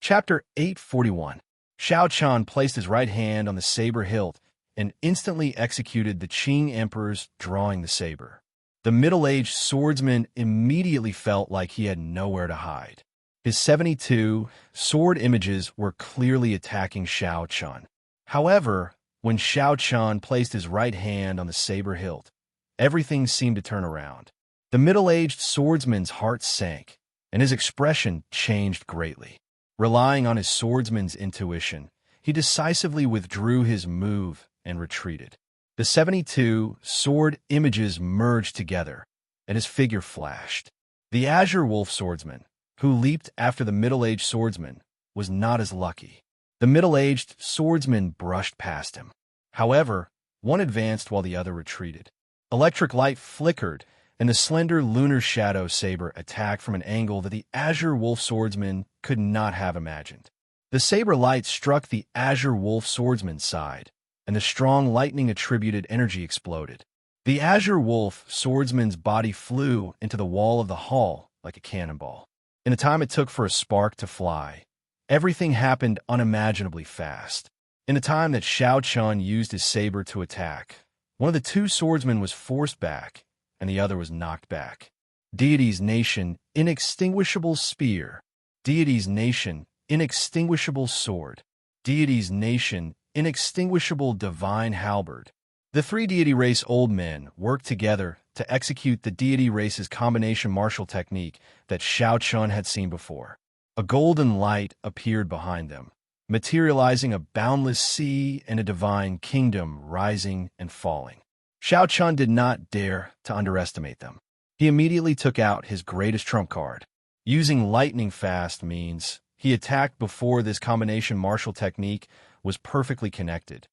Chapter 841. Xianxia placed his right hand on the saber hilt and instantly executed the Qing emperor's drawing the saber. The middle-aged swordsman immediately felt like he had nowhere to hide. His 72 sword images were clearly attacking Xianxia. However, when Xianxia placed his right hand on the saber hilt, everything seemed to turn around. The middle-aged swordsman's heart sank, and his expression changed greatly. Relying on his swordsman's intuition, he decisively withdrew his move and retreated. The 72 sword images merged together, and his figure flashed. The Azure Wolf swordsman, who leaped after the middle-aged swordsman, was not as lucky. The middle-aged swordsman brushed past him. However, one advanced while the other retreated. Electric light flickered, and the slender lunar shadow saber attacked from an angle that the Azure Wolf swordsman could not have imagined. The saber light struck the Azure Wolf swordsman's side, and the strong lightning-attributed energy exploded. The Azure Wolf swordsman's body flew into the wall of the hall like a cannonball. In the time it took for a spark to fly, everything happened unimaginably fast. In the time that Xianxia used his saber to attack, one of the two swordsmen was forced back, and the other was knocked back. Deity's nation, inextinguishable spear. Deity's nation, inextinguishable sword. Deity's nation, inextinguishable divine halberd. The three deity race old men worked together to execute the deity race's combination martial technique that Xianxia had seen before. A golden light appeared behind them, materializing a boundless sea and a divine kingdom rising and falling. Xianxia did not dare to underestimate them. He immediately took out his greatest trump card. Using lightning-fast means, he attacked before this combination martial technique was perfectly connected.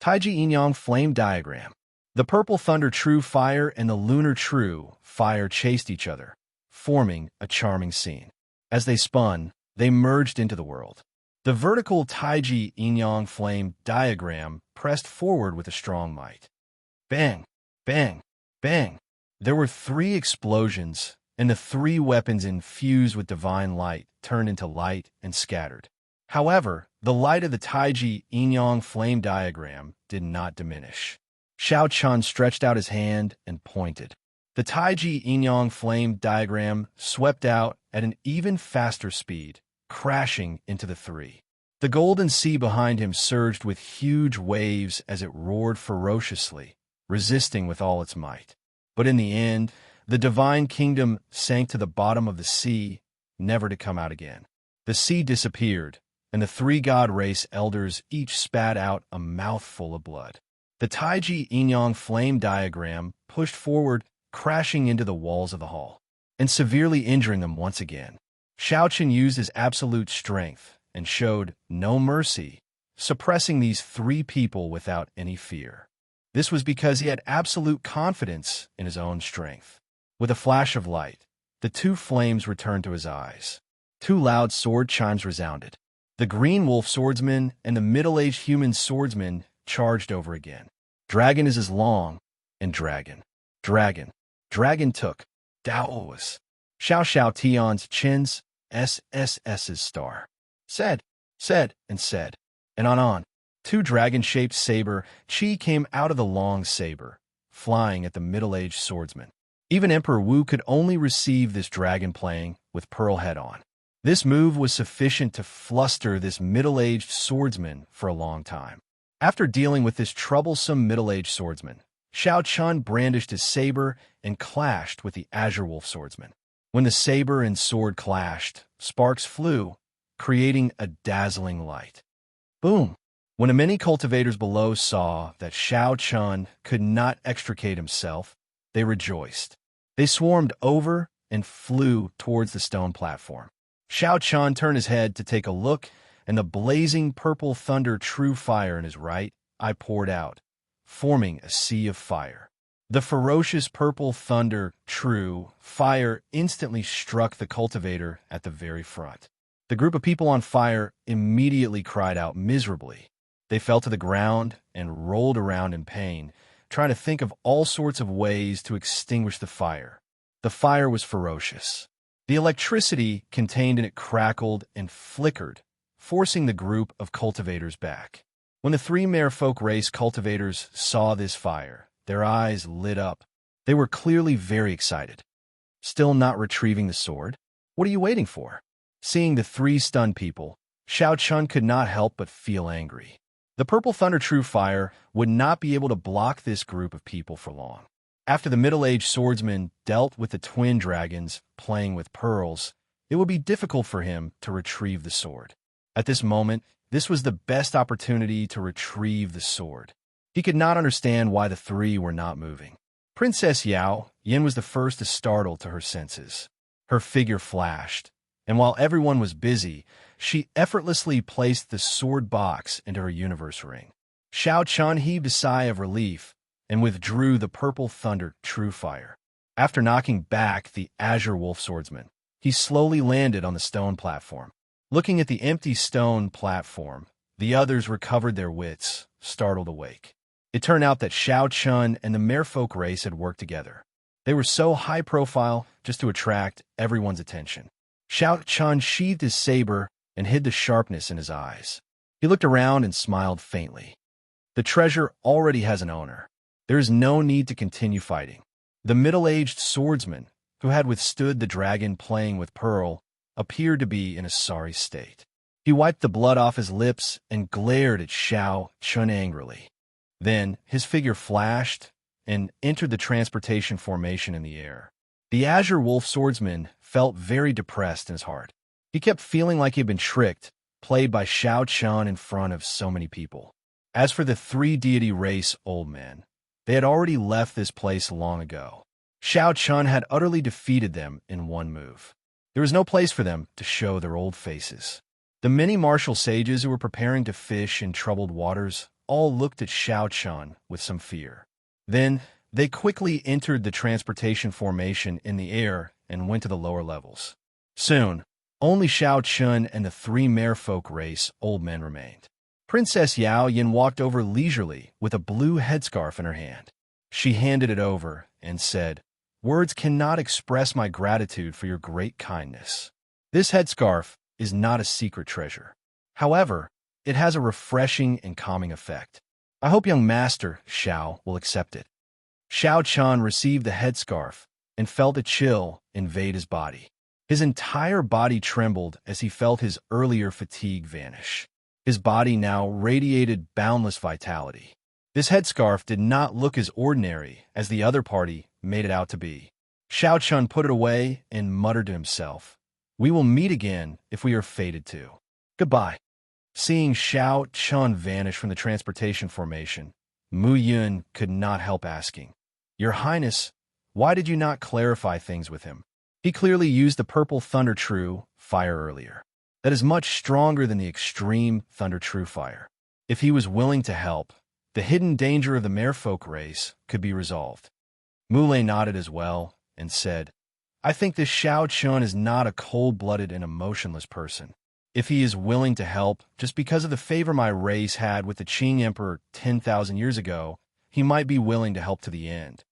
Taiji Yin-Yang Flame Diagram. The purple thunder true fire and the lunar true fire chased each other, forming a charming scene. As they spun, they merged into the world. The vertical Taiji Yin-Yang Flame Diagram pressed forward with a strong might. Bang! Bang! Bang! There were 3 explosions, and the 3 weapons infused with divine light turned into light and scattered. However, the light of the Taiji Yin-Yang Flame Diagram did not diminish. Xianxia stretched out his hand and pointed. The Taiji Yin-Yang Flame Diagram swept out at an even faster speed, crashing into the 3. The golden sea behind him surged with huge waves as it roared ferociously, resisting with all its might. But in the end, the divine kingdom sank to the bottom of the sea, never to come out again. The sea disappeared, and the 3 god race elders each spat out a mouthful of blood. The Taiji Yin-Yang Flame Diagram pushed forward, crashing into the walls of the hall, and severely injuring them once again. Xianxia used his absolute strength and showed no mercy, suppressing these 3 people without any fear. This was because he had absolute confidence in his own strength. With a flash of light, the 2 flames returned to his eyes. 2 loud sword chimes resounded. The green wolf swordsman and the middle-aged human swordsman charged over again. Dragon is as long, and dragon. Dragon. Dragon took. Dao's. Xiao Xiao Tian's chins, SSS's star. Said, and said, and on. 2 dragon-shaped saber chi came out of the long saber, flying at the middle-aged swordsman. Even Emperor Wu could only receive this dragon playing with pearl head on. This move was sufficient to fluster this middle-aged swordsman for a long time. After dealing with this troublesome middle-aged swordsman, Xianxia brandished his saber and clashed with the Azure Wolf swordsman. When the saber and sword clashed, sparks flew, creating a dazzling light. Boom! When the many cultivators below saw that Xianxia could not extricate himself, they rejoiced. They swarmed over and flew towards the stone platform. Xianxia turned his head to take a look, and the blazing purple thunder true fire in his right eye poured out, forming a sea of fire. The ferocious purple thunder true fire instantly struck the cultivator at the very front. The group of people on fire immediately cried out miserably. They fell to the ground and rolled around in pain, trying to think of all sorts of ways to extinguish the fire. The fire was ferocious. The electricity contained in it crackled and flickered, forcing the group of cultivators back. When the three merfolk race cultivators saw this fire, their eyes lit up. They were clearly very excited. Still not retrieving the sword? What are you waiting for? Seeing the three stunned people, Xianxia could not help but feel angry. The purple thunder true fire would not be able to block this group of people for long. After the middle-aged swordsman dealt with the twin dragons playing with pearls, it would be difficult for him to retrieve the sword. At this moment, this was the best opportunity to retrieve the sword. He could not understand why the three were not moving. Princess Yin was the first to startle to her senses. Her figure flashed, and while everyone was busy, she effortlessly placed the sword box into her universe ring. Xianxia heaved a sigh of relief and withdrew the purple thunder true fire. After knocking back the azure wolf swordsman, he slowly landed on the stone platform. Looking at the empty stone platform, the others recovered their wits, startled awake. It turned out that Xianxia and the merfolk race had worked together. They were so high profile just to attract everyone's attention. Xianxia sheathed his saber and hid the sharpness in his eyes. He looked around and smiled faintly. The treasure already has an owner. There is no need to continue fighting. The middle-aged swordsman, who had withstood the dragon playing with Pearl, appeared to be in a sorry state. He wiped the blood off his lips and glared at Xianxia angrily. Then his figure flashed and entered the transportation formation in the air. The azure wolf swordsman felt very depressed in his heart. He kept feeling like he had been tricked, played by Xianxia in front of so many people. As for the three deity race old men, they had already left this place long ago. Xianxia had utterly defeated them in one move. There was no place for them to show their old faces. The many martial sages who were preparing to fish in troubled waters all looked at Xianxia with some fear. Then they quickly entered the transportation formation in the air and went to the lower levels. Soon, only Xianxia and the three merfolk race old men remained. Princess Yin walked over leisurely with a blue headscarf in her hand. She handed it over and said, "Words cannot express my gratitude for your great kindness. This headscarf is not a secret treasure. However, it has a refreshing and calming effect. I hope young Master Xiao will accept it." Xianxia received the headscarf and felt a chill invade his body. His entire body trembled as he felt his earlier fatigue vanish. His body now radiated boundless vitality. This headscarf did not look as ordinary as the other party made it out to be. Xianxia put it away and muttered to himself, "We will meet again if we are fated to. Goodbye." Seeing Xianxia vanish from the transportation formation, Mu Yun could not help asking, "Your Highness, why did you not clarify things with him? He clearly used the purple thunder true fire earlier. That is much stronger than the extreme thunder true fire. If he was willing to help, the hidden danger of the merfolk race could be resolved." Mule nodded as well and said, "I think this Xianxia is not a cold-blooded and emotionless person. If he is willing to help just because of the favor my race had with the Qing Emperor 10,000 years ago, he might be willing to help to the end."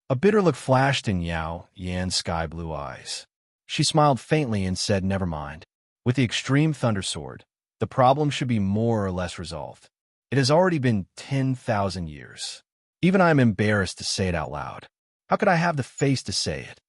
A bitter look flashed in Yan's sky-blue eyes. She smiled faintly and said, "Never mind. With the extreme thunder sword, the problem should be more or less resolved. It has already been 10,000 years. Even I am embarrassed to say it out loud. How could I have the face to say it?"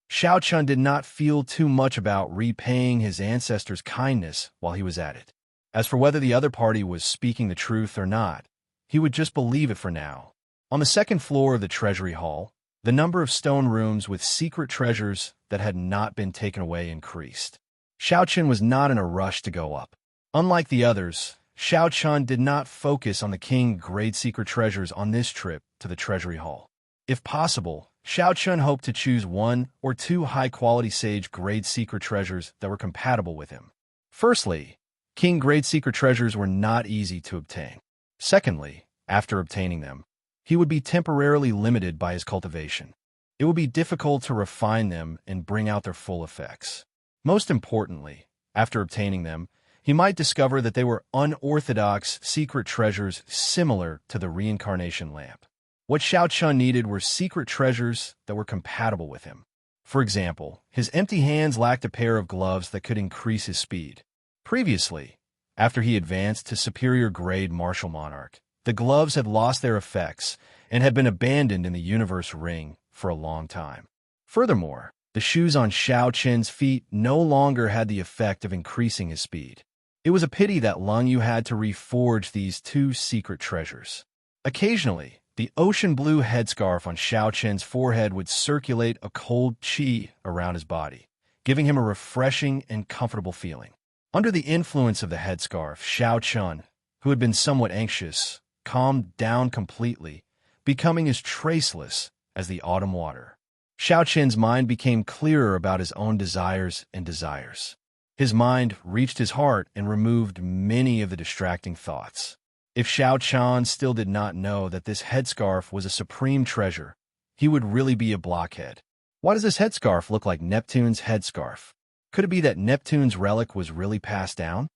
Xianxia did not feel too much about repaying his ancestors' kindness while he was at it. As for whether the other party was speaking the truth or not, he would just believe it for now. On the second floor of the Treasury Hall, the number of stone rooms with secret treasures that had not been taken away increased. Xianxia was not in a rush to go up. Unlike the others, Xianxia did not focus on the king grade secret treasures on this trip to the Treasury Hall. If possible, Xianxia hoped to choose one or two high-quality sage grade secret treasures that were compatible with him. Firstly, king grade secret treasures were not easy to obtain. Secondly, after obtaining them, he would be temporarily limited by his cultivation. It would be difficult to refine them and bring out their full effects. Most importantly, after obtaining them, he might discover that they were unorthodox secret treasures similar to the reincarnation lamp. What Xianxia needed were secret treasures that were compatible with him. For example, his empty hands lacked a pair of gloves that could increase his speed. Previously, after he advanced to superior grade martial monarch, the gloves had lost their effects and had been abandoned in the universe ring for a long time. Furthermore, the shoes on Xiao Qin's feet no longer had the effect of increasing his speed. It was a pity that Lung Yu had to reforge these two secret treasures. Occasionally, the ocean blue headscarf on Xiao Qin's forehead would circulate a cold qi around his body, giving him a refreshing and comfortable feeling. Under the influence of the headscarf, Xiao Qin, who had been somewhat anxious, calmed down completely, becoming as traceless as the autumn water. Xiao Qin's mind became clearer about his own desires and desires. His mind reached his heart and removed many of the distracting thoughts. If Xiao Qin still did not know that this headscarf was a supreme treasure, he would really be a blockhead. Why does this headscarf look like Neptune's headscarf? Could it be that Neptune's relic was really passed down?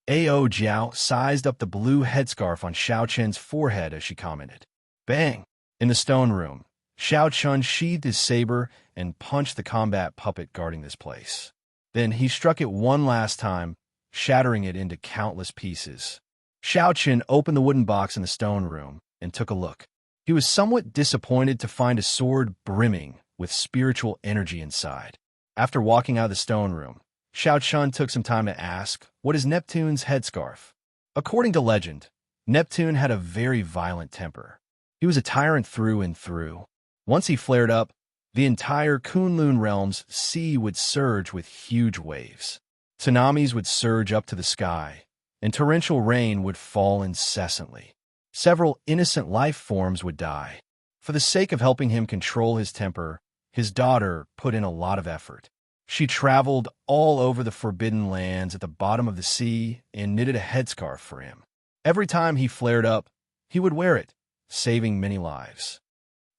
Ao Jiao sized up the blue headscarf on Xiao Qin's forehead as she commented. Bang! In the stone room, Xiao Qin sheathed his saber and punched the combat puppet guarding this place. Then he struck it one last time, shattering it into countless pieces. Xiao Qin opened the wooden box in the stone room and took a look. He was somewhat disappointed to find a sword brimming with spiritual energy inside. After walking out of the stone room, Xiao Qin took some time to ask, "What is Neptune's headscarf?" According to legend, Neptune had a very violent temper. He was a tyrant through and through. Once he flared up, the entire Kunlun realm's sea would surge with huge waves. Tsunamis would surge up to the sky, and torrential rain would fall incessantly. Several innocent life forms would die. For the sake of helping him control his temper, his daughter put in a lot of effort. She traveled all over the forbidden lands at the bottom of the sea and knitted a headscarf for him. Every time he flared up, he would wear it, saving many lives.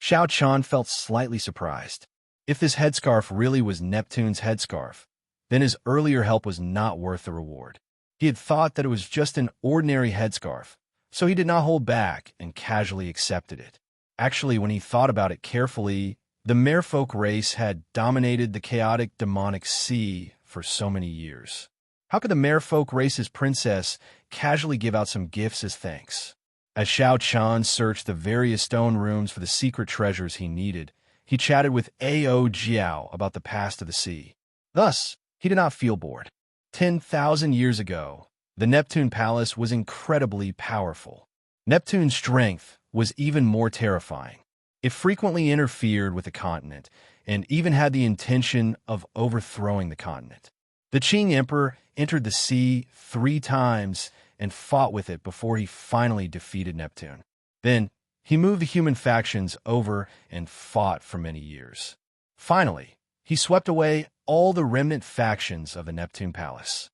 Xiao Qin felt slightly surprised. If this headscarf really was Neptune's headscarf, then his earlier help was not worth the reward. He had thought that it was just an ordinary headscarf, so he did not hold back and casually accepted it. Actually, when he thought about it carefully, the merfolk race had dominated the chaotic demonic sea for so many years. How could the merfolk race's princess casually give out some gifts as thanks? As Xiao Qin searched the various stone rooms for the secret treasures he needed, he chatted with Ao Jiao about the past of the sea. Thus, he did not feel bored. 10,000 years ago, the Neptune Palace was incredibly powerful. Neptune's strength was even more terrifying. It frequently interfered with the continent, and even had the intention of overthrowing the continent. The Qing Emperor entered the sea 3 times and fought with it before he finally defeated Neptune. Then, he moved the human factions over and fought for many years. Finally, he swept away all the remnant factions of the Neptune Palace.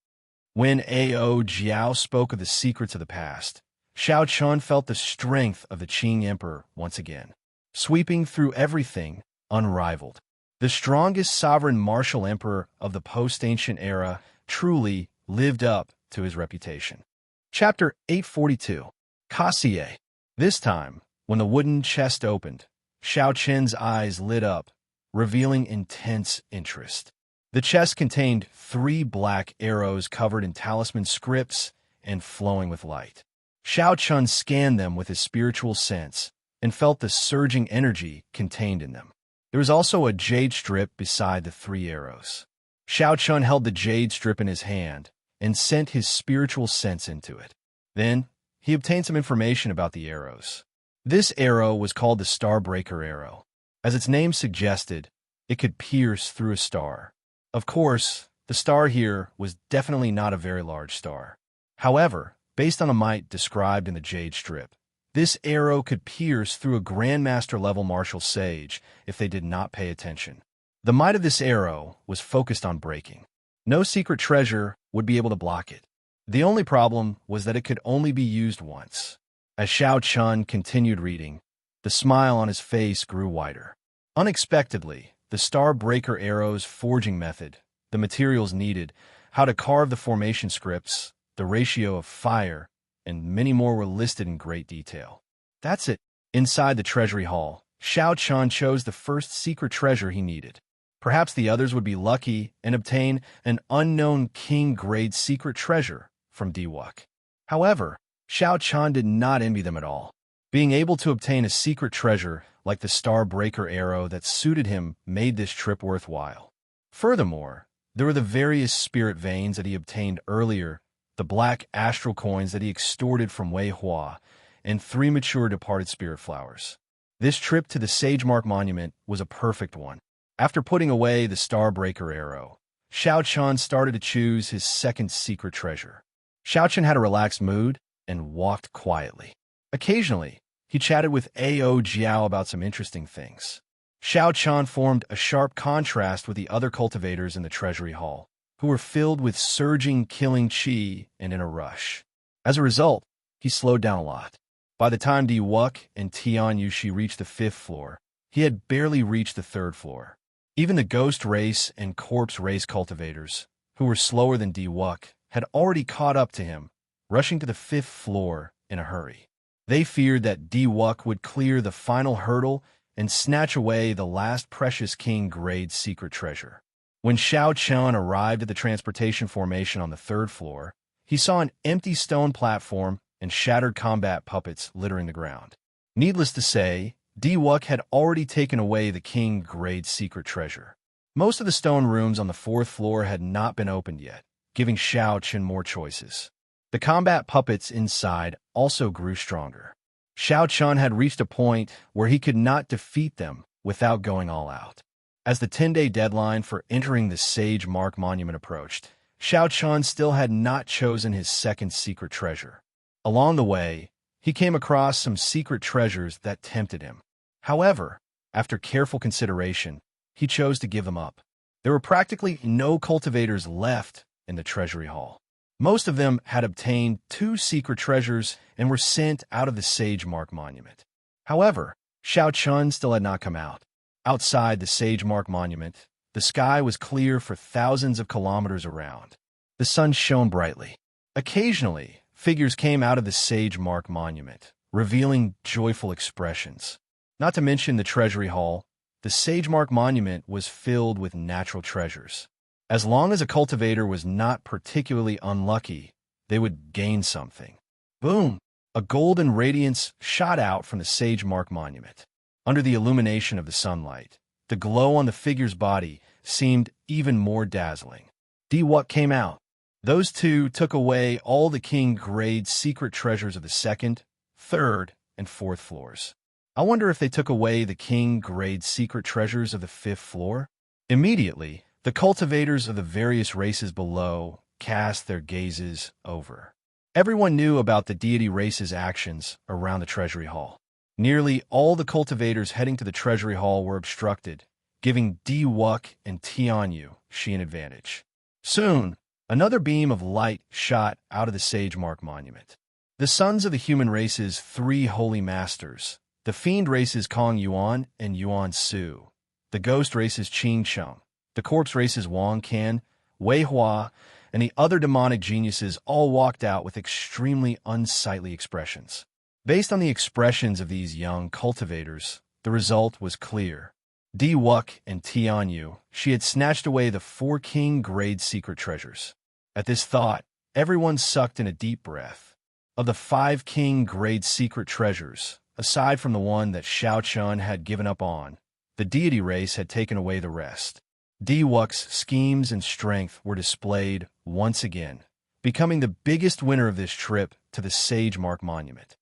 When Ao Jiao spoke of the secrets of the past, Xiao Qin felt the strength of the Qing Emperor once again, sweeping through everything, unrivaled. The strongest sovereign martial emperor of the post-ancient era truly lived up to his reputation. Chapter 842. Kassier. This time, when the wooden chest opened, Xiao Qin's eyes lit up, revealing intense interest. The chest contained 3 black arrows covered in talisman scripts and flowing with light. Xiao Qin scanned them with his spiritual sense and felt the surging energy contained in them. There was also a jade strip beside the 3 arrows. Xiao Qin held the jade strip in his hand and sent his spiritual sense into it. Then, he obtained some information about the arrows. This arrow was called the Starbreaker arrow. As its name suggested, it could pierce through a star. Of course, the star here was definitely not a very large star. However, based on the might described in the jade strip, this arrow could pierce through a Grandmaster-level martial sage if they did not pay attention. The might of this arrow was focused on breaking. No secret treasure would be able to block it. The only problem was that it could only be used once. As Xiao Qin continued reading, the smile on his face grew wider. Unexpectedly, the Starbreaker arrow's forging method, the materials needed, how to carve the formation scripts, the ratio of fire, and many more were listed in great detail. That's it. Inside the treasury hall, Xiao Qin chose the first secret treasure he needed. Perhaps the others would be lucky and obtain an unknown king-grade secret treasure from Diwuk. However, Xiao Chan did not envy them at all. Being able to obtain a secret treasure like the Starbreaker arrow that suited him made this trip worthwhile. Furthermore, there were the various spirit veins that he obtained earlier, the black astral coins that he extorted from Wei Hua, and 3 mature departed spirit flowers. This trip to the Sagemark Monument was a perfect one. After putting away the Starbreaker arrow, Xiao Chan started to choose his second secret treasure. Xiao Chan had a relaxed mood and walked quietly. Occasionally, he chatted with A.O. Jiao about some interesting things. Xiao Chan formed a sharp contrast with the other cultivators in the treasury hall, who were filled with surging killing chi and in a rush. As a result, he slowed down a lot. By the time Diwuk and Tian Yushi reached the 5th floor, he had barely reached the 3rd floor. Even the ghost race and corpse race cultivators, who were slower than Diwuk, had already caught up to him, rushing to the 5th floor in a hurry. They feared that Diwuk would clear the final hurdle and snatch away the last precious king-grade secret treasure. When Xiao Chan arrived at the transportation formation on the 3rd floor, he saw an empty stone platform and shattered combat puppets littering the ground. Needless to say, Diwuk had already taken away the king-grade secret treasure. Most of the stone rooms on the 4th floor had not been opened yet, giving Xiao Chan more choices. The combat puppets inside also grew stronger. Xiao Chan had reached a point where he could not defeat them without going all out. As the 10-day deadline for entering the Sagemark Monument approached, Xiao Chan still had not chosen his second secret treasure. Along the way, he came across some secret treasures that tempted him. However, after careful consideration, he chose to give them up. There were practically no cultivators left in the treasury hall. Most of them had obtained 2 secret treasures and were sent out of the Sagemark Monument. However, Xiao Chan still had not come out. Outside the Sagemark Monument, the sky was clear for thousands of kilometers around. The sun shone brightly. Occasionally, figures came out of the Sagemark Monument, revealing joyful expressions. Not to mention the treasury hall, the Sagemark Monument was filled with natural treasures. As long as a cultivator was not particularly unlucky, they would gain something. Boom! A golden radiance shot out from the Sagemark Monument. Under the illumination of the sunlight, the glow on the figure's body seemed even more dazzling. Diwuk came out. Those 2 took away all the king-grade secret treasures of the 2nd, 3rd, and 4th floors. I wonder if they took away the king-grade secret treasures of the 5th floor? Immediately, the cultivators of the various races below cast their gazes over. Everyone knew about the deity race's actions around the treasury hall. Nearly all the cultivators heading to the treasury hall were obstructed, giving Diwuk and Tianyu an advantage. Soon, another beam of light shot out of the Sagemark Monument. The sons of the human race's 3 holy masters, the fiend race's Kong Yuan and Yuan Su, the ghost race's Qing Cheng, the corpse race's Wang Can, Wei Hua, and the other demonic geniuses all walked out with extremely unsightly expressions. Based on the expressions of these young cultivators, the result was clear. Diwuk and Tianyu, she had snatched away the 4 king-grade secret treasures. At this thought, everyone sucked in a deep breath. Of the 5 king-grade secret treasures, aside from the one that Xiao Chan had given up on, the deity race had taken away the rest. Diwuk's schemes and strength were displayed once again, becoming the biggest winner of this trip to the Sagemark Monument.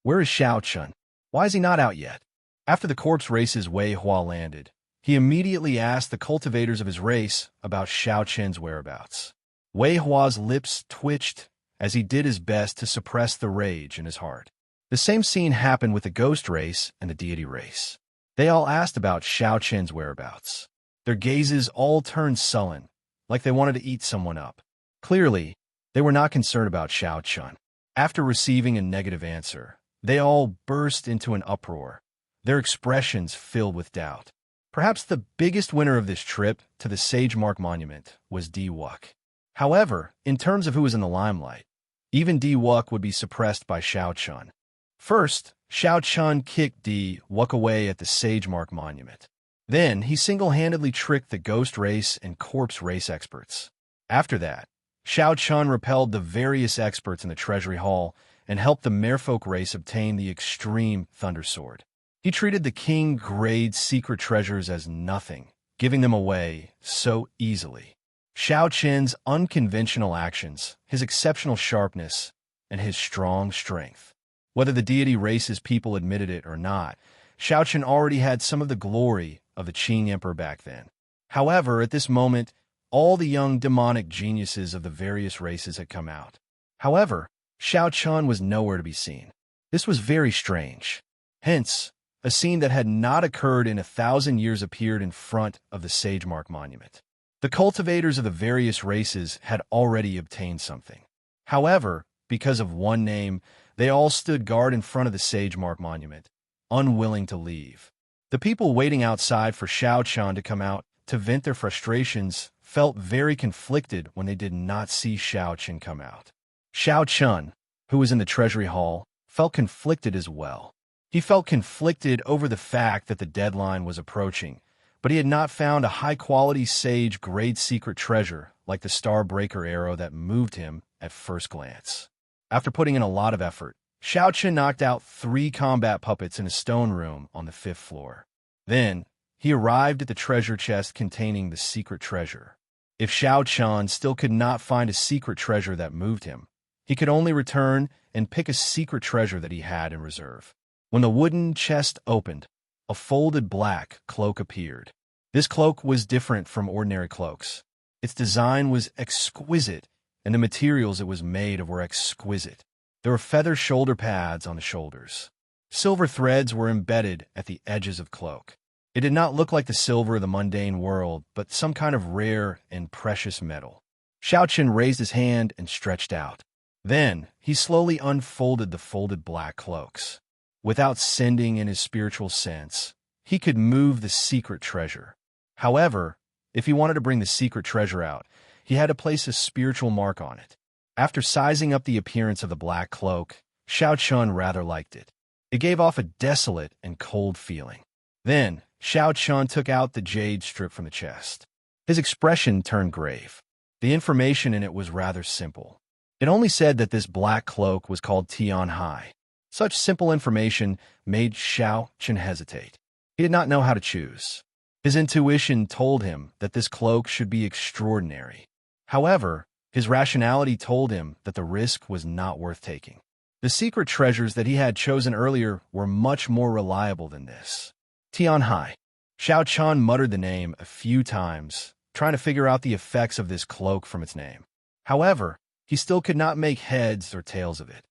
Where is Xiao Chan? Why is he not out yet? After the corpse race's Wei Hua landed, he immediately asked the cultivators of his race about Xiao Chen's whereabouts. Wei Hua's lips twitched as he did his best to suppress the rage in his heart. The same scene happened with the ghost race and the deity race. They all asked about Xiao Chen's whereabouts. Their gazes all turned sullen, like they wanted to eat someone up. Clearly, they were not concerned about Xiao Chan. After receiving a negative answer, they all burst into an uproar, their expressions filled with doubt. Perhaps the biggest winner of this trip to the Sagemark Monument was Diwuk. However, in terms of who was in the limelight, even Diwuk would be suppressed by Xiao Chan. First, Xiao Chan kicked Diwuk away at the Sagemark Monument. Then he single-handedly tricked the ghost race and corpse race experts. After that, Xiao Chun repelled the various experts in the treasury hall and helped the merfolk race obtain the extreme Thunder Sword. He treated the king-grade secret treasures as nothing, giving them away so easily. Xiao Qin's unconventional actions, his exceptional sharpness, and his strong strength. Whether the deity race's people admitted it or not, Xiao Qin already had some of the glory of the Qing Emperor back then. However, at this moment, all the young demonic geniuses of the various races had come out. However, Xiao Chun was nowhere to be seen. This was very strange. Hence, a scene that had not occurred in 1,000 years appeared in front of the Sage Mark Monument. The cultivators of the various races had already obtained something. However, because of one name, they all stood guard in front of the Sage Mark Monument, unwilling to leave. The people waiting outside for Xiao Chun to come out to vent their frustrations felt very conflicted when they did not see Xiao Chun come out. Xiao Chun, who was in the treasury hall, felt conflicted as well. He felt conflicted over the fact that the deadline was approaching, but he had not found a high-quality sage-grade secret treasure like the Starbreaker arrow that moved him at first glance. After putting in a lot of effort, Xiao Chun knocked out 3 combat puppets in a stone room on the 5th floor. Then, he arrived at the treasure chest containing the secret treasure. If Xiao Chun still could not find a secret treasure that moved him, he could only return and pick a secret treasure that he had in reserve. When the wooden chest opened, a folded black cloak appeared. This cloak was different from ordinary cloaks. Its design was exquisite, and the materials it was made of were exquisite. There were feather shoulder pads on the shoulders. Silver threads were embedded at the edges of cloak. It did not look like the silver of the mundane world, but some kind of rare and precious metal. Xiao Chun raised his hand and stretched out. Then, he slowly unfolded the folded black cloaks. Without sending in his spiritual sense, he could move the secret treasure. However, if he wanted to bring the secret treasure out, he had to place a spiritual mark on it. After sizing up the appearance of the black cloak, Xiao Chun rather liked it. It gave off a desolate and cold feeling. Then, Xiao Chun took out the jade strip from the chest. His expression turned grave. The information in it was rather simple. It only said that this black cloak was called Tian Hai. Such simple information made Xiao Chun hesitate. He did not know how to choose. His intuition told him that this cloak should be extraordinary. However, his rationality told him that the risk was not worth taking. The secret treasures that he had chosen earlier were much more reliable than this. Tian Hai. Xiao Chun muttered the name a few times, trying to figure out the effects of this cloak from its name. However, he still could not make heads or tails of it.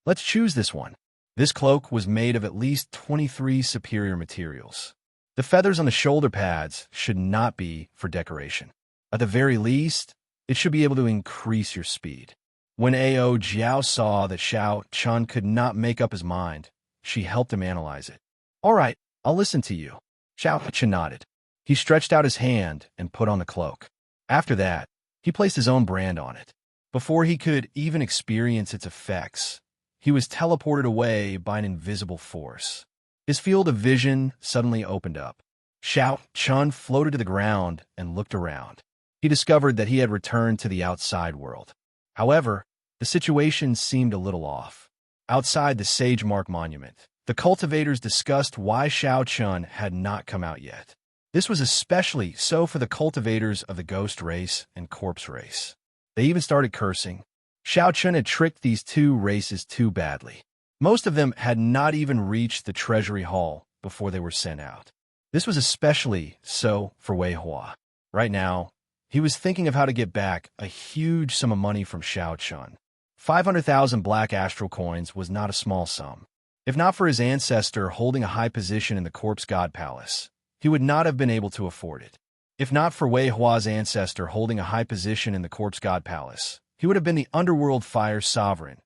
Let's choose this one. This cloak was made of at least 23 superior materials. The feathers on the shoulder pads should not be for decoration. At the very least, it should be able to increase your speed. When Ao Jiao saw that Xiao Chun could not make up his mind, she helped him analyze it. All right, I'll listen to you. Xiao Chun nodded. He stretched out his hand and put on the cloak. After that, he placed his own brand on it. Before he could even experience its effects, he was teleported away by an invisible force. His field of vision suddenly opened up. Xiao Chun floated to the ground and looked around. He discovered that he had returned to the outside world. However, the situation seemed a little off. Outside the Sage Mark Monument, the cultivators discussed why Xiao Chun had not come out yet. This was especially so for the cultivators of the ghost race and corpse race. They even started cursing. Xiao Chun had tricked these 2 races too badly. Most of them had not even reached the treasury hall before they were sent out. This was especially so for Wei Hua. Right now, he was thinking of how to get back a huge sum of money from Xiao Chun. 500,000 black astral coins was not a small sum. If not for his ancestor holding a high position in the Corpse God Palace, he would not have been able to afford it. If not for Wei Hua's ancestor holding a high position in the Corpse God Palace, he would have been the Underworld Fire Sovereign,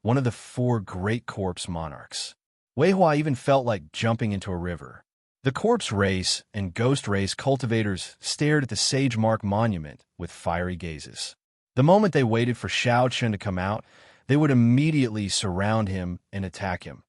one of the 4 great corpse monarchs. Wei Hua even felt like jumping into a river. The corpse race and ghost race cultivators stared at the Sage Mark Monument with fiery gazes. The moment they waited for Xiao Chun to come out, they would immediately surround him and attack him,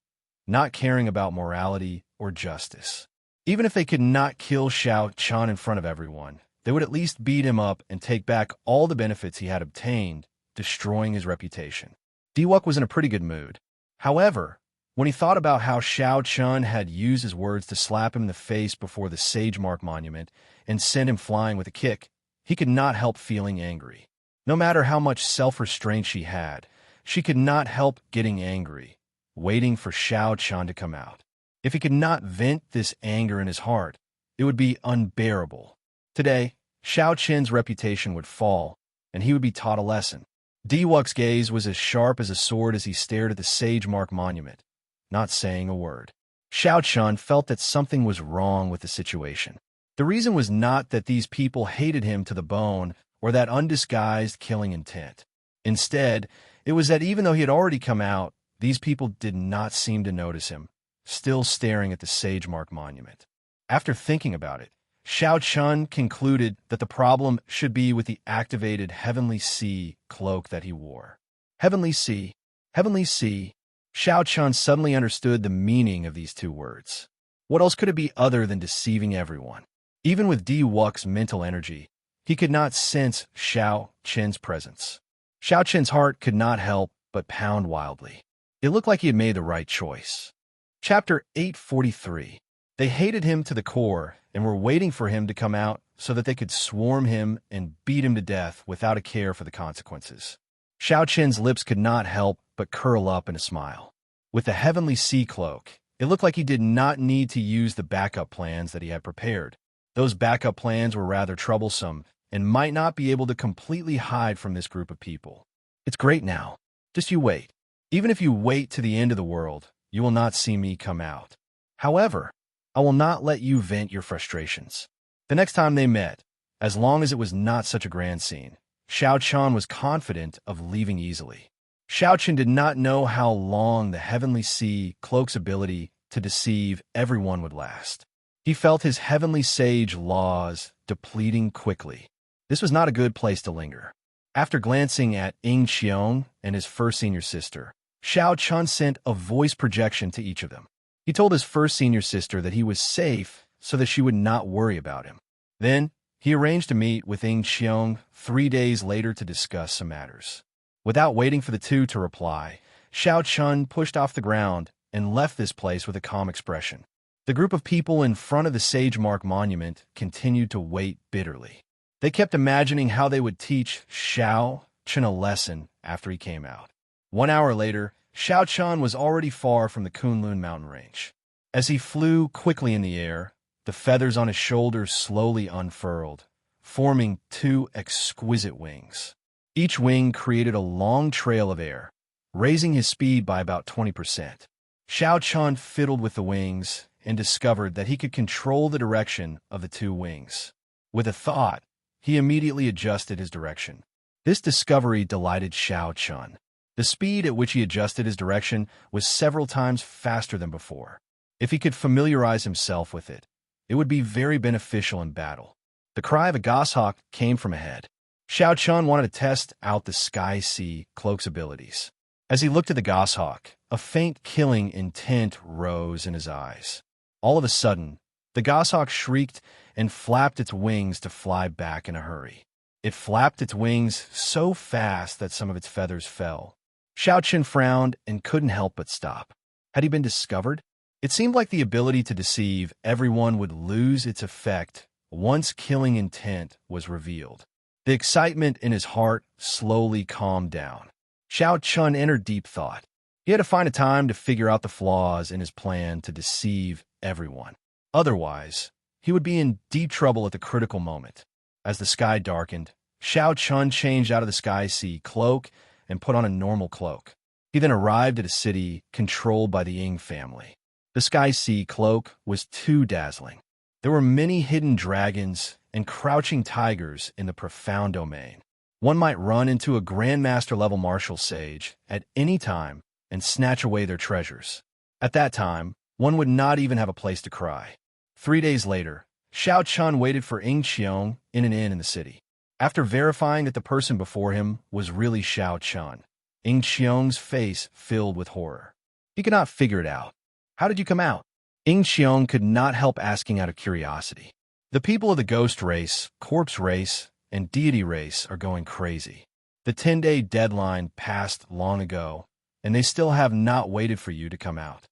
not caring about morality or justice. Even if they could not kill Xianxia in front of everyone, they would at least beat him up and take back all the benefits he had obtained, destroying his reputation. Diwuk was in a pretty good mood. However, when he thought about how Xianxia had used his words to slap him in the face before the Sage Mark Monument and send him flying with a kick, he could not help feeling angry. No matter how much self-restraint she could not help getting angry, waiting for Xianxia to come out. If he could not vent this anger in his heart, it would be unbearable. Today, Xianxia's reputation would fall, and he would be taught a lesson. Diwuk's gaze was as sharp as a sword as he stared at the Sage Mark Monument, not saying a word. Xianxia felt that something was wrong with the situation. The reason was not that these people hated him to the bone or that undisguised killing intent. Instead, it was that even though he had already come out, these people did not seem to notice him, still staring at the Sage Mark Monument. After thinking about it, Xianxia concluded that the problem should be with the activated Heavenly Sea cloak that he wore. Heavenly Sea, Heavenly Sea. Xianxia suddenly understood the meaning of these two words. What else could it be other than deceiving everyone? Even with Diwuk's mental energy, he could not sense Xianxia's presence. Xianxia's heart could not help but pound wildly. It looked like he had made the right choice. Chapter 843. They hated him to the core and were waiting for him to come out so that they could swarm him and beat him to death without a care for the consequences. Xianxia's lips could not help but curl up in a smile. With the Heavenly Sea cloak, it looked like he did not need to use the backup plans that he had prepared. Those backup plans were rather troublesome and might not be able to completely hide from this group of people. It's great now. Just you wait. Even if you wait to the end of the world, you will not see me come out. However, I will not let you vent your frustrations. The next time they met, as long as it was not such a grand scene, Xianxia was confident of leaving easily. Xianxia did not know how long the Heavenly Sea cloak's ability to deceive everyone would last. He felt his Heavenly Sage laws depleting quickly. This was not a good place to linger. After glancing at Xianxia and his first senior sister, Xianxia sent a voice projection to each of them. He told his first senior sister that he was safe so that she would not worry about him. Then, he arranged to meet with Xianxia 3 days later to discuss some matters. Without waiting for the two to reply, Xianxia pushed off the ground and left this place with a calm expression. The group of people in front of the Sage Mark Monument continued to wait bitterly. They kept imagining how they would teach Xianxia a lesson after he came out. 1 hour later, Xianxia was already far from the Kunlun mountain range. As he flew quickly in the air, the feathers on his shoulders slowly unfurled, forming 2 exquisite wings. Each wing created a long trail of air, raising his speed by about 20%. Xianxia fiddled with the wings and discovered that he could control the direction of the 2 wings. With a thought, he immediately adjusted his direction. This discovery delighted Xianxia. The speed at which he adjusted his direction was several times faster than before. If he could familiarize himself with it, it would be very beneficial in battle. The cry of a goshawk came from ahead. Xianxia wanted to test out the Sky Sea cloak's abilities. As he looked at the goshawk, a faint killing intent rose in his eyes. All of a sudden, the goshawk shrieked and flapped its wings to fly back in a hurry. It flapped its wings so fast that some of its feathers fell. Xianxia frowned and couldn't help but stop. Had he been discovered? It seemed like the ability to deceive everyone would lose its effect once killing intent was revealed. The excitement in his heart slowly calmed down. Xianxia entered deep thought. He had to find a time to figure out the flaws in his plan to deceive everyone. Otherwise, he would be in deep trouble at the critical moment. As the sky darkened, Xianxia changed out of the Sky Sea cloak and put on a normal cloak. He then arrived at a city controlled by the Ying family. The Sky Sea cloak was too dazzling. There were many hidden dragons and crouching tigers in the profound domain. One might run into a Grandmaster-level martial sage at any time and snatch away their treasures. At that time, one would not even have a place to cry. 3 days later, Xianxia waited for Xianxia in an inn in the city. After verifying that the person before him was really Xianxia, Xianxia's face filled with horror. He could not figure it out. How did you come out? Xiong could not help asking out of curiosity. The people of the ghost race, corpse race, and deity race are going crazy. The 10-day deadline passed long ago, and they still have not waited for you to come out.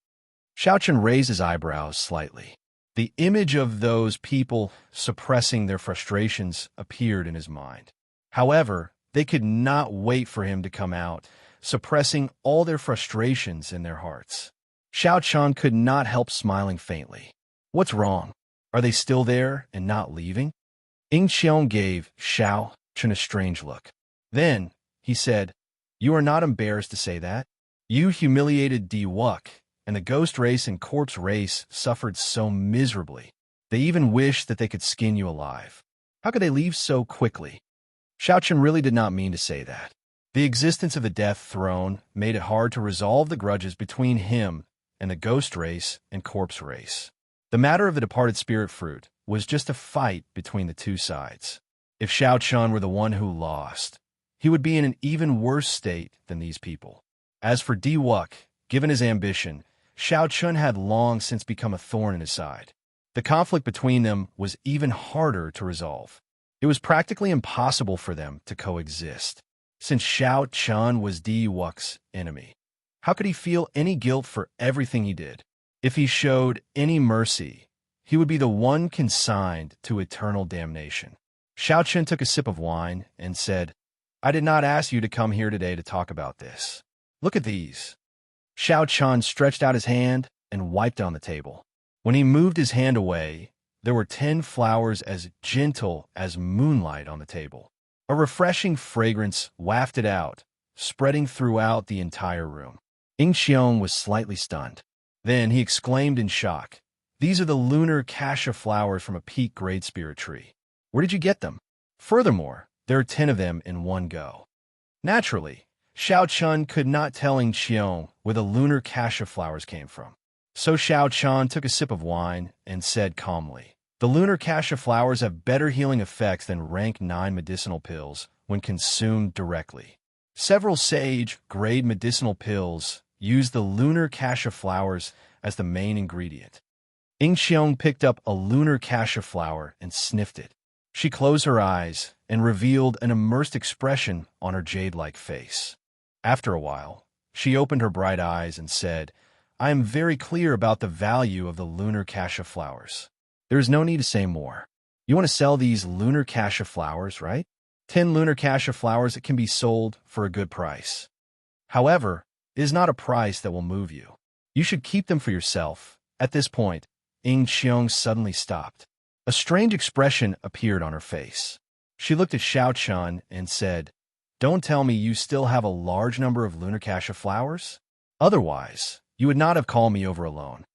Xiaochen raised his eyebrows slightly. The image of those people suppressing their frustrations appeared in his mind. However, they could not wait for him to come out, suppressing all their frustrations in their hearts. Xiaochen could not help smiling faintly. What's wrong? Are they still there and not leaving? Xiong gave Xiaochen a strange look. Then, he said, "You are not embarrassed to say that? You humiliated Wuxia, and the ghost race and corpse race suffered so miserably. They even wished that they could skin you alive. How could they leave so quickly?" Xiaochen really did not mean to say that. The existence of the Death Throne made it hard to resolve the grudges between him and the ghost race and corpse race. The matter of the departed spirit fruit was just a fight between the two sides. If Xiaochen were the one who lost, he would be in an even worse state than these people. As for Wuxia, given his ambition, Xiaochen had long since become a thorn in his side. The conflict between them was even harder to resolve. It was practically impossible for them to coexist, since Xiaochen was Wuxia's enemy. How could he feel any guilt for everything he did? If he showed any mercy, he would be the one consigned to eternal damnation. Xiaochen took a sip of wine and said, "I did not ask you to come here today to talk about this. Look at these." Xiaochen stretched out his hand and wiped on the table. When he moved his hand away, there were 10 flowers as gentle as moonlight on the table. A refreshing fragrance wafted out, spreading throughout the entire room. Xiong was slightly stunned. Then he exclaimed in shock, "These are the lunar cassia flowers from a peak great spirit tree. Where did you get them? Furthermore, there are 10 of them in one go." Naturally, Xiaochen could not tell Xiong where the lunar cassia flowers came from. So Xiaochen took a sip of wine and said calmly, "The lunar cassia flowers have better healing effects than rank 9 medicinal pills when consumed directly. Several sage-grade medicinal pills use the lunar cassia flowers as the main ingredient." Xiong picked up a lunar cassia flower and sniffed it. She closed her eyes and revealed an immersed expression on her jade-like face. After a while, she opened her bright eyes and said, "I am very clear about the value of the lunar cassia flowers. There is no need to say more. You want to sell these lunar cassia flowers, right? 10 lunar cassia flowers that can be sold for a good price. However, it is not a price that will move you. You should keep them for yourself." At this point, Xiong suddenly stopped. A strange expression appeared on her face. She looked at Xiaochen and said, "Don't tell me you still have a large number of lunar cassia flowers? Otherwise, you would not have called me over alone."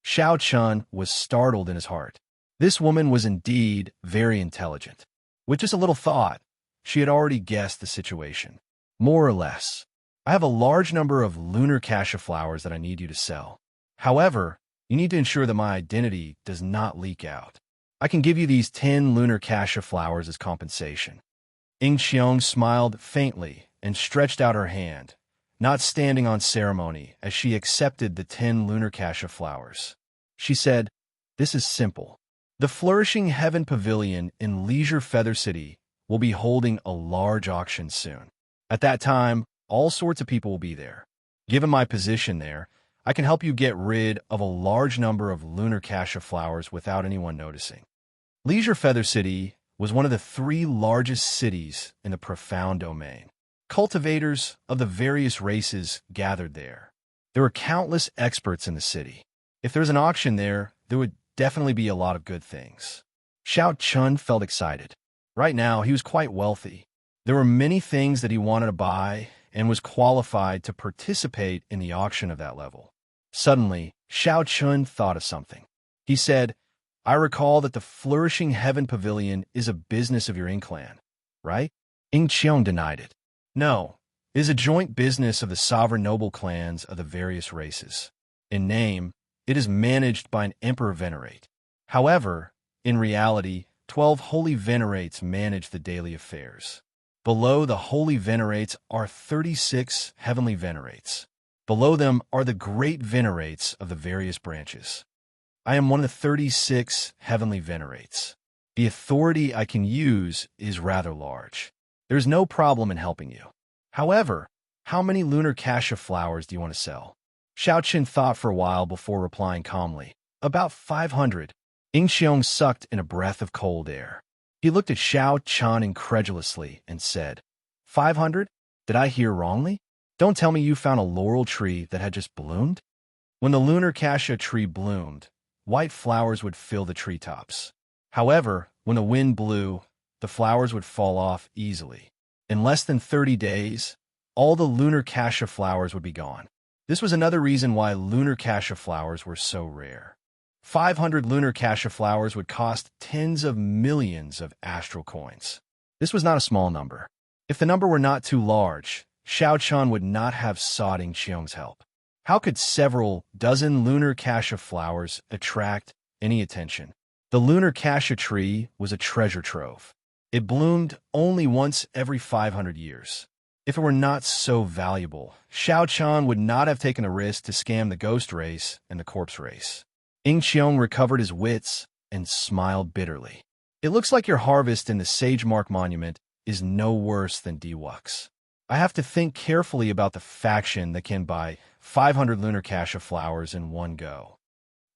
Xiaochen was startled in his heart. This woman was indeed very intelligent. With just a little thought, she had already guessed the situation. More or less. "I have a large number of lunar cassia flowers that I need you to sell. However, you need to ensure that my identity does not leak out. I can give you these 10 lunar cassia flowers as compensation." Xiong smiled faintly and stretched out her hand, not standing on ceremony as she accepted the 10 lunar cassia flowers. She said, "This is simple. The Flourishing Heaven Pavilion in Leisure Feather City will be holding a large auction soon. At that time, all sorts of people will be there. Given my position there, I can help you get rid of a large number of lunar cassia flowers without anyone noticing." Leisure Feather City was one of the 3 largest cities in the profound domain. Cultivators of the various races gathered there. There were countless experts in the city. If there was an auction there, there would definitely be a lot of good things. Xiaochen felt excited. Right now, he was quite wealthy. There were many things that he wanted to buy and was qualified to participate in the auction of that level. Suddenly, Xiaochen thought of something. He said, "I recall that the Flourishing Heaven Pavilion is a business of your clan, right?" Xiong denied it. "No, it is a joint business of the sovereign noble clans of the various races. In name, it is managed by an Emperor Venerate. However, in reality, 12 Holy Venerates manage the daily affairs. Below the Holy Venerates are 36 Heavenly Venerates. Below them are the Great Venerates of the various branches. I am one of the 36 heavenly venerates. The authority I can use is rather large. There's no problem in helping you. However, how many lunar cassia flowers do you want to sell? Xiaoqin thought for a while before replying calmly. About 500. Xiong sucked in a breath of cold air. He looked at Xiaoqian incredulously and said, 500? Did I hear wrongly? Don't tell me you found a laurel tree that had just bloomed? When the lunar cassia tree bloomed, white flowers would fill the treetops. However, when the wind blew, the flowers would fall off easily. In less than 30 days, all the lunar cassia flowers would be gone. This was another reason why lunar cassia flowers were so rare. 500 lunar cassia flowers would cost tens of millions of astral coins. This was not a small number. If the number were not too large, Xiaoqian would not have sought Xiong's help. How could several dozen lunar cassia flowers attract any attention? The lunar cassia tree was a treasure trove. It bloomed only once every 500 years. If it were not so valuable, Xiaoqian would not have taken the risk to scam the ghost race and the corpse race. Xiong recovered his wits and smiled bitterly. It looks like your harvest in the Sage Mark Monument is no worse than Wux. I have to think carefully about the faction that can buy 500 lunar cassia flowers in one go.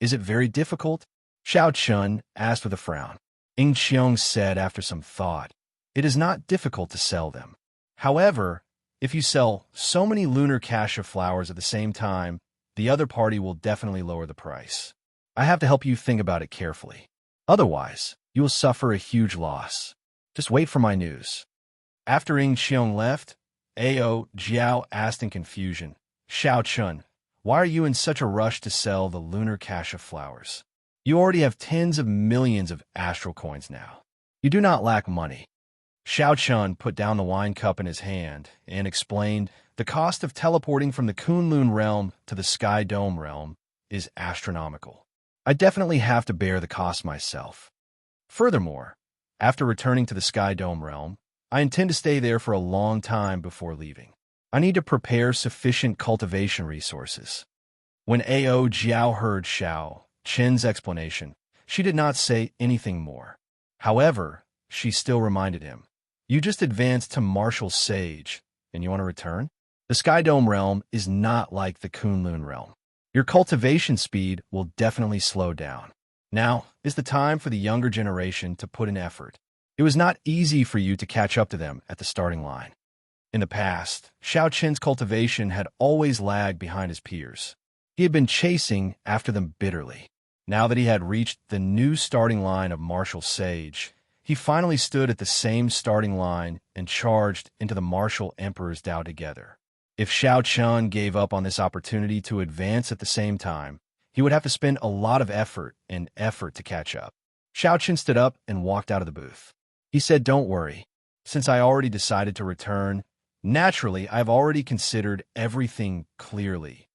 Is it very difficult? Xiaoqian asked with a frown. Xiong said after some thought, it is not difficult to sell them. However, if you sell so many lunar cassia flowers at the same time, the other party will definitely lower the price. I have to help you think about it carefully. Otherwise, you will suffer a huge loss. Just wait for my news. After Xiong left, Ao Jiao asked in confusion, Xiaoqian, why are you in such a rush to sell the lunar cassia flowers? You already have tens of millions of astral coins now. You do not lack money. Xiaoqian put down the wine cup in his hand and explained, the cost of teleporting from the Kunlun realm to the Sky Dome realm is astronomical. I definitely have to bear the cost myself. Furthermore, after returning to the Sky Dome realm, I intend to stay there for a long time before leaving. I need to prepare sufficient cultivation resources. When Ao Jiao heard Xiaoqian's explanation, she did not say anything more. However, she still reminded him, you just advanced to Martial Sage, and you want to return? The Sky Dome realm is not like the Kunlun realm. Your cultivation speed will definitely slow down. Now is the time for the younger generation to put in effort. It was not easy for you to catch up to them at the starting line. In the past, Xiaoqian's cultivation had always lagged behind his peers. He had been chasing after them bitterly. Now that he had reached the new starting line of Martial Sage, he finally stood at the same starting line and charged into the Martial Emperor's Tao together. If Xiaoqian gave up on this opportunity to advance at the same time, he would have to spend a lot of effort to catch up. Xiaoqian stood up and walked out of the booth. He said, don't worry. Since I already decided to return, naturally, I've already considered everything clearly.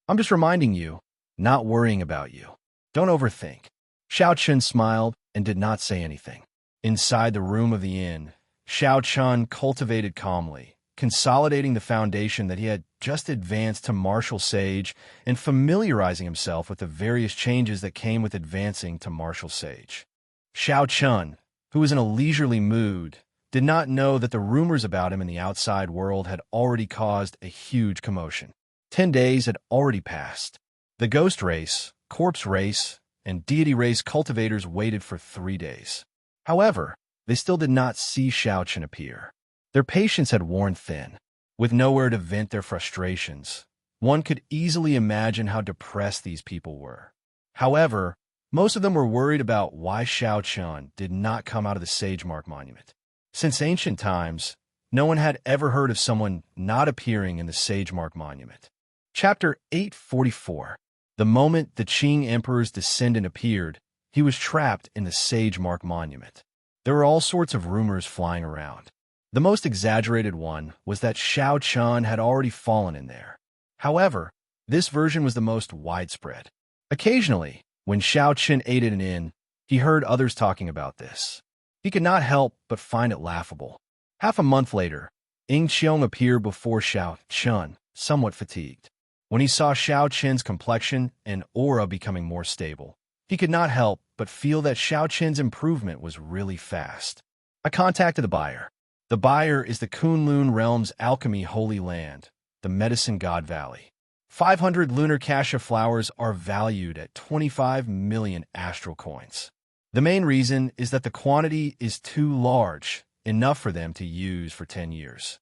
I'm just reminding you, not worrying about you. Don't overthink. Xiaoqian smiled and did not say anything. Inside the room of the inn, Xiaoqian cultivated calmly, consolidating the foundation that he had just advanced to Martial Sage and familiarizing himself with the various changes that came with advancing to Martial Sage. Xiaoqian, who was in a leisurely mood, did not know that the rumors about him in the outside world had already caused a huge commotion. 10 days had already passed. The ghost race, corpse race, and deity race cultivators waited for 3 days. However, they still did not see Xiaoqian appear. Their patience had worn thin. With nowhere to vent their frustrations, one could easily imagine how depressed these people were. However, most of them were worried about why Xiaoqian did not come out of the Sage Mark Monument. Since ancient times, no one had ever heard of someone not appearing in the Sage Mark Monument. Chapter 844. The moment the Qing Emperor's descendant appeared, he was trapped in the Sage Mark Monument. There were all sorts of rumors flying around. The most exaggerated one was that Xiaoqian had already fallen in there. However, this version was the most widespread. Occasionally, when Xiaoqian ate at an inn, he heard others talking about this. He could not help but find it laughable. Half a month later, Xiong appeared before Xiaoqian, somewhat fatigued. When he saw Xiaoqian's complexion and aura becoming more stable, He could not help but feel that Xiaoqin's improvement was really fast. I contacted the buyer. The buyer is the Kunlun Realm's alchemy holy land, the Medicine God Valley. 500 lunar cassia flowers are valued at 25 million astral coins. The main reason is that the quantity is too large, enough for them to use for 10 years.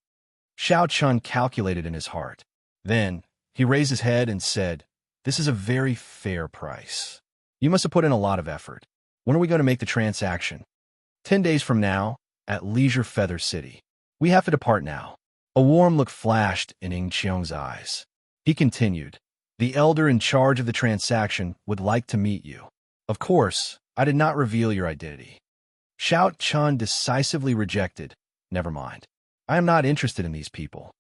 Xiaoqin calculated in his heart. Then, he raised his head and said, "This is a very fair price. You must have put in a lot of effort. When are we going to make the transaction?" 10 days from now, at Leisure Feather City. We have to depart now. A warm look flashed in Xianxia's eyes. He continued, "The elder in charge of the transaction would like to meet you. Of course, I did not reveal your identity." Xiaoqin decisively rejected, "Never mind. I am not interested in these people."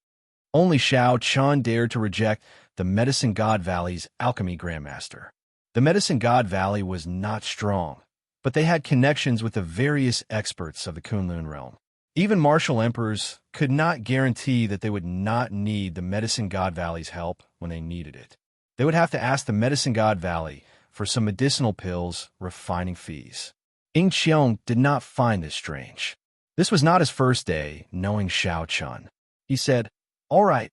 Only Xiaoqin dared to reject the Medicine God Valley's alchemy grandmaster. The Medicine God Valley was not strong, but they had connections with the various experts of the Kunlun realm. Even martial emperors could not guarantee that they would not need the Medicine God Valley's help when they needed it. They would have to ask the Medicine God Valley for some medicinal pills, refining fees. Xiong did not find this strange. This was not his first day knowing Xiaoqin. He said, "All right,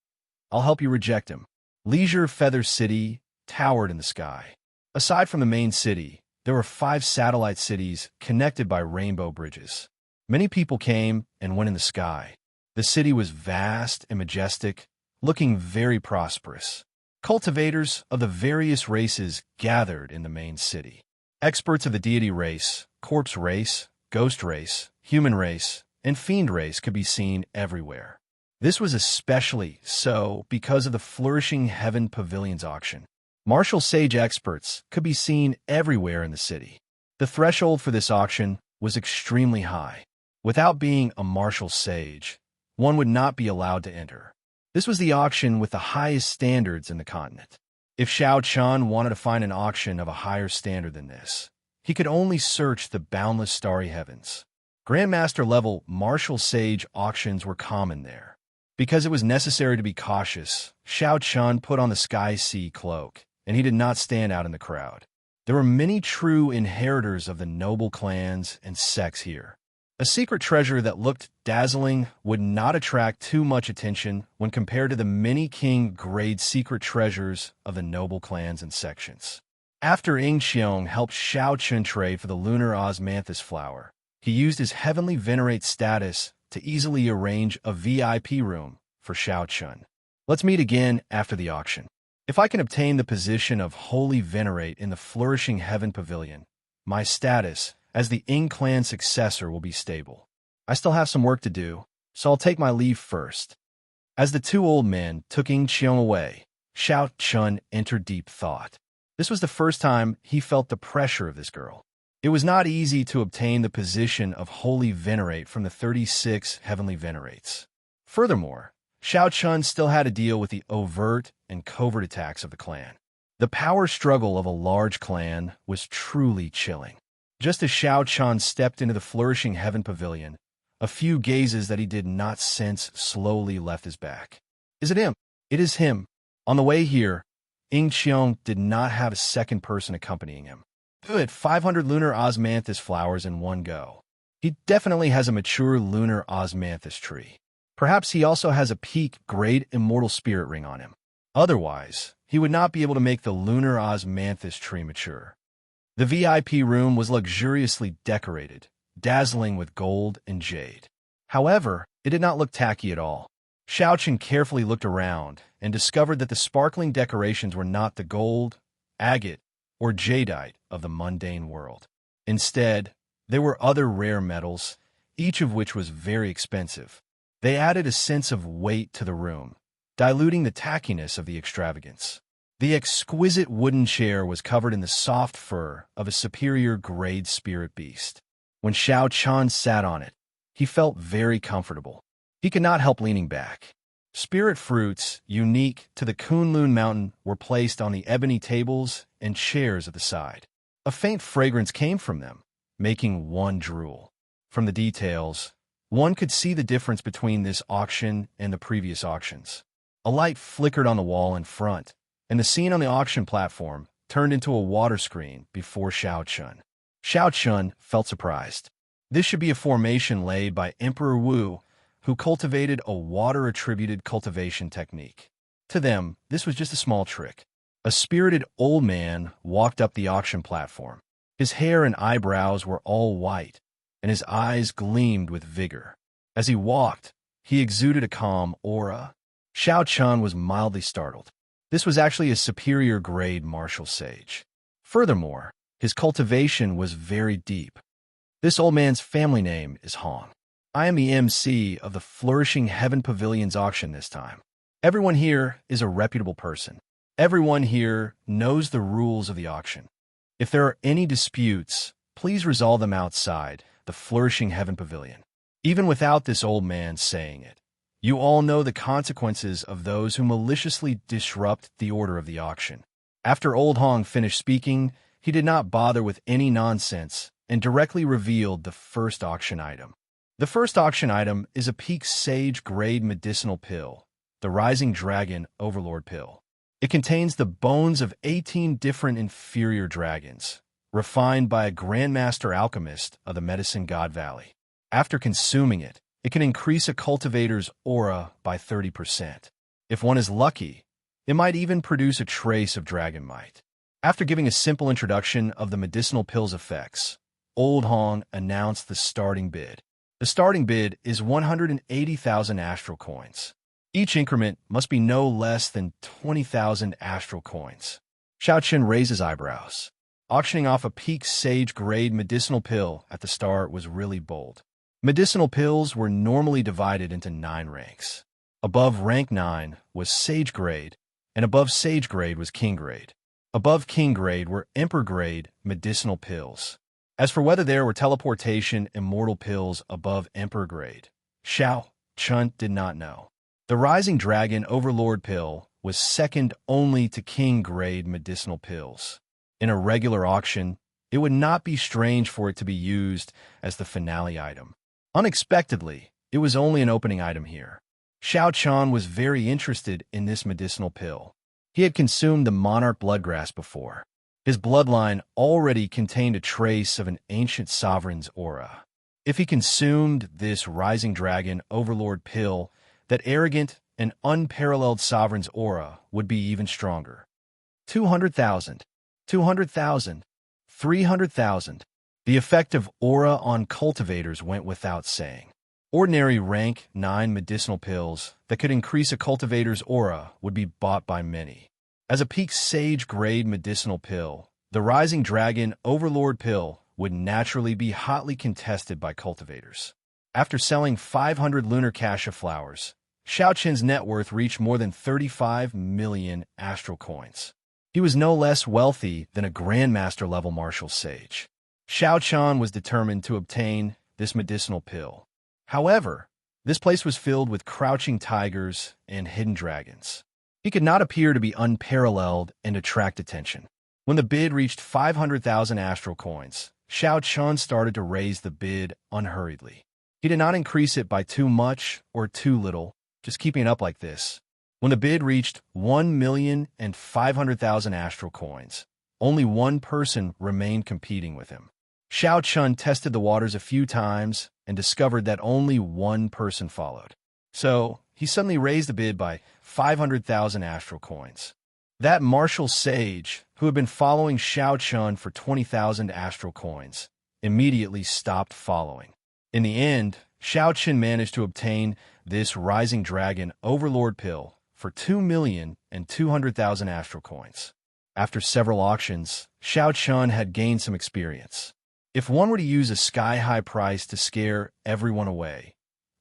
I'll help you reject him." Leisure Feather City towered in the sky. Aside from the main city, there were 5 satellite cities connected by rainbow bridges. Many people came and went in the sky. The city was vast and majestic, looking very prosperous. Cultivators of the various races gathered in the main city. Experts of the deity race, corpse race, ghost race, human race, and fiend race could be seen everywhere. This was especially so because of the flourishing Heaven Pavilion's auction. Martial sage experts could be seen everywhere in the city. The threshold for this auction was extremely high. Without being a martial sage, one would not be allowed to enter. This was the auction with the highest standards in the continent. If Xiaoqin wanted to find an auction of a higher standard than this, he could only search the boundless starry heavens. Grandmaster-level martial sage auctions were common there. Because it was necessary to be cautious, Xiaoqin put on the Sky Sea cloak, and he did not stand out in the crowd. There were many true inheritors of the noble clans and sects here. A secret treasure that looked dazzling would not attract too much attention when compared to the many king-grade secret treasures of the noble clans and sections. After Xiong helped Xiaoqin trade for the lunar osmanthus flower, he used his heavenly venerate status to easily arrange a VIP room for Xiaoqin. Let's meet again after the auction. If I can obtain the position of Holy Venerate in the flourishing Heaven Pavilion, my status as the Ing clan successor will be stable. I still have some work to do, so I'll take my leave first. As the 2 old men took Xiong away, Xiaoqin entered deep thought. This was the first time he felt the pressure of this girl. It was not easy to obtain the position of Holy Venerate from the 36 Heavenly Venerates. Furthermore, Xiaoqin still had to deal with the overt and covert attacks of the clan. The power struggle of a large clan was truly chilling. Just as Xiaoqin stepped into the flourishing Heaven Pavilion, a few gazes that he did not sense slowly left his back. Is it him? It is him. On the way here, Xiong did not have a second person accompanying him. Good, 500 lunar osmanthus flowers in one go. He definitely has a mature lunar osmanthus tree. Perhaps he also has a peak-grade immortal spirit ring on him. Otherwise, he would not be able to make the lunar osmanthus tree mature. The VIP room was luxuriously decorated, dazzling with gold and jade. However, it did not look tacky at all. Xiaoqin carefully looked around and discovered that the sparkling decorations were not the gold, agate, or jadeite of the mundane world. Instead, there were other rare metals, each of which was very expensive. They added a sense of weight to the room, diluting the tackiness of the extravagance. The exquisite wooden chair was covered in the soft fur of a superior grade spirit beast. When Xiaoqin sat on it, he felt very comfortable. He could not help leaning back. Spirit fruits, unique to the Kunlun Mountain, were placed on the ebony tables and chairs at the side. A faint fragrance came from them, making one drool. From the details, one could see the difference between this auction and the previous auctions. A light flickered on the wall in front, and the scene on the auction platform turned into a water screen before Xiaochun. Xiaochun felt surprised. This should be a formation laid by Emperor Wu, who cultivated a water-attributed cultivation technique. To them, this was just a small trick. A spirited old man walked up the auction platform. His hair and eyebrows were all white, and his eyes gleamed with vigor. As he walked, he exuded a calm aura. Xiaochun was mildly startled. This was actually a superior-grade martial sage. Furthermore, his cultivation was very deep. This old man's family name is Hong. I am the MC of the Flourishing Heaven Pavilion's auction this time. Everyone here is a reputable person. Everyone here knows the rules of the auction. If there are any disputes, please resolve them outside the Flourishing Heaven Pavilion. Even without this old man saying it, you all know the consequences of those who maliciously disrupt the order of the auction. After Old Hong finished speaking, he did not bother with any nonsense and directly revealed the first auction item. The first auction item is a peak sage grade medicinal pill, the Rising Dragon Overlord Pill. It contains the bones of 18 different inferior dragons, refined by a Grandmaster Alchemist of the Medicine God Valley. After consuming it, it can increase a cultivator's aura by 30%. If one is lucky, it might even produce a trace of dragon might. After giving a simple introduction of the medicinal pill's effects, Old Hong announced the starting bid. The starting bid is 180,000 astral coins. Each increment must be no less than 20,000 astral coins. Xiaochun raised his eyebrows. Auctioning off a peak sage-grade medicinal pill at the start was really bold. Medicinal pills were normally divided into 9 ranks. Above rank 9 was sage grade, and above sage grade was king grade. Above king grade were emperor grade medicinal pills. As for whether there were teleportation immortal pills above emperor grade, Xiaochun did not know. The Rising Dragon Overlord Pill was second only to king-grade medicinal pills. In a regular auction, it would not be strange for it to be used as the finale item. Unexpectedly, it was only an opening item here. Xiaochun was very interested in this medicinal pill. He had consumed the monarch bloodgrass before. His bloodline already contained a trace of an ancient sovereign's aura. If he consumed this Rising Dragon Overlord Pill, that arrogant and unparalleled sovereign's aura would be even stronger. 200,000, 200,000, 300,000. The effect of aura on cultivators went without saying. Ordinary rank 9 medicinal pills that could increase a cultivator's aura would be bought by many. As a peak sage grade medicinal pill, the Rising Dragon Overlord Pill would naturally be hotly contested by cultivators. After selling 500 lunar cash of flowers, Xiaochun's net worth reached more than 35 million astral coins. He was no less wealthy than a Grandmaster-level martial sage. Xiaochun was determined to obtain this medicinal pill. However, this place was filled with crouching tigers and hidden dragons. He could not appear to be unparalleled and attract attention. When the bid reached 500,000 astral coins, Xiaochun started to raise the bid unhurriedly. He did not increase it by too much or too little, just keeping it up like this. When the bid reached 1,500,000 astral coins, only one person remained competing with him. Xiaochun tested the waters a few times and discovered that only one person followed. So, he suddenly raised the bid by 500,000 astral coins. That martial sage, who had been following Xiaochun for 20,000 astral coins, immediately stopped following. In the end, Xiaochun managed to obtain this Rising Dragon Overlord Pill for 2,200,000 astral coins. After several auctions, Xiaochun had gained some experience. If one were to use a sky-high price to scare everyone away,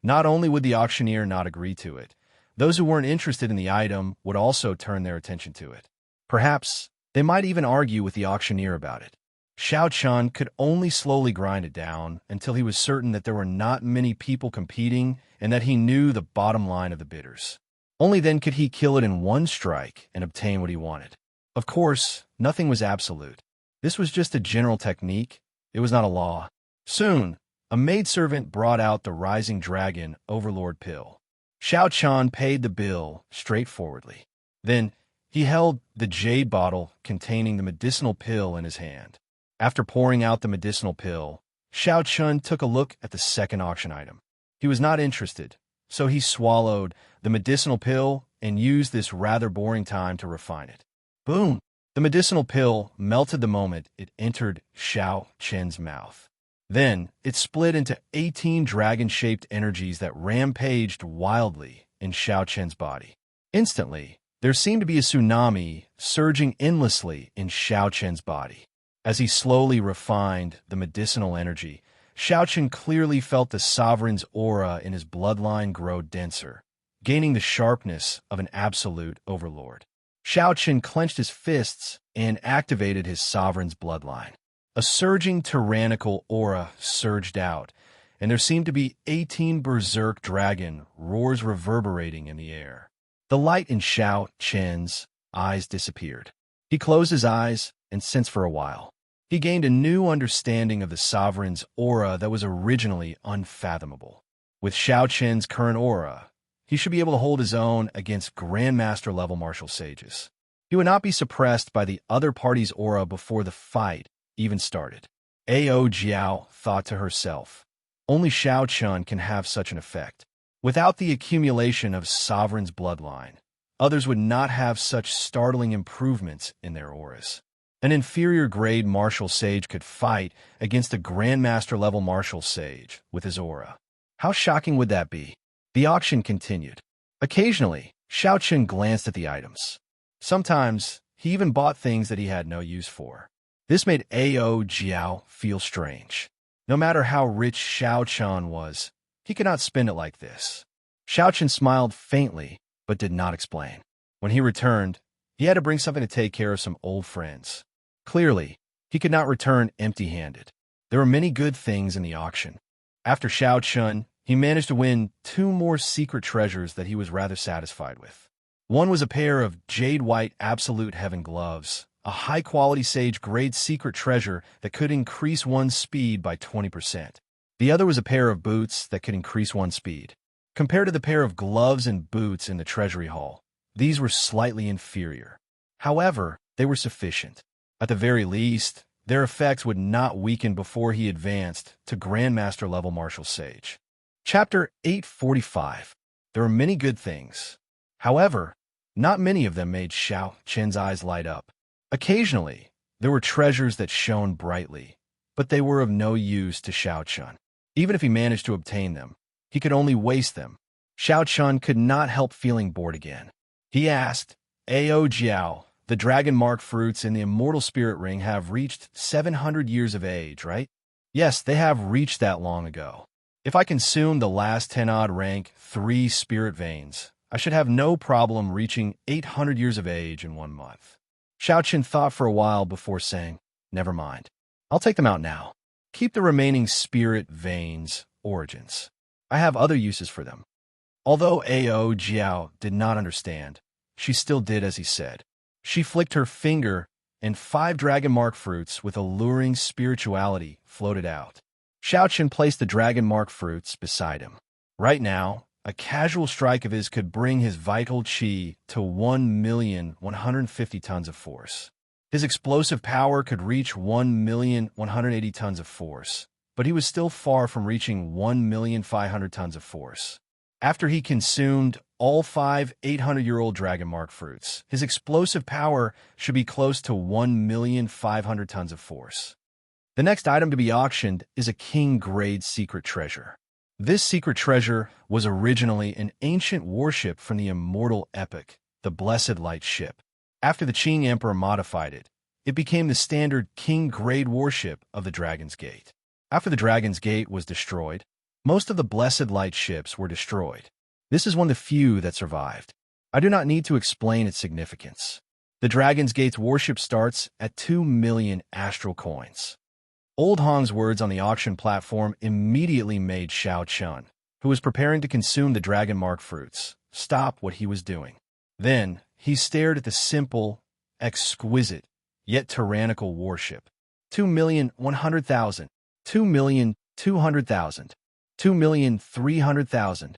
not only would the auctioneer not agree to it, those who weren't interested in the item would also turn their attention to it. Perhaps they might even argue with the auctioneer about it. Xiaochun could only slowly grind it down until he was certain that there were not many people competing and that he knew the bottom line of the bidders. Only then could he kill it in one strike and obtain what he wanted. Of course, nothing was absolute. This was just a general technique. It was not a law. Soon, a maidservant brought out the Rising Dragon Overlord Pill. Xiaochun paid the bill straightforwardly. Then, He held the jade bottle containing the medicinal pill in his hand. After pouring out the medicinal pill, Xianxia took a look at the second auction item. He was not interested, so he swallowed the medicinal pill and used this rather boring time to refine it. Boom! The medicinal pill melted the moment it entered Xianxia's mouth. Then, it split into 18 dragon-shaped energies that rampaged wildly in Xianxia's body. Instantly, there seemed to be a tsunami surging endlessly in Xianxia's body. As he slowly refined the medicinal energy, Xianxia clearly felt the sovereign's aura in his bloodline grow denser, gaining the sharpness of an absolute overlord. Xianxia clenched his fists and activated his sovereign's bloodline. A surging tyrannical aura surged out, and there seemed to be 18 berserk dragon roars reverberating in the air. The light in Xianxia's eyes disappeared. He closed his eyes and sensed for a while. He gained a new understanding of the sovereign's aura that was originally unfathomable. With Xianxia's current aura, he should be able to hold his own against Grandmaster-level martial sages. He would not be suppressed by the other party's aura before the fight even started. Ao Jiao thought to herself, only Xianxia can have such an effect. Without the accumulation of sovereign's bloodline, others would not have such startling improvements in their auras. An inferior-grade martial sage could fight against a Grandmaster-level martial sage with his aura. How shocking would that be? The auction continued. Occasionally, Xianxia glanced at the items. Sometimes, he even bought things that he had no use for. This made Ao Jiao feel strange. No matter how rich Xianxia was, he could not spend it like this. Xianxia smiled faintly, but did not explain. When he returned, he had to bring something to take care of some old friends. Clearly, he could not return empty-handed. There were many good things in the auction. After Xianxia, he managed to win 2 more secret treasures that he was rather satisfied with. One was a pair of jade-white absolute heaven gloves, a high-quality sage-grade secret treasure that could increase one's speed by 20%. The other was a pair of boots that could increase one's speed. Compared to the pair of gloves and boots in the treasury hall, these were slightly inferior. However, they were sufficient. At the very least, their effects would not weaken before he advanced to Grandmaster-level martial sage. Chapter 845. There were many good things. However, not many of them made Xianxia's eyes light up. Occasionally, there were treasures that shone brightly, but they were of no use to Xianxia. Even if he managed to obtain them, he could only waste them. Xianxia could not help feeling bored again. He asked, Ao Jiao, the dragon mark fruits in the immortal spirit ring have reached 700 years of age, right? Yes, they have reached that long ago. If I consume the last 10-odd rank 3 spirit veins, I should have no problem reaching 800 years of age in 1 month. Xianxia thought for a while before saying, never mind. I'll take them out now. Keep the remaining spirit veins origins. I have other uses for them. Although Ao Jiao did not understand, she still did as he said. She flicked her finger, and 5 dragon mark fruits with alluring spirituality floated out. Xianxia placed the dragon mark fruits beside him. Right now, a casual strike of his could bring his vital qi to 1,150 tons of force. His explosive power could reach 1,180 tons of force, but he was still far from reaching 1,500 tons of force. After he consumed all 5 800-year-old dragon mark fruits, his explosive power should be close to 1,500 tons of force. The next item to be auctioned is a king-grade secret treasure. This secret treasure was originally an ancient warship from the immortal epic, the Blessed Light ship. After the Qing Emperor modified it, it became the standard king-grade warship of the Dragon's Gate. After the Dragon's Gate was destroyed, most of the Blessed Light ships were destroyed. This is one of the few that survived. I do not need to explain its significance. The Dragon's Gate's warship starts at 2 million astral coins. Old Hong's words on the auction platform immediately made Xianxia, who was preparing to consume the dragon mark fruits, stop what he was doing. Then, he stared at the simple, exquisite, yet tyrannical warship. 2,100,000, 2,200,000, 2,300,000.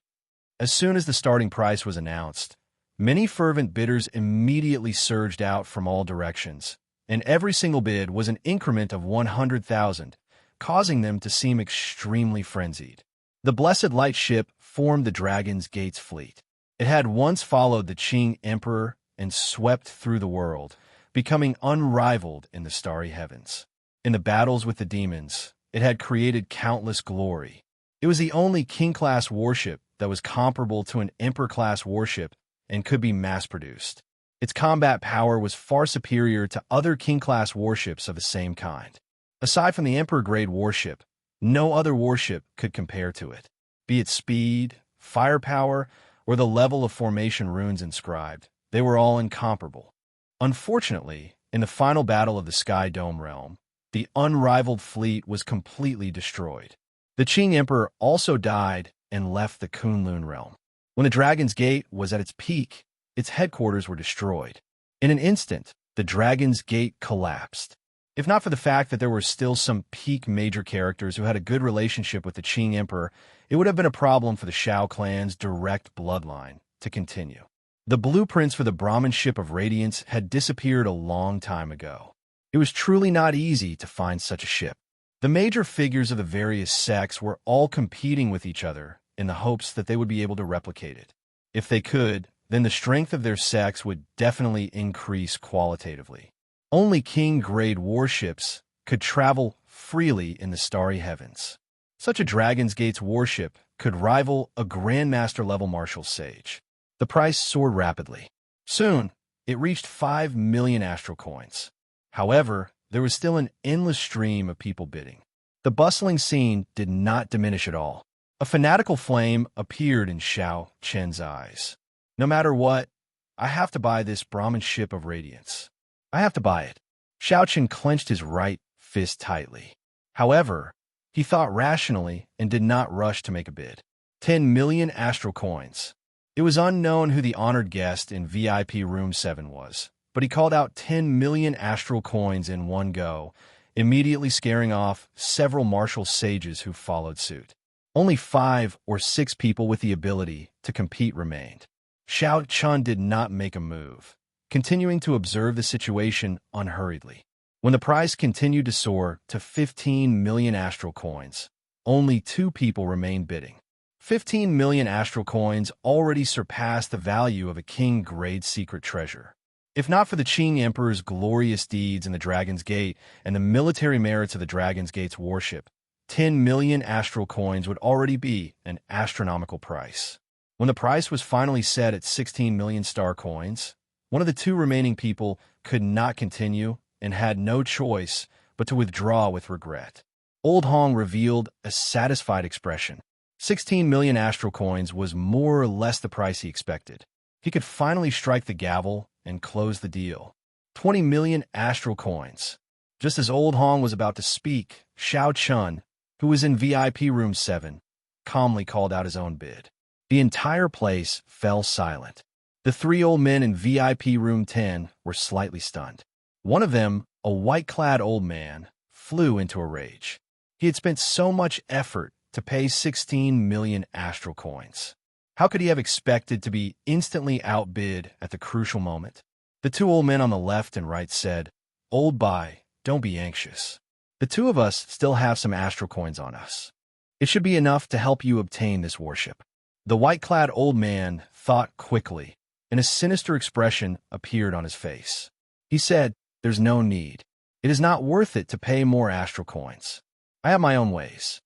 As soon as the starting price was announced, Many fervent bidders immediately surged out from all directions, and every single bid was an increment of 100,000, causing them to seem extremely frenzied. The Blessed Light ship formed the Dragon's Gate's fleet. It had once followed the Qing Emperor and swept through the world, becoming unrivaled in the starry heavens. In the battles with the demons, it had created countless glory. It was the only King-class warship that was comparable to an Emperor-class warship and could be mass-produced. Its combat power was far superior to other King-class warships of the same kind. Aside from the Emperor-grade warship, no other warship could compare to it, be it speed, firepower, or the level of formation runes inscribed. They were all incomparable. Unfortunately, in the final battle of the Sky Dome realm, the unrivaled fleet was completely destroyed. The Qing Emperor also died and left the Kunlun realm. When the Dragon's Gate was at its peak, its headquarters were destroyed. In an instant, the Dragon's Gate collapsed. If not for the fact that there were still some peak major characters who had a good relationship with the Qing Emperor, it would have been a problem for the Shao clan's direct bloodline to continue. The blueprints for the Brahmin ship of Radiance had disappeared a long time ago. It was truly not easy to find such a ship. The major figures of the various sects were all competing with each other in the hopes that they would be able to replicate it. If they could, then the strength of their sects would definitely increase qualitatively. Only King-grade warships could travel freely in the starry heavens. Such a Dragon's Gate's warship could rival a Grandmaster-level Martial Sage. The price soared rapidly. Soon, it reached 5 million astral coins. However, there was still an endless stream of people bidding. The bustling scene did not diminish at all. A fanatical flame appeared in Xianxia's eyes. No matter what, I have to buy this Brahmin ship of Radiance. I have to buy it. Xianxia clenched his right fist tightly. However, he thought rationally and did not rush to make a bid. 10 million astral coins. It was unknown who the honored guest in VIP Room 7 was, but he called out 10 million astral coins in one go, immediately scaring off several martial sages who followed suit. Only 5 or 6 people with the ability to compete remained. Xianxia did not make a move, continuing to observe the situation unhurriedly. When the price continued to soar to 15 million astral coins, only 2 people remained bidding. 15 million astral coins already surpassed the value of a king-grade secret treasure. If not for the Qing Emperor's glorious deeds in the Dragon's Gate and the military merits of the Dragon's Gate's warship, 10 million astral coins would already be an astronomical price. When the price was finally set at 16 million star coins, one of the 2 remaining people could not continue and had no choice but to withdraw with regret. Old Hong revealed a satisfied expression. 16 million astral coins was more or less the price he expected. He could finally strike the gavel and close the deal. 20 million astral coins. Just as Old Hong was about to speak, Xianxia, who was in VIP Room 7, calmly called out his own bid. The entire place fell silent. The 3 old men in VIP Room 10 were slightly stunned. One of them, a white-clad old man, flew into a rage. He had spent so much effort to pay 16 million astral coins. How could he have expected to be instantly outbid at the crucial moment? The 2 old men on the left and right said, "Old Bai, don't be anxious. The 2 of us still have some astral coins on us. It should be enough to help you obtain this worship." The white-clad old man thought quickly, and a sinister expression appeared on his face. He said, "There's no need. It is not worth it to pay more astral coins. I have my own ways."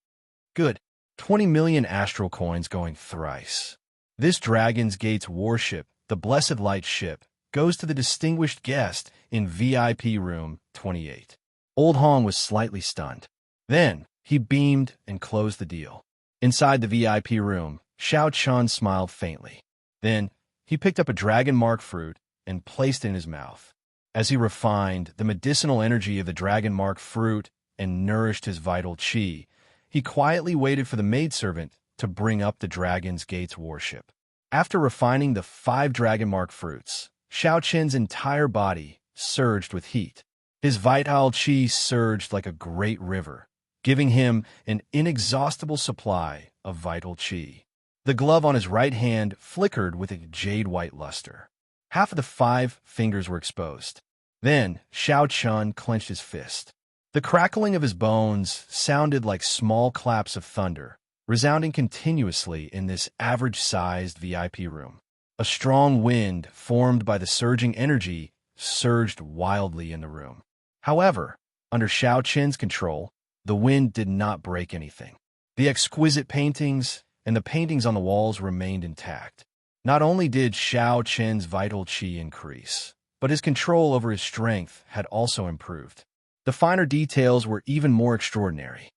Good. 20 million astral coins going thrice. This Dragon's Gate's warship, the Blessed Light ship, goes to the distinguished guest in VIP Room 28. Old Hong was slightly stunned. Then, he beamed and closed the deal. Inside the VIP room, Xianxia smiled faintly. Then, he picked up a dragon mark fruit and placed it in his mouth. As he refined the medicinal energy of the dragon mark fruit and nourished his vital qi, he quietly waited for the maidservant to bring up the Dragon's Gate's warship. After refining the 5 dragon mark fruits, Xiaoqian's entire body surged with heat. His vital qi surged like a great river, giving him an inexhaustible supply of vital qi. The glove on his right hand flickered with a jade-white luster. Half of the 5 fingers were exposed. Then Xianxia clenched his fist. The crackling of his bones sounded like small claps of thunder, resounding continuously in this average-sized VIP room. A strong wind, formed by the surging energy, surged wildly in the room. However, under Xiaoqian's control, the wind did not break anything. The exquisite paintings and the paintings on the walls remained intact. Not only did Xiaoqian's vital qi increase, but his control over his strength had also improved. The finer details were even more extraordinary.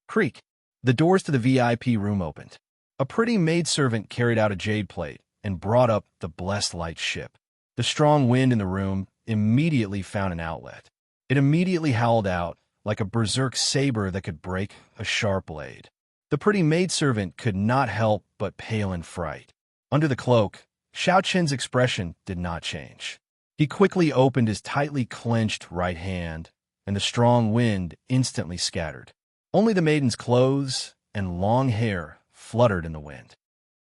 Creak. The doors to the VIP room opened. A pretty maidservant carried out a jade plate and brought up the blessed light ship. The strong wind in the room immediately found an outlet. It immediately howled out like a berserk saber that could break a sharp blade. The pretty maidservant could not help but pale in fright. Under the cloak, Xiaoqian's expression did not change. He quickly opened his tightly clenched right hand, and the strong wind instantly scattered. Only the maiden's clothes and long hair fluttered in the wind.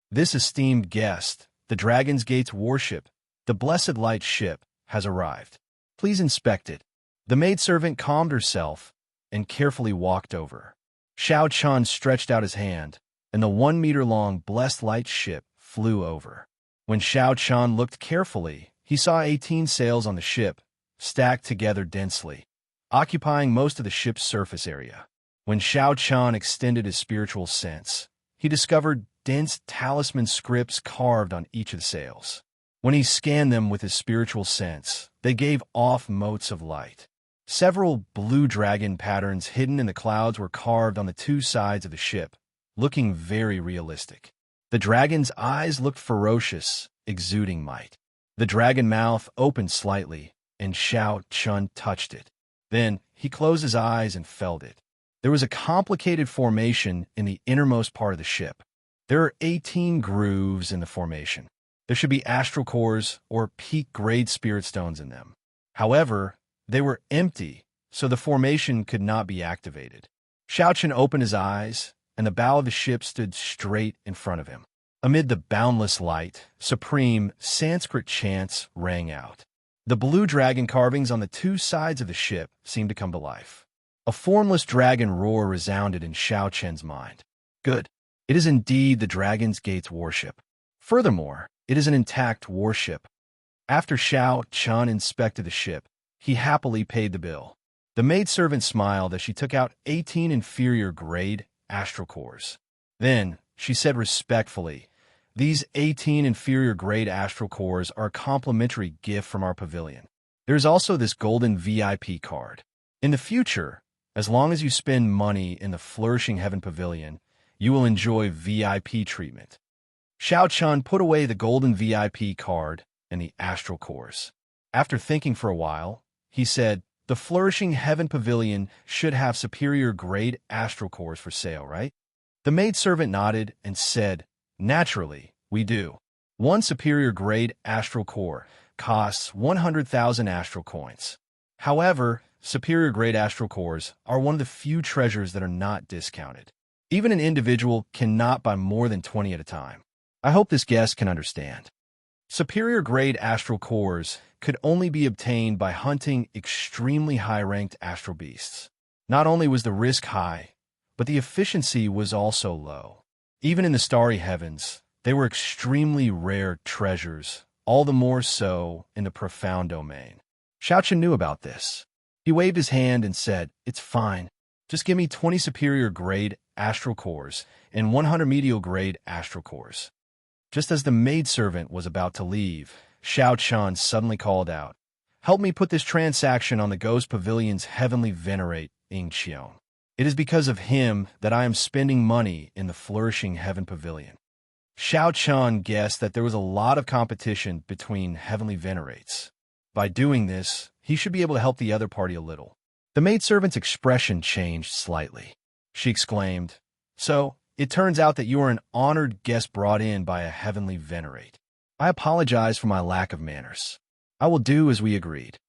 This esteemed guest, the Dragon's Gate's warship, the Blessed Light ship, has arrived. Please inspect it. The maidservant calmed herself and carefully walked over. Xiaoqian stretched out his hand, and the 1-meter-long Blessed Light ship flew over. When Xiaoqian looked carefully, he saw 18 sails on the ship, stacked together densely, occupying most of the ship's surface area. When Xiaoqian extended his spiritual sense, he discovered dense talisman scripts carved on each of the sails. When he scanned them with his spiritual sense, they gave off motes of light. Several blue dragon patterns hidden in the clouds were carved on the 2 sides of the ship, looking very realistic. The dragon's eyes looked ferocious, exuding might. The dragon mouth opened slightly, and Xiaoqian touched it. Then he closed his eyes and felt it. There was a complicated formation in the innermost part of the ship. There are 18 grooves in the formation. There should be astral cores or peak-grade spirit stones in them. However, they were empty, so the formation could not be activated. Xiaoqian opened his eyes, and the bow of the ship stood straight in front of him. Amid the boundless light, supreme Sanskrit chants rang out. The blue dragon carvings on the 2 sides of the ship seemed to come to life. A formless dragon roar resounded in Xiaoqian's mind. Good. It is indeed the Dragon's Gate's warship. Furthermore, it is an intact warship. After Xiaoqian inspected the ship, he happily paid the bill. The maidservant smiled as she took out 18 inferior-grade astral cores. Then, she said respectfully, "These 18 inferior-grade astral cores are a complimentary gift from our pavilion. There is also this golden VIP card. In the future, as long as you spend money in the Flourishing Heaven Pavilion, you will enjoy VIP treatment." Xiaoqian put away the golden VIP card and the astral cores. After thinking for a while, he said, "The Flourishing Heaven Pavilion should have superior-grade astral cores for sale, right?" The maidservant nodded and said, "Naturally, we do. One superior-grade astral core costs 100,000 astral coins. However, superior-grade astral cores are one of the few treasures that are not discounted. Even an individual cannot buy more than 20 at a time. I hope this guest can understand. Superior-grade astral cores could only be obtained by hunting extremely high-ranked astral beasts. Not only was the risk high, but the efficiency was also low. Even in the starry heavens, they were extremely rare treasures, all the more so in the profound domain." Xiaoqian knew about this. He waved his hand and said, "It's fine. Just give me 20 superior-grade astral cores and 100 medial-grade astral cores." Just as the maidservant was about to leave, Xiaoqian suddenly called out, "Help me put this transaction on the Ghost Pavilion's heavenly venerate, Xianxia. It is because of him that I am spending money in the Flourishing Heaven Pavilion." Xiaoqian guessed that there was a lot of competition between heavenly venerates. By doing this, he should be able to help the other party a little. The maidservant's expression changed slightly. She exclaimed, "So, it turns out that you are an honored guest brought in by a heavenly venerate. I apologize for my lack of manners. I will do as we agreed.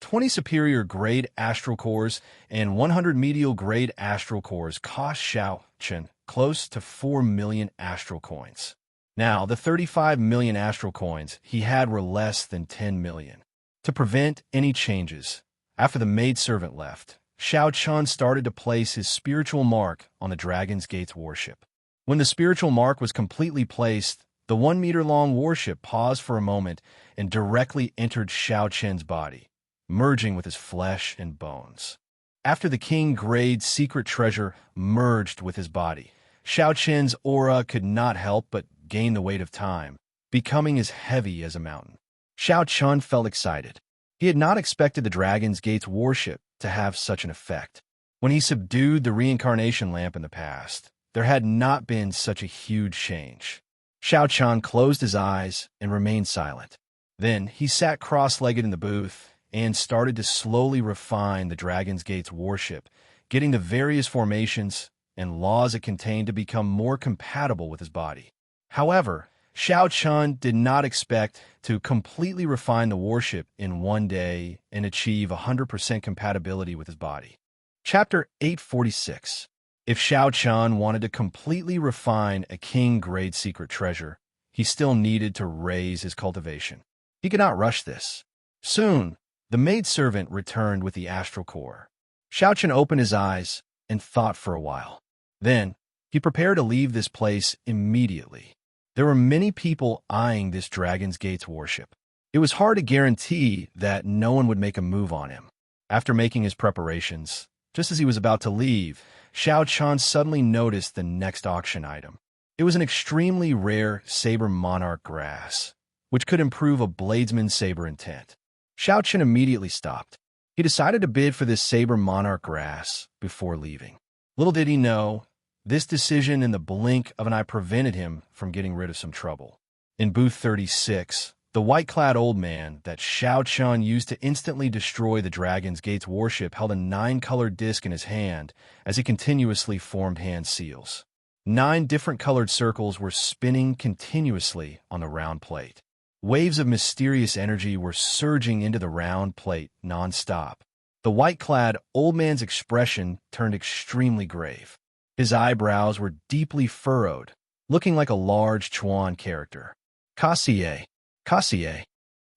20 superior-grade astral cores and 100 medial-grade astral cores cost Xiaoqian close to 4 million astral coins. Now, the 35 million astral coins he had were less than 10 million. To prevent any changes, after the maidservant left, Xianxia started to place his spiritual mark on the Dragon's Gate's warship. When the spiritual mark was completely placed, the 1-meter-long warship paused for a moment and directly entered Xiaoqian's body, merging with his flesh and bones. After the king-grade secret treasure merged with his body, Xiaoqian's aura could not help but gain the weight of time, becoming as heavy as a mountain. Xiaoqian felt excited. He had not expected the Dragon's Gate's warship to have such an effect. When he subdued the reincarnation lamp in the past, there had not been such a huge change. Xiaoqian closed his eyes and remained silent. Then he sat cross-legged in the booth and started to slowly refine the Dragon's Gate's warship, getting the various formations and laws it contained to become more compatible with his body. However, Xiaoqian did not expect to completely refine the warship in one day and achieve 100% compatibility with his body. Chapter 846. If Xiaoqian wanted to completely refine a king-grade secret treasure, he still needed to raise his cultivation. He could not rush this. Soon, the maidservant returned with the astral core. Xiaoqian opened his eyes and thought for a while. Then, he prepared to leave this place immediately. There were many people eyeing this Dragon's Gate's warship. It was hard to guarantee that no one would make a move on him. After making his preparations, just as he was about to leave, Xiaoqian suddenly noticed the next auction item. It was an extremely rare saber monarch grass, which could improve a bladesman's saber intent. Xiaoqian immediately stopped. He decided to bid for this saber monarch grass before leaving. Little did he know, this decision in the blink of an eye prevented him from getting rid of some trouble. In booth 36, the white-clad old man that Xiaoqian used to instantly destroy the Dragon's Gate's warship held a 9-colored disc in his hand as he continuously formed hand seals. 9 different colored circles were spinning continuously on the round plate. Waves of mysterious energy were surging into the round plate non-stop. The white-clad old man's expression turned extremely grave. His eyebrows were deeply furrowed, looking like a large Chuan character. Kassier.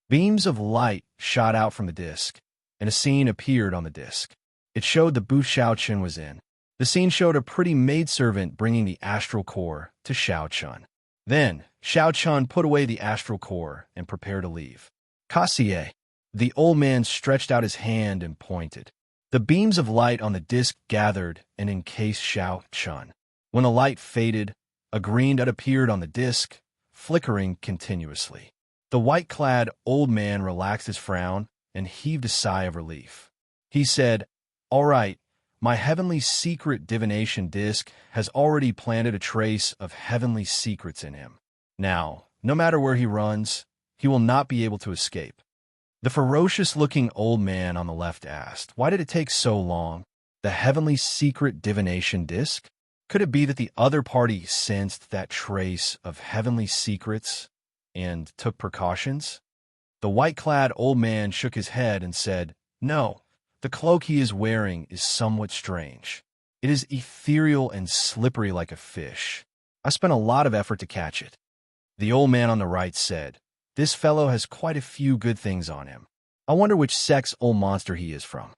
Beams of light shot out from the disc, and a scene appeared on the disc. It showed the booth Xiaoqian was in. The scene showed a pretty maidservant bringing the astral core to Xiaoqian. Then, Xiaoqian put away the astral core and prepared to leave. Kassier. The old man stretched out his hand and pointed. The beams of light on the disc gathered and encased Xiaoqian. When the light faded, a green dot appeared on the disc, flickering continuously. The white-clad old man relaxed his frown and heaved a sigh of relief. He said, "All right, my heavenly secret divination disc has already planted a trace of heavenly secrets in him. Now, no matter where he runs, he will not be able to escape." The ferocious-looking old man on the left asked, "Why did it take so long? The heavenly secret divination disc? Could it be that the other party sensed that trace of heavenly secrets and took precautions?" The white-clad old man shook his head and said, "No, the cloak he is wearing is somewhat strange. It is ethereal and slippery like a fish. I spent a lot of effort to catch it." The old man on the right said, "This fellow has quite a few good things on him. I wonder which sect's old monster he is from."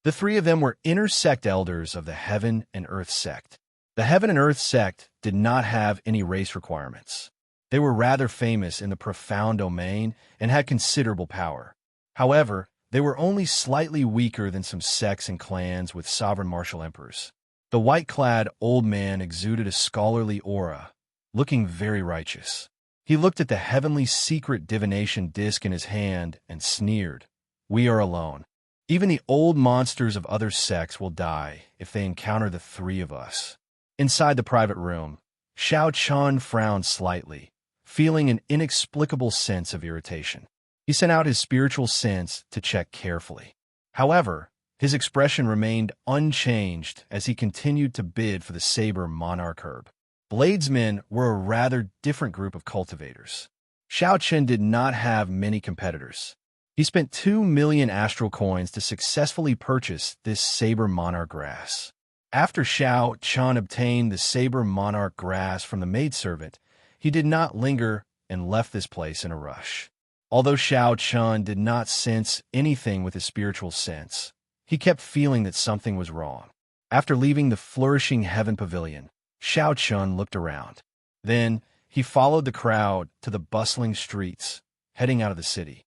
The 3 of them were inner sect elders of the Heaven and Earth sect. The Heaven and Earth sect did not have any race requirements. They were rather famous in the profound domain and had considerable power. However, they were only slightly weaker than some sects and clans with sovereign martial emperors. The white-clad old man exuded a scholarly aura, looking very righteous. He looked at the heavenly secret divination disc in his hand and sneered, "We are alone. Even the old monsters of other sects will die if they encounter the 3 of us." Inside the private room, Xiaoqian frowned slightly, feeling an inexplicable sense of irritation. He sent out his spiritual sense to check carefully. However, his expression remained unchanged as he continued to bid for the saber monarch herb. Bladesmen were a rather different group of cultivators. Xiaoqian did not have many competitors. He spent 2 million astral coins to successfully purchase this saber monarch grass. After Xiao Chun obtained the saber monarch grass from the maidservant, he did not linger and left this place in a rush. Although Xiao Chun did not sense anything with his spiritual sense, he kept feeling that something was wrong. After leaving the flourishing heaven pavilion, Xiao Chun looked around. Then he followed the crowd to the bustling streets, heading out of the city.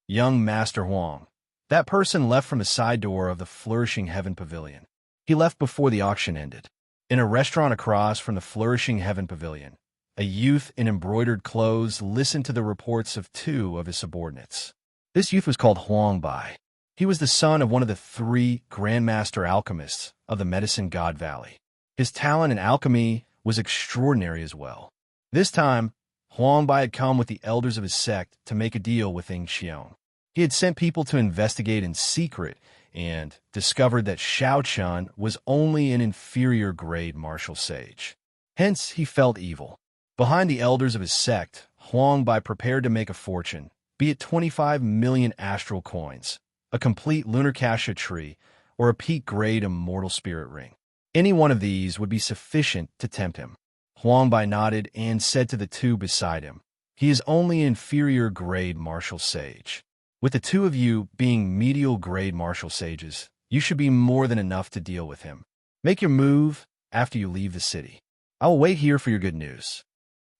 Young Master Huang. That person left from the side door of the flourishing heaven pavilion. He left before the auction ended. In a restaurant across from the flourishing heaven pavilion, a youth in embroidered clothes listened to the reports of two of his subordinates. This youth was called Huang Bai. He was the son of one of the 3 Grandmaster alchemists of the Medicine God Valley. His talent in alchemy was extraordinary as well. This time, Huang Bai had come with the elders of his sect to make a deal with Xianxia. He had sent people to investigate in secret and discovered that Xiao Chun was only an inferior grade martial sage. Hence, he felt evil. Behind the elders of his sect, Huang Bai prepared to make a fortune, be it 25 million astral coins, a complete lunar kasha tree, or a peak-grade immortal spirit ring. Any one of these would be sufficient to tempt him. Huang Bai nodded and said to the two beside him, "He is only an inferior-grade martial sage. With the two of you being medial-grade martial sages, you should be more than enough to deal with him. Make your move after you leave the city. I will wait here for your good news."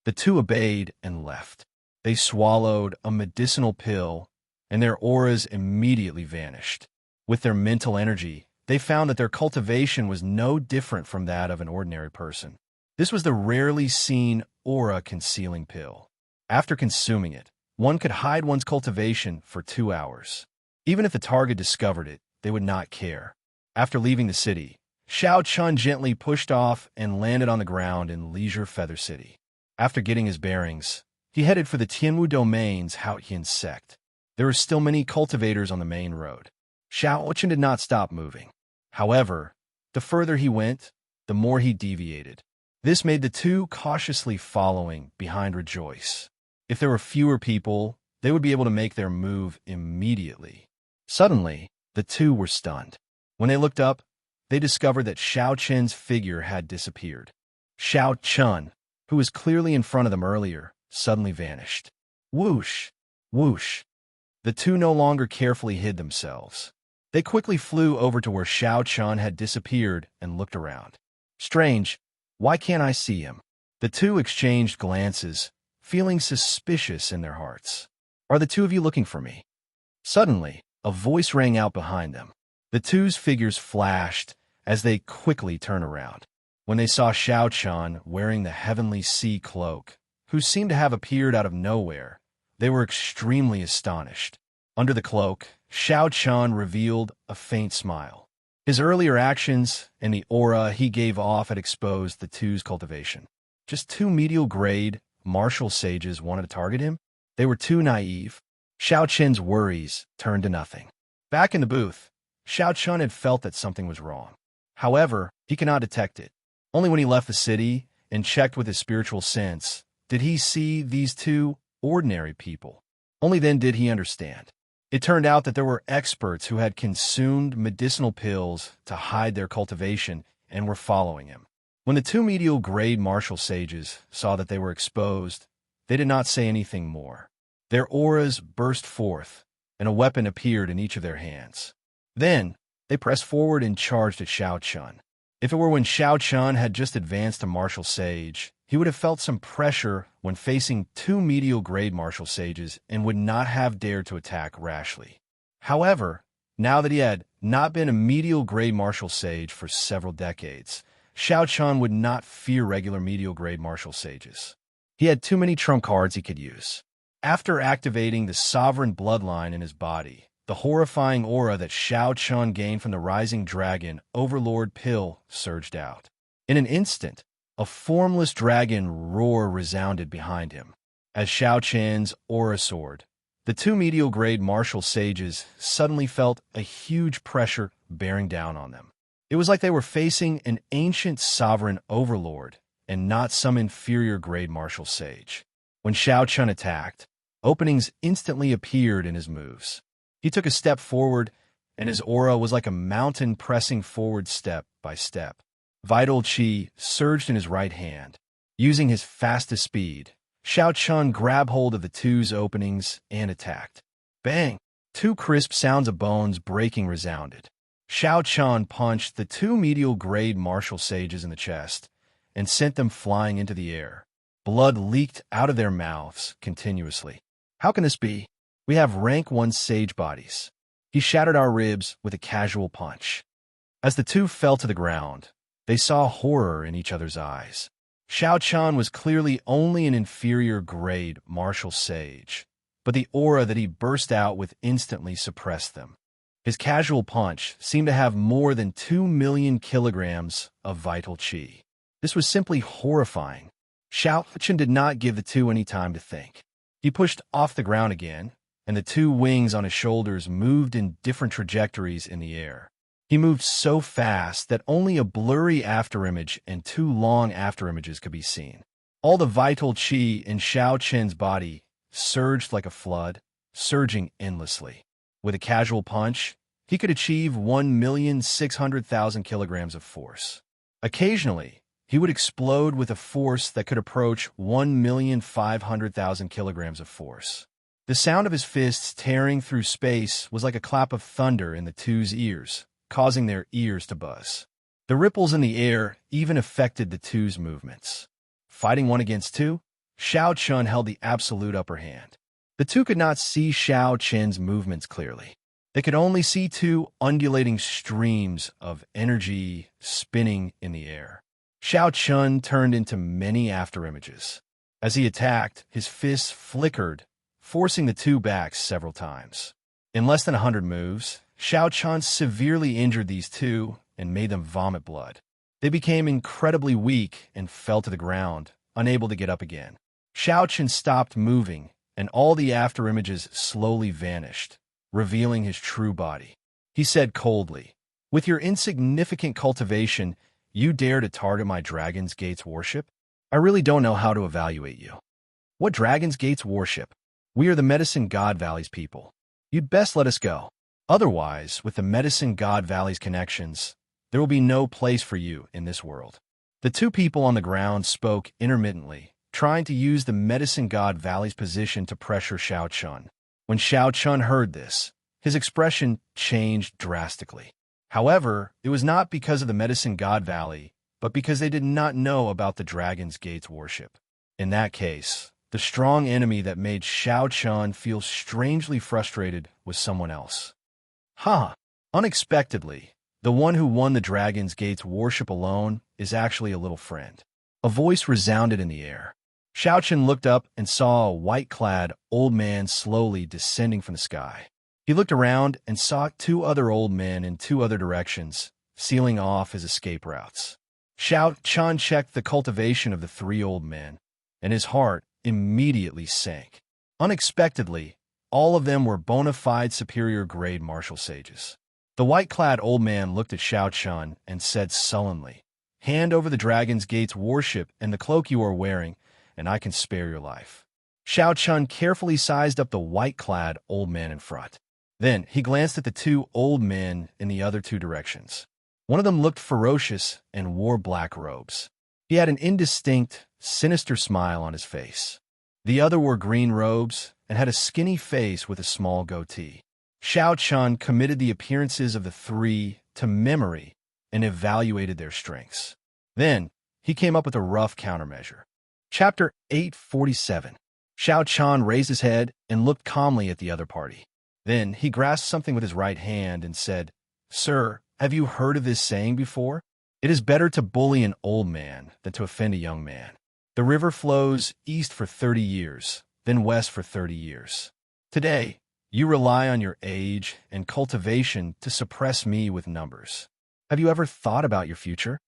The two obeyed and left. They swallowed a medicinal pill, and their auras immediately vanished. With their mental energy, they found that their cultivation was no different from that of an ordinary person. This was the rarely seen aura-concealing pill. After consuming it, one could hide one's cultivation for 2 hours. Even if the target discovered it, they would not care. After leaving the city, Xiao Chun gently pushed off and landed on the ground in Leisure Feather City. After getting his bearings, he headed for the Tianwu Domain's Haotian sect. There were still many cultivators on the main road. Xiao Chun did not stop moving. However, the further he went, the more he deviated. This made the two cautiously following behind rejoice. If there were fewer people, they would be able to make their move immediately. Suddenly, the two were stunned. When they looked up, they discovered that Xiao Chun's figure had disappeared. Xiao Chun, who was clearly in front of them earlier, suddenly vanished. Whoosh! Whoosh! The two no longer carefully hid themselves. They quickly flew over to where Xiao Chun had disappeared and looked around. Strange, why can't I see him? The two exchanged glances, feeling suspicious in their hearts. Are the two of you looking for me? Suddenly, a voice rang out behind them. The two's figures flashed as they quickly turned around. When they saw Xiao Chun wearing the heavenly sea cloak, who seemed to have appeared out of nowhere, they were extremely astonished. Under the cloak, Xiao Chun revealed a faint smile. His earlier actions and the aura he gave off had exposed the two's cultivation. Just 2 medial-grade martial sages wanted to target him? They were too naive. Xiao Chun's worries turned to nothing. Back in the booth, Xiao Chun had felt that something was wrong. However, he could not detect it. Only when he left the city and checked with his spiritual sense did he see these 2 ordinary people. Only then did he understand. It turned out that there were experts who had consumed medicinal pills to hide their cultivation and were following him. When the 2 medial-grade martial sages saw that they were exposed, they did not say anything more. Their auras burst forth, and a weapon appeared in each of their hands. Then, they pressed forward and charged at Xiao Chun. If it were when Xiao Chun had just advanced to martial sage, he would have felt some pressure when facing 2 medial-grade martial sages and would not have dared to attack rashly. However, now that he had not been a medial-grade martial sage for several decades, Xiao Chun would not fear regular medial-grade martial sages. He had too many trump cards he could use. After activating the sovereign bloodline in his body, the horrifying aura that Xiao Chun gained from the rising dragon Overlord pill surged out. In an instant, a formless dragon roar resounded behind him. As Xiao Chun's aura soared, the 2 medial-grade martial sages suddenly felt a huge pressure bearing down on them. It was like they were facing an ancient sovereign overlord and not some inferior-grade martial sage. When Xiao Chun attacked, openings instantly appeared in his moves. He took a step forward, and his aura was like a mountain pressing forward step by step. Vital qi surged in his right hand. Using his fastest speed, Xianxia grabbed hold of the two's openings and attacked. Bang! Two crisp sounds of bones breaking resounded. Xianxia punched the two medial-grade martial sages in the chest and sent them flying into the air. Blood leaked out of their mouths continuously. How can this be? We have rank 1 sage bodies. He shattered our ribs with a casual punch. As the two fell to the ground, they saw horror in each other's eyes. Xianxia was clearly only an inferior-grade martial sage, but the aura that he burst out with instantly suppressed them. His casual punch seemed to have more than 2 million kilograms of vital qi. This was simply horrifying. Xianxia did not give the two any time to think. He pushed off the ground again, and the two wings on his shoulders moved in different trajectories in the air. He moved so fast that only a blurry afterimage and 2 long afterimages could be seen. All the vital qi in Xiaoqian's body surged like a flood, surging endlessly. With a casual punch, he could achieve 1,600,000 kilograms of force. Occasionally, he would explode with a force that could approach 1,500,000 kilograms of force. The sound of his fists tearing through space was like a clap of thunder in the two's ears, causing their ears to buzz. The ripples in the air even affected the two's movements. Fighting 1 against 2, Xiaoqian held the absolute upper hand. The two could not see Xiaoqian's movements clearly. They could only see 2 undulating streams of energy spinning in the air. Xiaoqian turned into many afterimages. As he attacked, his fists flickered, forcing the two back several times. In less than 100 moves, Xiaoqian severely injured these two and made them vomit blood. They became incredibly weak and fell to the ground, unable to get up again. Xiaoqian stopped moving, and all the afterimages slowly vanished, revealing his true body. He said coldly, "With your insignificant cultivation, you dare to target my Dragon's Gate's warship? I really don't know how to evaluate you." "What Dragon's Gate's warship? We are the Medicine God Valley's people. You'd best let us go. Otherwise, with the Medicine God Valley's connections, there will be no place for you in this world." The two people on the ground spoke intermittently, trying to use the Medicine God Valley's position to pressure Xiaoqian. When Xiaoqian heard this, his expression changed drastically. However, it was not because of the Medicine God Valley, but because they did not know about the Dragon's Gate's warship. In that case, the strong enemy that made Xiaoqian feel strangely frustrated was someone else. Unexpectedly, the one who won the Dragon's Gate's warship alone is actually a little friend. A voice resounded in the air. Xiaoqian looked up and saw a white-clad old man slowly descending from the sky. He looked around and saw 2 other old men in 2 other directions, sealing off his escape routes. Xiaoqian checked the cultivation of the 3 old men, and his heart immediately sank. Unexpectedly, all of them were bona fide superior-grade martial sages. The white-clad old man looked at Xiaoqian and said sullenly, "Hand over the Dragon's Gate's warship and the cloak you are wearing, and I can spare your life." Xiaoqian carefully sized up the white-clad old man in front. Then he glanced at the 2 old men in the other 2 directions. One of them looked ferocious and wore black robes. He had an indistinct, sinister smile on his face. The other wore green robes and had a skinny face with a small goatee. Xiaoqian committed the appearances of the 3 to memory and evaluated their strengths. Then he came up with a rough countermeasure. Chapter 847. Xiaoqian raised his head and looked calmly at the other party. Then he grasped something with his right hand and said, "Sir, have you heard of this saying before? It is better to bully an old man than to offend a young man. The river flows east for 30 years, then west for 30 years. Today, you rely on your age and cultivation to suppress me with numbers. Have you ever thought about your future?"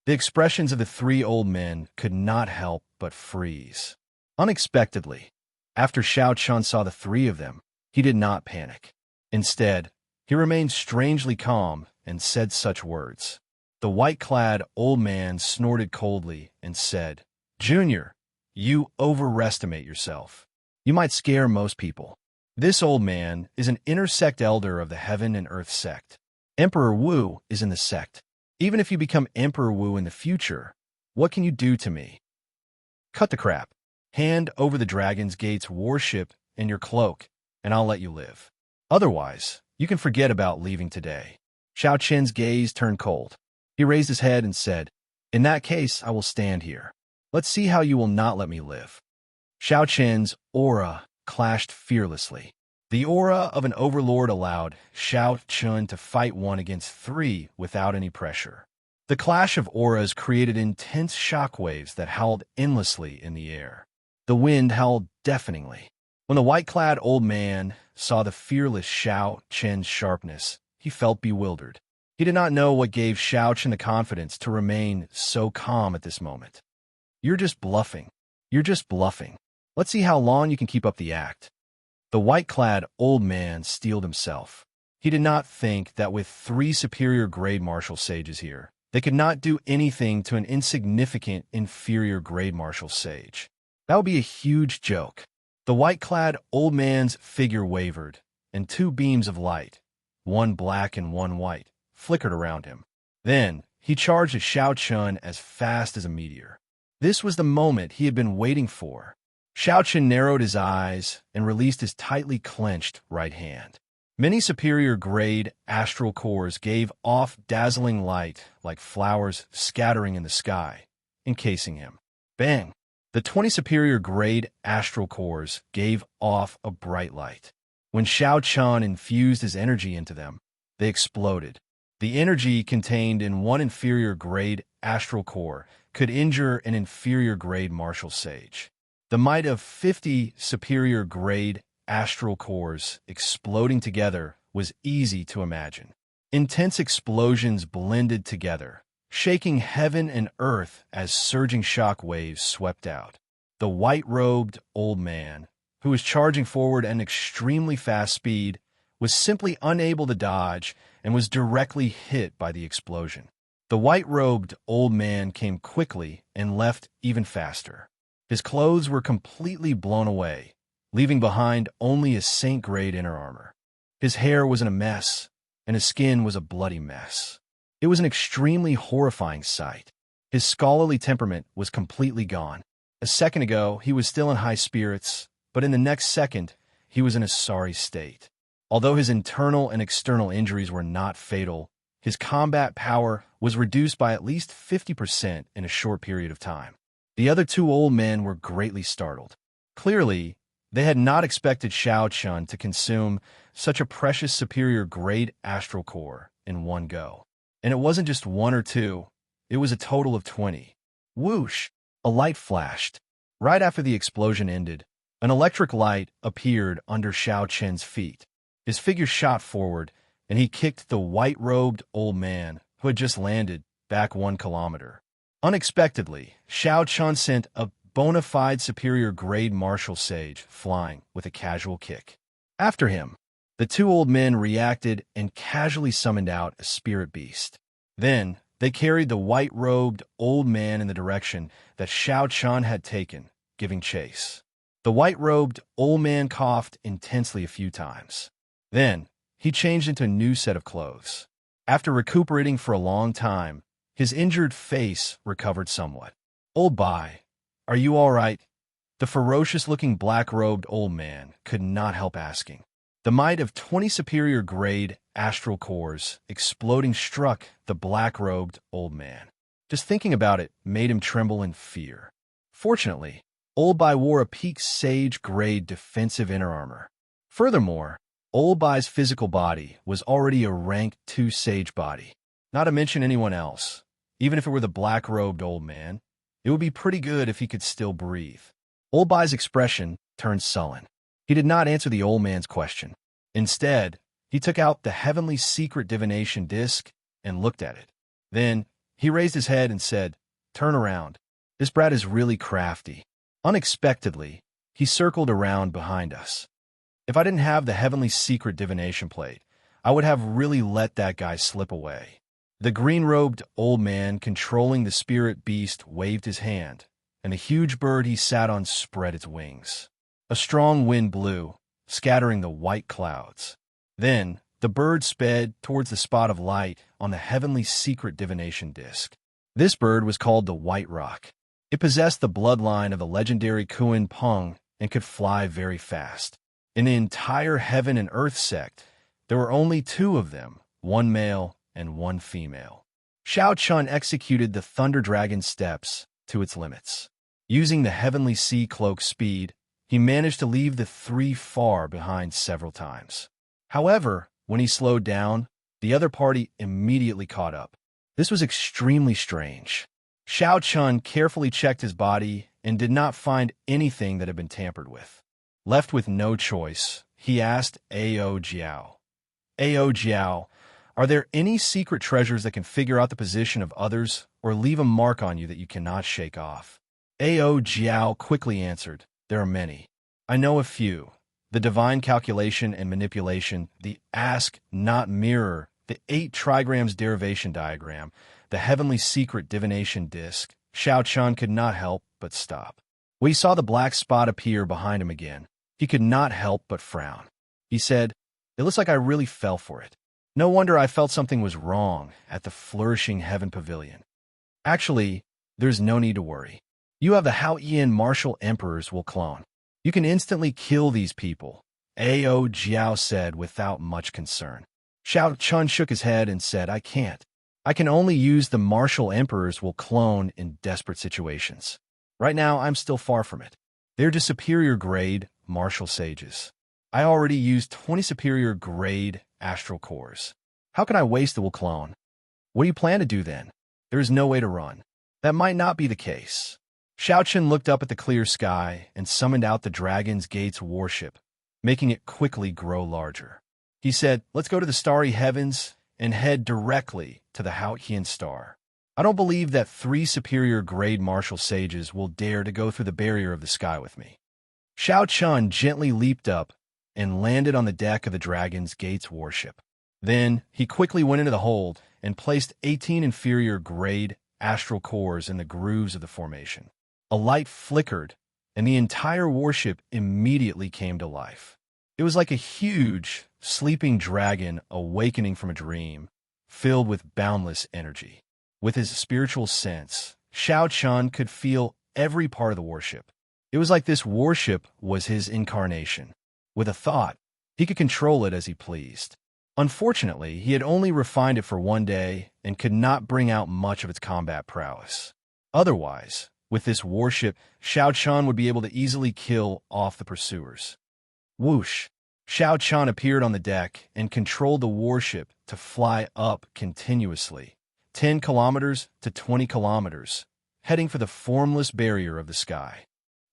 The expressions of the 3 old men could not help but freeze. Unexpectedly, after Xiaoqian saw the 3 of them, he did not panic. Instead, he remained strangely calm and said such words. The white-clad old man snorted coldly and said, "Junior, you overestimate yourself. You might scare most people. This old man is an intersect elder of the Heaven and Earth sect. Emperor Wu is in the sect. Even if you become Emperor Wu in the future, what can you do to me? Cut the crap. Hand over the Dragon's Gate's warship and your cloak, and I'll let you live. Otherwise, you can forget about leaving today. Xiao Qian's gaze turned cold. He raised his head and said, "In that case, I will stand here. Let's see how you will not let me live." Xiao Qian's aura clashed fearlessly. The aura of an overlord allowed Xiao Qian to fight 1 against 3 without any pressure. The clash of auras created intense shockwaves that howled endlessly in the air. The wind howled deafeningly. When the white-clad old man saw the fearless Xiao Qian's sharpness, he felt bewildered. He did not know what gave Xiao Qian the confidence to remain so calm at this moment. "You're just bluffing. You're just bluffing. Let's see how long you can keep up the act." The white-clad old man steeled himself. He did not think that with 3 superior-grade martial sages here, they could not do anything to an insignificant inferior-grade martial sage. That would be a huge joke. The white-clad old man's figure wavered, and 2 beams of light, 1 black and 1 white, flickered around him. Then, he charged at Xiao Qian as fast as a meteor. This was the moment he had been waiting for. Xiao Qian narrowed his eyes and released his tightly clenched right hand. Many superior-grade astral cores gave off dazzling light like flowers scattering in the sky, encasing him. Bang! The 20 superior-grade astral cores gave off a bright light. When Xiao Qian infused his energy into them, they exploded. The energy contained in 1 inferior-grade astral core could injure an inferior-grade martial sage. The might of 50 superior-grade astral cores exploding together was easy to imagine. Intense explosions blended together, shaking heaven and earth as surging shock waves swept out. The white-robed old man, who was charging forward at an extremely fast speed, was simply unable to dodge and was directly hit by the explosion. The white-robed old man came quickly and left even faster. His clothes were completely blown away, leaving behind only his saint-grade inner armor. His hair was in a mess, and his skin was a bloody mess. It was an extremely horrifying sight. His scholarly temperament was completely gone. A second ago, he was still in high spirits, but in the next second, he was in a sorry state. Although his internal and external injuries were not fatal, his combat power was reduced by at least 50% in a short period of time. The other 2 old men were greatly startled. Clearly, they had not expected Xiao Qian to consume such a precious superior-grade astral core in one go. And it wasn't just 1 or 2, it was a total of 20. Whoosh! A light flashed. Right after the explosion ended, an electric light appeared under Xiao Qian's feet. His figure shot forward, and he kicked the white-robed old man, who had just landed, back 1 kilometer. Unexpectedly, Xiao Qian sent a bona fide superior-grade martial sage flying with a casual kick. After him, the 2 old men reacted and casually summoned out a spirit beast. Then, they carried the white-robed old man in the direction that Xiao Qian had taken, giving chase. The white-robed old man coughed intensely a few times. Then, he changed into a new set of clothes. After recuperating for a long time, his injured face recovered somewhat. "Old Bai, are you all right?" The ferocious-looking black-robed old man could not help asking. The might of 20 superior-grade astral cores exploding struck the black-robed old man. Just thinking about it made him tremble in fear. Fortunately, Old Bai wore a peak sage-grade defensive inner armor. Furthermore, Old Bai's physical body was already a rank 2 sage body. Not to mention anyone else. Even if it were the black-robed old man, it would be pretty good if he could still breathe. Old Bai's expression turned sullen. He did not answer the old man's question. Instead, he took out the heavenly secret divination disc and looked at it. Then, he raised his head and said, "Turn around. This brat is really crafty." Unexpectedly, he circled around behind us. If I didn't have the heavenly secret divination plate, I would have really let that guy slip away. The green-robed old man controlling the spirit beast waved his hand, and the huge bird he sat on spread its wings. A strong wind blew, scattering the white clouds. Then, The bird sped towards the spot of light on the heavenly secret divination disk. This bird was called the White Rock. It possessed the bloodline of the legendary Kuan Peng and could fly very fast. In the entire heaven and earth sect, there were only two of them, one male and one female. Xianxia executed the Thunder Dragon steps to its limits. Using the heavenly sea cloak speed, he managed to leave the three far behind several times. However, when he slowed down, the other party immediately caught up. This was extremely strange. Xianxia carefully checked his body and did not find anything that had been tampered with. Left with no choice, he asked Ao Jiao. Ao Jiao, are there any secret treasures that can figure out the position of others or leave a mark on you that you cannot shake off? Ao Jiao quickly answered, there are many. I know a few. The divine calculation and manipulation, the ask, not mirror, the 8 trigrams derivation diagram, the heavenly secret divination disk. Xianxia could not help but stop. When he saw the black spot appear behind him again, he could not help but frown. He said, it looks like I really fell for it. No wonder I felt something was wrong at the flourishing heaven pavilion. Actually, there's no need to worry. You have the Haoyan martial emperors will clone. You can instantly kill these people, Ao Jiao said without much concern. Xianxia shook his head and said, I can't. I can only use the martial emperors will clone in desperate situations. Right now, I'm still far from it. They're just superior grade martial sages. I already used 20 superior grade astral cores. How can I waste the will clone? What do you plan to do then? There is no way to run. That might not be the case. Xianxia looked up at the clear sky and summoned out the Dragon's Gate's warship, making it quickly grow larger. He said, let's go to the starry heavens and head directly to the Haoyan star. I don't believe that 3 superior grade martial sages will dare to go through the barrier of the sky with me. Xianxia gently leaped up and landed on the deck of the Dragon's Gate's warship. Then he quickly went into the hold and placed 18 inferior grade astral cores in the grooves of the formation. A light flickered, and the entire warship immediately came to life. It was like a huge, sleeping dragon awakening from a dream, filled with boundless energy. With his spiritual sense, Xianxia could feel every part of the warship. It was like this warship was his incarnation. With a thought, he could control it as he pleased. Unfortunately, he had only refined it for one day and could not bring out much of its combat prowess. Otherwise, with this warship, Xianxia would be able to easily kill off the pursuers. Whoosh! Xianxia appeared on the deck and controlled the warship to fly up continuously, 10 kilometers to 20 kilometers, heading for the formless barrier of the sky.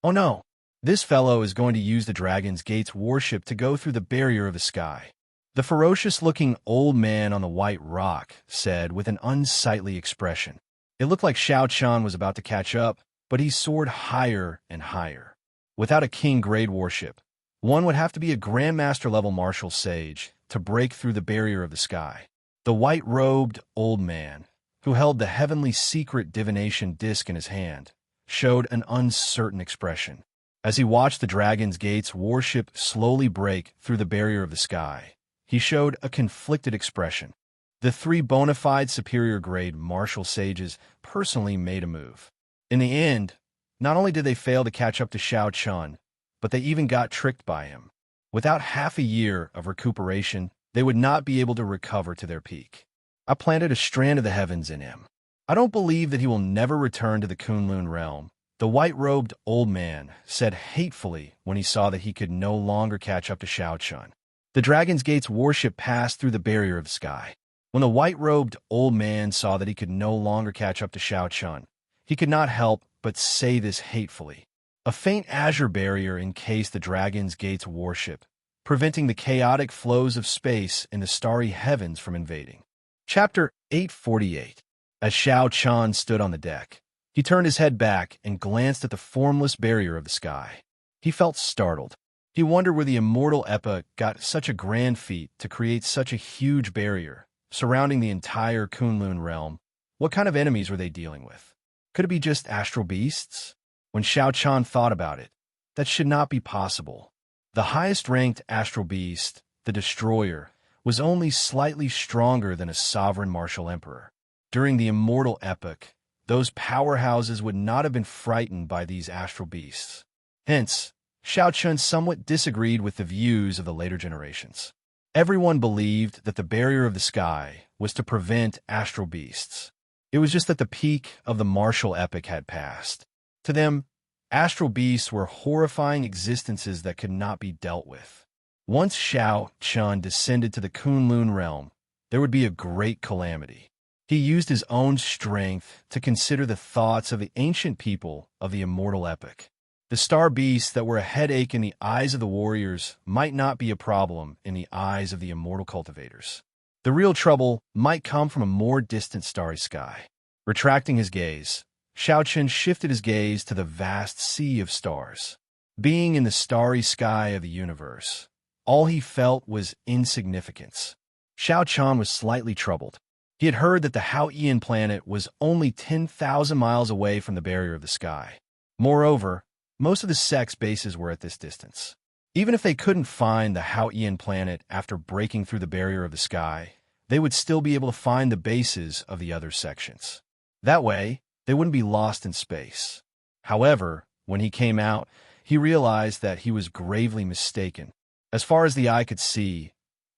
Oh no! This fellow is going to use the Dragon's Gate's warship to go through the barrier of the sky. The ferocious-looking old man on the White Rock said with an unsightly expression. It looked like Xianxia was about to catch up, but he soared higher and higher. Without a king-grade warship, one would have to be a Grandmaster-level martial sage to break through the barrier of the sky. The white-robed old man, who held the heavenly secret divination disk in his hand, showed an uncertain expression. As he watched the Dragon's Gate's warship slowly break through the barrier of the sky, he showed a conflicted expression. The 3 bona fide superior-grade martial sages personally made a move. In the end, not only did they fail to catch up to Xianxia, but they even got tricked by him. Without half a year of recuperation, they would not be able to recover to their peak. I planted a strand of the heavens in him. I don't believe that he will never return to the Kunlun realm. The white-robed old man said hatefully when he saw that he could no longer catch up to Xianxia. The Dragon's Gate's warship passed through the barrier of the sky. When the white-robed old man saw that he could no longer catch up to Xianxia, he could not help but say this hatefully. A faint azure barrier encased the Dragon's Gate's warship, preventing the chaotic flows of space in the starry heavens from invading. Chapter 848. As Xianxia stood on the deck, he turned his head back and glanced at the formless barrier of the sky. He felt startled. He wondered where the immortal Eppa got such a grand feat to create such a huge barrier, surrounding the entire Kunlun realm. What kind of enemies were they dealing with? Could it be just astral beasts? When Xianxia thought about it, that should not be possible. The highest-ranked astral beast, the Destroyer, was only slightly stronger than a sovereign martial emperor. During the immortal epoch, those powerhouses would not have been frightened by these astral beasts. Hence, Xianxia somewhat disagreed with the views of the later generations. Everyone believed that the barrier of the sky was to prevent astral beasts. It was just that the peak of the martial epoch had passed. To them, astral beasts were horrifying existences that could not be dealt with. Once Xianxia descended to the Kunlun realm, there would be a great calamity. He used his own strength to consider the thoughts of the ancient people of the immortal epoch. The star beasts that were a headache in the eyes of the warriors might not be a problem in the eyes of the immortal cultivators. The real trouble might come from a more distant starry sky. Retracting his gaze, Xianxia shifted his gaze to the vast sea of stars. Being in the starry sky of the universe, all he felt was insignificance. Xianxia was slightly troubled. He had heard that the Haoyan planet was only 10,000 miles away from the barrier of the sky. Moreover, most of the sect's bases were at this distance. Even if they couldn't find the Haoyan planet after breaking through the barrier of the sky, they would still be able to find the bases of the other sections. That way, they wouldn't be lost in space. However, when he came out, he realized that he was gravely mistaken. As far as the eye could see,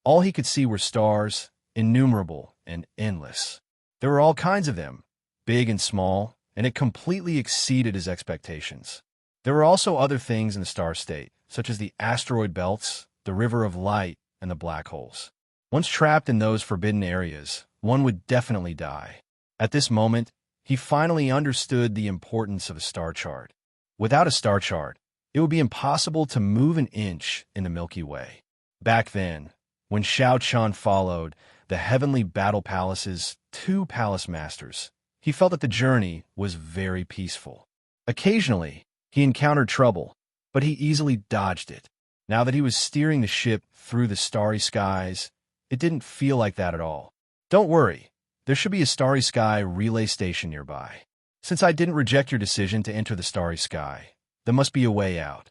all he could see were stars, innumerable and endless. There were all kinds of them, big and small, and it completely exceeded his expectations. There were also other things in the star state, such as the asteroid belts, the river of light, and the black holes. Once trapped in those forbidden areas, one would definitely die. At this moment, he finally understood the importance of a star chart. Without a star chart, it would be impossible to move an inch in the Milky Way. Back then, when Xianxia followed the heavenly battle palace's 2 palace masters, he felt that the journey was very peaceful. Occasionally, he encountered trouble, but he easily dodged it. Now that he was steering the ship through the starry skies, it didn't feel like that at all. Don't worry, there should be a starry sky relay station nearby. Since I didn't reject your decision to enter the starry sky, there must be a way out.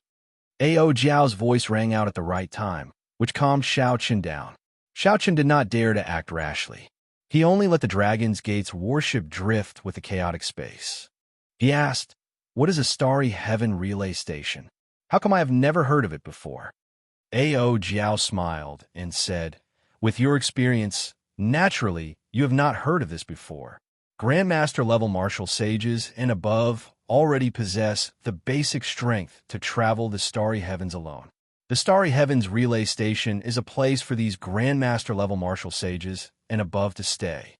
Ao Jiao's voice rang out at the right time, which calmed Xianxia down. Xianxia did not dare to act rashly. He only let the Dragon's Gate's warship drift with the chaotic space. He asked, "What is a starry heaven relay station? How come I have never heard of it before?" Ao Jiao smiled and said, "With your experience, naturally, you have not heard of this before. Grandmaster-level martial sages and above already possess the basic strength to travel the starry heavens alone. The Starry Heavens Relay Station is a place for these Grandmaster-level martial sages and above to stay.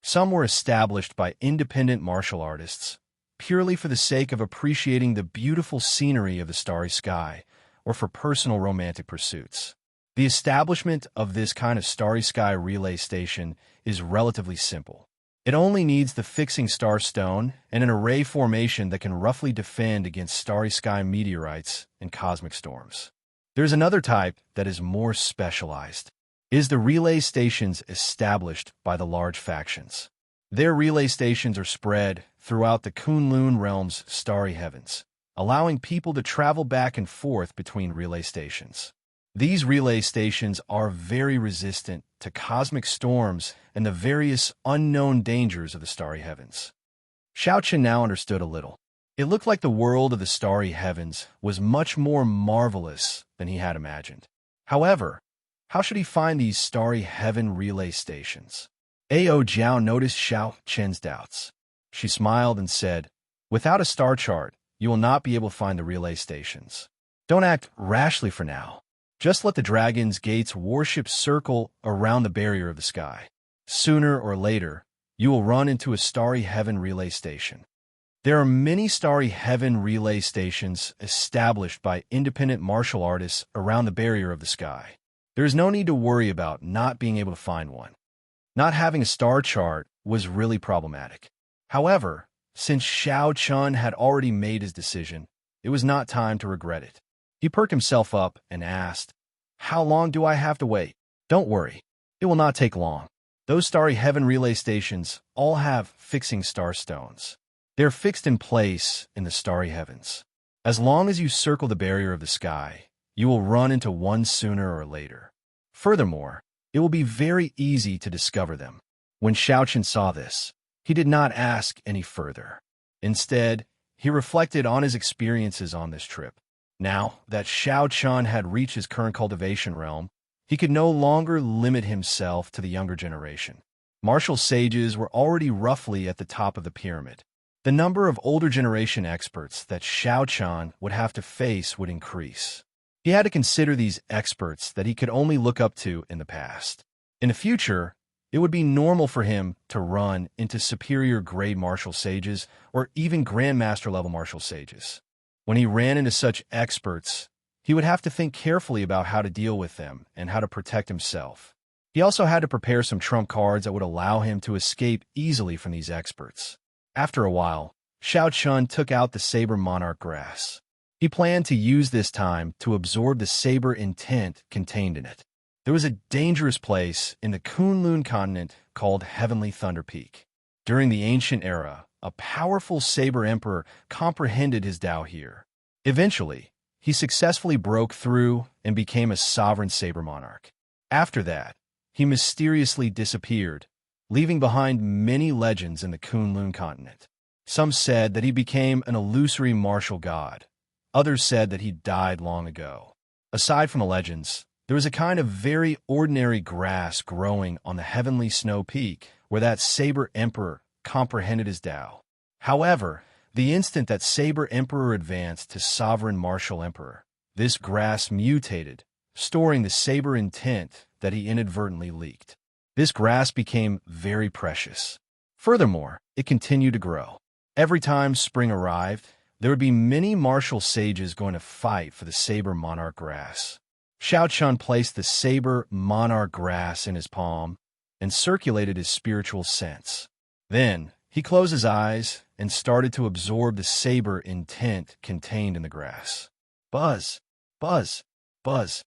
Some were established by independent martial artists, purely for the sake of appreciating the beautiful scenery of the starry sky, or for personal romantic pursuits. The establishment of this kind of starry sky relay station is relatively simple. It only needs the fixing star stone and an array formation that can roughly defend against starry sky meteorites and cosmic storms. There's another type that is more specialized. Is the relay stations established by the large factions. Their relay stations are spread throughout the Kunlun realm's starry heavens, allowing people to travel back and forth between relay stations. These relay stations are very resistant to cosmic storms and the various unknown dangers of the starry heavens. Xianxia now understood a little. It looked like the world of the starry heavens was much more marvelous than he had imagined. However, how should he find these starry heaven relay stations? Ao Jiao noticed Xianxia's doubts. She smiled and said, "Without a star chart, you will not be able to find the relay stations. Don't act rashly for now. Just let the Dragon's Gate's warship circle around the barrier of the sky. Sooner or later, you will run into a starry heaven relay station. There are many starry heaven relay stations established by independent martial artists around the barrier of the sky. There is no need to worry about not being able to find one." Not having a star chart was really problematic. However, since Xianxia had already made his decision, it was not time to regret it. He perked himself up and asked, "How long do I have to wait?" "Don't worry, it will not take long. Those starry heaven relay stations all have fixing star stones. They're fixed in place in the starry heavens. As long as you circle the barrier of the sky, you will run into one sooner or later. Furthermore, it will be very easy to discover them. When Xiaochen saw this, he did not ask any further. Instead, he reflected on his experiences on this trip. Now that Xiaochen had reached his current cultivation realm, he could no longer limit himself to the younger generation. Martial sages were already roughly at the top of the pyramid. The number of older generation experts that Xiaochen would have to face would increase. He had to consider these experts that he could only look up to in the past. In the future, it would be normal for him to run into superior grade martial sages or even grandmaster level martial sages. When he ran into such experts, he would have to think carefully about how to deal with them and how to protect himself. He also had to prepare some trump cards that would allow him to escape easily from these experts. After a while, Xiaochen took out the Saber Monarch grass. He planned to use this time to absorb the saber intent contained in it. There was a dangerous place in the Kunlun continent called Heavenly Thunder Peak. During the ancient era, a powerful saber emperor comprehended his Tao here. Eventually, he successfully broke through and became a sovereign saber monarch. After that, he mysteriously disappeared, leaving behind many legends in the Kunlun continent. Some said that he became an illusory martial god. Others said that he died long ago. Aside from the legends, there was a kind of very ordinary grass growing on the heavenly snow peak where that saber emperor comprehended his Tao. However, the instant that saber emperor advanced to sovereign martial emperor, this grass mutated, storing the saber intent that he inadvertently leaked. This grass became very precious. Furthermore, it continued to grow. Every time spring arrived, there would be many martial sages going to fight for the Saber Monarch grass. Xiaochen placed the Saber Monarch grass in his palm and circulated his spiritual sense. Then, he closed his eyes and started to absorb the saber intent contained in the grass. Buzz, buzz, buzz.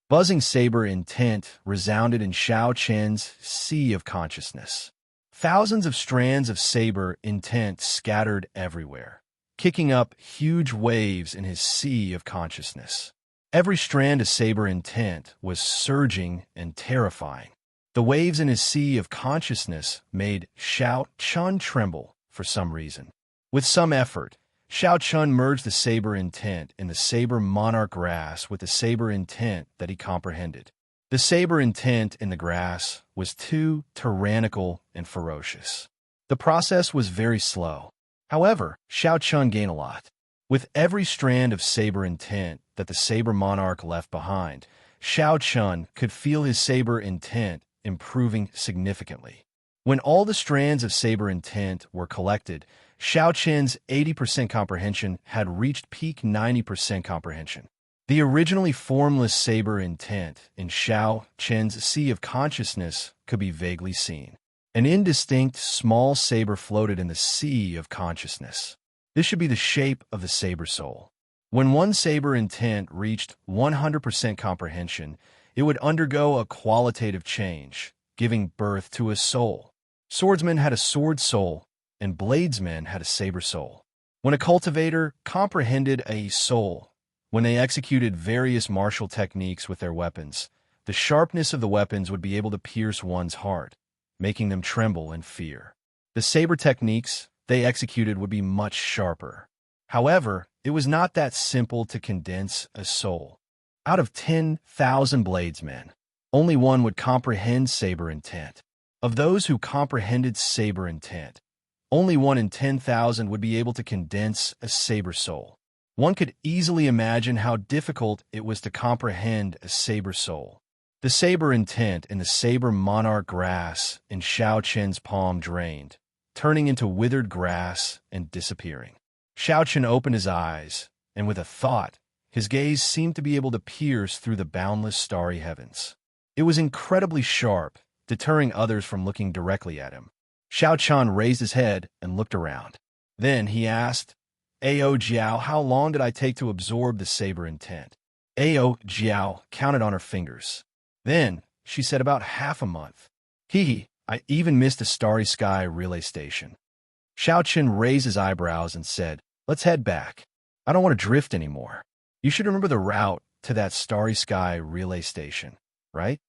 Buzzing saber intent resounded in Xiaochen's sea of consciousness. Thousands of strands of saber intent scattered everywhere, kicking up huge waves in his sea of consciousness. Every strand of saber intent was surging and terrifying. The waves in his sea of consciousness made Xiaochen tremble for some reason. With some effort, Xiaochen merged the saber intent in the saber monarch grass with the saber intent that he comprehended. The saber intent in the grass was too tyrannical and ferocious. The process was very slow. However, Xiaochen gained a lot. With every strand of saber intent that the saber monarch left behind, Xiaochen could feel his saber intent improving significantly. When all the strands of saber intent were collected, Xiaochen's 80% comprehension had reached peak 90% comprehension. The originally formless saber intent in Xiaochen's sea of consciousness could be vaguely seen. An indistinct, small saber floated in the sea of consciousness. This should be the shape of the saber soul. When one saber intent reached 100% comprehension, it would undergo a qualitative change, giving birth to a soul. Swordsmen had a sword soul, and bladesmen had a saber soul. When a cultivator comprehended a soul, when they executed various martial techniques with their weapons, the sharpness of the weapons would be able to pierce one's heart, making them tremble in fear. The saber techniques they executed would be much sharper. However, it was not that simple to condense a soul. Out of 10,000 bladesmen, only one would comprehend saber intent. Of those who comprehended saber intent, only 1 in 10,000 would be able to condense a saber soul. One could easily imagine how difficult it was to comprehend a saber soul. The saber intent in the saber monarch grass in Xiaochen's palm drained, turning into withered grass and disappearing. Xiaochen opened his eyes, and with a thought, his gaze seemed to be able to pierce through the boundless starry heavens. It was incredibly sharp, deterring others from looking directly at him. Xiaochen raised his head and looked around. Then he asked, "Ao Jiao, how long did I take to absorb the saber intent?" Ao Jiao counted on her fingers. Then she said about half a month. I even missed a starry sky relay station. Xiaochen raised his eyebrows and said, "Let's head back. I don't want to drift anymore. You should remember the route to that starry sky relay station, right?"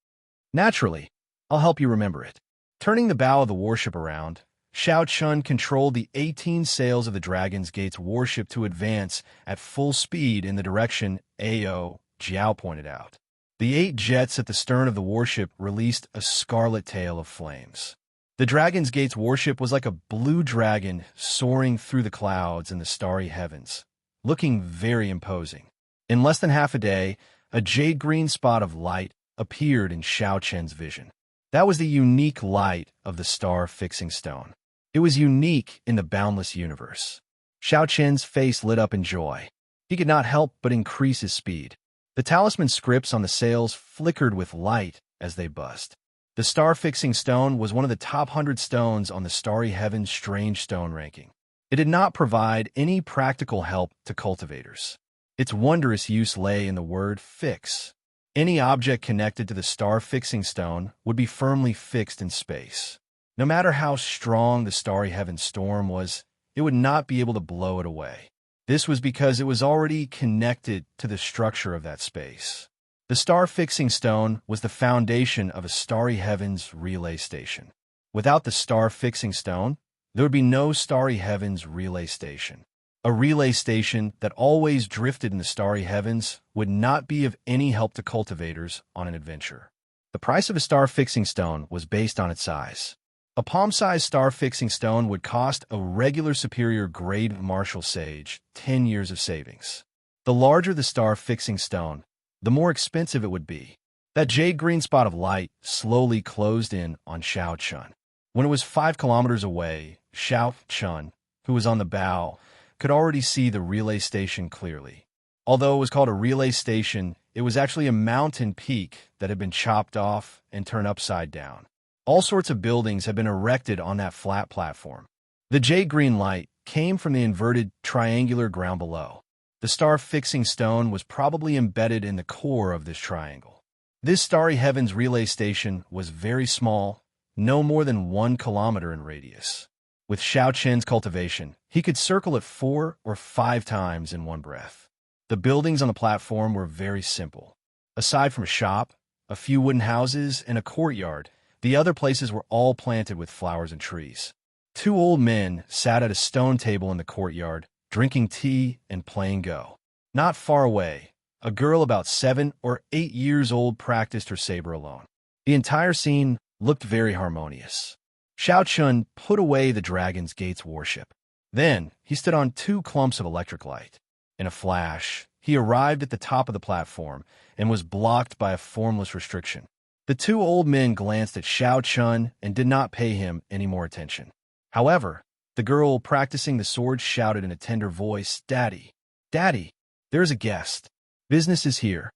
Naturally, I'll help you remember it. Turning the bow of the warship around, Xianxia controlled the 18 sails of the Dragon's Gate's warship to advance at full speed in the direction A.O. Jiao pointed out. The 8 jets at the stern of the warship released a scarlet tail of flames. The Dragon's Gate's warship was like a blue dragon soaring through the clouds in the starry heavens, looking very imposing. In less than half a day, a jade-green spot of light appeared in Xiaoqian's vision. That was the unique light of the star-fixing stone. It was unique in the boundless universe. Xiaoqian's face lit up in joy. He could not help but increase his speed. The talisman scripts on the sails flickered with light as they buzzed. The star-fixing stone was one of the top 100 stones on the Starry Heavens Strange Stone ranking. It did not provide any practical help to cultivators. Its wondrous use lay in the word fix. Any object connected to the star-fixing stone would be firmly fixed in space. No matter how strong the Starry Heavens storm was, it would not be able to blow it away. This was because it was already connected to the structure of that space. The star-fixing stone was the foundation of a Starry Heavens relay station. Without the star-fixing stone, there would be no Starry Heavens relay station. A relay station that always drifted in the starry heavens would not be of any help to cultivators on an adventure. The price of a star-fixing stone was based on its size. A palm-sized star-fixing stone would cost a regular superior grade martial sage 10 years of savings. The larger the star-fixing stone, the more expensive it would be. That jade-green spot of light slowly closed in on Xiaoqian. When it was 5 kilometers away, Xiaoqian, who was on the bow, could already see the relay station clearly. Although it was called a relay station, it was actually a mountain peak that had been chopped off and turned upside down. All sorts of buildings had been erected on that flat platform. The jade-green light came from the inverted triangular ground below. The star-fixing stone was probably embedded in the core of this triangle. This Starry Heavens relay station was very small, no more than 1 kilometer in radius. With Xiaoqian's cultivation, he could circle it 4 or 5 times in one breath. The buildings on the platform were very simple. Aside from a shop, a few wooden houses, and a courtyard, the other places were all planted with flowers and trees. 2 old men sat at a stone table in the courtyard, drinking tea and playing Go. Not far away, a girl about 7 or 8 years old practiced her saber alone. The entire scene looked very harmonious. Xiaoqian put away the Dragon's Gate's warship. Then, he stood on 2 clumps of electric light. In a flash, he arrived at the top of the platform and was blocked by a formless restriction. The 2 old men glanced at Xiaoqian and did not pay him any more attention. However, the girl practicing the sword shouted in a tender voice, "Daddy, Daddy, there is a guest. Business is here."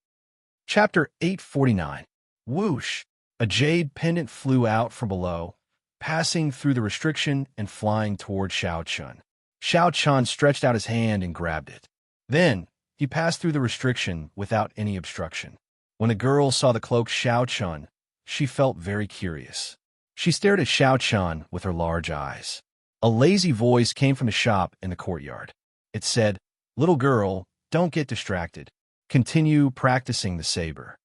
Chapter 849. Whoosh! A jade pendant flew out from below, passing through the restriction and flying toward Xiaoqian. Xiaoqian stretched out his hand and grabbed it. Then, he passed through the restriction without any obstruction. When the girl saw the cloaked Xiaoqian, she felt very curious. She stared at Xiaoqian with her large eyes. A lazy voice came from the shop in the courtyard. It said, "Little girl, don't get distracted. Continue practicing the saber."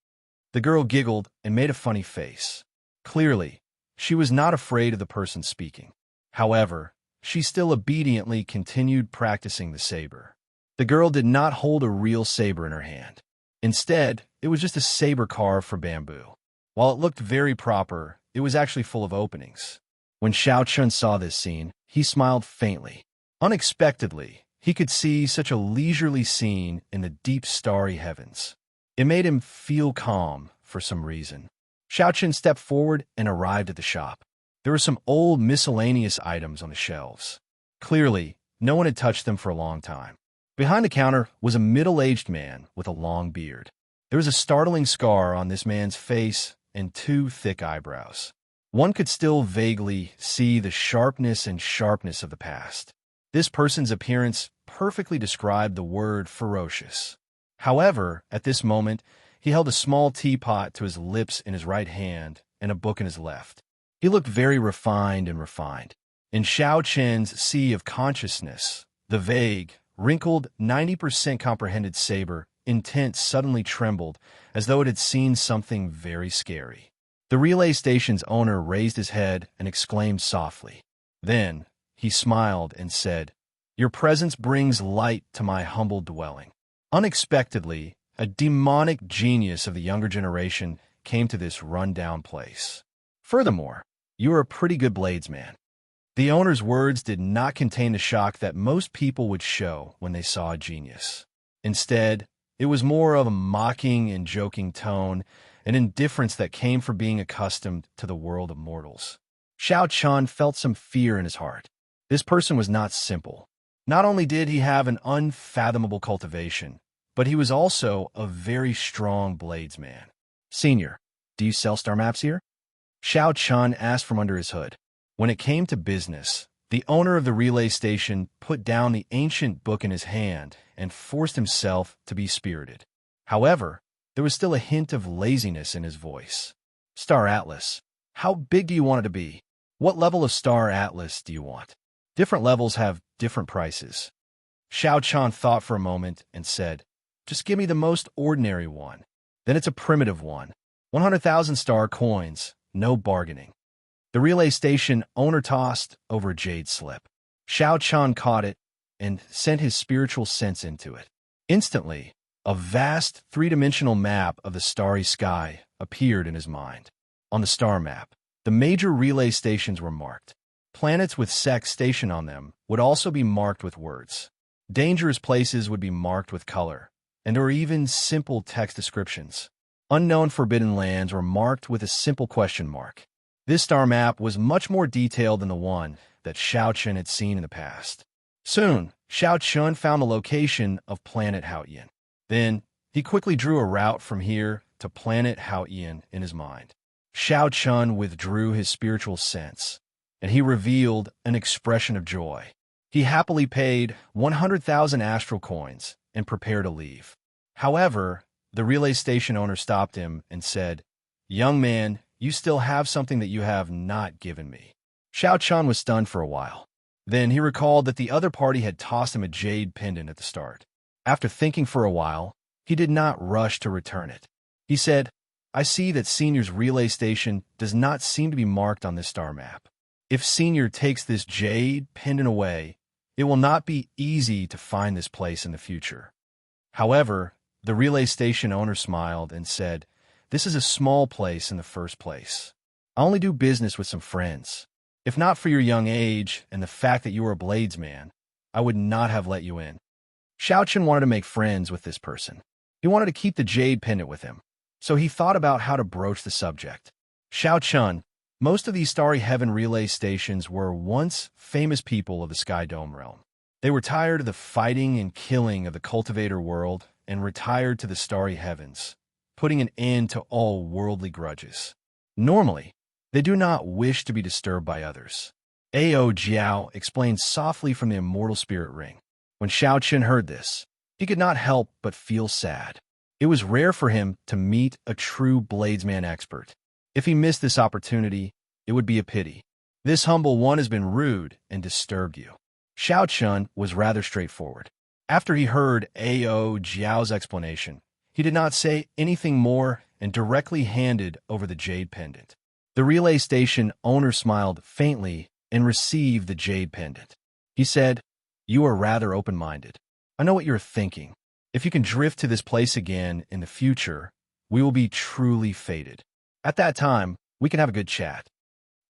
The girl giggled and made a funny face. Clearly, she was not afraid of the person speaking. However, she still obediently continued practicing the saber. The girl did not hold a real saber in her hand. Instead, it was just a saber carved from bamboo. While it looked very proper, it was actually full of openings. When Xiaoqian saw this scene, he smiled faintly. Unexpectedly, he could see such a leisurely scene in the deep starry heavens. It made him feel calm for some reason. Xiaoqian stepped forward and arrived at the shop. There were some old miscellaneous items on the shelves. Clearly, no one had touched them for a long time. Behind the counter was a middle-aged man with a long beard. There was a startling scar on this man's face and 2 thick eyebrows. One could still vaguely see the sharpness of the past. This person's appearance perfectly described the word ferocious. However, at this moment, he held a small teapot to his lips in his right hand and a book in his left. He looked very refined. In Xiaoqian's sea of consciousness, the vague, wrinkled, 90% comprehended saber intent suddenly trembled as though it had seen something very scary. The relay station's owner raised his head and exclaimed softly. Then, he smiled and said, "Your presence brings light to my humble dwelling." Unexpectedly, a demonic genius of the younger generation came to this run-down place. Furthermore, you are a pretty good bladesman. The owner's words did not contain the shock that most people would show when they saw a genius. Instead, it was more of a mocking and joking tone, an indifference that came from being accustomed to the world of mortals. Xianxia felt some fear in his heart. This person was not simple. Not only did he have an unfathomable cultivation, but he was also a very strong bladesman. "Senior, do you sell star maps here?" Xianxia asked from under his hood. When it came to business, the owner of the relay station put down the ancient book in his hand and forced himself to be spirited. However, there was still a hint of laziness in his voice. "Star Atlas. How big do you want it to be? What level of Star Atlas do you want? Different levels have different prices." Xianxia thought for a moment and said, "Just give me the most ordinary one. Then it's a primitive one. 100,000 star coins, no bargaining." The relay station owner tossed over a jade slip. Xianxia caught it and sent his spiritual sense into it. Instantly, a vast three-dimensional map of the starry sky appeared in his mind. On the star map, the major relay stations were marked. Planets with sex stationed on them would also be marked with words. Dangerous places would be marked with color, and there were even simple text descriptions. Unknown forbidden lands were marked with a simple question mark. This star map was much more detailed than the one that Xianxia had seen in the past. Soon, Xianxia found the location of planet Haotian. Then, he quickly drew a route from here to planet Haotian in his mind. Xianxia withdrew his spiritual sense, and he revealed an expression of joy. He happily paid 100,000 astral coins and prepared to leave. However, the relay station owner stopped him and said, "Young man, you still have something that you have not given me." Xianxia was stunned for a while. Then he recalled that the other party had tossed him a jade pendant at the start. After thinking for a while, he did not rush to return it. He said, "I see that Senior's relay station does not seem to be marked on this star map. If Senior takes this jade pendant away, it will not be easy to find this place in the future." However, the relay station owner smiled and said, "This is a small place in the first place. I only do business with some friends. If not for your young age and the fact that you are a bladesman, I would not have let you in." Xianxia wanted to make friends with this person. He wanted to keep the jade pendant with him, so he thought about how to broach the subject. "Xianxia, most of these starry heaven relay stations were once famous people of the Sky Dome realm. They were tired of the fighting and killing of the cultivator world and retired to the starry heavens, putting an end to all worldly grudges. Normally, they do not wish to be disturbed by others." Ao Jiao explained softly from the immortal spirit ring. When Xianxia heard this, he could not help but feel sad. It was rare for him to meet a true bladesman expert. If he missed this opportunity, it would be a pity. This humble one has been rude and disturbed you. Xianxia was rather straightforward. After he heard Ao Jiao's explanation, he did not say anything more and directly handed over the jade pendant. The relay station owner smiled faintly and received the jade pendant. He said, "You are rather open-minded. I know what you're thinking. If you can drift to this place again in the future, we will be truly fated. At that time, we can have a good chat."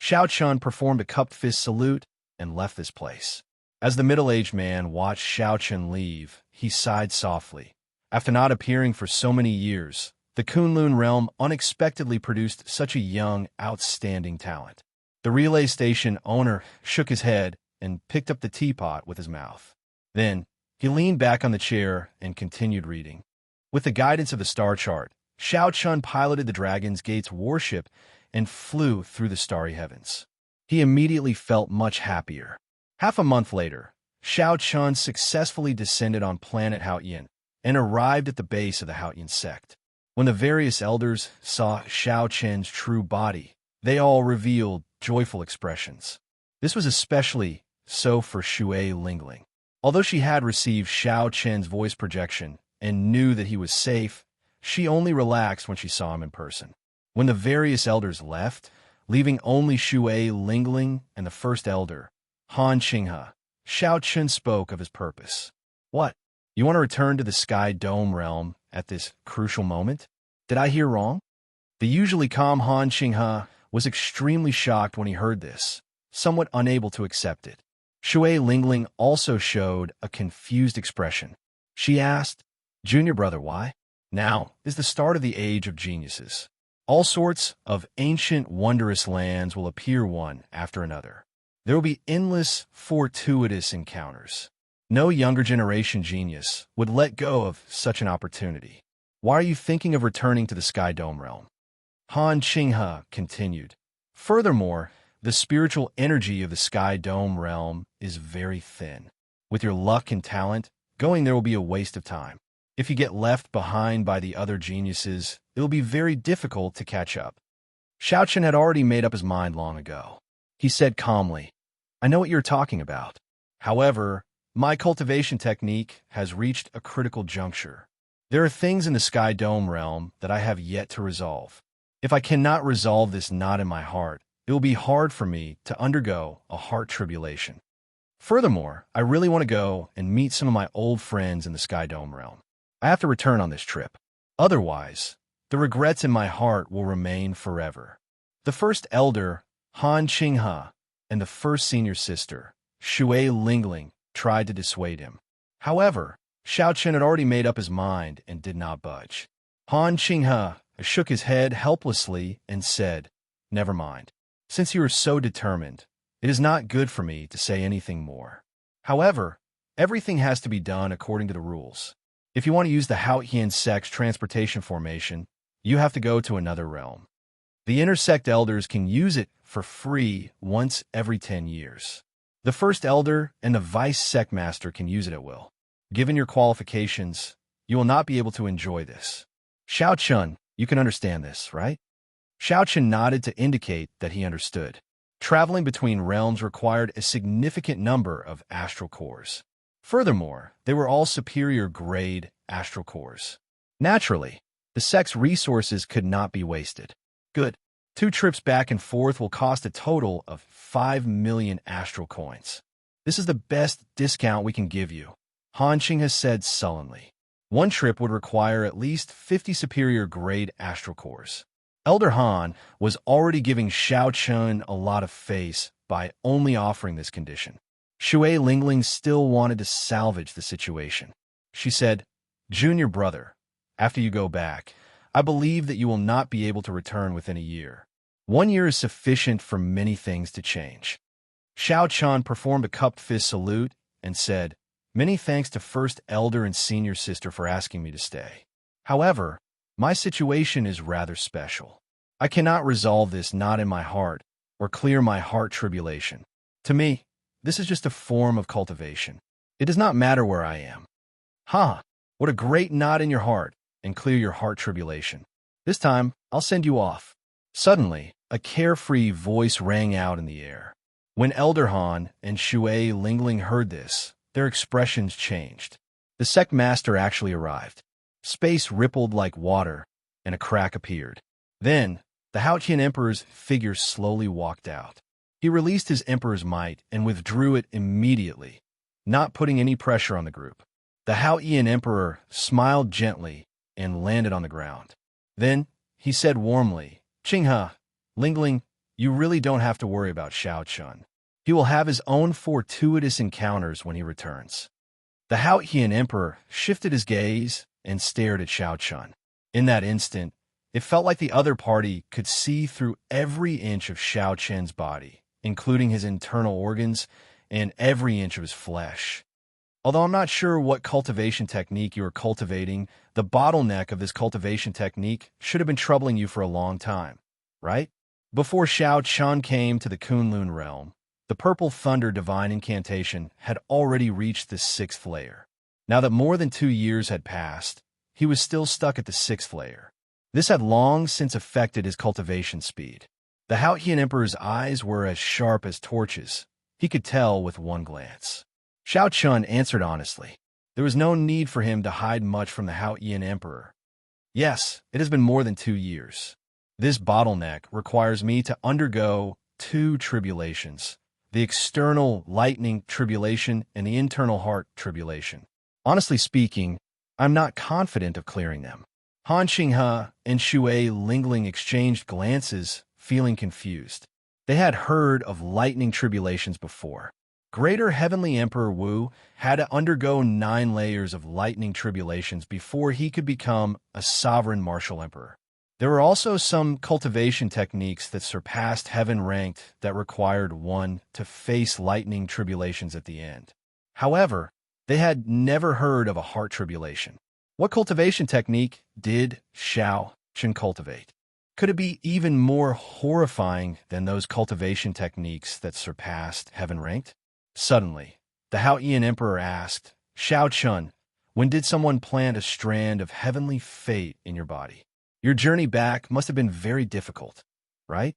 Xianxia performed a cupped fist salute and left this place. As the middle-aged man watched Xianxia leave, he sighed softly. After not appearing for so many years, the Kunlun realm unexpectedly produced such a young, outstanding talent. The relay station owner shook his head and picked up the teapot with his mouth. Then, he leaned back on the chair and continued reading. With the guidance of the star chart, Xianxia piloted the Dragon's Gate's warship and flew through the starry heavens. He immediately felt much happier. Half a month later, Xianxia successfully descended on planet Haotian and arrived at the base of the Haotian sect. When the various elders saw Xiaoqian's true body, they all revealed joyful expressions. This was especially so for Shui Lingling. Although she had received Xiaoqian's voice projection and knew that he was safe, she only relaxed when she saw him in person. When the various elders left, leaving only Xue Lingling and the first elder, Han Qinghe, Xiao Chun spoke of his purpose. What? You want to return to the Sky Dome realm at this crucial moment? Did I hear wrong? The usually calm Han Qinghe was extremely shocked when he heard this, somewhat unable to accept it. Xue Lingling also showed a confused expression. She asked, "Junior brother, why? Now is the start of the age of geniuses. All sorts of ancient, wondrous lands will appear one after another. There will be endless, fortuitous encounters. No younger generation genius would let go of such an opportunity. Why are you thinking of returning to the Sky Dome realm?" Han Qinghe continued. Furthermore, the spiritual energy of the Sky Dome realm is very thin. With your luck and talent, going there will be a waste of time. If you get left behind by the other geniuses, it will be very difficult to catch up. Xiao Chun had already made up his mind long ago. He said calmly, "I know what you're talking about. However, my cultivation technique has reached a critical juncture. There are things in the Sky Dome realm that I have yet to resolve. If I cannot resolve this knot in my heart, it will be hard for me to undergo a heart tribulation. Furthermore, I really want to go and meet some of my old friends in the Sky Dome realm. I have to return on this trip. Otherwise, the regrets in my heart will remain forever." The first elder, Han Qinghe, and the first senior sister, Xue Lingling, tried to dissuade him. However, Xiao Chun had already made up his mind and did not budge. Han Qinghe shook his head helplessly and said, "Never mind. Since you are so determined, it is not good for me to say anything more. However, everything has to be done according to the rules. If you want to use the Haotian sect's transportation formation, you have to go to another realm. The intersect elders can use it for free once every 10 years. The first elder and the vice sect master can use it at will. Given your qualifications, you will not be able to enjoy this. Xiao Chun, you can understand this, right?" Xiao Chun nodded to indicate that he understood. Traveling between realms required a significant number of astral cores. Furthermore, they were all superior grade astral cores. Naturally, the sect's resources could not be wasted. Good. 2 trips back and forth will cost a total of 5 million astral coins. This is the best discount we can give you, Han Qinghe said sullenly. 1 trip would require at least 50 superior grade astral cores. Elder Han was already giving Xiao Chun a lot of face by only offering this condition. Xue Lingling still wanted to salvage the situation. She said, "Junior brother, after you go back, I believe that you will not be able to return within a year. 1 year is sufficient for many things to change." Xiao Chun performed a cupped fist salute and said, "Many thanks to First Elder and Senior Sister for asking me to stay. However, my situation is rather special. I cannot resolve this knot in my heart or clear my heart tribulation. To me, this is just a form of cultivation. It does not matter where I am. Ha! What a great knot in your heart and clear your heart tribulation. This time, I'll send you off." Suddenly, a carefree voice rang out in the air. When Elder Han and Xue Lingling heard this, their expressions changed. The sect master actually arrived. Space rippled like water, and a crack appeared. Then, the Haotian Emperor's figure slowly walked out. He released his Emperor's might and withdrew it immediately, not putting any pressure on the group. The Haotian Emperor smiled gently and landed on the ground. Then, he said warmly, "Qinghe, Lingling, you really don't have to worry about Xiao Chun. He will have his own fortuitous encounters when he returns." The Haotian Emperor shifted his gaze and stared at Xiao Chun. In that instant, it felt like the other party could see through every inch of Xiao Chun's body, including his internal organs and every inch of his flesh. Although I'm not sure what cultivation technique you are cultivating, the bottleneck of this cultivation technique should have been troubling you for a long time, right? Before Xiao Chun came to the Kunlun realm, the Purple Thunder Divine Incantation had already reached the 6th layer. Now that more than 2 years had passed, he was still stuck at the 6th layer. This had long since affected his cultivation speed. The Haotian Emperor's eyes were as sharp as torches. He could tell with one glance. Xiao Chun answered honestly. There was no need for him to hide much from the Haotian Emperor. Yes, it has been more than 2 years. This bottleneck requires me to undergo two tribulations, the external lightning tribulation and the internal heart tribulation. Honestly speaking, I'm not confident of clearing them. Han Xinghe and Shui Lingling exchanged glances, feeling confused. They had heard of lightning tribulations before. Greater Heavenly Emperor Wu had to undergo 9 layers of lightning tribulations before he could become a sovereign martial emperor. There were also some cultivation techniques that surpassed heaven-ranked that required one to face lightning tribulations at the end. However, they had never heard of a heart tribulation. What cultivation technique did Xianxia cultivate? Could it be even more horrifying than those cultivation techniques that surpassed heaven-ranked? Suddenly, the Haotian emperor asked, Xianxia, when did someone plant a strand of heavenly fate in your body? Your journey back must have been very difficult, right?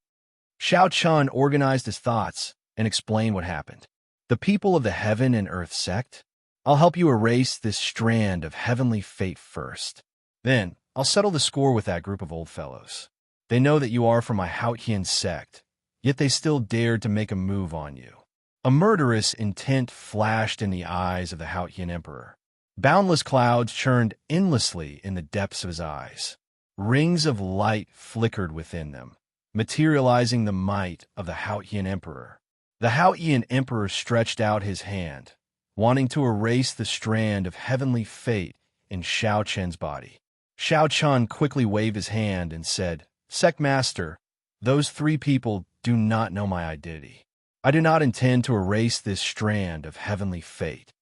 Xianxia organized his thoughts and explained what happened. The people of the Heaven and Earth sect? I'll help you erase this strand of heavenly fate first. Then, I'll settle the score with that group of old fellows. They know that you are from my Haotian sect, yet they still dared to make a move on you. A murderous intent flashed in the eyes of the Haotian emperor. Boundless clouds churned endlessly in the depths of his eyes. Rings of light flickered within them, materializing the might of the Haotian emperor. The Haotian emperor stretched out his hand, wanting to erase the strand of heavenly fate in Xiaoqian's body. Xiaoqian quickly waved his hand and said, Sect Master, those 3 people do not know my identity. I do not intend to erase this strand of heavenly fate.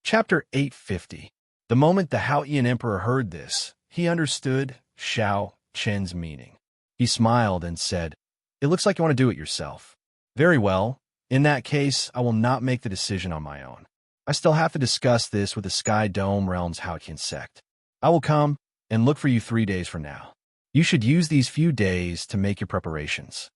Chapter 850. The moment the Haotian emperor heard this, he understood Xiaoqian's meaning. He smiled and said, It looks like you want to do it yourself. Very well. In that case, I will not make the decision on my own. I still have to discuss this with the Sky Dome Realm's Haotian sect. I will come and look for you 3 days from now. You should use these few days to make your preparations.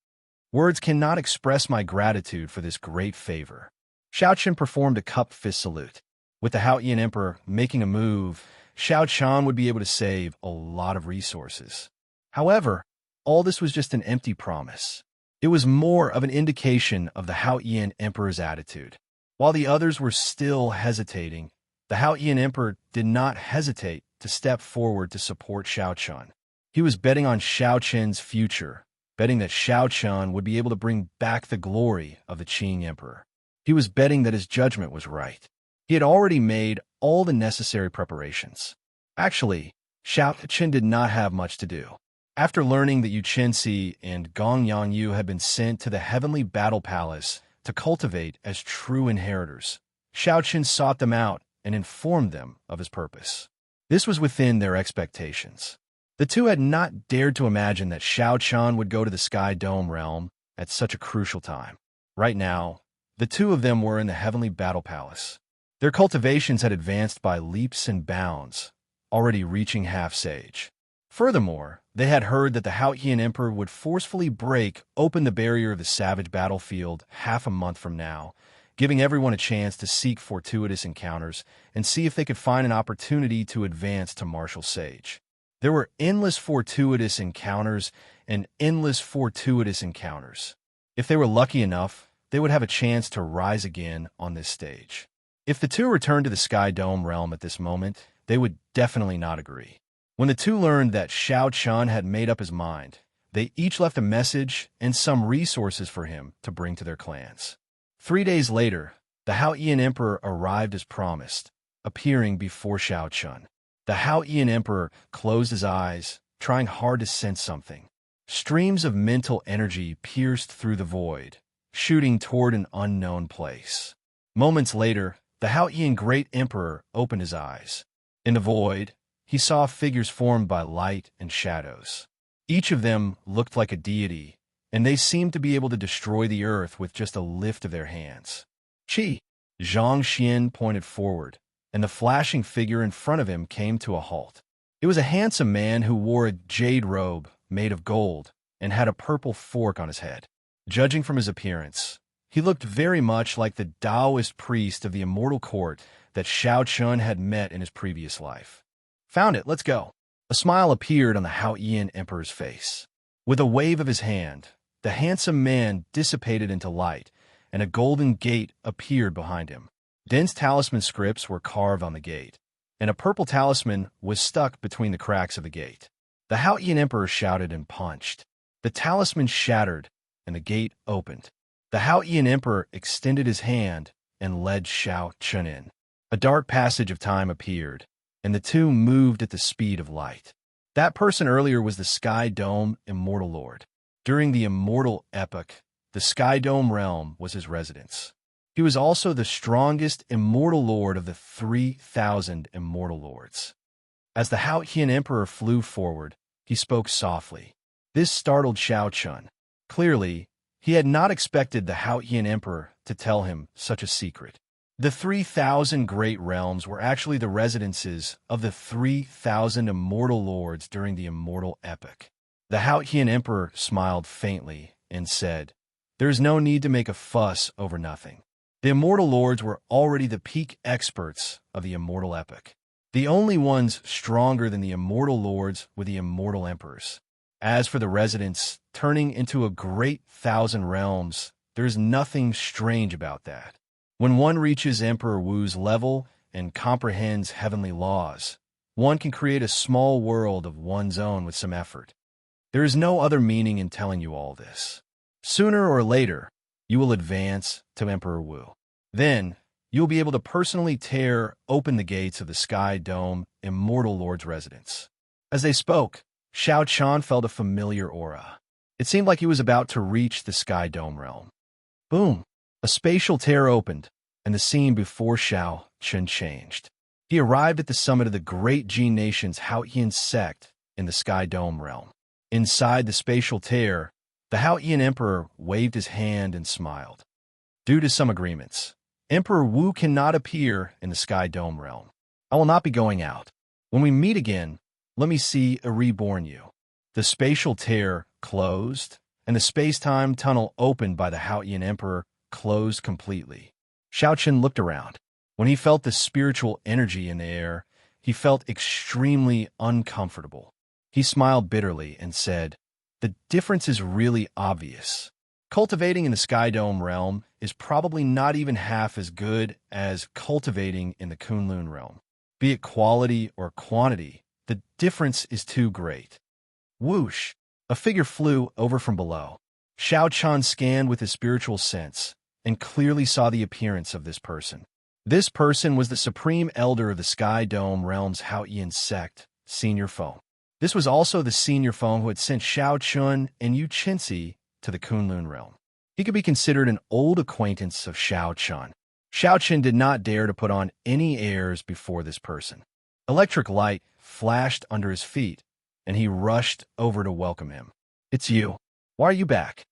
Words cannot express my gratitude for this great favor. Xiaoqian performed a cupped fist salute. With the Haotian emperor making a move, Xiaoqian would be able to save a lot of resources. However, all this was just an empty promise. It was more of an indication of the Haotian emperor's attitude. While the others were still hesitating, the Haotian emperor did not hesitate to step forward to support Xiaoqian. He was betting on Xiaoqian's future, betting that Xiaoqian would be able to bring back the glory of the Qing emperor. He was betting that his judgment was right. He had already made all the necessary preparations. Actually, Xiaoqian did not have much to do. After learning that Xianxia and Gong Yangyu had been sent to the Heavenly Battle Palace to cultivate as true inheritors, Xiaoqian sought them out and informed them of his purpose. This was within their expectations. The two had not dared to imagine that Xiaoqian would go to the Sky Dome realm at such a crucial time. Right now, the 2 of them were in the Heavenly Battle Palace. Their cultivations had advanced by leaps and bounds, already reaching half-sage. Furthermore, they had heard that the Haotian emperor would forcefully break open the barrier of the savage battlefield half a month from now, giving everyone a chance to seek fortuitous encounters and see if they could find an opportunity to advance to martial sage. There were endless fortuitous encounters and endless fortuitous encounters. If they were lucky enough, they would have a chance to rise again on this stage. If the 2 returned to the Sky Dome realm at this moment, they would definitely not agree. When the 2 learned that Xiaoqian had made up his mind, they each left a message and some resources for him to bring to their clans. 3 days later, the Haotian emperor arrived as promised, appearing before Xiaoqian. The Haotian emperor closed his eyes, trying hard to sense something. Streams of mental energy pierced through the void, shooting toward an unknown place. Moments later, the Haotian Great Emperor opened his eyes. In the void, he saw figures formed by light and shadows. Each of them looked like a deity, and they seemed to be able to destroy the earth with just a lift of their hands. Xianxia pointed forward, and the flashing figure in front of him came to a halt. It was a handsome man who wore a jade robe made of gold and had a purple fork on his head. Judging from his appearance, he looked very much like the Taoist priest of the immortal court that Xiaoqian had met in his previous life. Found it, let's go. A smile appeared on the Haotian emperor's face. With a wave of his hand, the handsome man dissipated into light, and a golden gate appeared behind him. Dense talisman scripts were carved on the gate, and a purple talisman was stuck between the cracks of the gate. The Haotian emperor shouted and punched. The talisman shattered, and the gate opened. The Haotian emperor extended his hand and led Xianxia in. A dark passage of time appeared, and the two moved at the speed of light. That person earlier was the Sky Dome Immortal Lord. During the Immortal Epoch, the Sky Dome realm was his residence. He was also the strongest Immortal Lord of the 3,000 Immortal Lords. As the Haotian Emperor flew forward, he spoke softly. This startled Xianxia. Clearly, he had not expected the Haotian Emperor to tell him such a secret. The 3,000 great realms were actually the residences of the 3,000 Immortal Lords during the Immortal Epoch. The Haotian Emperor smiled faintly and said, "There is no need to make a fuss over nothing." The Immortal Lords were already the peak experts of the Immortal Epoch. The only ones stronger than the Immortal Lords were the Immortal Emperors. As for the residents turning into a great 1,000 realms, there is nothing strange about that. When one reaches Emperor Wu's level and comprehends heavenly laws, one can create a small world of one's own with some effort. There is no other meaning in telling you all this. Sooner or later, you will advance to Emperor Wu. Then, you will be able to personally tear open the gates of the Sky Dome Immortal Lord's residence. As they spoke, Xianxia felt a familiar aura. It seemed like he was about to reach the Sky Dome realm. Boom! A spatial tear opened, and the scene before Xianxia changed. He arrived at the summit of the great Jin Nation's Haotian sect in the Sky Dome realm. Inside the spatial tear, the Haotian Emperor waved his hand and smiled. Due to some agreements, Emperor Wu cannot appear in the Sky Dome realm. I will not be going out. When we meet again, let me see a reborn you. The spatial tear closed, and the space-time tunnel opened by the Haotian Emperor closed completely. Xianxia looked around. When he felt the spiritual energy in the air, he felt extremely uncomfortable. He smiled bitterly and said, "The difference is really obvious. Cultivating in the Sky Dome realm is probably not even half as good as cultivating in the Kunlun realm. Be it quality or quantity, the difference is too great." Whoosh! A figure flew over from below. Xianxia scanned with his spiritual sense and clearly saw the appearance of this person. This person was the Supreme Elder of the Sky Dome realm's Haotian sect, Senior Feng. This was also the Senior Feng who had sent Xianxia and Xianxia to the Kunlun realm. He could be considered an old acquaintance of Xianxia. Xianxia did not dare to put on any airs before this person. Electric light flashed under his feet, and he rushed over to welcome him. "It's you. Why are you back?"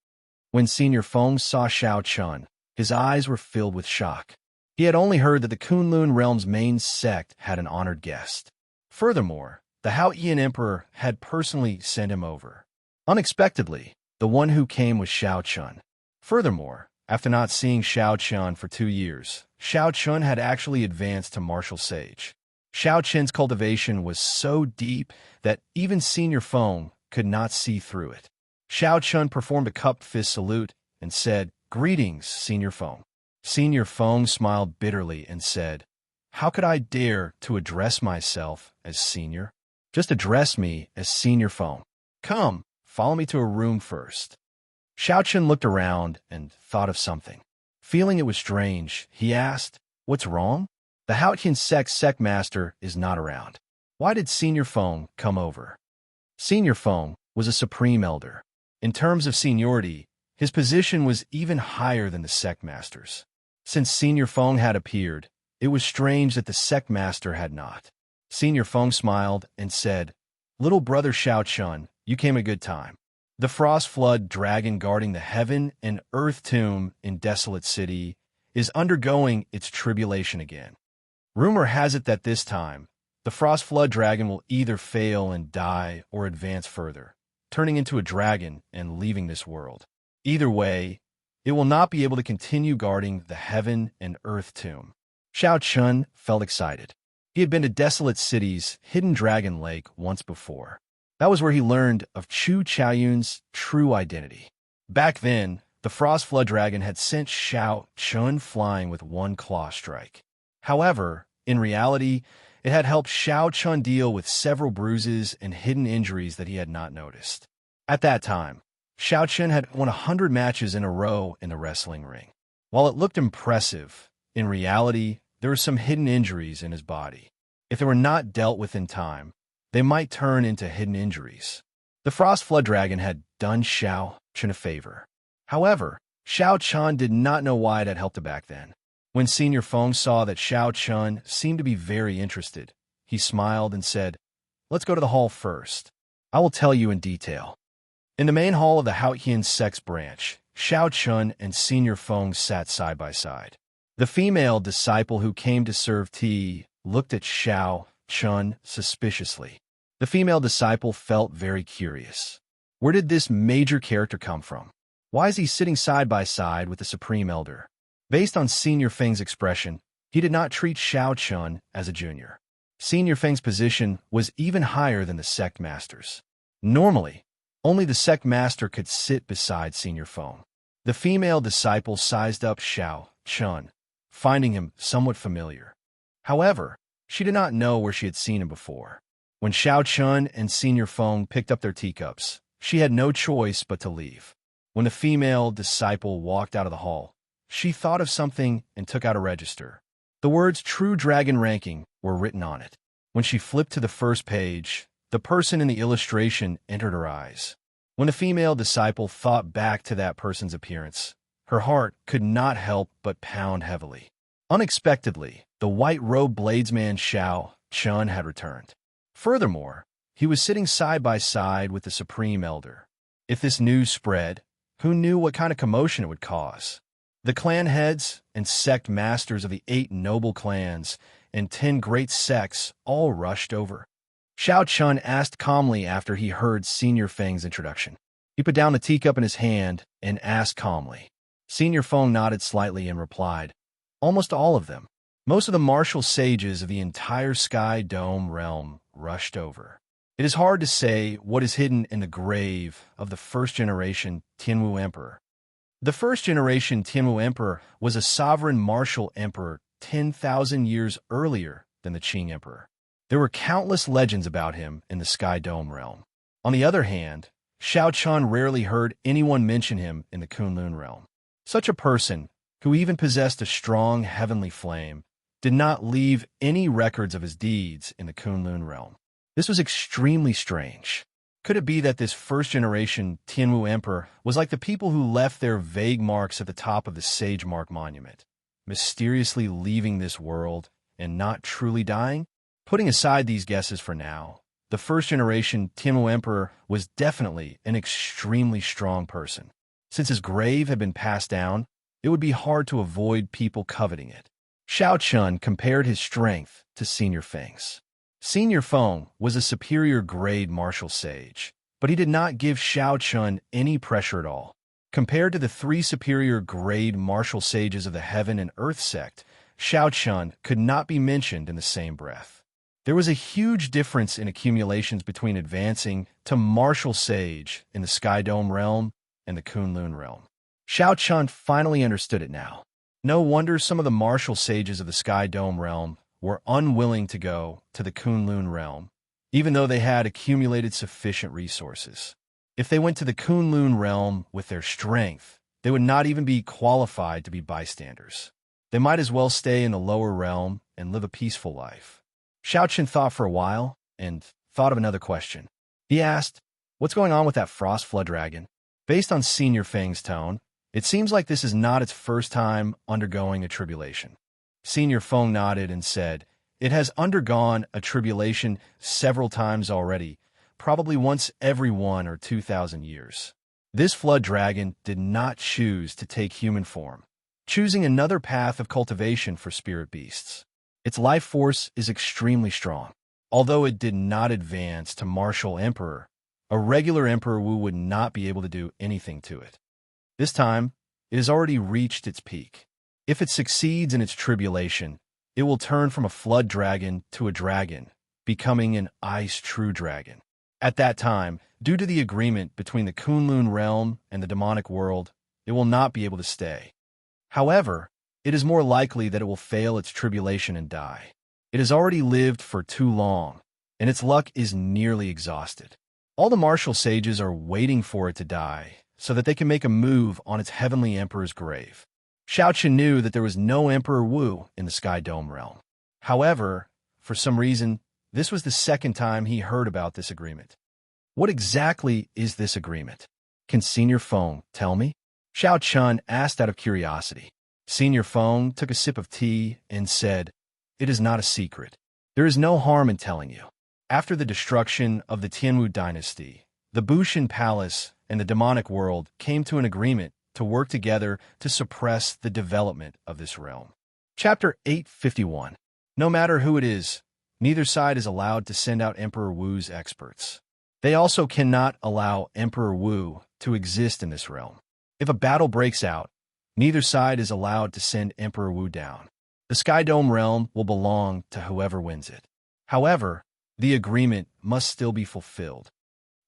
When Senior Feng saw Xianxia, his eyes were filled with shock. He had only heard that the Kunlun realm's main sect had an honored guest. Furthermore, the Haotian Emperor had personally sent him over. Unexpectedly, the one who came was Xianxia. Furthermore, after not seeing Xianxia for 2 years, Xianxia had actually advanced to Martial Sage. Xianxia's cultivation was so deep that even Senior Feng could not see through it. Xianxia performed a cupped fist salute and said, "Greetings, Senior Feng." Senior Feng smiled bitterly and said, "How could I dare to address myself as Senior? Just address me as Senior Feng. Come, follow me to a room first." Xianxia looked around and thought of something. Feeling it was strange, he asked, "What's wrong?" "The Haotian sect master is not around. Why did Senior Feng come over?" Senior Feng was a supreme elder. In terms of seniority, his position was even higher than the sect masters. Since Senior Feng had appeared, it was strange that the sect master had not. Senior Feng smiled and said, "Little brother Xianxia, you came at a good time. The frost flood dragon guarding the heaven and earth tomb in Desolate City is undergoing its tribulation again. Rumor has it that this time, the frost flood dragon will either fail and die or advance further, turning into a dragon and leaving this world. Either way, it will not be able to continue guarding the heaven and earth tomb." Xianxia felt excited. He had been to Desolate City's hidden dragon lake once before. That was where he learned of Chu Chaoyun's true identity. Back then, the Frost Flood Dragon had sent Xiao Chun flying with one claw strike. However, in reality, it had helped Xiao Chun deal with several bruises and hidden injuries that he had not noticed. At that time, Xiao Chun had won 100 matches in a row in the wrestling ring. While it looked impressive, in reality, there were some hidden injuries in his body. If they were not dealt with in time, they might turn into hidden injuries. The Frost Flood Dragon had done Xiao Chun a favor. However, Xiao Chun did not know why it had helped him back then. When Senior Feng saw that Xiao Chun seemed to be very interested, he smiled and said, "Let's go to the hall first. I will tell you in detail." In the main hall of the Haotian sex branch, Xiao Chun and Senior Feng sat side by side. The female disciple who came to serve tea looked at Xiao Chun suspiciously. The female disciple felt very curious. Where did this major character come from? Why is he sitting side by side with the Supreme Elder? Based on Senior Feng's expression, he did not treat Xiao Chun as a junior. Senior Feng's position was even higher than the sect master's. Normally, only the sect master could sit beside Senior Feng. The female disciple sized up Xiao Chun, finding him somewhat familiar. However, she did not know where she had seen him before. When Xiao Chun and Senior Feng picked up their teacups, she had no choice but to leave. When the female disciple walked out of the hall, she thought of something and took out a register. The words True Dragon Ranking were written on it. When she flipped to the first page, the person in the illustration entered her eyes. When the female disciple thought back to that person's appearance, her heart could not help but pound heavily. Unexpectedly, the white-robed bladesman Xiao Chun had returned. Furthermore, he was sitting side by side with the Supreme Elder. If this news spread, who knew what kind of commotion it would cause? The clan heads and sect masters of the 8 noble clans and 10 great sects all rushed over. Xiao Chun asked calmly after he heard Senior Feng's introduction. He put down the teacup in his hand and asked calmly. Senior Feng nodded slightly and replied, "Almost all of them." Most of the martial sages of the entire Sky Dome realm rushed over. It is hard to say what is hidden in the grave of the first-generation Tianwu Emperor. The first-generation Tianwu Emperor was a sovereign martial emperor 10,000 years earlier than the Qing Emperor. There were countless legends about him in the Sky Dome realm. On the other hand, Xiao Chun rarely heard anyone mention him in the Kunlun realm. Such a person, who even possessed a strong heavenly flame, did not leave any records of his deeds in the Kunlun realm. This was extremely strange. Could it be that this first-generation Tianwu Emperor was like the people who left their vague marks at the top of the Sage Mark Monument, mysteriously leaving this world and not truly dying? Putting aside these guesses for now, the first-generation Tianwu Emperor was definitely an extremely strong person. Since his grave had been passed down, it would be hard to avoid people coveting it. Xiao Chun compared his strength to Senior Feng's. Senior Feng was a superior grade martial sage, but he did not give Xiao Chun any pressure at all. Compared to the 3 superior grade martial sages of the Heaven and Earth sect, Xiao Chun could not be mentioned in the same breath. There was a huge difference in accumulations between advancing to martial sage in the Sky Dome realm and the Kunlun realm. Xiao Chun finally understood it now. No wonder some of the martial sages of the Sky Dome realm were unwilling to go to the Kunlun realm, even though they had accumulated sufficient resources. If they went to the Kunlun realm with their strength, they would not even be qualified to be bystanders. They might as well stay in the lower realm and live a peaceful life. Xiao Chun thought for a while and thought of another question. He asked, "What's going on with that Frost Flood Dragon?" Based on Senior Feng's tone, it seems like this is not its first time undergoing a tribulation. Senior Feng nodded and said, "It has undergone a tribulation several times already, probably once every 1 or 2,000 years. This flood dragon did not choose to take human form, choosing another path of cultivation for spirit beasts. Its life force is extremely strong. Although it did not advance to martial emperor, a regular Emperor Wu would not be able to do anything to it. This time, it has already reached its peak. If it succeeds in its tribulation, it will turn from a flood dragon to a dragon, becoming an ice true dragon. At that time, due to the agreement between the Kunlun realm and the demonic world, it will not be able to stay. However, it is more likely that it will fail its tribulation and die. It has already lived for too long, and its luck is nearly exhausted. All the martial sages are waiting for it to die so that they can make a move on its heavenly emperor's grave. Xianxia knew that there was no Emperor Wu in the Sky Dome realm. However, for some reason, this was the second time he heard about this agreement. What exactly is this agreement? Can Senior Feng tell me? Xiao Chun asked out of curiosity. Senior Feng took a sip of tea and said, "It is not a secret. There is no harm in telling you. After the destruction of the Tianwu dynasty, the Bushan Palace and the demonic world came to an agreement to work together to suppress the development of this realm." Chapter 851. No matter who it is, neither side is allowed to send out Emperor Wu's experts. They also cannot allow Emperor Wu to exist in this realm. If a battle breaks out, neither side is allowed to send Emperor Wu down. The Sky Dome realm will belong to whoever wins it. However, the agreement must still be fulfilled.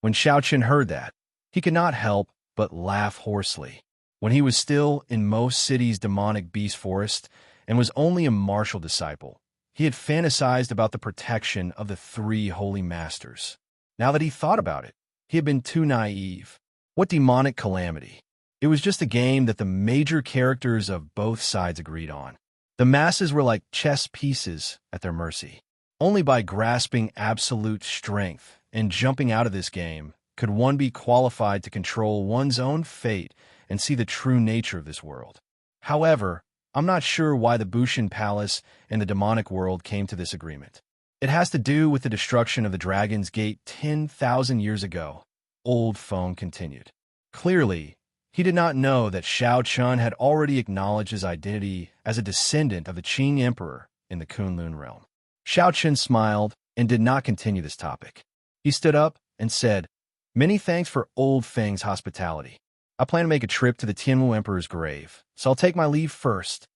When Xiaoqin heard that, he could not help but laugh hoarsely. When he was still in Most City's demonic beast forest and was only a martial disciple, he had fantasized about the protection of the three holy masters. Now that he thought about it, he had been too naive. What demonic calamity! It was just a game that the major characters of both sides agreed on. The masses were like chess pieces at their mercy. Only by grasping absolute strength and jumping out of this game could one be qualified to control one's own fate and see the true nature of this world. However, I'm not sure why the Bushan Palace and the demonic world came to this agreement. It has to do with the destruction of the Dragon's Gate 10,000 years ago, Old Feng continued. Clearly, he did not know that Xiao Chun had already acknowledged his identity as a descendant of the Qing Emperor in the Kunlun realm. Xiao Chun smiled and did not continue this topic. He stood up and said, "Many thanks for Old Feng's hospitality. I plan to make a trip to the Tianwu Emperor's grave, so I'll take my leave first."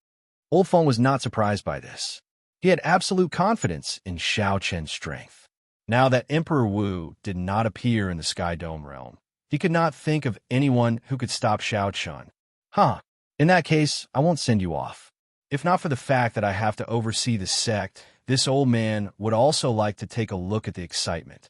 Old Feng was not surprised by this. He had absolute confidence in Xiao Chen's strength. Now that Emperor Wu did not appear in the Sky Dome realm, he could not think of anyone who could stop Xiao Chun. In that case, I won't send you off. If not for the fact that I have to oversee the sect, this old man would also like to take a look at the excitement.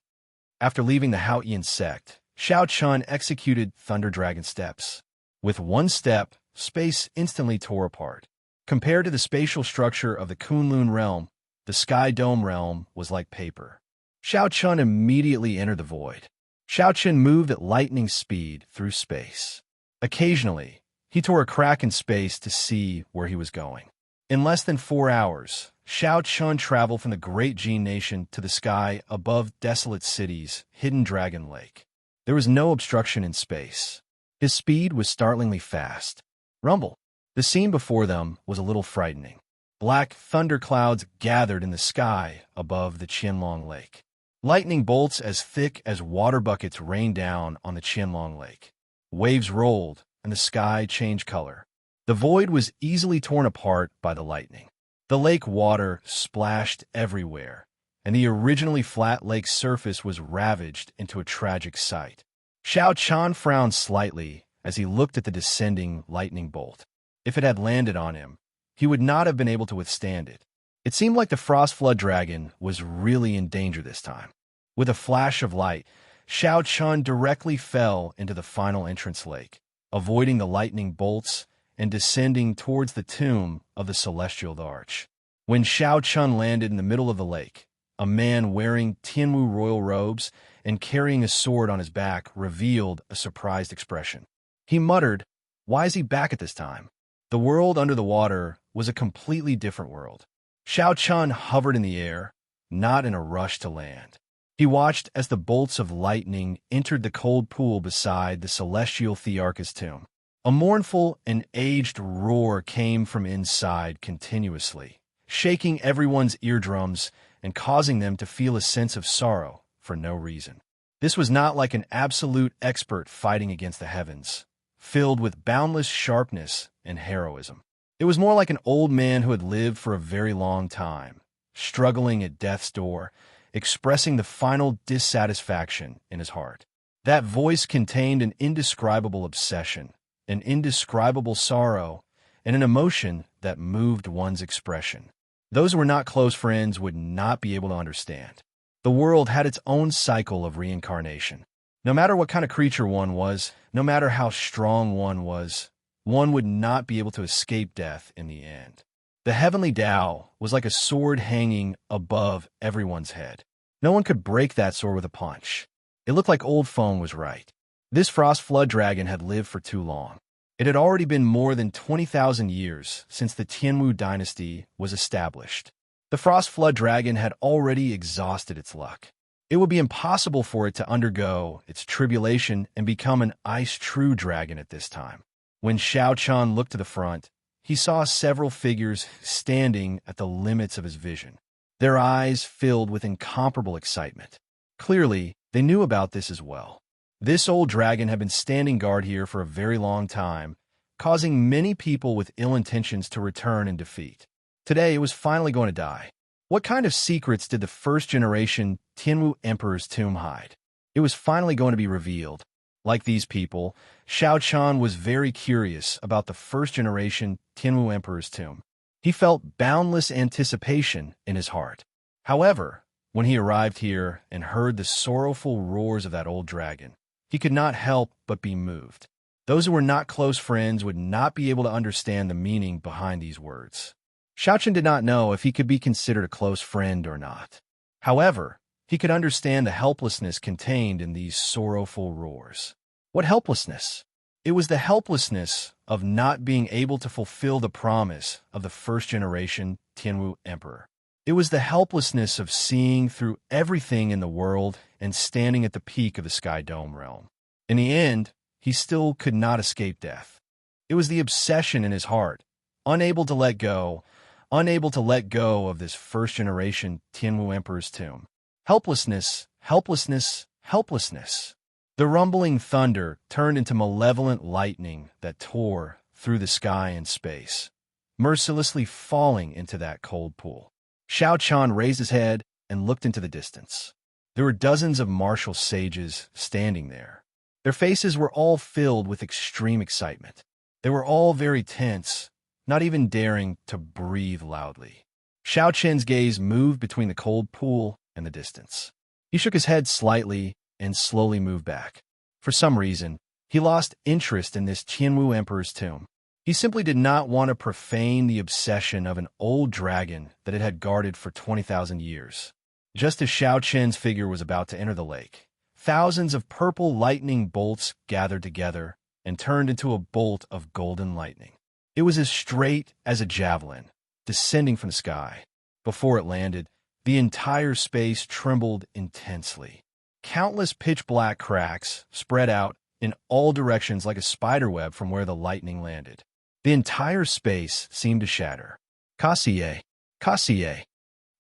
After leaving the Haoyan sect, Xiao Chun executed Thunder Dragon steps. With one step, space instantly tore apart. Compared to the spatial structure of the Kunlun realm, the Sky Dome realm was like paper. Xiao Chun immediately entered the void. Xiao Chun moved at lightning speed through space. Occasionally, he tore a crack in space to see where he was going. In less than 4 hours, Xiao Chun traveled from the Great Jin Nation to the sky above Desolate City's Hidden Dragon Lake. There was no obstruction in space. His speed was startlingly fast. Rumble. The scene before them was a little frightening. Black thunderclouds gathered in the sky above the Qianlong Lake. Lightning bolts as thick as water buckets rained down on the Qianlong Lake. Waves rolled, and the sky changed color. The void was easily torn apart by the lightning. The lake water splashed everywhere, and the originally flat lake's surface was ravaged into a tragic sight. Xiao Chun frowned slightly as he looked at the descending lightning bolt. If it had landed on him, he would not have been able to withstand it. It seemed like the Frost Flood Dragon was really in danger this time. With a flash of light, Xiao Chun directly fell into the final entrance lake, avoiding the lightning bolts and descending towards the tomb of the Celestial Arch. When Xiao Chun landed in the middle of the lake, a man wearing Tianwu royal robes and carrying a sword on his back revealed a surprised expression. He muttered, "Why is he back at this time?" The world under the water was a completely different world. Xiao Chun hovered in the air, not in a rush to land. He watched as the bolts of lightning entered the cold pool beside the celestial Thearchus tomb. A mournful and aged roar came from inside continuously, shaking everyone's eardrums and causing them to feel a sense of sorrow for no reason. This was not like an absolute expert fighting against the heavens, filled with boundless sharpness and heroism. It was more like an old man who had lived for a very long time, struggling at death's door expressing the final dissatisfaction in his heart. That voice contained an indescribable obsession, an indescribable sorrow, and an emotion that moved one's expression. Those who were not close friends would not be able to understand. The world had its own cycle of reincarnation. No matter what kind of creature one was, no matter how strong one was, one would not be able to escape death in the end. The heavenly Tao was like a sword hanging above everyone's head. No one could break that sword with a punch. It looked like Old Phone was right. This frost flood dragon had lived for too long. It had already been more than 20,000 years since the Tianwu dynasty was established. The frost flood dragon had already exhausted its luck. It would be impossible for it to undergo its tribulation and become an ice true dragon at this time. When Xianxia looked to the front, he saw several figures standing at the limits of his vision. Their eyes filled with incomparable excitement. Clearly, they knew about this as well. This old dragon had been standing guard here for a very long time, causing many people with ill intentions to return in defeat. Today, it was finally going to die. What kind of secrets did the first-generation Tianwu Emperor's tomb hide? It was finally going to be revealed. Like these people, Xianxia was very curious about the first-generation Tianwu Emperor's tomb. He felt boundless anticipation in his heart. However, when he arrived here and heard the sorrowful roars of that old dragon, he could not help but be moved. Those who were not close friends would not be able to understand the meaning behind these words. Xianxia did not know if he could be considered a close friend or not. However, he could understand the helplessness contained in these sorrowful roars. What helplessness? It was the helplessness of not being able to fulfill the promise of the first-generation Tianwu Emperor. It was the helplessness of seeing through everything in the world and standing at the peak of the Sky Dome realm. In the end, he still could not escape death. It was the obsession in his heart, unable to let go of this first-generation Tianwu Emperor's tomb. Helplessness, helplessness, helplessness. The rumbling thunder turned into malevolent lightning that tore through the sky and space, mercilessly falling into that cold pool. Xianxia raised his head and looked into the distance. There were dozens of martial sages standing there. Their faces were all filled with extreme excitement. They were all very tense, not even daring to breathe loudly. Xiaoqian's gaze moved between the cold pool and the distance. He shook his head slightly and slowly moved back. For some reason, he lost interest in this Tianwu Emperor's tomb. He simply did not want to profane the obsession of an old dragon that it had guarded for 20,000 years. Just as Xiaoqian's figure was about to enter the lake, thousands of purple lightning bolts gathered together and turned into a bolt of golden lightning. It was as straight as a javelin, descending from the sky. Before it landed, the entire space trembled intensely. Countless pitch-black cracks spread out in all directions like a spiderweb from where the lightning landed. The entire space seemed to shatter. Kassier, Kassier,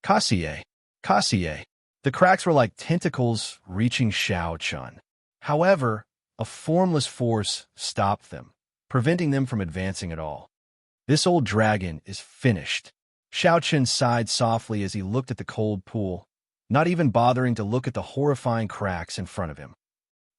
Kassier, Kassier. The cracks were like tentacles reaching Xiaoqian. However, a formless force stopped them, preventing them from advancing at all. This old dragon is finished. Xiaoqian sighed softly as he looked at the cold pool, not even bothering to look at the horrifying cracks in front of him.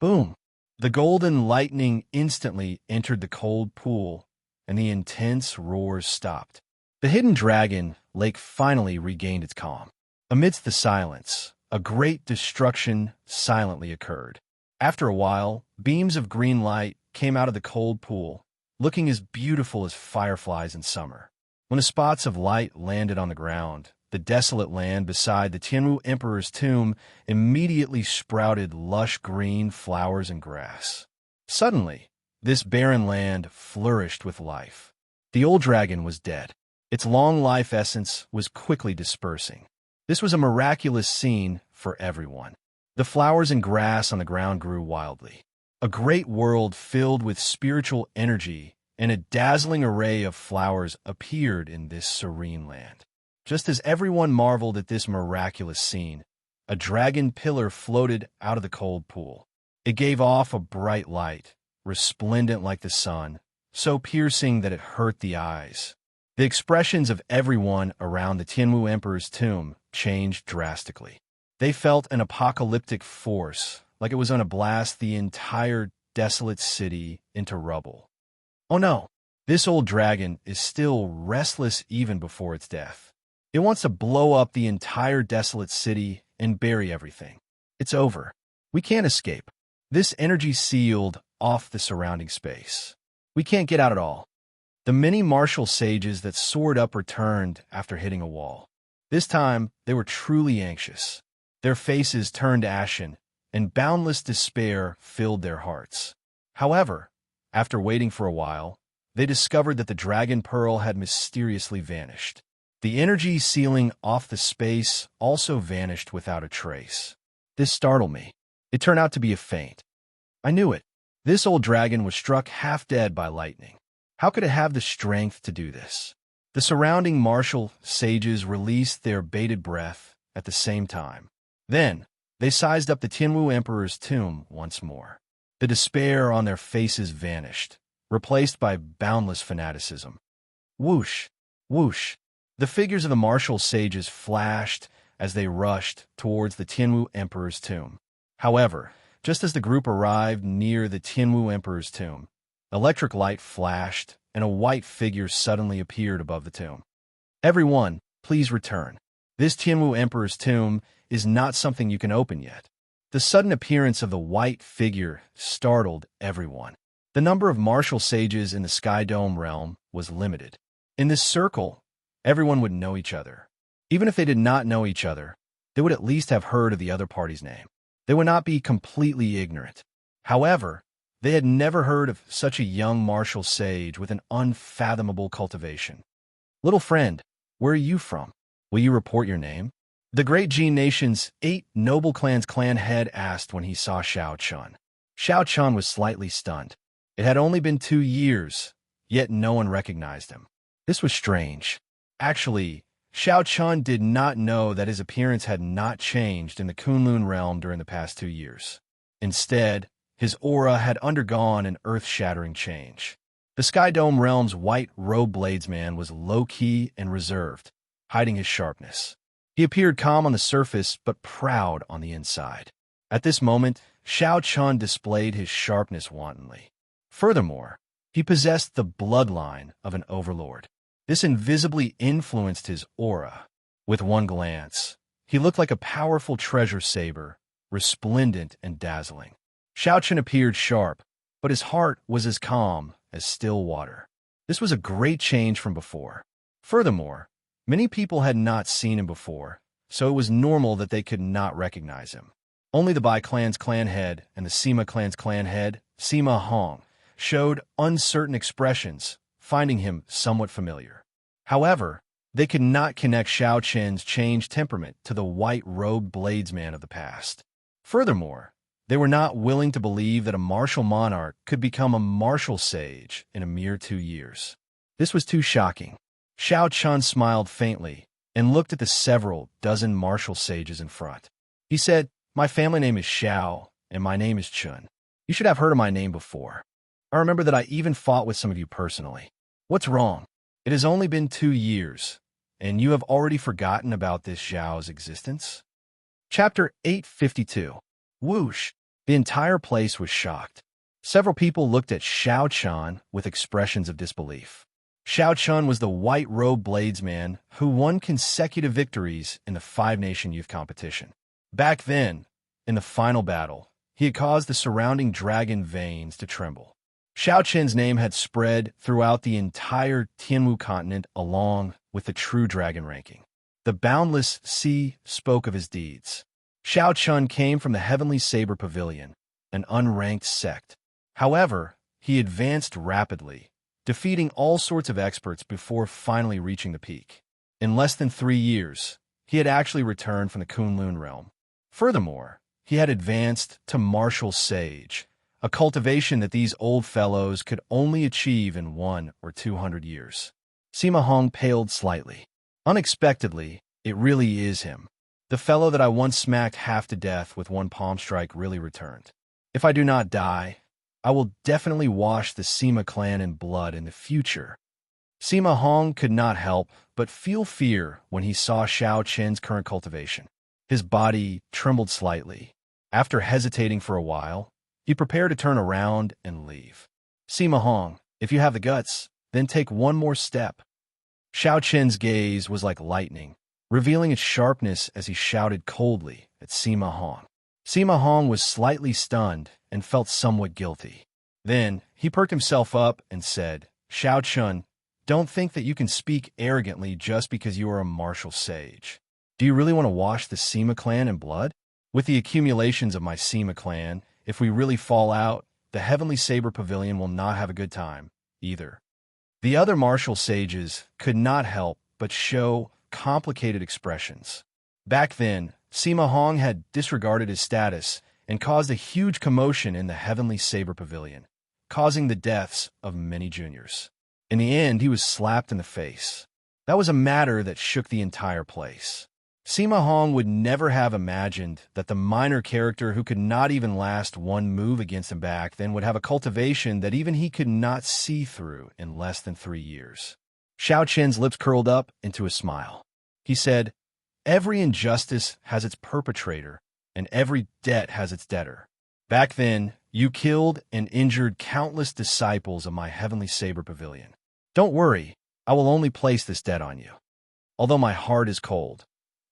Boom! The golden lightning instantly entered the cold pool, and the intense roars stopped. The hidden dragon lake finally regained its calm. Amidst the silence, a great destruction silently occurred. After a while, beams of green light came out of the cold pool, looking as beautiful as fireflies in summer. When the spots of light landed on the ground, the desolate land beside the Tianwu Emperor's tomb immediately sprouted lush green flowers and grass. Suddenly, this barren land flourished with life. The old dragon was dead. Its long life essence was quickly dispersing. This was a miraculous scene for everyone. The flowers and grass on the ground grew wildly. A great world filled with spiritual energy and a dazzling array of flowers appeared in this serene land. Just as everyone marveled at this miraculous scene, a dragon pillar floated out of the cold pool. It gave off a bright light, resplendent like the sun, so piercing that it hurt the eyes. The expressions of everyone around the Tianwu Emperor's tomb changed drastically. They felt an apocalyptic force, like it was going to blast the entire desolate city into rubble. Oh no, this old dragon is still restless even before its death. It wants to blow up the entire desolate city and bury everything. It's over. We can't escape. This energy sealed off the surrounding space. We can't get out at all. The many martial sages that soared up returned after hitting a wall. This time, they were truly anxious. Their faces turned ashen, and boundless despair filled their hearts. However, after waiting for a while, they discovered that the dragon pearl had mysteriously vanished. The energy sealing off the space also vanished without a trace. This startled me. It turned out to be a feint. I knew it. This old dragon was struck half dead by lightning. How could it have the strength to do this? The surrounding martial sages released their bated breath at the same time. Then, they sized up the Tianwu Emperor's tomb once more. The despair on their faces vanished, replaced by boundless fanaticism. Whoosh, whoosh. The figures of the martial sages flashed as they rushed towards the Tianwu Emperor's tomb. However, just as the group arrived near the Tianwu Emperor's tomb, electric light flashed and a white figure suddenly appeared above the tomb. Everyone, please return. This Tianwu Emperor's tomb is not something you can open yet. The sudden appearance of the white figure startled everyone. The number of martial sages in the Sky Dome realm was limited. In this circle, everyone would know each other. Even if they did not know each other, they would at least have heard of the other party's name. They would not be completely ignorant. However, they had never heard of such a young martial sage with an unfathomable cultivation. Little friend, where are you from? Will you report your name? The great Jin nation's 8 noble clans clan head asked when he saw Xianxia. Xianxia was slightly stunned. It had only been 2 years, yet no one recognized him. This was strange. Actually, Xianxia did not know that his appearance had not changed in the Kunlun realm during the past 2 years. Instead, his aura had undergone an earth-shattering change. The Sky Dome realm's white-robed bladesman was low-key and reserved, hiding his sharpness. He appeared calm on the surface, but proud on the inside. At this moment, Xianxia displayed his sharpness wantonly. Furthermore, he possessed the bloodline of an overlord. This invisibly influenced his aura. With one glance, he looked like a powerful treasure saber, resplendent and dazzling. Xianxia appeared sharp, but his heart was as calm as still water. This was a great change from before. Furthermore, many people had not seen him before, so it was normal that they could not recognize him. Only the Bai clan's clan head and the Sima clan's clan head, Sima Hong, showed uncertain expressions, finding him somewhat familiar. However, they could not connect Xianxia's changed temperament to the white-robed bladesman of the past. Furthermore, they were not willing to believe that a martial monarch could become a martial sage in a mere 2 years. This was too shocking. Xianxia smiled faintly and looked at the several dozen martial sages in front. He said, "My family name is Xiao, and my name is Chun. You should have heard of my name before. I remember that I even fought with some of you personally. What's wrong? It has only been 2 years, and you have already forgotten about this Xiao's existence?" Chapter 852. Whoosh! The entire place was shocked. Several people looked at Xianxia with expressions of disbelief. Xianxia was the white-robed bladesman who won consecutive victories in the 5-nation youth competition. Back then, in the final battle, he had caused the surrounding dragon veins to tremble. Xianxia's name had spread throughout the entire Tianwu continent along with the true dragon ranking. The boundless sea spoke of his deeds. Xianxia came from the Heavenly Saber Pavilion, an unranked sect. However, he advanced rapidly, defeating all sorts of experts before finally reaching the peak. In less than 3 years, he had actually returned from the Kunlun realm. Furthermore, he had advanced to martial sage, a cultivation that these old fellows could only achieve in 100 or 200 years. Sima Hong paled slightly. Unexpectedly, it really is him. The fellow that I once smacked half to death with one palm strike really returned. If I do not die, I will definitely wash the Sima clan in blood in the future. Sima Hong could not help but feel fear when he saw Xianxia's current cultivation. His body trembled slightly. After hesitating for a while, he prepared to turn around and leave. Sima Hong, if you have the guts, then take one more step. Xiao Qian's gaze was like lightning, revealing its sharpness as he shouted coldly at Sima Hong. Sima Hong was slightly stunned and felt somewhat guilty. Then he perked himself up and said, Xiao Chun, don't think that you can speak arrogantly just because you are a martial sage. Do you really want to wash the Sima clan in blood? With the accumulations of my Sima clan, if we really fall out, the Heavenly Saber Pavilion will not have a good time, either. The other martial sages could not help but show complicated expressions. Back then, Sima Hong had disregarded his status and caused a huge commotion in the Heavenly Saber Pavilion, causing the deaths of many juniors. In the end, he was slapped in the face. That was a matter that shook the entire place. Sima Hong would never have imagined that the minor character who could not even last one move against him back then would have a cultivation that even he could not see through in less than 3 years. Xiao Qian's lips curled up into a smile. He said, every injustice has its perpetrator, and every debt has its debtor. Back then, you killed and injured countless disciples of my Heavenly Saber Pavilion. Don't worry, I will only place this debt on you. Although my heart is cold,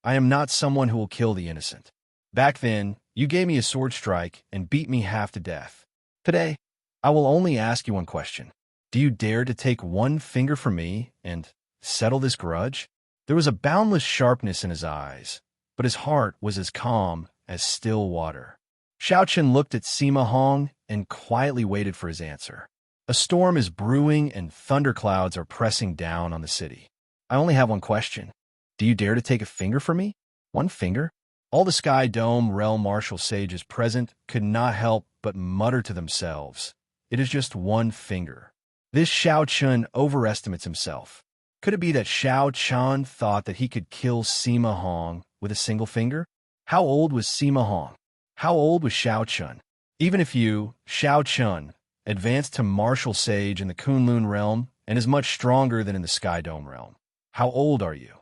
I am not someone who will kill the innocent. Back then, you gave me a sword strike and beat me half to death. Today, I will only ask you one question. Do you dare to take one finger from me and settle this grudge? There was a boundless sharpness in his eyes, but his heart was as calm as still water. Xiao Qian looked at Sima Hong and quietly waited for his answer. A storm is brewing and thunderclouds are pressing down on the city. I only have one question. Do you dare to take a finger from me? One finger? All the Sky Dome realm martial sages present could not help but mutter to themselves. It is just one finger. This Xiao Qian overestimates himself. Could it be that Xiao Qian thought that he could kill Sima Hong with a single finger? How old was Sima Hong? How old was Xiao Qian? Even if you, Xiao Qian, advanced to martial sage in the Kunlun realm and is much stronger than in the Sky Dome realm, how old are you?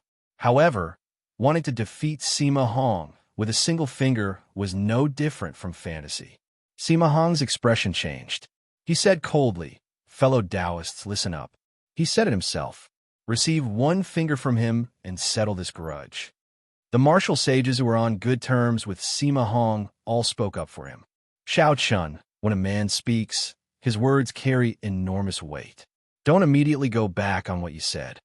However, wanting to defeat Sima Hong with a single finger was no different from fantasy. Sima Hong's expression changed. He said coldly, fellow Taoists, listen up. He said it himself. Receive one finger from him and settle this grudge. The martial sages who were on good terms with Sima Hong all spoke up for him. Xiao Qian, when a man speaks, his words carry enormous weight. Don't immediately go back on what you said.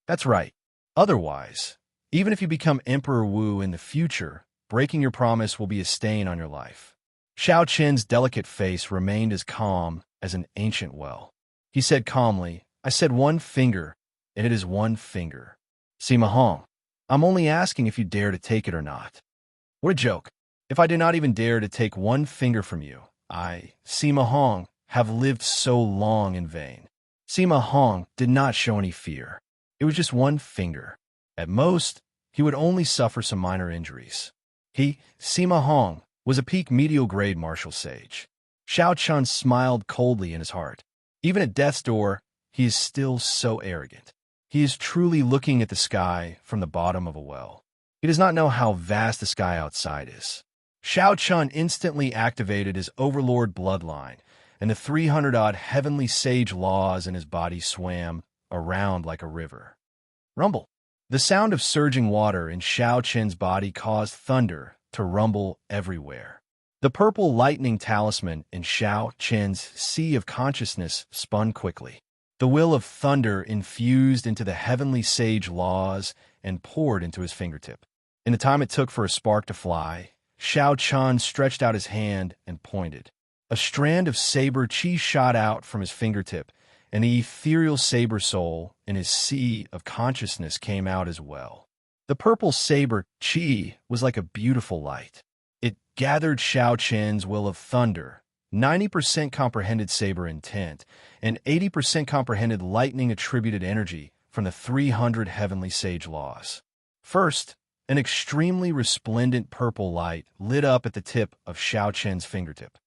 That's right. Otherwise, even if you become Emperor Wu in the future, breaking your promise will be a stain on your life. Xiao Qian's delicate face remained as calm as an ancient well. He said calmly, I said one finger, and it is one finger. Sima Hong, I'm only asking if you dare to take it or not. What a joke. If I do not even dare to take one finger from you, I, Sima Hong, have lived so long in vain. Sima Hong did not show any fear. It was just one finger. At most, he would only suffer some minor injuries. He, Sima Hong, was a peak medial grade martial sage. Xiao Qian smiled coldly in his heart. Even at death's door, he is still so arrogant. He is truly looking at the sky from the bottom of a well. He does not know how vast the sky outside is. Xiao Qian instantly activated his overlord bloodline, and the 300-odd heavenly sage laws in his body swam around like a river. Rumble. The sound of surging water in Xiao Qian's body caused thunder to rumble everywhere. The purple lightning talisman in Xiao Qian's sea of consciousness spun quickly. The will of thunder infused into the heavenly sage laws and poured into his fingertip. In the time it took for a spark to fly, Xiao Qian stretched out his hand and pointed. A strand of saber chi shot out from his fingertip, and the ethereal saber soul in his sea of consciousness came out as well. The purple saber chi was like a beautiful light. It gathered Xiao Qian's will of thunder, 90% comprehended saber intent, and 80% comprehended lightning-attributed energy from the 300 heavenly sage laws. First, an extremely resplendent purple light lit up at the tip of Xiao Qian's fingertip.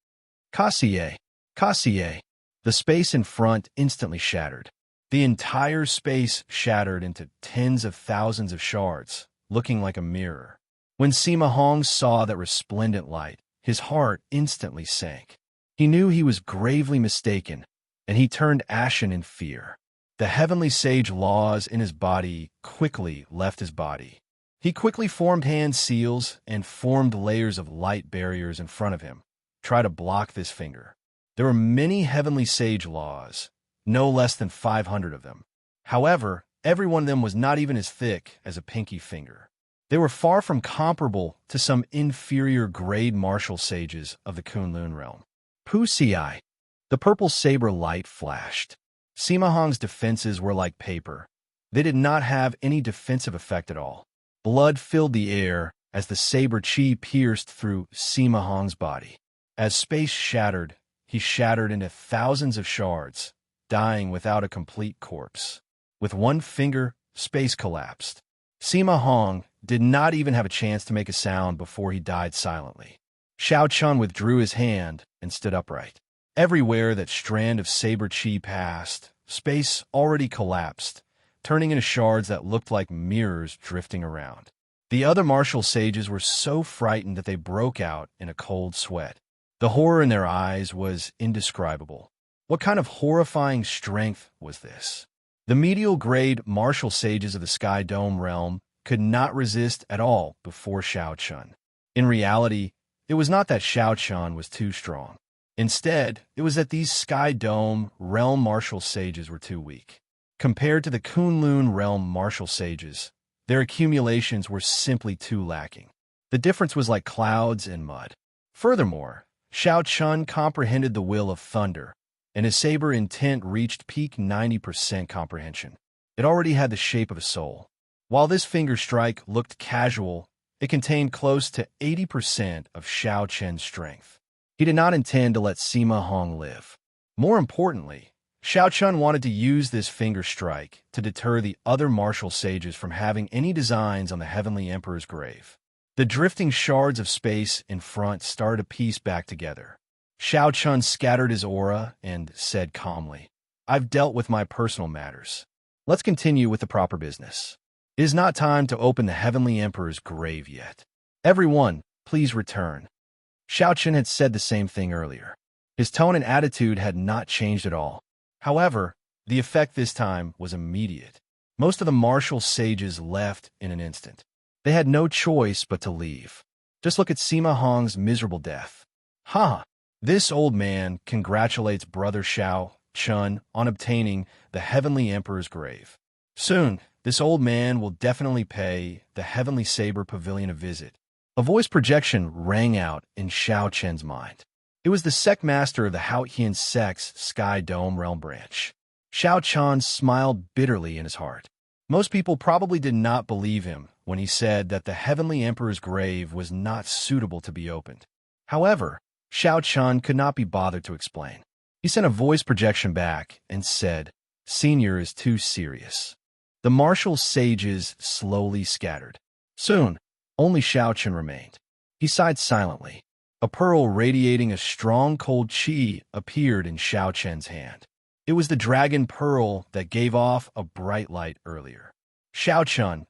Kassier, Kassier. The space in front instantly shattered. The entire space shattered into tens of thousands of shards, looking like a mirror. When Sima Hong saw that resplendent light, his heart instantly sank. He knew he was gravely mistaken, and he turned ashen in fear. The heavenly sage laws in his body quickly left his body. He quickly formed hand seals and formed layers of light barriers in front of him. Try to block this finger. There were many heavenly sage laws, no less than 500 of them. However, every one of them was not even as thick as a pinky finger. They were far from comparable to some inferior grade martial sages of the Kunlun realm. Wuxia. The purple saber light flashed. Sima Hong's defenses were like paper. They did not have any defensive effect at all. Blood filled the air as the saber chi pierced through Sima Hong's body. As space shattered, he shattered into thousands of shards, dying without a complete corpse. With one finger, space collapsed. Sima Hong did not even have a chance to make a sound before he died silently. Xianxia withdrew his hand and stood upright. Everywhere that strand of saber chi passed, space already collapsed, turning into shards that looked like mirrors drifting around. The other martial sages were so frightened that they broke out in a cold sweat. The horror in their eyes was indescribable. What kind of horrifying strength was this? The medial-grade martial sages of the Sky Dome realm could not resist at all before Xianxia. In reality, it was not that Xianxia was too strong. Instead, it was that these Sky Dome realm martial sages were too weak. Compared to the Kunlun realm martial sages, their accumulations were simply too lacking. The difference was like clouds and mud. Furthermore, Xianxia comprehended the will of thunder, and his saber intent reached peak 90% comprehension. It already had the shape of a soul. While this finger strike looked casual, it contained close to 80% of Xianxia's strength. He did not intend to let Sima Hong live. More importantly, Xianxia wanted to use this finger strike to deter the other martial sages from having any designs on the Heavenly Emperor's grave. The drifting shards of space in front started to piece back together. Xianxia scattered his aura and said calmly, "I've dealt with my personal matters. Let's continue with the proper business. It is not time to open the Heavenly Emperor's grave yet. Everyone, please return." Xianxia had said the same thing earlier. His tone and attitude had not changed at all. However, the effect this time was immediate. Most of the martial sages left in an instant. They had no choice but to leave. Just look at Sima Hong's miserable death. Ha! This old man congratulates Brother Xianxia on obtaining the Heavenly Emperor's grave. Soon, this old man will definitely pay the Heavenly Saber Pavilion a visit. A voice projection rang out in Xiaoqian's mind. It was the sect master of the Haotian sect's Sky Dome realm branch. Xiaoqian smiled bitterly in his heart. Most people probably did not believe him when he said that the Heavenly Emperor's grave was not suitable to be opened. However, Xiaoqian could not be bothered to explain. He sent a voice projection back and said, "Senior is too serious." The martial sages slowly scattered. Soon, only Xiaoqian remained. He sighed silently. A pearl radiating a strong cold chi appeared in Xiaoqian's hand. It was the dragon pearl that gave off a bright light earlier. "Xiaoqian,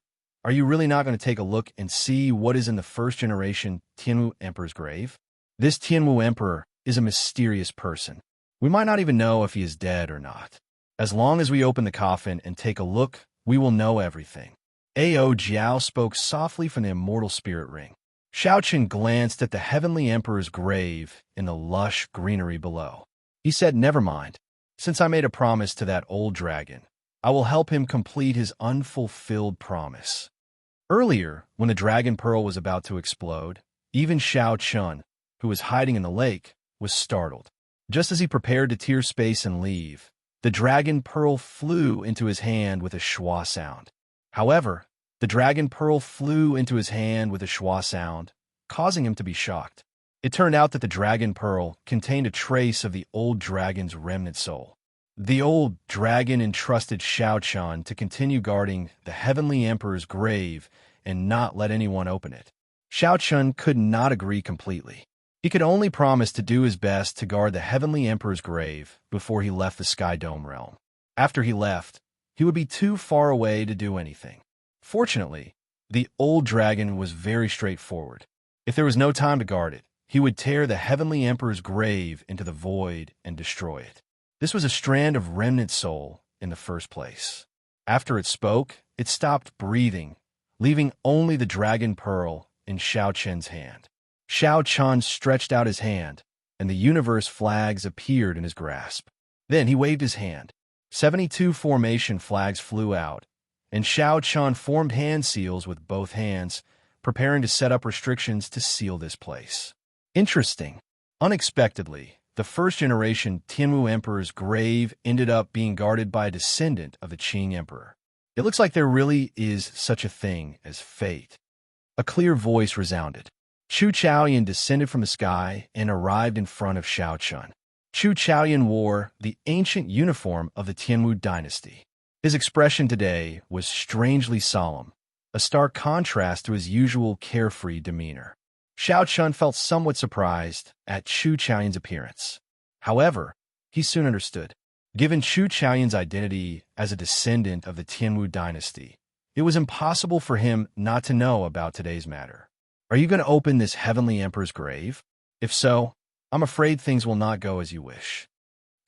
are you really not going to take a look and see what is in the first-generation Tianwu Emperor's grave? This Tianwu Emperor is a mysterious person. We might not even know if he is dead or not. As long as we open the coffin and take a look, we will know everything." Ao Jiao spoke softly from the immortal spirit ring. Xiaoqian glanced at the Heavenly Emperor's grave in the lush greenery below. He said, "Never mind. Since I made a promise to that old dragon, I will help him complete his unfulfilled promise." Earlier, when the dragon pearl was about to explode, even Xiaoqian, who was hiding in the lake, was startled. Just as he prepared to tear space and leave, the dragon pearl flew into his hand with a schwa sound. However, the dragon pearl flew into his hand with a schwa sound, causing him to be shocked. It turned out that the dragon pearl contained a trace of the old dragon's remnant soul. The old dragon entrusted Xiaoqian to continue guarding the Heavenly Emperor's grave and not let anyone open it. Xiaoqian could not agree completely. He could only promise to do his best to guard the Heavenly Emperor's grave before he left the Sky Dome realm. After he left, he would be too far away to do anything. Fortunately, The old dragon was very straightforward. If there was no time to guard it, he would tear the Heavenly Emperor's grave into the void and destroy it. This was a strand of remnant soul in the first place. After it spoke, it stopped breathing, leaving only the dragon pearl in Xiao Chen's hand. Xiao Chen stretched out his hand, and the universe flags appeared in his grasp. Then he waved his hand. 72 formation flags flew out, and Xiao Chen formed hand seals with both hands, preparing to set up restrictions to seal this place. Interesting. Unexpectedly, the first-generation Tianwu Emperor's grave ended up being guarded by a descendant of the Qing Emperor. It looks like there really is such a thing as fate. A clear voice resounded. Chu Chaoyan descended from the sky and arrived in front of Xiao Chen. Chu Chaoyan wore the ancient uniform of the Tianwu dynasty. His expression today was strangely solemn, a stark contrast to his usual carefree demeanor. Xiao Chen felt somewhat surprised at Chu Chaoyan's appearance. However, he soon understood. Given Chu Chaoyan's identity as a descendant of the Tianwu dynasty, it was impossible for him not to know about today's matter. Are you going to open this Heavenly Emperor's grave? If so, I'm afraid things will not go as you wish.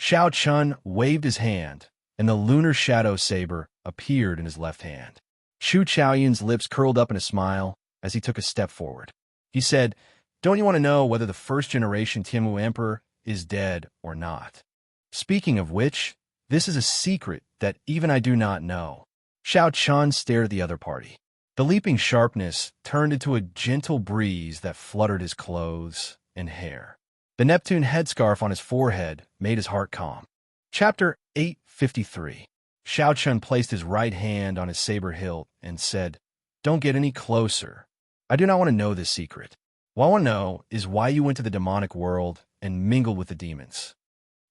Xiao Chen waved his hand, and the lunar shadow saber appeared in his left hand. Chu Chaoyan's lips curled up in a smile as he took a step forward. He said, "Don't you want to know whether the first-generation Tianwu Emperor is dead or not? Speaking of which, this is a secret that even I do not know." Xiao Chen stared at the other party. The leaping sharpness turned into a gentle breeze that fluttered his clothes and hair. The Neptune headscarf on his forehead made his heart calm. Chapter 853. Xiao Chen placed his right hand on his saber hilt and said, "Don't get any closer. I do not want to know this secret. What I want to know is why you went to the demonic world and mingled with the demons."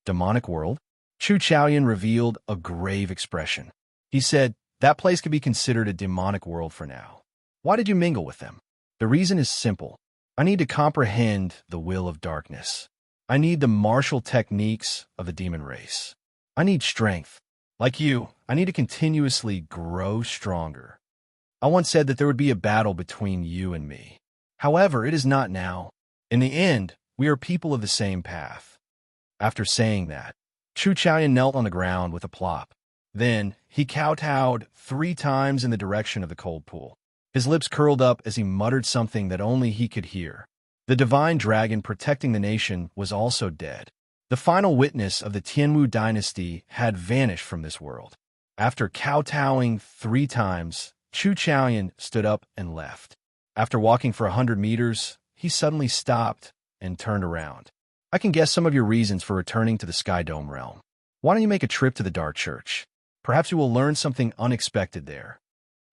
Demonic world? Chu Chaoyan revealed a grave expression. He said, "That place could be considered a demonic world for now. Why did you mingle with them?" The reason is simple. I need to comprehend the will of darkness. I need the martial techniques of the demon race. I need strength. Like you, I need to continuously grow stronger. I once said that there would be a battle between you and me. However, it is not now. In the end, we are people of the same path. After saying that, Chu Chaoyan knelt on the ground with a plop. Then, he kowtowed 3 times in the direction of the cold pool. His lips curled up as he muttered something that only he could hear. The divine dragon protecting the nation was also dead. The final witness of the Tianwu dynasty had vanished from this world. After kowtowing 3 times, Chu Chaoyan stood up and left. After walking for 100 meters, he suddenly stopped and turned around. "I can guess some of your reasons for returning to the Sky Dome realm. Why don't you make a trip to the Dark Church? Perhaps you will learn something unexpected there."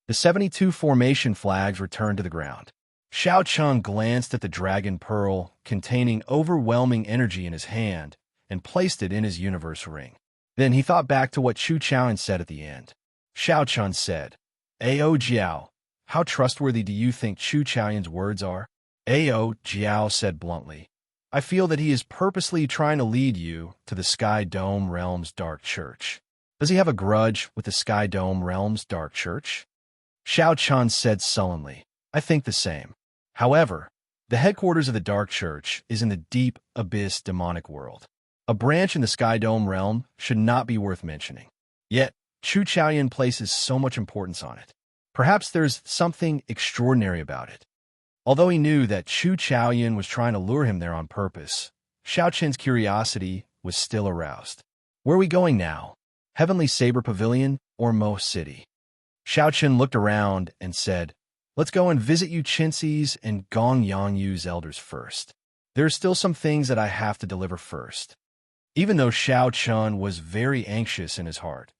The 72 formation flags returned to the ground. Xiao Chen glanced at the dragon pearl containing overwhelming energy in his hand and placed it in his universe ring. Then he thought back to what Chu Chaoyan said at the end. Xiao Chen said, "Ao Jiao, how trustworthy do you think Chu Chaoyan's words are?" Ao Jiao said bluntly, "I feel that he is purposely trying to lead you to the Sky Dome Realm's Dark Church." Does he have a grudge with the Sky Dome Realm's Dark Church? Xiao Chen said sullenly, "I think the same. However, the headquarters of the Dark Church is in the deep abyss demonic world. A branch in the Sky Dome realm should not be worth mentioning. Yet, Chu Chaoyan places so much importance on it. Perhaps there's something extraordinary about it." Although he knew that Chu Chaoyan was trying to lure him there on purpose, Xiao Chen's curiosity was still aroused. "Where are we going now? Heavenly Saber Pavilion or Mo City?" Xiao Chen looked around and said, "Let's go and visit Yu Chenxi's and Gong Yangyu's elders first. There are still some things that I have to deliver first." Even though Xiao Chen was very anxious in his heart,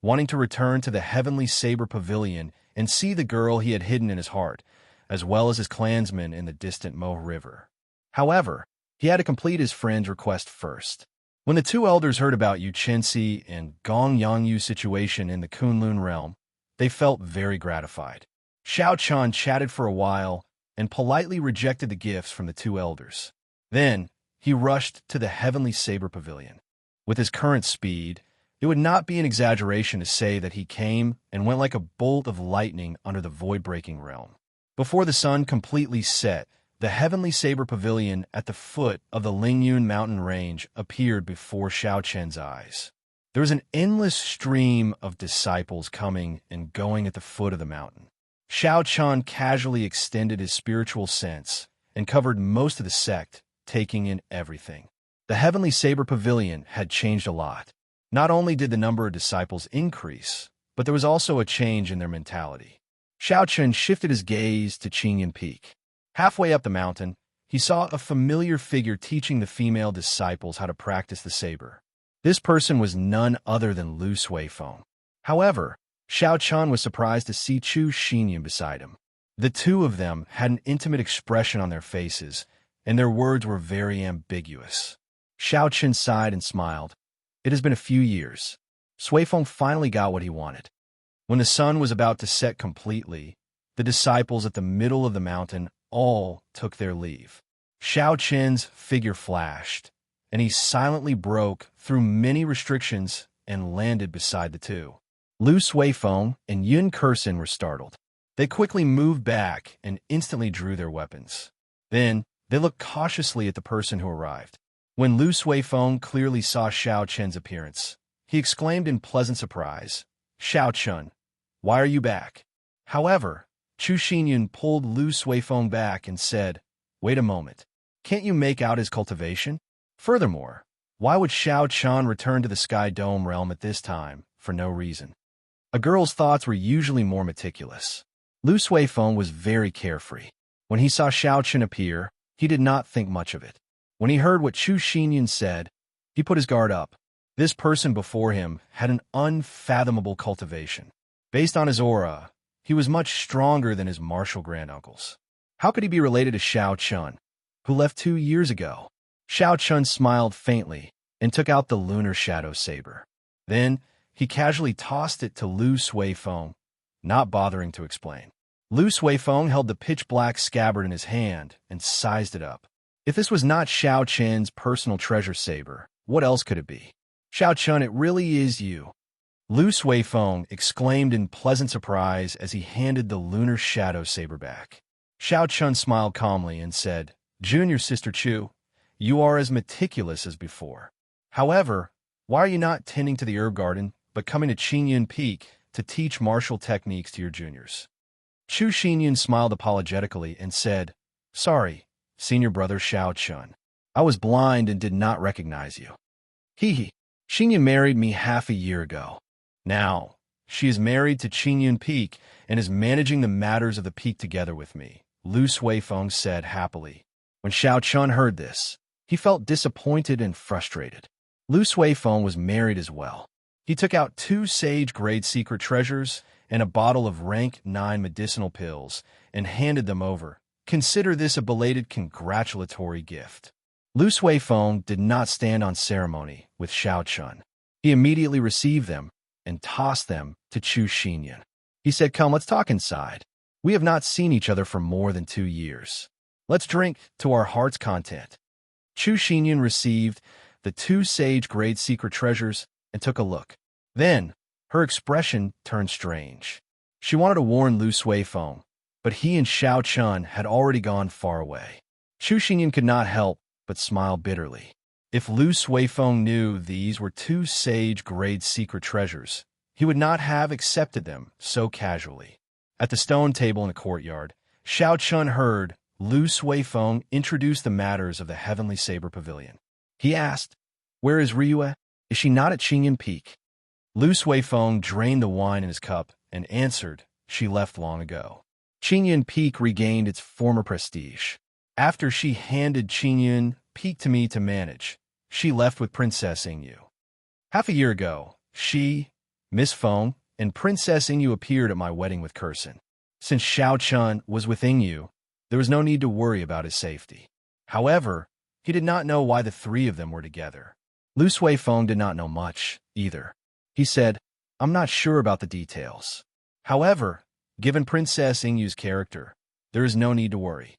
wanting to return to the Heavenly Saber Pavilion and see the girl he had hidden in his heart, as well as his clansmen in the distant Mo River. However, he had to complete his friend's request first. When the 2 elders heard about Yu Chenxi and Gong Yangyu's situation in the Kunlun realm, they felt very gratified. Xiao Chen chatted for a while and politely rejected the gifts from the 2 elders. Then, he rushed to the Heavenly Saber Pavilion. With his current speed, It would not be an exaggeration to say that he came and went like a bolt of lightning under the void-breaking realm. Before the sun completely set, the heavenly saber pavilion at the foot of the Lingyun mountain range appeared before Xiaochen's eyes. There was an endless stream of disciples coming and going at the foot of the mountain. Xiaochen casually extended his spiritual sense and covered most of the sect, taking in everything. The heavenly saber pavilion had changed a lot. Not only did the number of disciples increase, but there was also a change in their mentality. Xiaochen shifted his gaze to Qingyan Peak. Halfway up the mountain, he saw a familiar figure teaching the female disciples how to practice the saber. This person was none other than Lu Suifeng. However, Xiaochen was surprised to see Chu Xinyan beside him. The two of them had an intimate expression on their faces, and their words were very ambiguous. Xiaochen sighed and smiled. It has been a few years. Suifeng finally got what he wanted. When the sun was about to set completely, the disciples at the middle of the mountain all took their leave. Xiaochen's figure flashed, and he silently broke through many restrictions and landed beside the two. Lu Suifeng and Yun Kursin were startled. They quickly moved back and instantly drew their weapons. Then, they looked cautiously at the person who arrived. When Lu Suifeng clearly saw Xiaochen's appearance, he exclaimed in pleasant surprise, "Xiaochen, why are you back?" However, Chu Xinyan pulled Lu Suifeng back and said, "Wait a moment. Can't you make out his cultivation? Furthermore, why would Xiaochen return to the Sky Dome realm at this time, for no reason?" A girl's thoughts were usually more meticulous. Lu Suifeng was very carefree. When he saw Xiaochen appear, he did not think much of it. When he heard what Chu Xinyan said, he put his guard up. This person before him had an unfathomable cultivation. Based on his aura, he was much stronger than his martial granduncles. How could he be related to Xiaochen, who left 2 years ago? Xiaochen smiled faintly and took out the lunar shadow saber. Then, he casually tossed it to Lu Suifeng, not bothering to explain. Lu Suifeng held the pitch-black scabbard in his hand and sized it up. If this was not Xiaochen's personal treasure saber, what else could it be? "Xiaochen, it really is you." Lu Suifeng exclaimed in pleasant surprise as he handed the lunar shadow saber back. Xiaochen smiled calmly and said, "Junior Sister Chu, you are as meticulous as before. However, why are you not tending to the herb garden, but coming to Qingyan Peak to teach martial techniques to your juniors?" Chu Xinyan smiled apologetically and said, "Sorry, senior brother Xiaochen. I was blind and did not recognize you. Xinyan married me half a year ago. Now, she is married to Qingyan Peak and is managing the matters of the peak together with me," Lu Suifeng said happily. When Xiaochen heard this, he felt disappointed and frustrated. Lu Suifeng was married as well. He took out 2 sage-grade secret treasures and a bottle of rank 9 medicinal pills and handed them over. Consider this a belated congratulatory gift. Lu Suifeng did not stand on ceremony with Xiaochen. He immediately received them and tossed them to Chu Xinyan. He said, "Come, let's talk inside. We have not seen each other for more than 2 years. Let's drink to our heart's content." Chu Xinyan received the 2 sage-grade secret treasures and took a look. Then, her expression turned strange. She wanted to warn Lu Suifeng, but he and Xiaochen had already gone far away. Chu Xinyan could not help but smile bitterly. If Lu Suifeng knew these were 2 sage-grade secret treasures, he would not have accepted them so casually. At the stone table in the courtyard, Xiaochen heard Lu Suifeng introduce the matters of the Heavenly Saber Pavilion. He asked, "Where is Ryue? Is she not at Qingyan Peak?" Lu Suifeng drained the wine in his cup and answered, "She left long ago." Qingyan Peak regained its former prestige. After she handed Qingyan Peak to me to manage, she left with Princess Yingyu. Half a year ago, she, Miss Feng, and Princess Yingyu appeared at my wedding with Kursin. Since Xiaochen was with Yingyu, there was no need to worry about his safety. However, he did not know why the 3 of them were together. Lu Suifeng did not know much, either. He said, "I'm not sure about the details. However, given Princess Yingyu's character, there is no need to worry."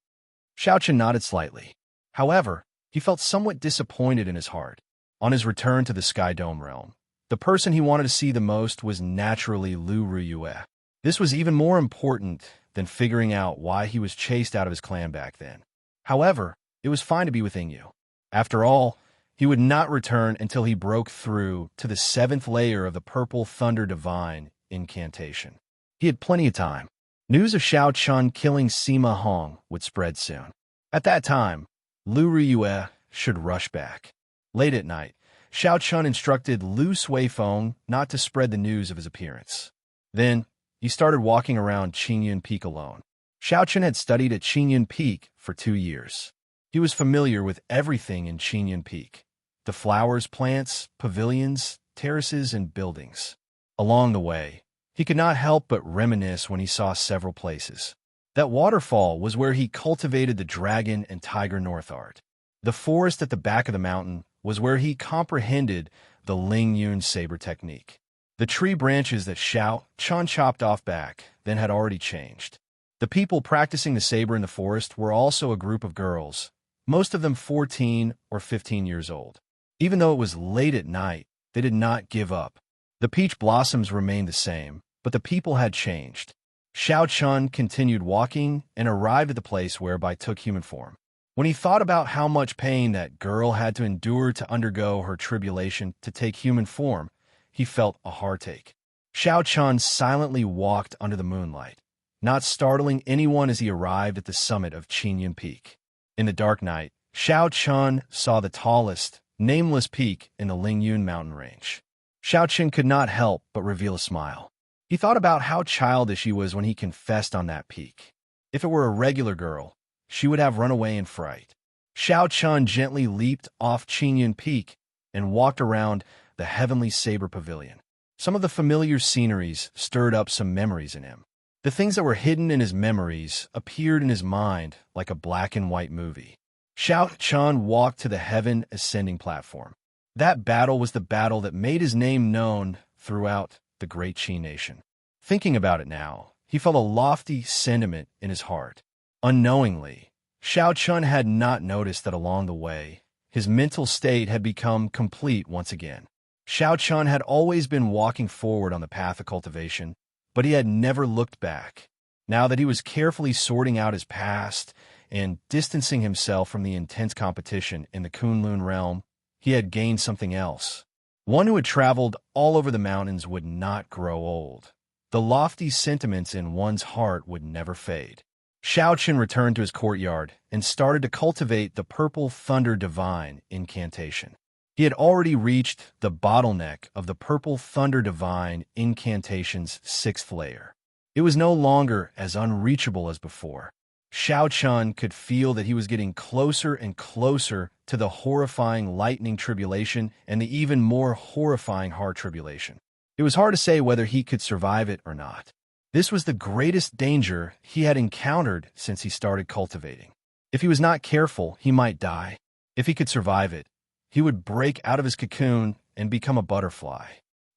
Xiaochen nodded slightly. However, he felt somewhat disappointed in his heart. On his return to the Sky Dome realm, The person he wanted to see the most was naturally Lu Ruyue. This was even more important than figuring out why he was chased out of his clan back then. However, it was fine to be with Ingyu. After all, he would not return until he broke through to the 7th layer of the Purple Thunder Divine incantation. He had plenty of time. News of Xiao Chun killing Sima Hong would spread soon. At that time, Lu Ruyue should rush back. Late at night, Xiao Chun instructed Lu Suifeng not to spread the news of his appearance. Then, he started walking around Qingyun Peak alone. Xiao Chun had studied at Qingyun Peak for 2 years. He was familiar with everything in Qingyun Peak: the flowers, plants, pavilions, terraces, and buildings. Along the way, he could not help but reminisce when he saw several places. That waterfall was where he cultivated the dragon and tiger north art. The forest at the back of the mountain was where he comprehended the Ling Yun saber technique. The tree branches that Xiao Chun chopped off back then had already changed. The people practicing the saber in the forest were also a group of girls, most of them 14 or 15 years old. Even though it was late at night, they did not give up. The peach blossoms remained the same, but the people had changed. Xiao Chun continued walking and arrived at the place whereby took human form. When he thought about how much pain that girl had to endure to undergo her tribulation to take human form, he felt a heartache. Xiao Chun silently walked under the moonlight, not startling anyone as he arrived at the summit of Qingyun Peak. In the dark night, Xiao Chun saw the tallest, nameless peak in the Lingyun mountain range. Xiao Chun could not help but reveal a smile. He thought about how childish he was when he confessed on that peak. If it were a regular girl, she would have run away in fright. Xiao Chun gently leaped off Qingyun Peak and walked around the heavenly saber pavilion. Some of the familiar sceneries stirred up some memories in him. The things that were hidden in his memories appeared in his mind like a black and white movie. Xiao Chun walked to the heaven ascending platform. That battle was the battle that made his name known throughout the great Qi nation. Thinking about it now, he felt a lofty sentiment in his heart. Unknowingly, Xiao Chun had not noticed that along the way, his mental state had become complete once again. Xiao Chun had always been walking forward on the path of cultivation, but he had never looked back. Now that he was carefully sorting out his past and distancing himself from the intense competition in the Kunlun realm, he had gained something else. One who had traveled all over the mountains would not grow old. The lofty sentiments in one's heart would never fade. Xiao Chun returned to his courtyard and started to cultivate the Purple Thunder Divine incantation. He had already reached the bottleneck of the Purple Thunder Divine incantation's 6th layer. It was no longer as unreachable as before. Xiao Chun could feel that he was getting closer and closer to the horrifying lightning tribulation and the even more horrifying heart tribulation. It was hard to say whether he could survive it or not. This was the greatest danger he had encountered since he started cultivating. If he was not careful, he might die. If he could survive it, he would break out of his cocoon and become a butterfly.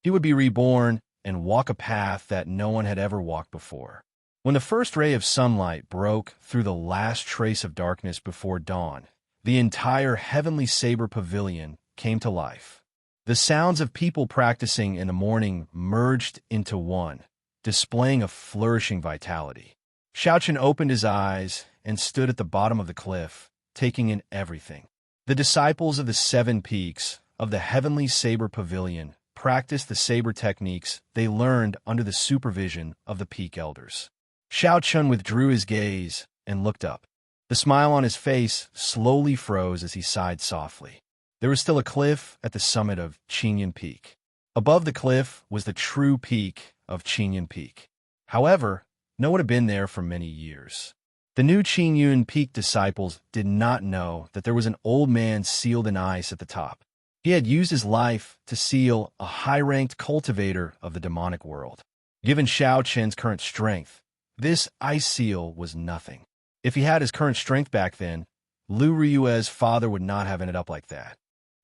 He would be reborn and walk a path that no one had ever walked before. When the first ray of sunlight broke through the last trace of darkness before dawn, the entire heavenly saber pavilion came to life. The sounds of people practicing in the morning merged into one, displaying a flourishing vitality. Xiao Chun opened his eyes and stood at the bottom of the cliff, taking in everything. The disciples of the 7 peaks of the heavenly saber pavilion practiced the saber techniques they learned under the supervision of the peak elders. Xiao Chun withdrew his gaze and looked up. The smile on his face slowly froze as he sighed softly. There was still a cliff at the summit of Qingyun Peak. Above the cliff was the true peak of Qingyun Peak. However, no one had been there for many years. The new Qingyun Peak disciples did not know that there was an old man sealed in ice at the top. He had used his life to seal a high-ranked cultivator of the demonic world. Given Xiao Chun's current strength, this ice seal was nothing. If he had his current strength back then, Lu Riyue's father would not have ended up like that.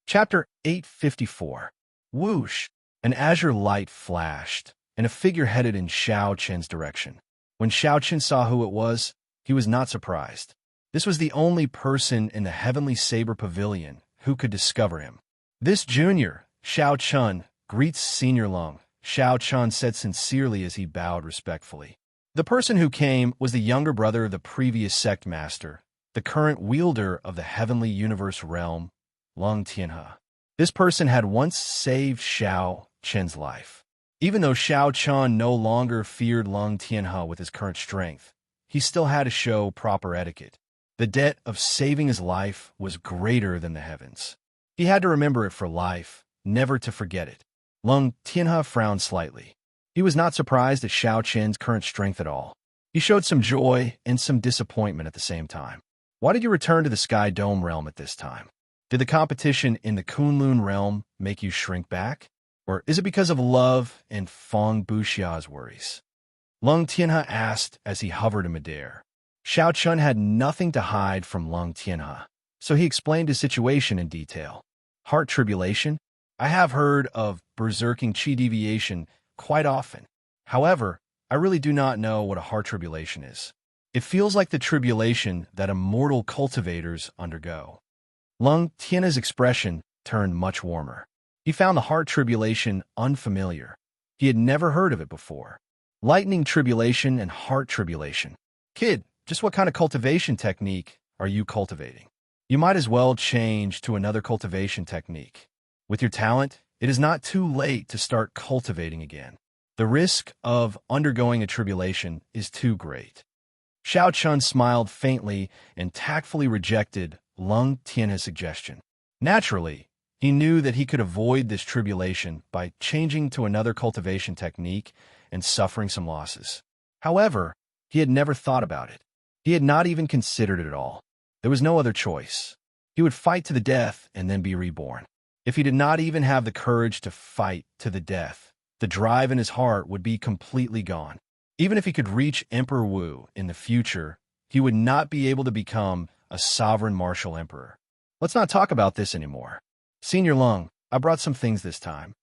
Chapter 854. Whoosh! An azure light flashed, and a figure headed in Xiao Chun's direction. When Xiao Chun saw who it was, he was not surprised. This was the only person in the Heavenly Saber Pavilion who could discover him. This junior, Xiao Chun, greets Senior Lung, Xianxia said sincerely as he bowed respectfully. The person who came was the younger brother of the previous sect master, the current wielder of the heavenly universe realm, Lung Tianhe. This person had once saved Xiao Chen's life. Even though Xiao Chen no longer feared Lung Tianhe with his current strength, he still had to show proper etiquette. The debt of saving his life was greater than the heavens. He had to remember it for life, never to forget it. Lung Tianhe frowned slightly. He was not surprised at Xiao Chen's current strength at all. He showed some joy and some disappointment at the same time. Why did you return to the Sky Dome realm at this time? Did the competition in the Kunlun realm make you shrink back? Or is it because of love and Feng Buxia's worries? Lung Tianhe asked as he hovered in midair. Xiao Chen had nothing to hide from Lung Tianhe, so he explained his situation in detail. Heart tribulation? I have heard of berserking chi deviation quite often. However, I really do not know what a heart tribulation is. It feels like the tribulation that immortal cultivators undergo. Lung Tianhe's expression turned much warmer. He found the heart tribulation unfamiliar. He had never heard of it before. Lightning tribulation and heart tribulation. Kid, just what kind of cultivation technique are you cultivating? You might as well change to another cultivation technique. With your talent, it is not too late to start cultivating again. The risk of undergoing a tribulation is too great. Xiao Chen smiled faintly and tactfully rejected Lung Tianhe's suggestion. Naturally, he knew that he could avoid this tribulation by changing to another cultivation technique and suffering some losses. However, he had never thought about it. He had not even considered it at all. There was no other choice. He would fight to the death and then be reborn. If he did not even have the courage to fight to the death, the drive in his heart would be completely gone. Even if he could reach Emperor Wu in the future, he would not be able to become a sovereign martial emperor. Let's not talk about this anymore. Senior Lung, I brought some things this time.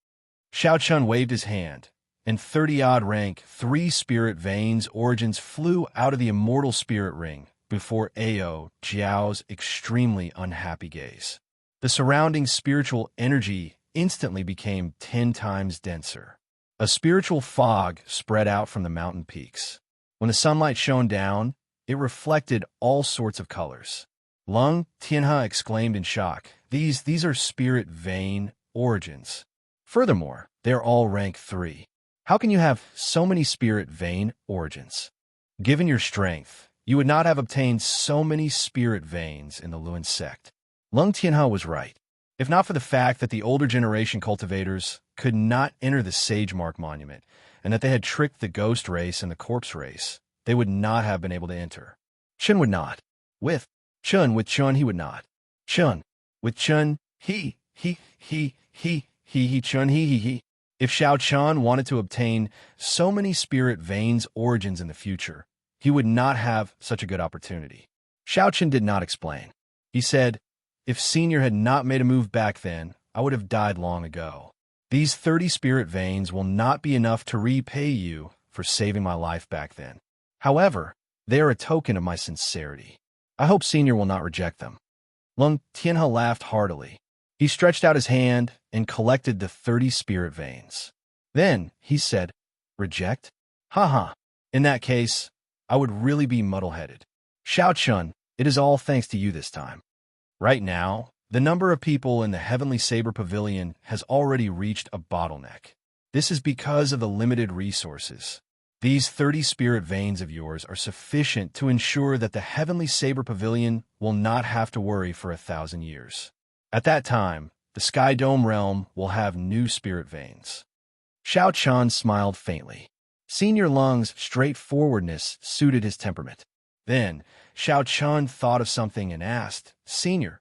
Xiao Chen waved his hand, and 30-odd rank 3 spirit veins origins flew out of the immortal spirit ring before Ao Jiao's extremely unhappy gaze. The surrounding spiritual energy instantly became 10 times denser. A spiritual fog spread out from the mountain peaks. When the sunlight shone down, it reflected all sorts of colors. Lung Tianhe exclaimed in shock, These are spirit vein origins. Furthermore, they're all rank 3. How can you have so many spirit vein origins? Given your strength, you would not have obtained so many spirit veins in the Luan sect. Lung Tianhe was right. If not for the fact that the older generation cultivators could not enter the Sage Mark Monument, and that they had tricked the Ghost Race and the Corpse Race, they would not have been able to enter. Chen would not. With Chun he would not. Chun with Chun he Chun he. If Xiao Chen wanted to obtain so many spirit veins origins in the future, he would not have such a good opportunity. Xiao Chen did not explain. He said, if Senior had not made a move back then, I would have died long ago. These 30 spirit veins will not be enough to repay you for saving my life back then. However, they are a token of my sincerity. I hope Senior will not reject them. Lung Tianhe laughed heartily. He stretched out his hand and collected the 30 spirit veins. Then he said, reject? Haha. In that case, I would really be muddle-headed. Xiao Chen, it is all thanks to you this time. Right now, the number of people in the Heavenly Saber Pavilion has already reached a bottleneck. This is because of the limited resources. These 30 spirit veins of yours are sufficient to ensure that the Heavenly Saber Pavilion will not have to worry for 1,000 years. At that time, the Sky Dome realm will have new spirit veins. Xiao Chen smiled faintly. Senior Lung's straightforwardness suited his temperament. Then, Xiao Chen thought of something and asked, Senior,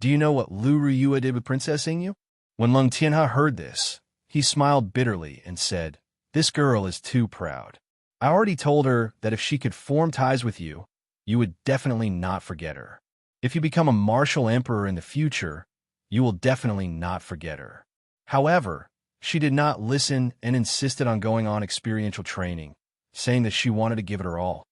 do you know what Lu Ruyue did with Princess Yingyu? When Lung Tianhe heard this, he smiled bitterly and said, this girl is too proud. I already told her that if she could form ties with you, you would definitely not forget her. If you become a martial emperor in the future, you will definitely not forget her. However, she did not listen and insisted on going on experiential training, saying that she wanted to give it her all.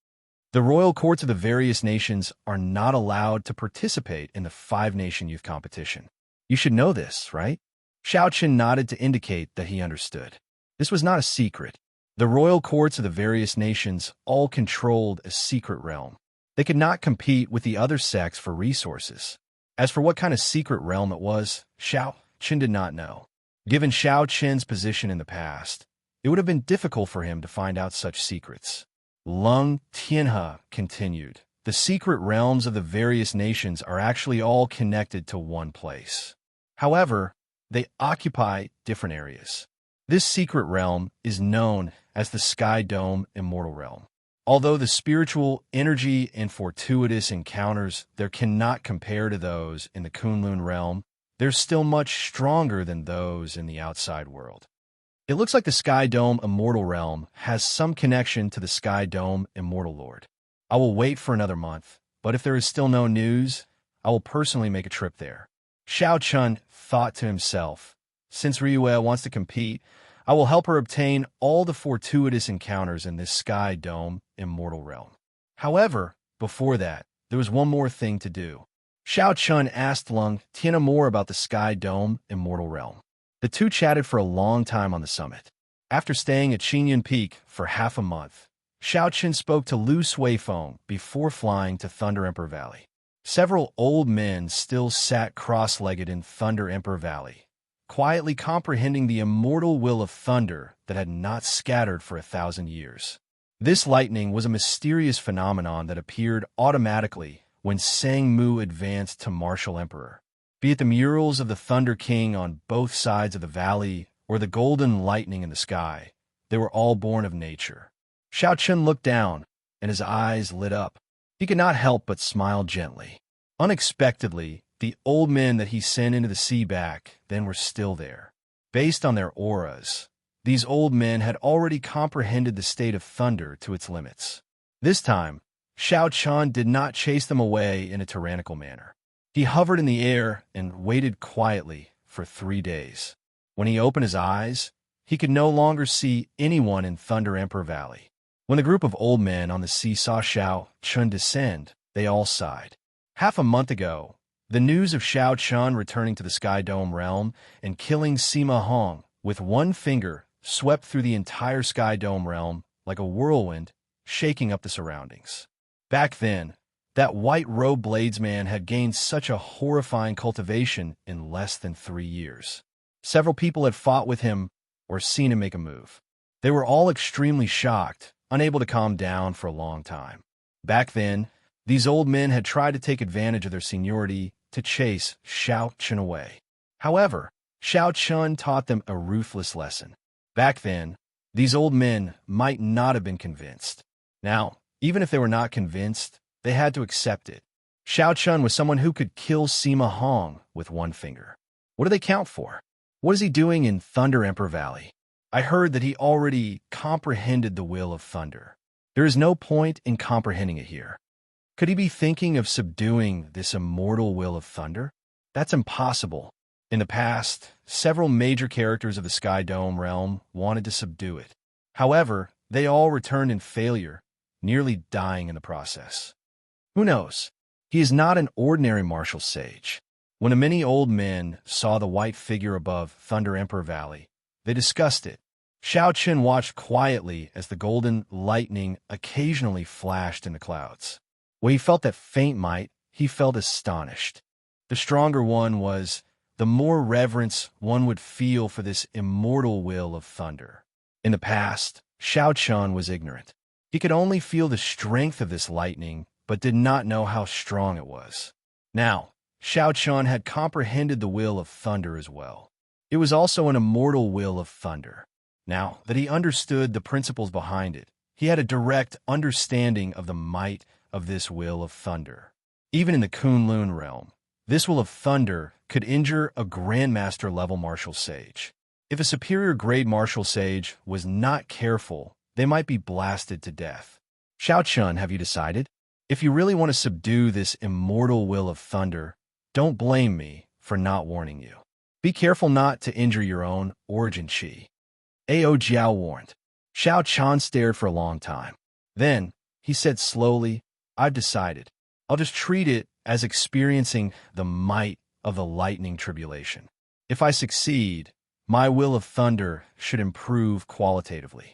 The royal courts of the various nations are not allowed to participate in the 5-nation youth competition. You should know this, right? Xiao Chen nodded to indicate that he understood. This was not a secret. The royal courts of the various nations all controlled a secret realm. They could not compete with the other sects for resources. As for what kind of secret realm it was, Xiao Chen did not know. Given Xiao Chen's position in the past, it would have been difficult for him to find out such secrets. Lung Tianhe continued. The secret realms of the various nations are actually all connected to one place. However, they occupy different areas. This secret realm is known as the Sky Dome Immortal Realm. Although the spiritual energy and fortuitous encounters there cannot compare to those in the Kunlun realm, they're still much stronger than those in the outside world. It looks like the Sky Dome Immortal Realm has some connection to the Sky Dome Immortal Lord. I will wait for another month, but if there is still no news, I will personally make a trip there. Xiao Chen thought to himself, since Ryue wants to compete, I will help her obtain all the fortuitous encounters in this Sky Dome Immortal Realm. However, before that, there was one more thing to do. Xiao Chen asked Lung Tianhe more about the Sky Dome Immortal Realm. The two chatted for a long time on the summit. After staying at Xinyan Peak for half a month, Xiao Chen spoke to Lu Suifeng before flying to Thunder Emperor Valley. Several old men still sat cross-legged in Thunder Emperor Valley, quietly comprehending the immortal will of thunder that had not scattered for 1,000 years. This lightning was a mysterious phenomenon that appeared automatically when Sang Mu advanced to Martial Emperor. Be it the murals of the Thunder King on both sides of the valley or the golden lightning in the sky, they were all born of nature. Xiao Chen looked down, and his eyes lit up. He could not help but smile gently. Unexpectedly, the old men that he sent into the sea back then were still there. Based on their auras, these old men had already comprehended the state of thunder to its limits. This time, Xiao Chen did not chase them away in a tyrannical manner. He hovered in the air and waited quietly for 3 days. When he opened his eyes, he could no longer see anyone in Thunder Emperor Valley. When the group of old men on the sea saw Xiao Chen descend, they all sighed. Half a month ago, the news of Xiao Chen returning to the Sky Dome realm and killing Sima Hong with one finger swept through the entire Sky Dome realm like a whirlwind, shaking up the surroundings. Back then, that white-robed bladesman had gained such a horrifying cultivation in less than 3 years. Several people had fought with him or seen him make a move. They were all extremely shocked, unable to calm down for a long time. Back then, these old men had tried to take advantage of their seniority to chase Xiao Chen away. However, Xiao Chen taught them a ruthless lesson. Back then, these old men might not have been convinced. Now, even if they were not convinced, they had to accept it. Xiao Chen was someone who could kill Sima Hong with one finger. What do they count for? What is he doing in Thunder Emperor Valley? I heard that he already comprehended the will of thunder. There is no point in comprehending it here. Could he be thinking of subduing this immortal will of thunder? That's impossible. In the past, several major characters of the Sky Dome realm wanted to subdue it. However, they all returned in failure, nearly dying in the process. Who knows? He is not an ordinary martial sage. When the many old men saw the white figure above Thunder Emperor Valley, they discussed it. Xiao Chen watched quietly as the golden lightning occasionally flashed in the clouds. When he felt that faint might, he felt astonished. The stronger one was, the more reverence one would feel for this immortal will of thunder. In the past, Xiao Chen was ignorant. He could only feel the strength of this lightning, but did not know how strong it was. Now, Xiao Chen had comprehended the will of thunder as well. It was also an immortal will of thunder. Now that he understood the principles behind it, he had a direct understanding of the might of this will of thunder. Even in the Kunlun realm, this will of thunder could injure a grandmaster-level martial sage. If a superior grade martial sage was not careful, they might be blasted to death. Xiao Chen, have you decided? If you really want to subdue this immortal will of thunder, don't blame me for not warning you. Be careful not to injure your own origin chi. Ao Jiao warned. Xiao Chen stared for a long time. Then, he said slowly, I've decided. I'll just treat it as experiencing the might of the lightning tribulation. If I succeed, my will of thunder should improve qualitatively.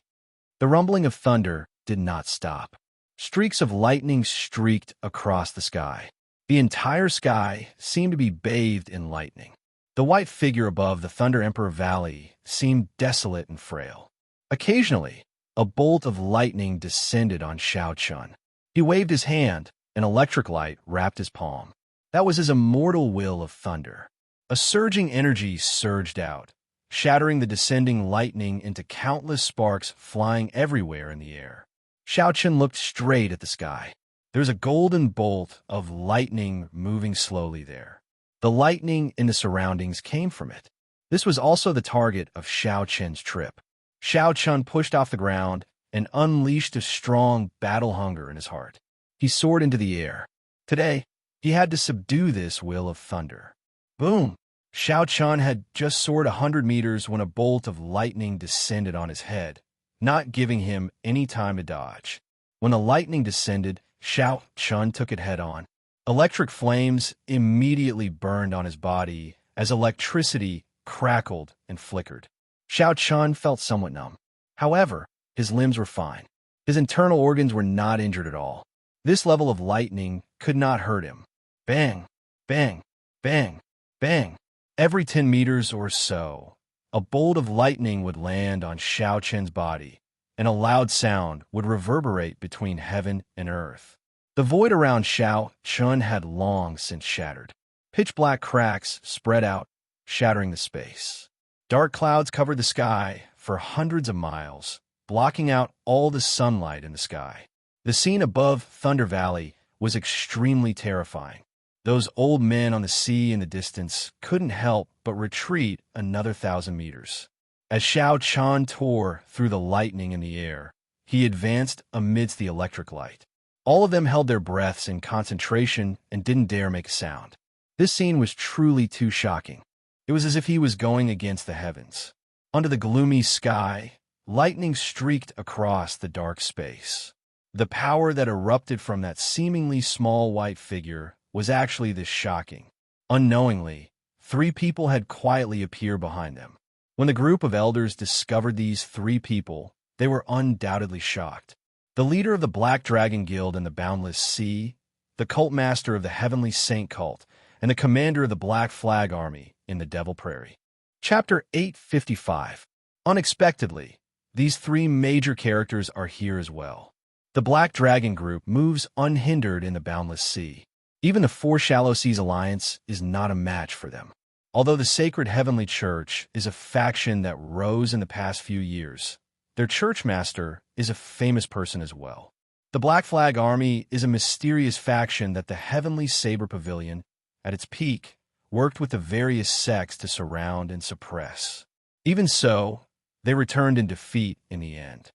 The rumbling of thunder did not stop. Streaks of lightning streaked across the sky. The entire sky seemed to be bathed in lightning. The white figure above the Thunder Emperor Valley seemed desolate and frail. Occasionally, a bolt of lightning descended on Xianxia. He waved his hand, an electric light wrapped his palm. That was his immortal will of thunder. A surging energy surged out, shattering the descending lightning into countless sparks flying everywhere in the air. Xianxia looked straight at the sky. There was a golden bolt of lightning moving slowly there. The lightning in the surroundings came from it. This was also the target of Xiaoqian's trip. Xiaoqian pushed off the ground and unleashed a strong battle hunger in his heart. He soared into the air. Today, he had to subdue this will of thunder. Boom! Xiaoqian had just soared 100 meters when a bolt of lightning descended on his head, not giving him any time to dodge. When the lightning descended, Xiaoqian took it head-on. Electric flames immediately burned on his body as electricity crackled and flickered. Xiaoqian felt somewhat numb. However, his limbs were fine. His internal organs were not injured at all. This level of lightning could not hurt him. Bang, bang, bang, bang. Every 10 meters or so, a bolt of lightning would land on Xiaoqian's body, and a loud sound would reverberate between heaven and earth. The void around Xiaoqian had long since shattered. Pitch-black cracks spread out, shattering the space. Dark clouds covered the sky for hundreds of miles, blocking out all the sunlight in the sky. The scene above Thunder Valley was extremely terrifying. Those old men on the sea in the distance couldn't help but retreat another 1,000 meters. As Xiaoqian tore through the lightning in the air, he advanced amidst the electric light. All of them held their breaths in concentration and didn't dare make a sound. This scene was truly too shocking. It was as if he was going against the heavens. Under the gloomy sky, lightning streaked across the dark space. The power that erupted from that seemingly small white figure was actually this shocking. Unknowingly, 3 people had quietly appeared behind them. When the group of elders discovered these 3 people, they were undoubtedly shocked. The leader of the Black Dragon Guild in the Boundless Sea, the cult master of the Heavenly Saint Cult, and the commander of the Black Flag Army in the Devil Prairie. Chapter 855. Unexpectedly, these 3 major characters are here as well. The Black Dragon Group moves unhindered in the Boundless Sea. Even the Four Shallow Seas Alliance is not a match for them. Although the Sacred Heavenly Church is a faction that rose in the past few years, their churchmaster is a famous person as well. The Black Flag Army is a mysterious faction that the Heavenly Saber Pavilion, at its peak, worked with the various sects to surround and suppress. Even so, they returned in defeat in the end.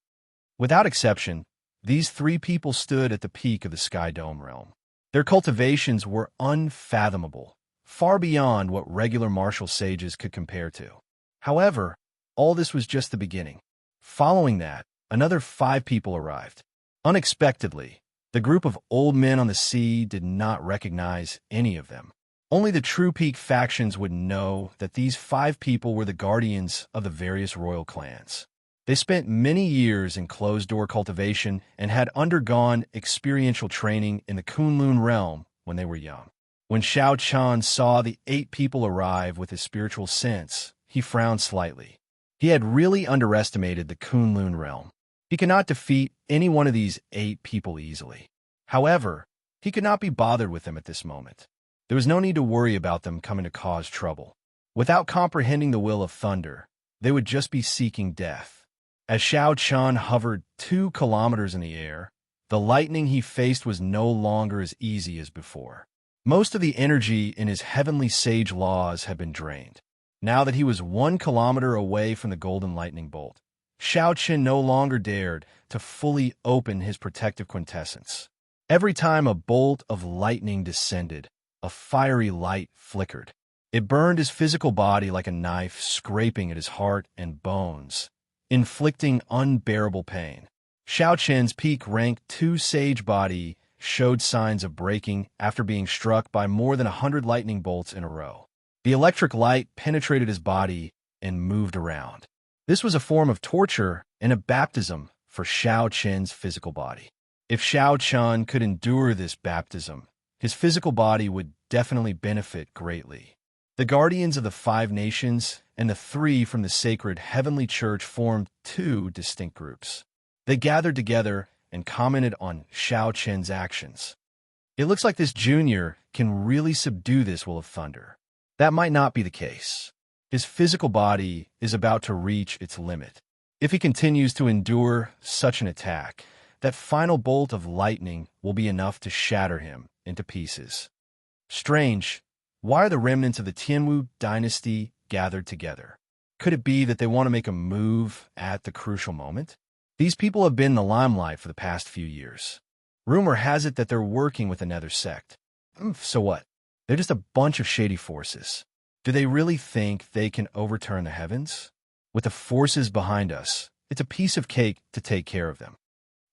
Without exception, these 3 people stood at the peak of the Sky Dome realm. Their cultivations were unfathomable, far beyond what regular martial sages could compare to. However, all this was just the beginning. Following that, another 5 people arrived. Unexpectedly, the group of old men on the sea did not recognize any of them. Only the true peak factions would know that these 5 people were the guardians of the various royal clans. They spent many years in closed-door cultivation and had undergone experiential training in the Kunlun realm when they were young. When Xiaoqian saw the 8 people arrive with his spiritual sense, he frowned slightly. He had really underestimated the Kunlun realm. He could not defeat any one of these 8 people easily. However, he could not be bothered with them at this moment. There was no need to worry about them coming to cause trouble. Without comprehending the will of thunder, they would just be seeking death. As Xiaoqian hovered 2 kilometers in the air, the lightning he faced was no longer as easy as before. Most of the energy in his heavenly sage laws had been drained. Now that he was 1 kilometer away from the golden lightning bolt, Xiaoqian no longer dared to fully open his protective quintessence. Every time a bolt of lightning descended, a fiery light flickered. It burned his physical body like a knife, scraping at his heart and bones, inflicting unbearable pain. Xiaoqian's peak rank 2 sage body showed signs of breaking after being struck by more than 100 lightning bolts in a row. The electric light penetrated his body and moved around. This was a form of torture and a baptism for Xiao Chen's physical body. If Xiao Chen could endure this baptism, his physical body would definitely benefit greatly. The guardians of the 5 nations and the 3 from the sacred heavenly church formed 2 distinct groups. They gathered together and commented on Xiao Chen's actions. It looks like this junior can really subdue this will of thunder. That might not be the case. His physical body is about to reach its limit. If he continues to endure such an attack, that final bolt of lightning will be enough to shatter him into pieces. Strange, why are the remnants of the Tianwu dynasty gathered together? Could it be that they want to make a move at the crucial moment? These people have been in the limelight for the past few years. Rumor has it that they're working with another sect. So what? They're just a bunch of shady forces. Do they really think they can overturn the heavens? With the forces behind us, it's a piece of cake to take care of them.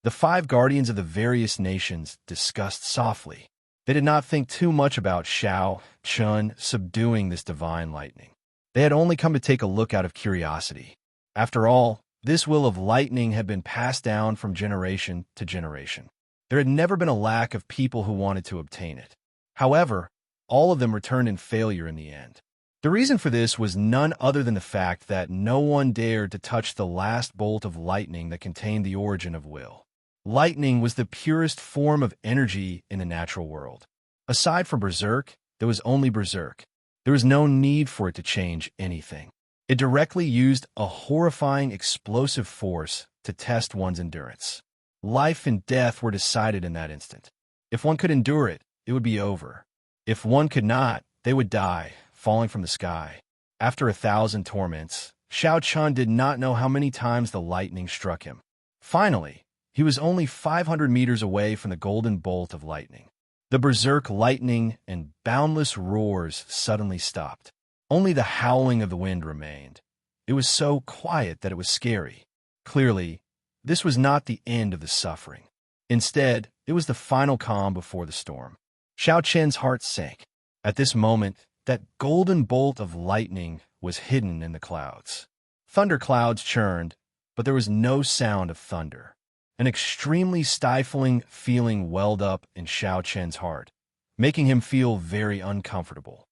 The 5 guardians of the various nations discussed softly. They did not think too much about Xiao Chen subduing this divine lightning. They had only come to take a look out of curiosity. After all, this will of lightning had been passed down from generation to generation. There had never been a lack of people who wanted to obtain it. However, all of them returned in failure in the end. The reason for this was none other than the fact that no one dared to touch the last bolt of lightning that contained the origin of will. Lightning was the purest form of energy in the natural world. Aside from Berserk, there was only Berserk. There was no need for it to change anything. It directly used a horrifying explosive force to test one's endurance. Life and death were decided in that instant. If one could endure it, it would be over. If one could not, they would die, falling from the sky. After 1,000 torments, Xiao Chen did not know how many times the lightning struck him. Finally, he was only 500 meters away from the golden bolt of lightning. The berserk lightning and boundless roars suddenly stopped. Only the howling of the wind remained. It was so quiet that it was scary. Clearly, this was not the end of the suffering. Instead, it was the final calm before the storm. Xiao Chen's heart sank. At this moment, that golden bolt of lightning was hidden in the clouds. Thunder clouds churned, but there was no sound of thunder. An extremely stifling feeling welled up in Xiao Chen's heart, making him feel very uncomfortable.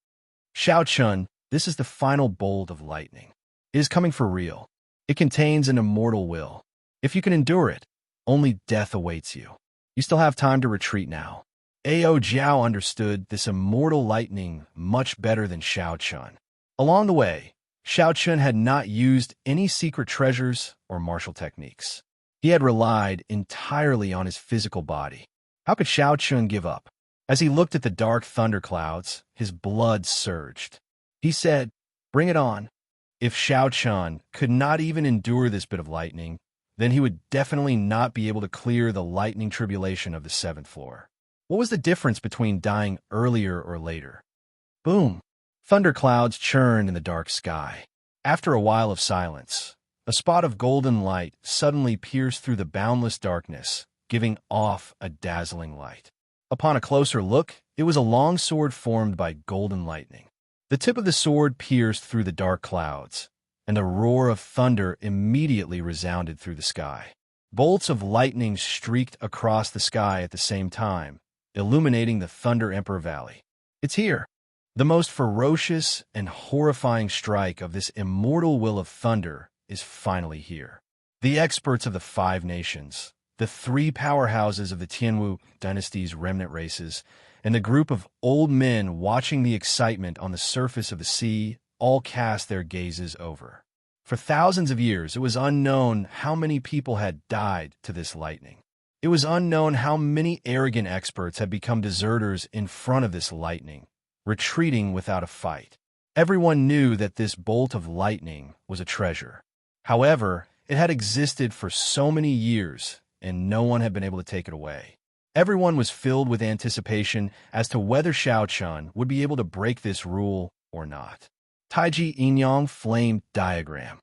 Xiao Chen, this is the final bolt of lightning. It is coming for real. It contains an immortal will. If you can endure it, only death awaits you. You still have time to retreat now. Ao Jiao understood this immortal lightning much better than Xiao Chen. Along the way, Xiao Chen had not used any secret treasures or martial techniques. He had relied entirely on his physical body. How could Xiao Chen give up? As he looked at the dark thunderclouds, his blood surged. He said, "Bring it on." If Xiao Chen could not even endure this bit of lightning, then he would definitely not be able to clear the lightning tribulation of the 7th floor. What was the difference between dying earlier or later? Boom! Thunderclouds churned in the dark sky. After a while of silence, a spot of golden light suddenly pierced through the boundless darkness, giving off a dazzling light. Upon a closer look, it was a long sword formed by golden lightning. The tip of the sword pierced through the dark clouds, and a roar of thunder immediately resounded through the sky. Bolts of lightning streaked across the sky at the same time, illuminating the Thunder Emperor Valley. It's here. The most ferocious and horrifying strike of this immortal will of thunder is finally here. The experts of the 5 nations, the 3 powerhouses of the Tianwu dynasty's remnant races, and the group of old men watching the excitement on the surface of the sea all cast their gazes over. For thousands of years, it was unknown how many people had died to this lightning. It was unknown how many arrogant experts had become deserters in front of this lightning, retreating without a fight. Everyone knew that this bolt of lightning was a treasure. However, it had existed for so many years, and no one had been able to take it away. Everyone was filled with anticipation as to whether Xiao Chen would be able to break this rule or not. Taiji Inyang Flame Diagram.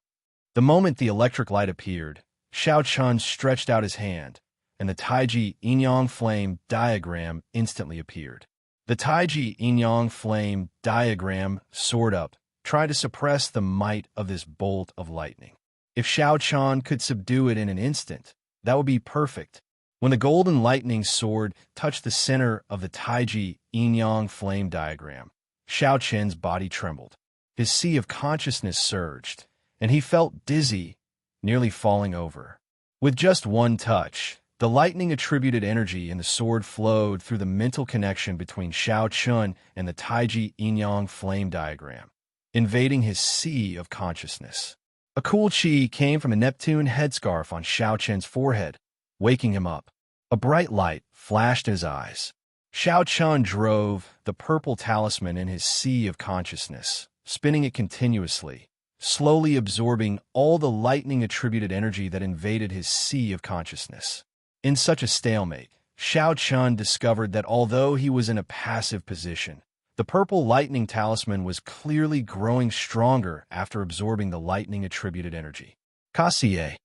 The moment the electric light appeared, Xiao Chen stretched out his hand, and the Taiji Inyang Flame Diagram instantly appeared. The Taiji yin-yang flame diagram soared up, trying to suppress the might of this bolt of lightning. If Xiaoqian could subdue it in an instant, that would be perfect. When the golden lightning sword touched the center of the Taiji yin-yang flame diagram, Xiaoqian's body trembled. His sea of consciousness surged, and he felt dizzy, nearly falling over. With just one touch, the lightning-attributed energy in the sword flowed through the mental connection between Xiaoqian and the Taiji yin-yang flame diagram, invading his sea of consciousness. A cool chi came from a Neptune headscarf on Xiaoqian's forehead, waking him up. A bright light flashed in his eyes. Xiaoqian drove the purple talisman in his sea of consciousness, spinning it continuously, slowly absorbing all the lightning-attributed energy that invaded his sea of consciousness. In such a stalemate, Xiaoqian discovered that although he was in a passive position, the purple lightning talisman was clearly growing stronger after absorbing the lightning-attributed energy. Kasie.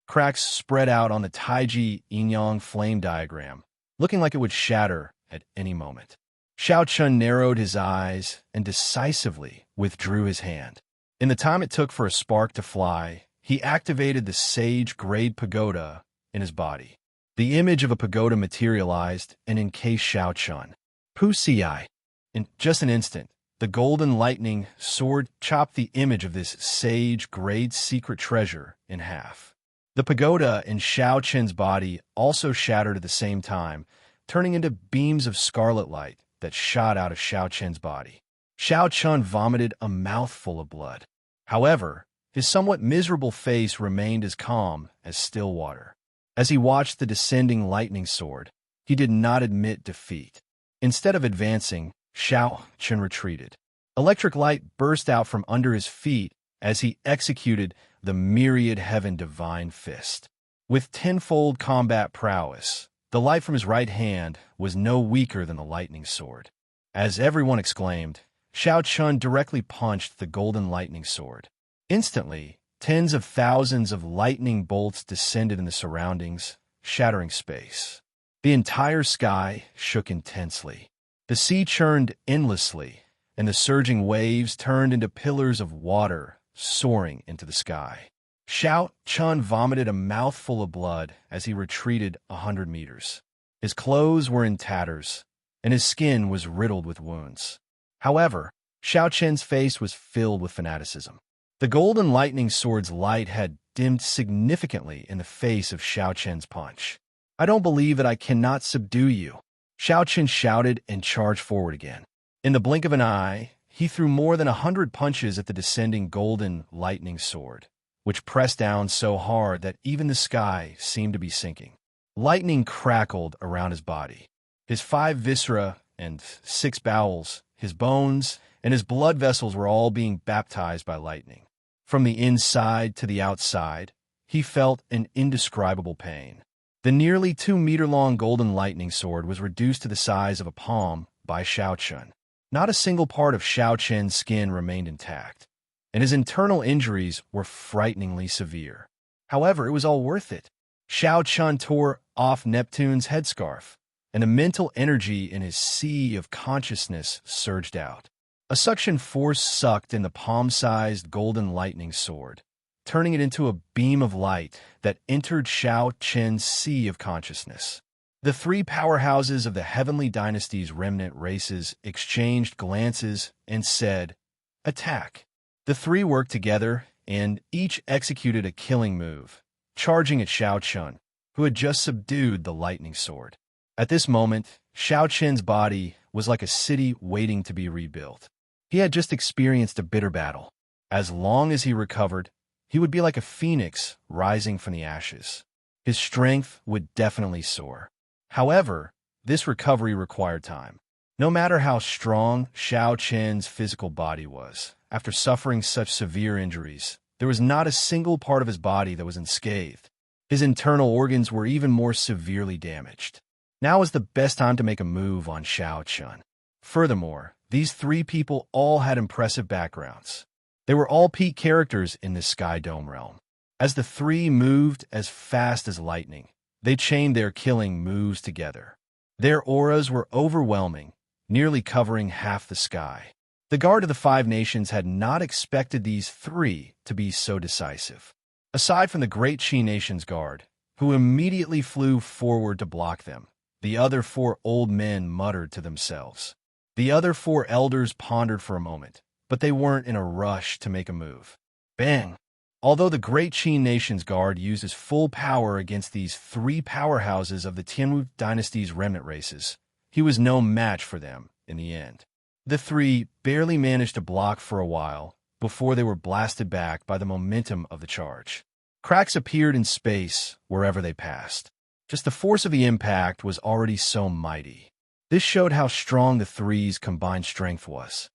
Cracks spread out on the Taiji yin-yang flame diagram, looking like it would shatter at any moment. Xiaoqian narrowed his eyes and decisively withdrew his hand. In the time it took for a spark to fly, he activated the sage-grade pagoda in his body. The image of a pagoda materialized and encased Xiaoqian. Wuxia. In just an instant, the golden lightning sword chopped the image of this sage-grade secret treasure in half. The pagoda in Xiaoqian's body also shattered at the same time, turning into beams of scarlet light that shot out of Xiaoqian's body. Xiaoqian vomited a mouthful of blood. However, his somewhat miserable face remained as calm as still water. As he watched the descending lightning sword, he did not admit defeat. Instead of advancing, Xiaoqian retreated. Electric light burst out from under his feet as he executed the myriad heaven divine fist. With tenfold combat prowess, the light from his right hand was no weaker than the lightning sword. As everyone exclaimed, Xiaoqian directly punched the golden lightning sword. Instantly, tens of thousands of lightning bolts descended in the surroundings, shattering space. The entire sky shook intensely. The sea churned endlessly, and the surging waves turned into pillars of water soaring into the sky. Xiaoqian vomited a mouthful of blood as he retreated 100 meters. His clothes were in tatters, and his skin was riddled with wounds. However, Xiaoqian's face was filled with fanaticism. The golden lightning sword's light had dimmed significantly in the face of Xiaoqian's punch. "I don't believe that I cannot subdue you," Xiaoqian shouted and charged forward again. In the blink of an eye, he threw more than 100 punches at the descending golden lightning sword, which pressed down so hard that even the sky seemed to be sinking. Lightning crackled around his body. His 5 viscera and 6 bowels, his bones, and his blood vessels were all being baptized by lightning. From the inside to the outside, he felt an indescribable pain. The nearly 2-meter-long golden lightning sword was reduced to the size of a palm by Xiaoqian. Not a single part of Xiaoqian's skin remained intact, and his internal injuries were frighteningly severe. However, it was all worth it. Xiaoqian tore off Neptune's headscarf, and the mental energy in his sea of consciousness surged out. A suction force sucked in the palm-sized golden lightning sword, turning it into a beam of light that entered Xiaoqian's sea of consciousness. The 3 powerhouses of the Heavenly Dynasty's remnant races exchanged glances and said, "Attack." The 3 worked together, and each executed a killing move, charging at Xiaoqian, who had just subdued the lightning sword. At this moment, Xiaoqian's body was like a city waiting to be rebuilt. He had just experienced a bitter battle. As long as he recovered, he would be like a phoenix rising from the ashes. His strength would definitely soar. However, this recovery required time. No matter how strong Xiaoqian's physical body was, after suffering such severe injuries, there was not a single part of his body that was unscathed. His internal organs were even more severely damaged. Now was the best time to make a move on Xiaoqian. Furthermore, these 3 people all had impressive backgrounds. They were all peak characters in this Sky Dome realm. As the 3 moved as fast as lightning, they chained their killing moves together. Their auras were overwhelming, nearly covering half the sky. The guard of the five nations had not expected these three to be so decisive. Aside from the great Qi nation's guard, who immediately flew forward to block them, the other four old men muttered to themselves. The other four elders pondered for a moment, but they weren't in a rush to make a move. Bang! Although the great Qi nation's guard uses full power against these three powerhouses of the Tianwu dynasty's remnant races, he was no match for them in the end. The three barely managed to block for a while before they were blasted back by the momentum of the charge. Cracks appeared in space wherever they passed. Just the force of the impact was already so mighty. This showed how strong the three's combined strength was.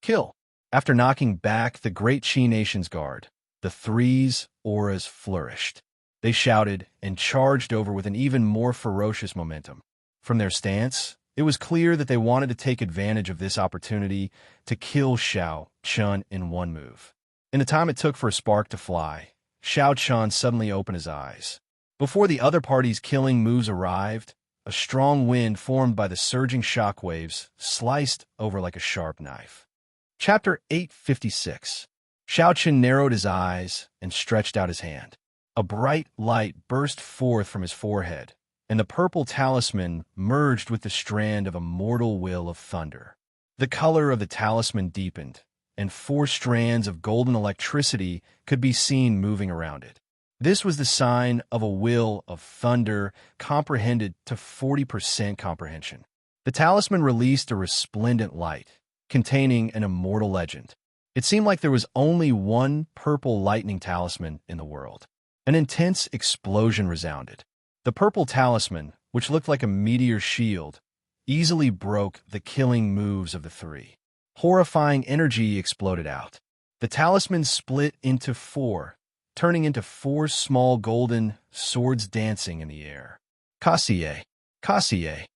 Kill! After knocking back the great Qi nation's guard, the three's auras flourished. They shouted and charged over with an even more ferocious momentum. From their stance, it was clear that they wanted to take advantage of this opportunity to kill Xiao Chun in one move. In the time it took for a spark to fly, Xiao Chun suddenly opened his eyes. Before the other party's killing moves arrived, a strong wind formed by the surging shockwaves sliced over like a sharp knife. Chapter 856. Xiao Chun narrowed his eyes and stretched out his hand. A bright light burst forth from his forehead, and the purple talisman merged with the strand of immortal will of thunder. The color of the talisman deepened, and 4 strands of golden electricity could be seen moving around it. This was the sign of a will of thunder comprehended to 40% comprehension. The talisman released a resplendent light, containing an immortal legend. It seemed like there was only one purple lightning talisman in the world. An intense explosion resounded. The purple talisman, which looked like a meteor shield, easily broke the killing moves of the three. Horrifying energy exploded out. The talisman split into 4, turning into 4 small golden swords dancing in the air. Kassiye! Kassiye!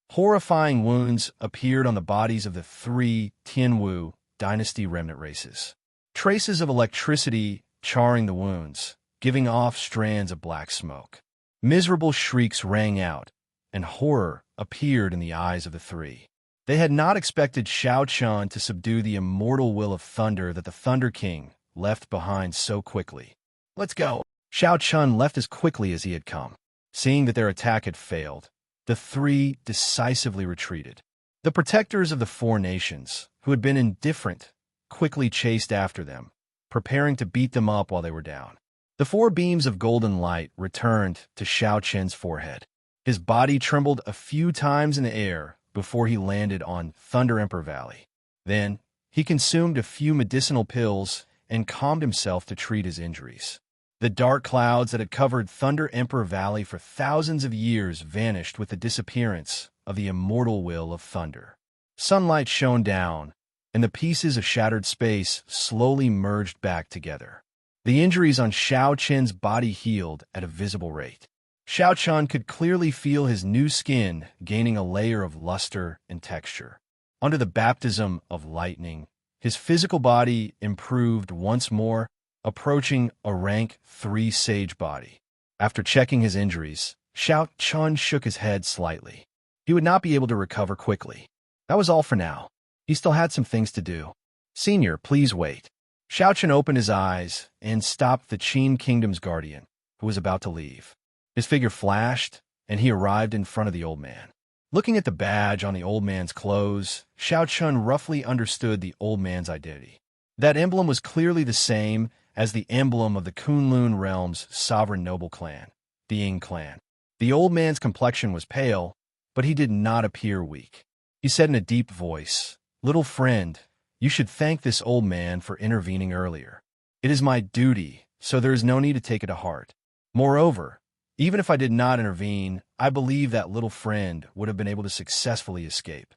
Horrifying wounds appeared on the bodies of the 3 Tianwu dynasty remnant races. Traces of electricity charring the wounds, giving off strands of black smoke. Miserable shrieks rang out, and horror appeared in the eyes of the 3. They had not expected Xiao Chun to subdue the immortal will of thunder that the Thunder King left behind so quickly. Let's go! Xiao Chun left as quickly as he had come. Seeing that their attack had failed, the 3 decisively retreated. The protectors of the 4 nations, who had been indifferent, quickly chased after them, preparing to beat them up while they were down. The 4 beams of golden light returned to Xiao Chun's forehead. His body trembled a few times in the air before he landed on Thunder Emperor Valley. Then, he consumed a few medicinal pills and calmed himself to treat his injuries. The dark clouds that had covered Thunder Emperor Valley for thousands of years vanished with the disappearance of the immortal will of thunder. Sunlight shone down, and the pieces of shattered space slowly merged back together. The injuries on Xiao Chun's body healed at a visible rate. Xiao Chun could clearly feel his new skin gaining a layer of luster and texture. Under the baptism of lightning, his physical body improved once more, approaching a rank 3 sage body. After checking his injuries, Xiao Chun shook his head slightly. He would not be able to recover quickly. That was all for now. He still had some things to do. Senior, please wait. Xiao Chun opened his eyes and stopped the Qin Kingdom's guardian, who was about to leave. His figure flashed, and he arrived in front of the old man. Looking at the badge on the old man's clothes, Xiao Chun roughly understood the old man's identity. That emblem was clearly the same as the emblem of the Kunlun realm's sovereign noble clan, the Ying clan. The old man's complexion was pale, but he did not appear weak. He said in a deep voice, "Little friend, you should thank this old man for intervening earlier. It is my duty, so there is no need to take it to heart. Moreover, even if I did not intervene, I believe that little friend would have been able to successfully escape."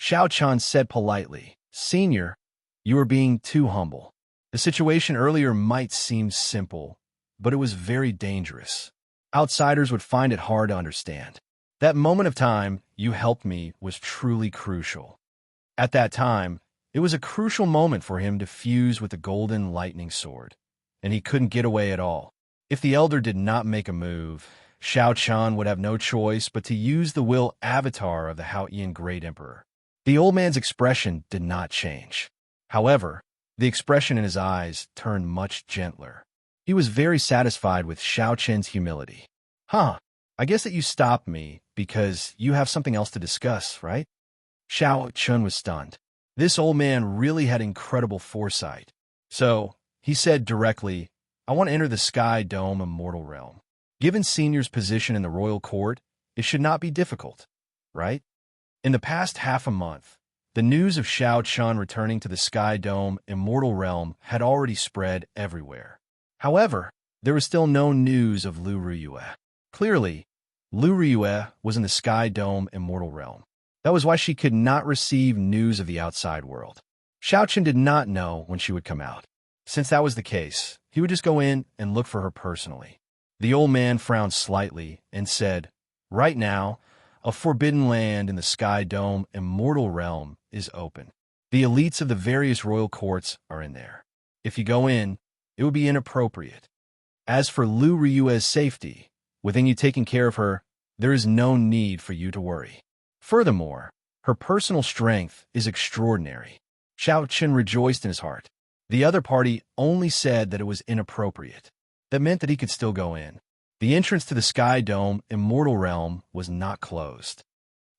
Xiao Chun said politely, "Senior, you are being too humble. The situation earlier might seem simple, but it was very dangerous. Outsiders would find it hard to understand. That moment of time you helped me was truly crucial. At that time, it was a crucial moment for him to fuse with the golden lightning sword, and he couldn't get away at all. If the elder did not make a move, Xiao Chan would have no choice but to use the will avatar of the Haotian Great Emperor. The old man's expression did not change. However, the expression in his eyes turned much gentler. He was very satisfied with Xiao Chen's humility. Huh, I guess that you stopped me because you have something else to discuss, right? Xiao Chen was stunned. This old man really had incredible foresight. So, he said directly, I want to enter the Sky Dome Immortal Realm. Given Senior's position in the royal court, it should not be difficult, right? In the past half a month, the news of Xiao Chen returning to the Sky Dome Immortal Realm had already spread everywhere. However, there was still no news of Lu Ruyue. Clearly, Lu Ruyue was in the Sky Dome Immortal Realm. That was why she could not receive news of the outside world. Xiao Chen did not know when she would come out. Since that was the case, he would just go in and look for her personally. The old man frowned slightly and said, right now, a forbidden land in the Sky Dome Immortal Realm is open. The elites of the various royal courts are in there. If you go in, it would be inappropriate. As for Lu Riyue's safety, within you taking care of her, there is no need for you to worry. Furthermore, her personal strength is extraordinary. Xiao Chen rejoiced in his heart. The other party only said that it was inappropriate. That meant that he could still go in. The entrance to the Sky Dome Immortal Realm was not closed.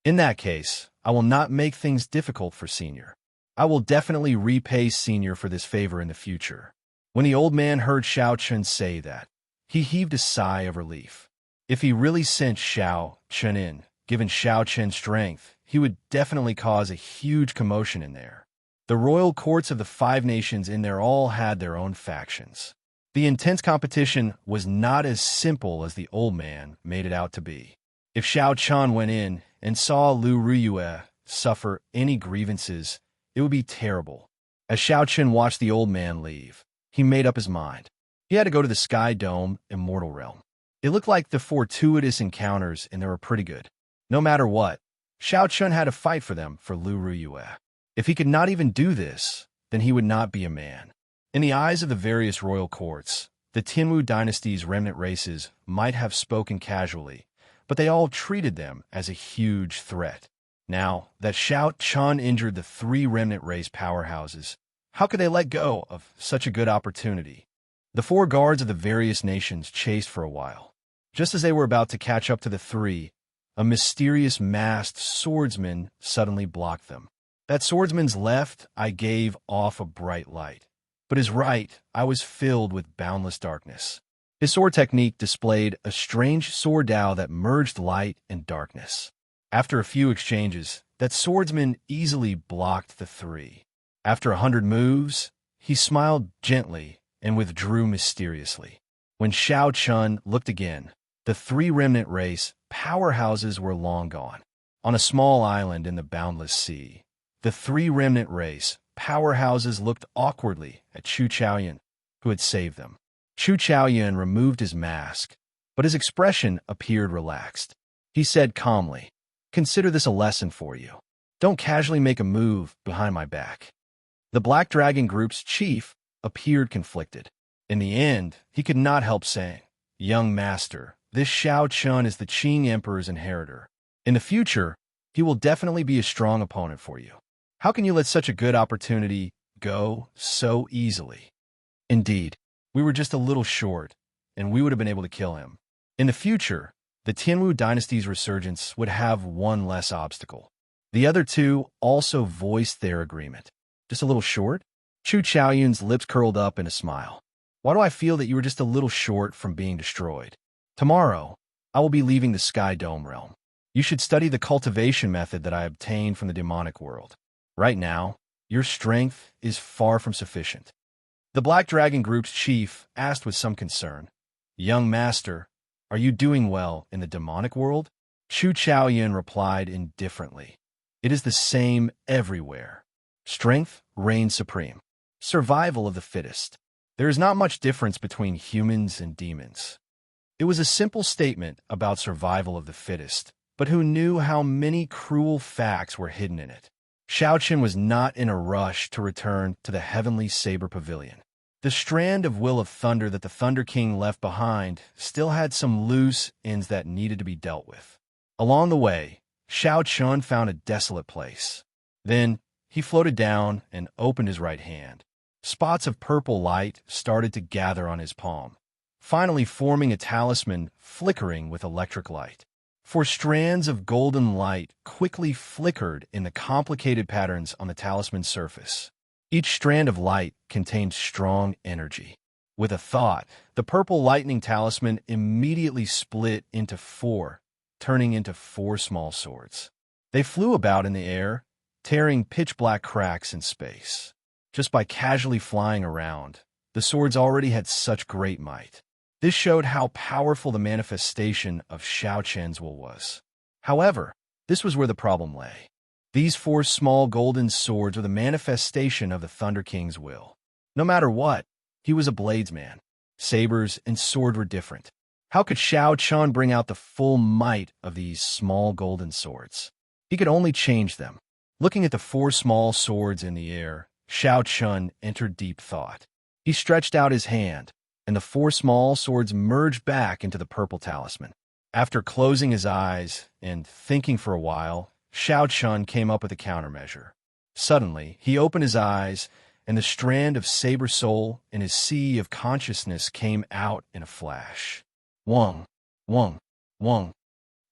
In that case, I will not make things difficult for Senior. I will definitely repay Senior for this favor in the future. When the old man heard Xiao Chen say that, he heaved a sigh of relief. If he really sent Xiao Chen in, given Xiao Chen's strength, he would definitely cause a huge commotion in there. The royal courts of the 5 nations in there all had their own factions. The intense competition was not as simple as the old man made it out to be. If Xiao Chen went in and saw Lu Riyue suffer any grievances, it would be terrible. As Xiao Chen watched the old man leave, he made up his mind. He had to go to the Sky Dome Immortal Realm. It looked like the fortuitous encounters and they were pretty good. No matter what, Xiao Chen had to fight for them for Lu Riyue. If he could not even do this, then he would not be a man. In the eyes of the various royal courts, the Tianwu dynasty's remnant races might have spoken casually, but they all treated them as a huge threat. Now that Xiao Chen injured the 3 remnant race powerhouses, how could they let go of such a good opportunity? The 4 guards of the various nations chased for a while. Just as they were about to catch up to the 3, a mysterious masked swordsman suddenly blocked them. That swordsman's left eye gave off a bright light, but his right eye was filled with boundless darkness. His sword technique displayed a strange sword Dao that merged light and darkness. After a few exchanges, that swordsman easily blocked the 3. After 100 moves, he smiled gently and withdrew mysteriously. When Xiao Chen looked again, the 3 remnant race powerhouses were long gone. On a small island in the boundless sea, the 3 remnant race powerhouses looked awkwardly at Chu Chaoyan, who had saved them. Chu Chaoyan removed his mask, but his expression appeared relaxed. He said calmly, "Consider this a lesson for you. Don't casually make a move behind my back." The Black Dragon Group's chief appeared conflicted. In the end, he could not help saying, "Young master, this Xiao Chen is the Qing Emperor's inheritor. In the future, he will definitely be a strong opponent for you. How can you let such a good opportunity go so easily? Indeed, we were just a little short, and we would have been able to kill him. In the future, the Tianwu dynasty's resurgence would have one less obstacle." The other 2 also voiced their agreement. Just a little short? Chu Chaoyun's lips curled up in a smile. "Why do I feel that you were just a little short from being destroyed? Tomorrow, I will be leaving the Sky Dome realm. You should study the cultivation method that I obtained from the demonic world. Right now, your strength is far from sufficient." The Black Dragon Group's chief asked with some concern, "Young master, are you doing well in the demonic world?" Chu Chaoyan replied indifferently, "It is the same everywhere. Strength reigns supreme. Survival of the fittest. There is not much difference between humans and demons." It was a simple statement about survival of the fittest, but who knew how many cruel facts were hidden in it? Xiao Chen was not in a rush to return to the Heavenly Saber Pavilion. The strand of will of thunder that the Thunder King left behind still had some loose ends that needed to be dealt with. Along the way, Xianxia found a desolate place. Then he floated down and opened his right hand. Spots of purple light started to gather on his palm, finally forming a talisman flickering with electric light. 4 strands of golden light quickly flickered in the complicated patterns on the talisman's surface. Each strand of light contained strong energy. With a thought, the purple lightning talisman immediately split into 4, turning into 4 small swords. They flew about in the air, tearing pitch-black cracks in space. Just by casually flying around, the swords already had such great might. This showed how powerful the manifestation of Xianxia's will was. However, this was where the problem lay. These 4 small golden swords were the manifestation of the Thunder King's will. No matter what, he was a bladesman. Sabers and sword were different. How could Xianxia bring out the full might of these small golden swords? He could only change them. Looking at the 4 small swords in the air, Xianxia entered deep thought. He stretched out his hand, and the 4 small swords merged back into the purple talisman. After closing his eyes and thinking for a while, Xianxia came up with a countermeasure. Suddenly, he opened his eyes, and the strand of saber soul in his sea of consciousness came out in a flash. Wong, wong, wong.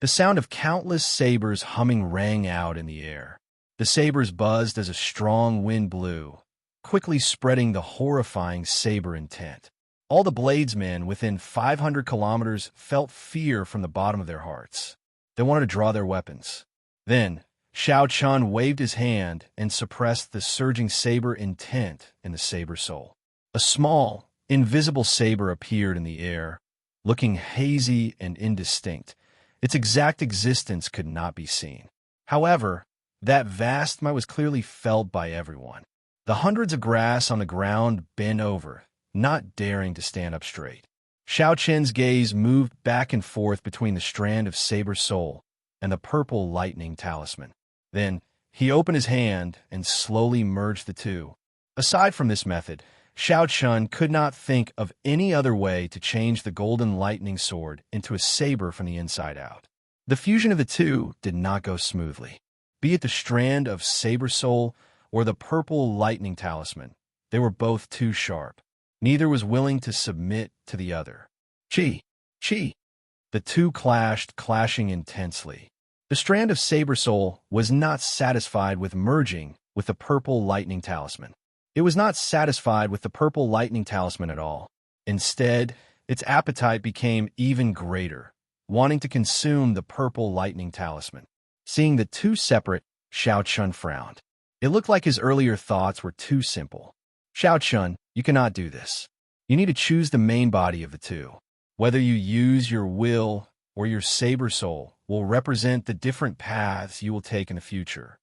The sound of countless sabers humming rang out in the air. The sabers buzzed as a strong wind blew, quickly spreading the horrifying saber intent. All the bladesmen within 500 kilometers felt fear from the bottom of their hearts. They wanted to draw their weapons. Then, Xianxia waved his hand and suppressed the surging saber intent in the saber soul. A small, invisible saber appeared in the air, looking hazy and indistinct. Its exact existence could not be seen. However, that vast might was clearly felt by everyone. The hundreds of grass on the ground bent over, not daring to stand up straight. Xianxia's gaze moved back and forth between the strand of saber soul and the purple lightning talisman. Then, he opened his hand and slowly merged the two. Aside from this method, Xianxia could not think of any other way to change the golden lightning sword into a saber from the inside out. The fusion of the two did not go smoothly. Be it the strand of saber soul or the purple lightning talisman, they were both too sharp. Neither was willing to submit to the other. Chi! Chi! The two clashed, clashing intensely. The strand of saber soul was not satisfied with merging with the purple lightning talisman. It was not satisfied with the purple lightning talisman at all. Instead, its appetite became even greater, wanting to consume the purple lightning talisman. Seeing the two separate, Xianxia frowned. It looked like his earlier thoughts were too simple. Xianxia, you cannot do this. You need to choose the main body of the two. Whether you use your will or your saber soul will represent the different paths you will take in the future.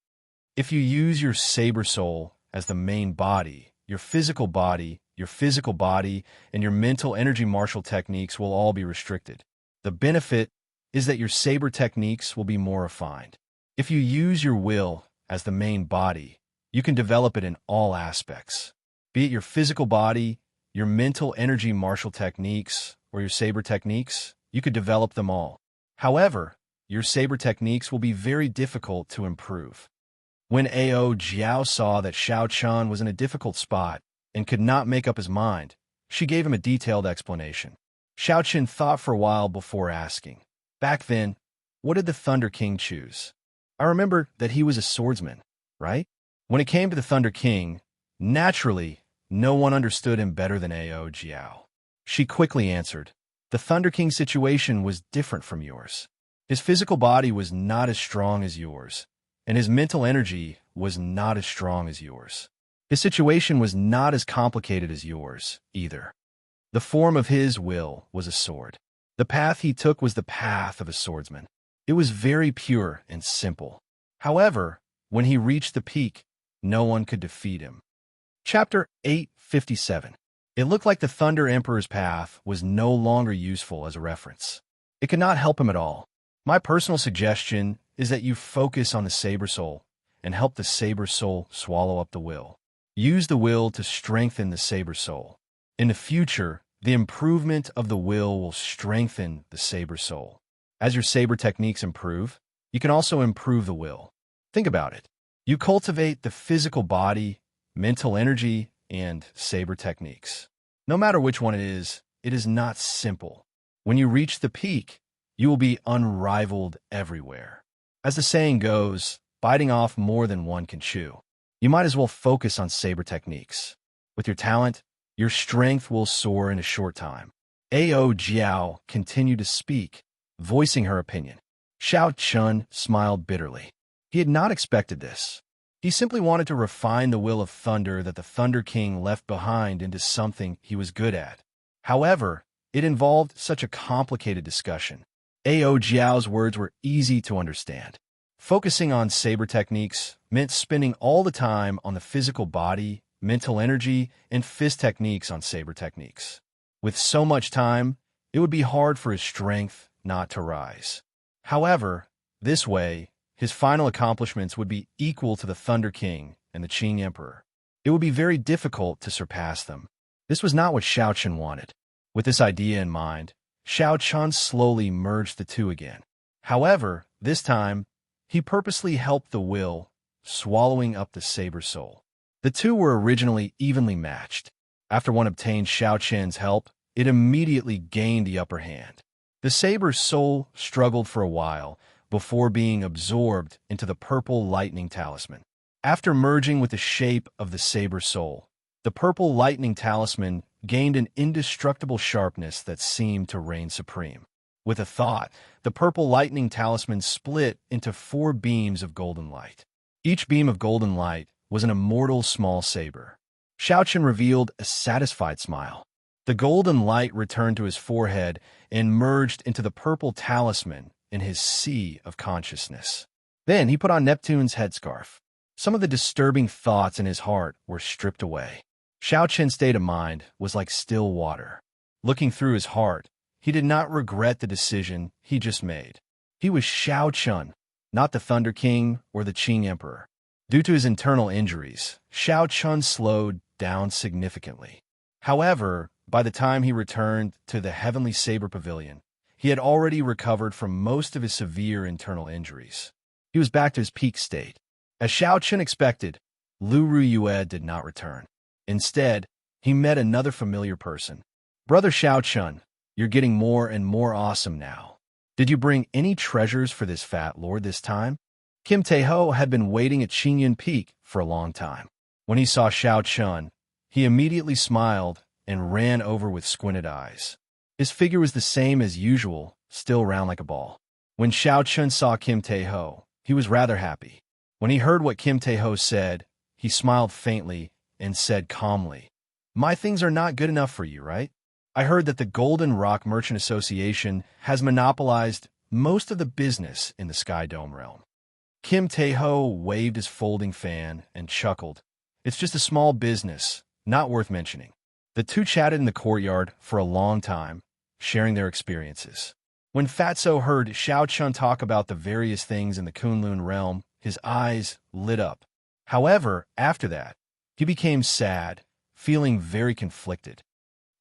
If you use your saber soul as the main body, your physical body, and your mental energy martial techniques will all be restricted. The benefit is that your saber techniques will be more refined. If you use your will as the main body, you can develop it in all aspects. Be it your physical body, your mental energy martial techniques, or your saber techniques, you could develop them all. However, your saber techniques will be very difficult to improve. When Ao Jiao saw that Xianxia was in a difficult spot and could not make up his mind, she gave him a detailed explanation. Xianxia thought for a while before asking, "Back then, what did the Thunder King choose? I remember that he was a swordsman, right?" When it came to the Thunder King, naturally, no one understood him better than Ao Jiao. She quickly answered, "The Thunder King's situation was different from yours. His physical body was not as strong as yours, and his mental energy was not as strong as yours. His situation was not as complicated as yours, either. The form of his will was a sword. The path he took was the path of a swordsman. It was very pure and simple. However, when he reached the peak, no one could defeat him." Chapter 857. It looked like the Thunder Emperor's path was no longer useful as a reference. It could not help him at all. My personal suggestion is that you focus on the Saber Soul and help the Saber Soul swallow up the will. Use the will to strengthen the Saber Soul. In the future, the improvement of the will strengthen the saber soul. As your saber techniques improve, you can also improve the will. Think about it. You cultivate the physical body, mental energy, and saber techniques. No matter which one it is not simple. When you reach the peak, you will be unrivaled everywhere. As the saying goes, biting off more than one can chew. You might as well focus on saber techniques. With your talent, your strength will soar in a short time. Ao Jiao continued to speak, voicing her opinion. Xiao Chun smiled bitterly. He had not expected this. He simply wanted to refine the will of thunder that the Thunder King left behind into something he was good at. However, it involved such a complicated discussion. Ao Jiao's words were easy to understand. Focusing on saber techniques meant spending all the time on the physical body, mental energy, and fist techniques on saber techniques. With so much time, it would be hard for his strength not to rise. However, this way, his final accomplishments would be equal to the Thunder King and the Qing Emperor. It would be very difficult to surpass them. This was not what Xiao Chun wanted. With this idea in mind, Xiao Chun slowly merged the two again. However, this time, he purposely helped the will, swallowing up the saber soul. The two were originally evenly matched. After one obtained Xiao Chun's help, it immediately gained the upper hand. The saber soul struggled for a while before being absorbed into the purple lightning talisman. After merging with the shape of the saber soul, the purple lightning talisman gained an indestructible sharpness that seemed to reign supreme. With a thought, the purple lightning talisman split into 4 beams of golden light. Each beam of golden light was an immortal small saber. Xiao Chun revealed a satisfied smile. The golden light returned to his forehead and merged into the purple talisman in his sea of consciousness. Then he put on Neptune's headscarf. Some of the disturbing thoughts in his heart were stripped away. Xiao Chun's state of mind was like still water. Looking through his heart, he did not regret the decision he just made. He was Xiao Chun, not the Thunder King or the Qing Emperor. Due to his internal injuries, Xiao Chun slowed down significantly. However, by the time he returned to the Heavenly Saber Pavilion, he had already recovered from most of his severe internal injuries. He was back to his peak state. As Xiao Chun expected, Lu Ruyue did not return. Instead, he met another familiar person. Brother Xiao Chun, you're getting more and more awesome now. Did you bring any treasures for this fat lord this time? Kim Taeho had been waiting at Qingyun Peak for a long time. When he saw Xiao Chun, he immediately smiled and ran over with squinted eyes. His figure was the same as usual, still round like a ball. When Xiao Chun saw Kim Taeho, he was rather happy. When he heard what Kim Taeho said, he smiled faintly and said calmly, "My things are not good enough for you, right? I heard that the Golden Rock Merchant Association has monopolized most of the business in the Sky Dome realm." Kim Taeho waved his folding fan and chuckled. "It's just a small business, not worth mentioning." The two chatted in the courtyard for a long time, sharing their experiences. When Fatso heard Xiao Chun talk about the various things in the Kunlun realm, his eyes lit up. However, after that, he became sad, feeling very conflicted.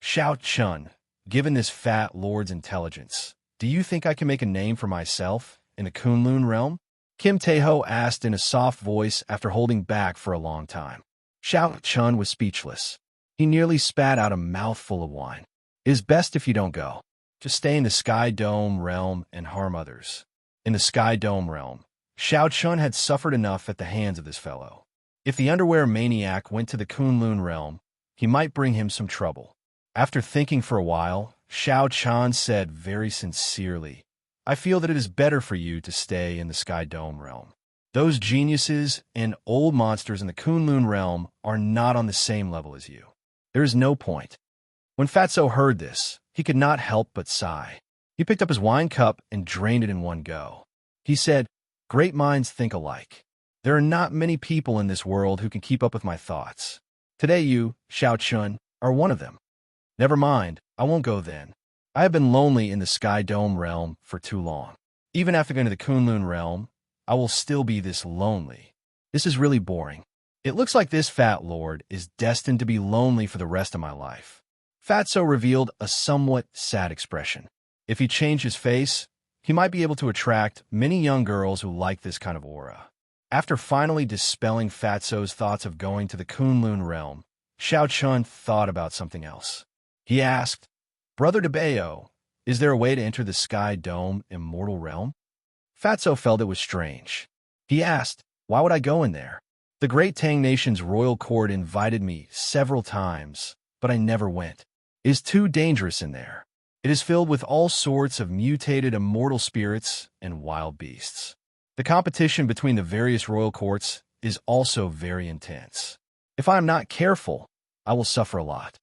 "Xiao Chun, given this fat lord's intelligence, do you think I can make a name for myself in the Kunlun realm?" Kim Taeho asked in a soft voice after holding back for a long time. Xiao Chun was speechless. He nearly spat out a mouthful of wine. "It is best if you don't go. Just stay in the Sky Dome realm and harm others." In the Sky Dome realm, Xiao Chun had suffered enough at the hands of this fellow. If the underwear maniac went to the Kunlun realm, he might bring him some trouble. After thinking for a while, Xiao Chun said very sincerely, "I feel that it is better for you to stay in the Sky Dome realm. Those geniuses and old monsters in the Kunlun realm are not on the same level as you. There is no point." When Fatso heard this, he could not help but sigh. He picked up his wine cup and drained it in one go. He said, "Great minds think alike. There are not many people in this world who can keep up with my thoughts. Today you, Xiao Chun, are one of them. Never mind, I won't go then. I have been lonely in the Sky Dome realm for too long. Even after going to the Kunlun realm, I will still be this lonely. This is really boring. It looks like this fat lord is destined to be lonely for the rest of my life. Fatso revealed a somewhat sad expression. If he changed his face, he might be able to attract many young girls who like this kind of aura. After finally dispelling Fatso's thoughts of going to the Kunlun realm, Xiaochun thought about something else. He asked, "Brother Debeo, is there a way to enter the Sky Dome Immortal Realm?" Fatso felt it was strange. He asked, "Why would I go in there? The Great Tang Nation's royal court invited me several times, but I never went. It is too dangerous in there. It is filled with all sorts of mutated immortal spirits and wild beasts. The competition between the various royal courts is also very intense. If I am not careful, I will suffer a lot."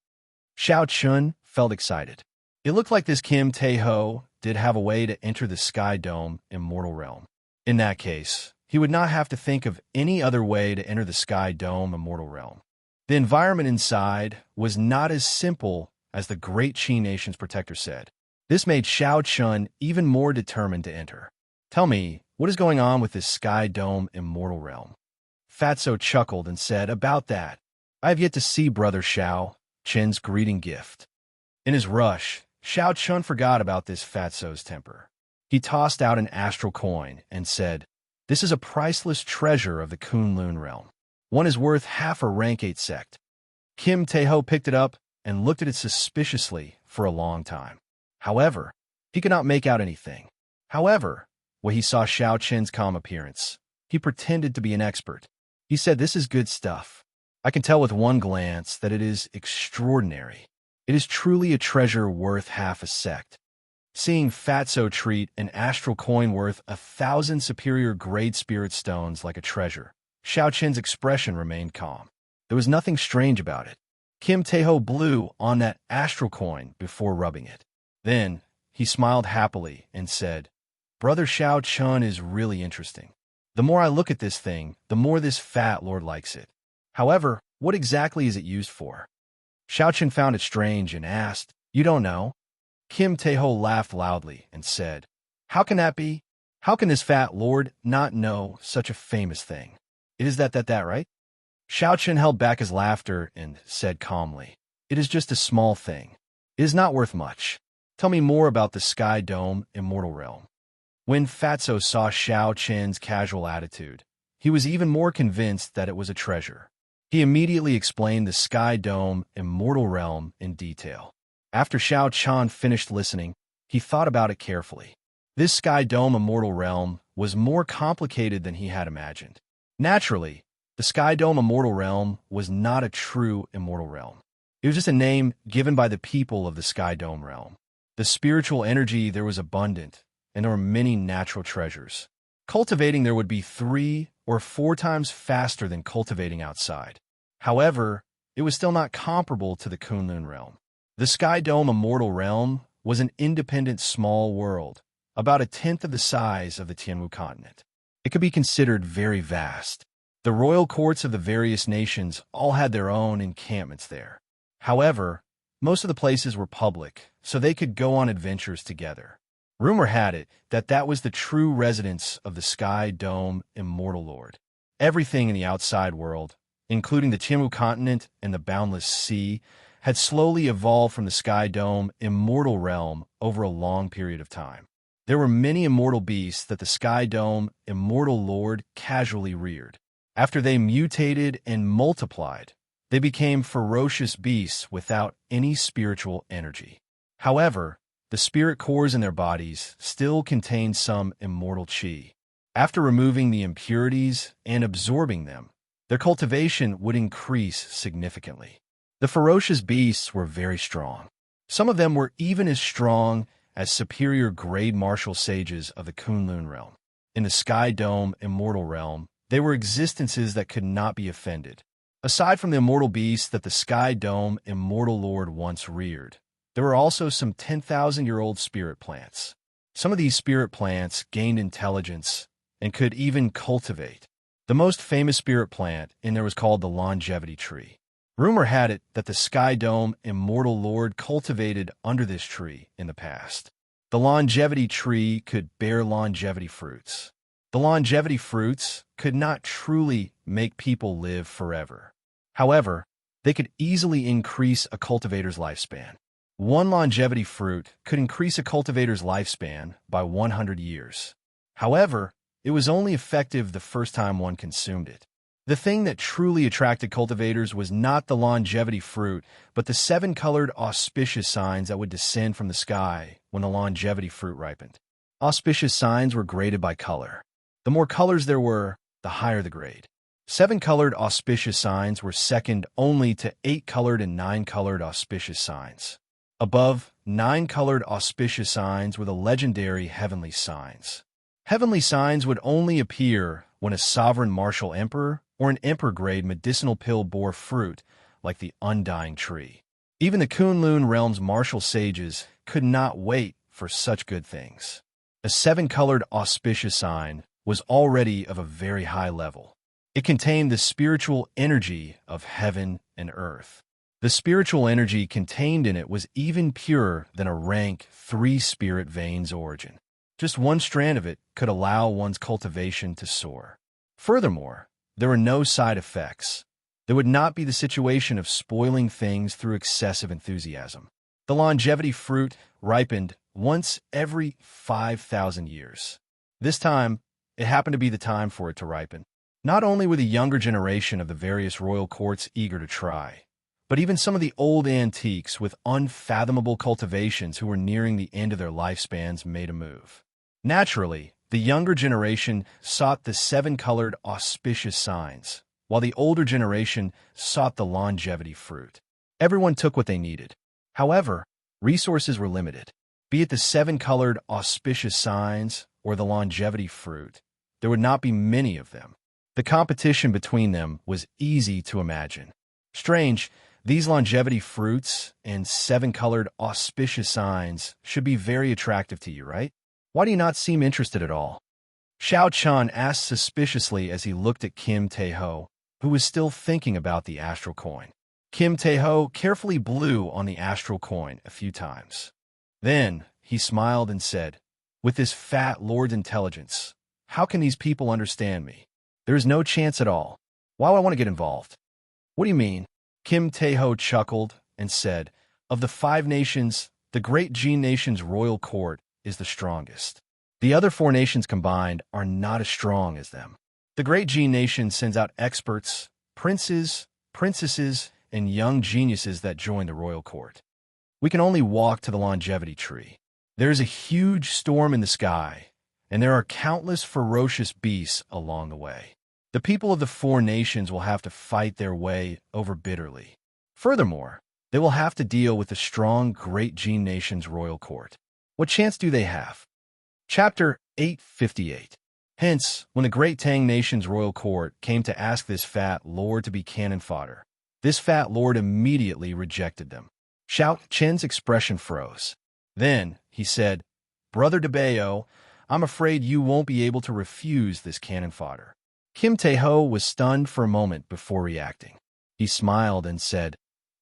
Xiaochun felt excited. It looked like this Kim Tae-ho did have a way to enter the Sky Dome Immortal Realm. In that case, he would not have to think of any other way to enter the Sky Dome Immortal Realm. The environment inside was not as simple as the Great Qi Nation's protector said. This made Xiaochun even more determined to enter. "Tell me, what is going on with this Sky Dome Immortal Realm?" Fatso chuckled and said, "About that, I have yet to see Brother Xiao Chen's greeting gift." In his rush, Xiaochun forgot about this Fatso's temper. He tossed out an astral coin and said, "This is a priceless treasure of the Kunlun realm. One is worth half a rank 8 sect." Kim Tae-ho picked it up and looked at it suspiciously for a long time. However, he could not make out anything. However, when he saw Xiaochun's calm appearance, he pretended to be an expert. He said, "This is good stuff. I can tell with one glance that it is extraordinary. It is truly a treasure worth half a sect." Seeing Fatso treat an astral coin worth 1,000 superior grade spirit stones like a treasure, Xiaochun's expression remained calm. There was nothing strange about it. Kim Tae-ho blew on that astral coin before rubbing it. Then, he smiled happily and said, "Brother Xiaochun is really interesting. The more I look at this thing, the more this fat lord likes it. However, what exactly is it used for?" Xiaochun found it strange and asked, "You don't know?" Kim Tae-ho laughed loudly and said, "How can that be? How can this fat lord not know such a famous thing? It is that, right?" Xiaochun held back his laughter and said calmly, "It is just a small thing. It is not worth much. Tell me more about the Sky Dome Immortal Realm." When Fatso saw Xiaochun's casual attitude, he was even more convinced that it was a treasure. He immediately explained the Sky Dome Immortal Realm in detail. After Xiaochun finished listening, he thought about it carefully. This Sky Dome Immortal Realm was more complicated than he had imagined. Naturally, the Sky Dome Immortal Realm was not a true immortal realm. It was just a name given by the people of the Sky Dome realm. The spiritual energy there was abundant, and there were many natural treasures. Cultivating there would be 3 or 4 times faster than cultivating outside. However, it was still not comparable to the Kunlun realm. The Sky Dome Immortal Realm was an independent small world, about 1/10 of the size of the Tianwu continent. It could be considered very vast. The royal courts of the various nations all had their own encampments there. However, most of the places were public, so they could go on adventures together. Rumor had it that that was the true residence of the Sky Dome Immortal Lord. Everything in the outside world, including the Tianwu continent and the boundless sea, had slowly evolved from the Sky Dome Immortal Realm over a long period of time. There were many immortal beasts that the Sky Dome Immortal Lord casually reared. After they mutated and multiplied, they became ferocious beasts without any spiritual energy. However, the spirit cores in their bodies still contained some immortal qi. After removing the impurities and absorbing them, their cultivation would increase significantly. The ferocious beasts were very strong. Some of them were even as strong as superior grade martial sages of the Kunlun realm. In the Sky Dome Immortal Realm, they were existences that could not be offended. Aside from the immortal beasts that the Sky Dome Immortal Lord once reared, there were also some 10,000-year-old spirit plants. Some of these spirit plants gained intelligence and could even cultivate. The most famous spirit plant in there was called the longevity tree. Rumor had it that the Sky Dome Immortal Lord cultivated under this tree in the past. The longevity tree could bear longevity fruits. The longevity fruits could not truly make people live forever. However, They could easily increase a cultivator's lifespan. One longevity fruit could increase a cultivator's lifespan by 100 years. However, it was only effective the first time one consumed it. The thing that truly attracted cultivators was not the longevity fruit, but the 7-colored auspicious signs that would descend from the sky when the longevity fruit ripened. Auspicious signs were graded by color. The more colors there were, the higher the grade. 7-colored auspicious signs were second only to 8-colored and 9-colored auspicious signs. Above, 9-colored auspicious signs were the legendary heavenly signs. Heavenly signs would only appear when a sovereign martial emperor or an emperor-grade medicinal pill bore fruit, like the undying tree. Even the Kunlun realm's martial sages could not wait for such good things. A 7-colored auspicious sign was already of a very high level. It contained the spiritual energy of heaven and earth. The spiritual energy contained in it was even purer than a rank 3 spirit vein's origin. Just one strand of it could allow one's cultivation to soar. Furthermore, there were no side effects. There would not be the situation of spoiling things through excessive enthusiasm. The longevity fruit ripened once every 5,000 years. This time, it happened to be the time for it to ripen. Not only were the younger generation of the various royal courts eager to try, but even some of the old antiques with unfathomable cultivations who were nearing the end of their lifespans made a move. Naturally, the younger generation sought the 7-colored auspicious signs, while the older generation sought the longevity fruit. Everyone took what they needed. However, resources were limited. Be it the 7-colored auspicious signs or the longevity fruit, there would not be many of them. The competition between them was easy to imagine. Strange, these longevity fruits and 7-colored auspicious signs should be very attractive to you, right? Why do you not seem interested at all? Xianxia asked suspiciously as he looked at Kim Tae-ho, who was still thinking about the astral coin. Kim Tae-ho carefully blew on the astral coin a few times. Then he smiled and said, "With this fat lord's intelligence, how can these people understand me? There is no chance at all. Why would I want to get involved?" "What do you mean?" Kim Tae-ho chuckled and said, "Of the 5 nations, the great Jin nation's royal court is the strongest. The other 4 nations combined are not as strong as them. The great Jin nation sends out experts, princes, princesses, and young geniuses that join the royal court. We can only walk to the longevity tree. There is a huge storm in the sky, and there are countless ferocious beasts along the way. The people of the 4 nations will have to fight their way over bitterly. Furthermore, they will have to deal with the strong great Jin nation's royal court. What chance do they have?" Chapter 858. Hence, when the great Tang nation's royal court came to ask this fat lord to be cannon fodder, this fat lord immediately rejected them. Xiao Chen's expression froze. Then he said, "Brother Debeo, I'm afraid you won't be able to refuse this cannon fodder." Kim Tae-ho was stunned for a moment before reacting. He smiled and said,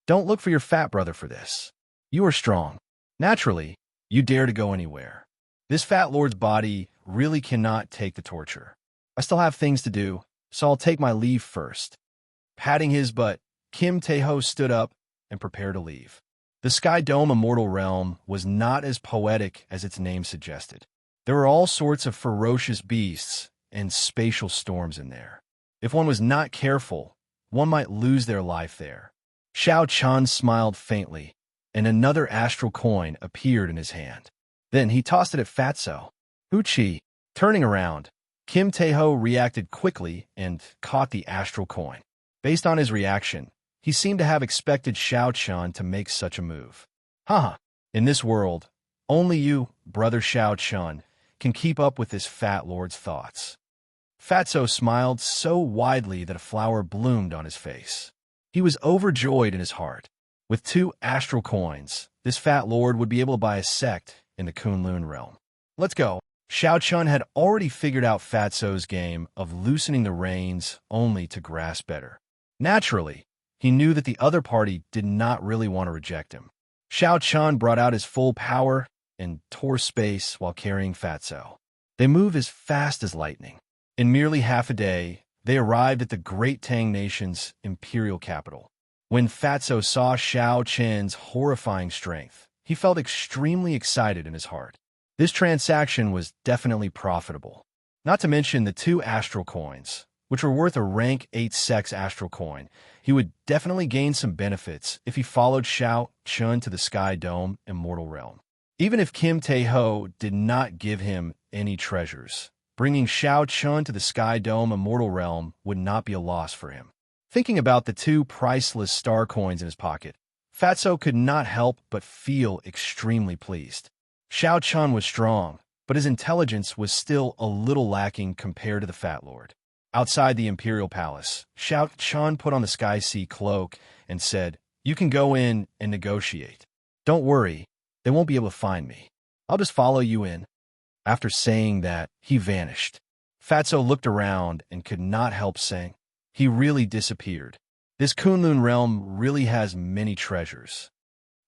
"Don't look for your fat brother for this. You are strong. Naturally, you dare to go anywhere. This fat lord's body really cannot take the torture. I still have things to do, so I'll take my leave first." Patting his butt, Kim Tae-ho stood up and prepared to leave. The Sky Dome Immortal Realm was not as poetic as its name suggested. There were all sorts of ferocious beasts and spatial storms in there. If one was not careful, one might lose their life there. Xianxia smiled faintly, and another astral coin appeared in his hand. Then he tossed it at Fatso. Uchi. Turning around, Kim Tae-ho reacted quickly and caught the astral coin. Based on his reaction, he seemed to have expected Xianxia to make such a move. Haha, in this world, only you, brother Xianxia, can keep up with this fat lord's thoughts. Fatso smiled so widely that a flower bloomed on his face. He was overjoyed in his heart. With 2 astral coins, this fat lord would be able to buy a sect in the Kunlun realm. "Let's go." Xianxia had already figured out Fatso's game of loosening the reins only to grasp better. Naturally, he knew that the other party did not really want to reject him. Xianxia brought out his full power and tore space while carrying Fatso. They move as fast as lightning. In merely half a day, they arrived at the great Tang nation's imperial capital. When Fatso saw Xiao Chen's horrifying strength, he felt extremely excited in his heart. This transaction was definitely profitable. Not to mention the 2 astral coins, which were worth a rank 8 sex astral coin. He would definitely gain some benefits if he followed Xiao Chun to the Sky Dome Immortal Realm. Even if Kim Tae-ho did not give him any treasures, bringing Xiao Chun to the Sky Dome Immortal Realm would not be a loss for him. Thinking about the 2 priceless star coins in his pocket, Fatso could not help but feel extremely pleased. Xiao Chun was strong, but his intelligence was still a little lacking compared to the Fat Lord. Outside the Imperial Palace, Xiao Chun put on the Sky Sea cloak and said, "You can go in and negotiate. Don't worry, they won't be able to find me. I'll just follow you in." After saying that, he vanished. Fatso looked around and could not help saying, he really disappeared. This Kunlun realm really has many treasures.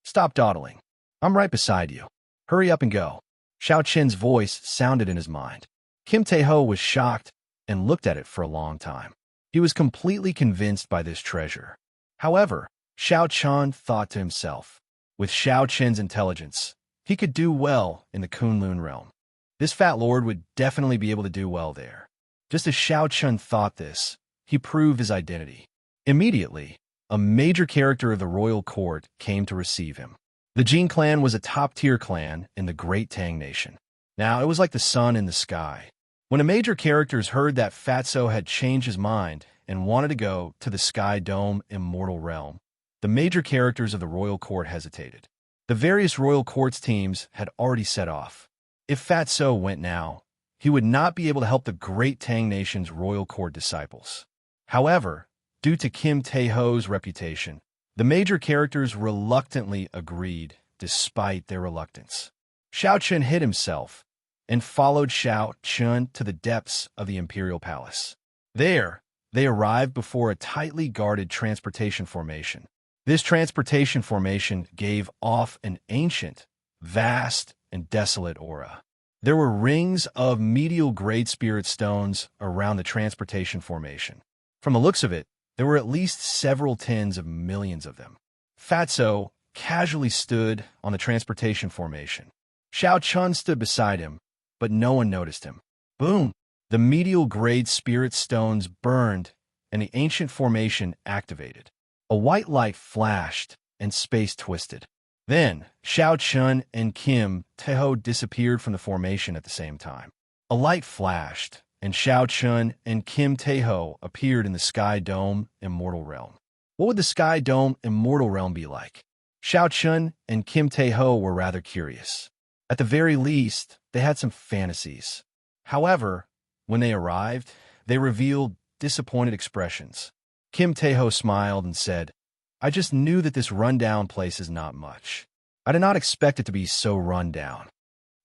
Stop dawdling. I'm right beside you. Hurry up and go. Xiao Chen's voice sounded in his mind. Kim Tae-ho was shocked and looked at it for a long time. He was completely convinced by this treasure. However, Xiao Chen thought to himself, with Xiao Chen's intelligence, he could do well in the Kunlun realm. This Fat Lord would definitely be able to do well there. Just as Xiao Chen thought this, he proved his identity. Immediately, a major character of the royal court came to receive him. The Jin clan was a top-tier clan in the Great Tang Nation. Now, it was like the sun in the sky. When a major character heard that Fatso had changed his mind and wanted to go to the Sky Dome Immortal Realm, the major characters of the royal court hesitated. The various royal courts teams had already set off. If Fatso went now, he would not be able to help the Great Tang Nation's royal court disciples. However, due to Kim Tae-ho's reputation, the major characters reluctantly agreed despite their reluctance. Xiao Chen hid himself and followed Xiao Chun to the depths of the Imperial Palace. There, they arrived before a tightly guarded transportation formation. This transportation formation gave off an ancient, vast, and desolate aura. There were rings of medial grade spirit stones around the transportation formation. From the looks of it, there were at least several tens of millions of them. Fatso casually stood on the transportation formation. Xiao Chun stood beside him, but no one noticed him. Boom! The medial grade spirit stones burned, and the ancient formation activated. A white light flashed, and space twisted. Then, Xiao Chun and Kim Tae-ho disappeared from the formation at the same time. A light flashed, and Xiao Chun and Kim Tae-ho appeared in the Sky Dome Immortal Realm. What would the Sky Dome Immortal Realm be like? Xiao Chun and Kim Tae-ho were rather curious. At the very least, they had some fantasies. However, when they arrived, they revealed disappointed expressions. Kim Tae-ho smiled and said, "I just knew that this rundown place is not much. I did not expect it to be so run down."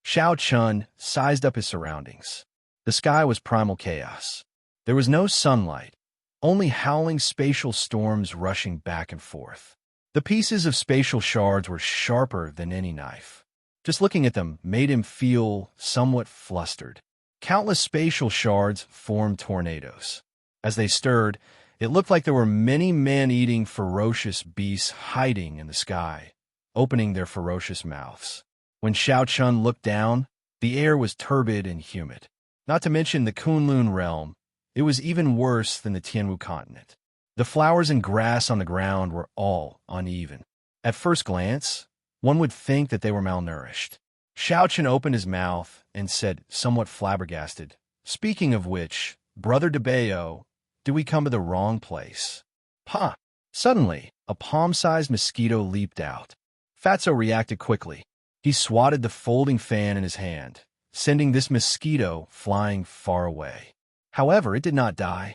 Xiao Chun sized up his surroundings. The sky was primal chaos. There was no sunlight, only howling spatial storms rushing back and forth. The pieces of spatial shards were sharper than any knife. Just looking at them made him feel somewhat flustered. Countless spatial shards formed tornadoes. As they stirred, it looked like there were many man-eating ferocious beasts hiding in the sky, opening their ferocious mouths. When Xiao Chun looked down, the air was turbid and humid. Not to mention the Kunlun realm, it was even worse than the Tianwu continent. The flowers and grass on the ground were all uneven. At first glance, one would think that they were malnourished. Xiao Chun opened his mouth and said, somewhat flabbergasted, "Speaking of which, Brother DeBeo, did we come to the wrong place?" "Pah!" Suddenly, a palm-sized mosquito leaped out. Fatso reacted quickly. He swatted the folding fan in his hand, sending this mosquito flying far away. However, it did not die.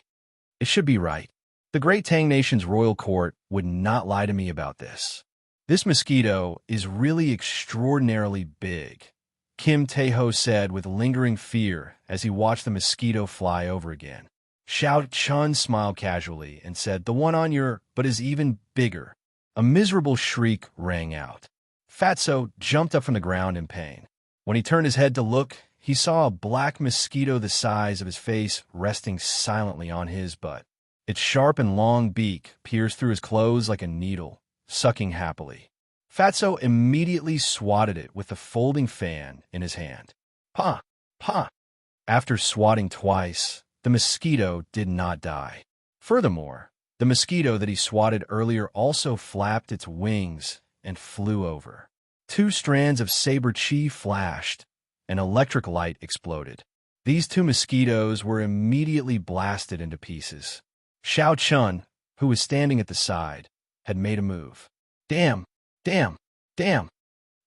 It should be right. The Great Tang Nation's royal court would not lie to me about this. This mosquito is really extraordinarily big, Kim Tae-ho said with lingering fear as he watched the mosquito fly over again. Xiao Chun smiled casually and said, "The one on your butt is even bigger." A miserable shriek rang out. Fatso jumped up from the ground in pain. When he turned his head to look, he saw a black mosquito the size of his face resting silently on his butt. Its sharp and long beak pierced through his clothes like a needle, sucking happily. Fatso immediately swatted it with the folding fan in his hand. Pa! Pa! After swatting twice, the mosquito did not die. Furthermore, the mosquito that he swatted earlier also flapped its wings and flew over. 2 strands of saber chi flashed. An electric light exploded. These 2 mosquitoes were immediately blasted into pieces. Xiao Chun, who was standing at the side, had made a move. Damn! Damn! Damn!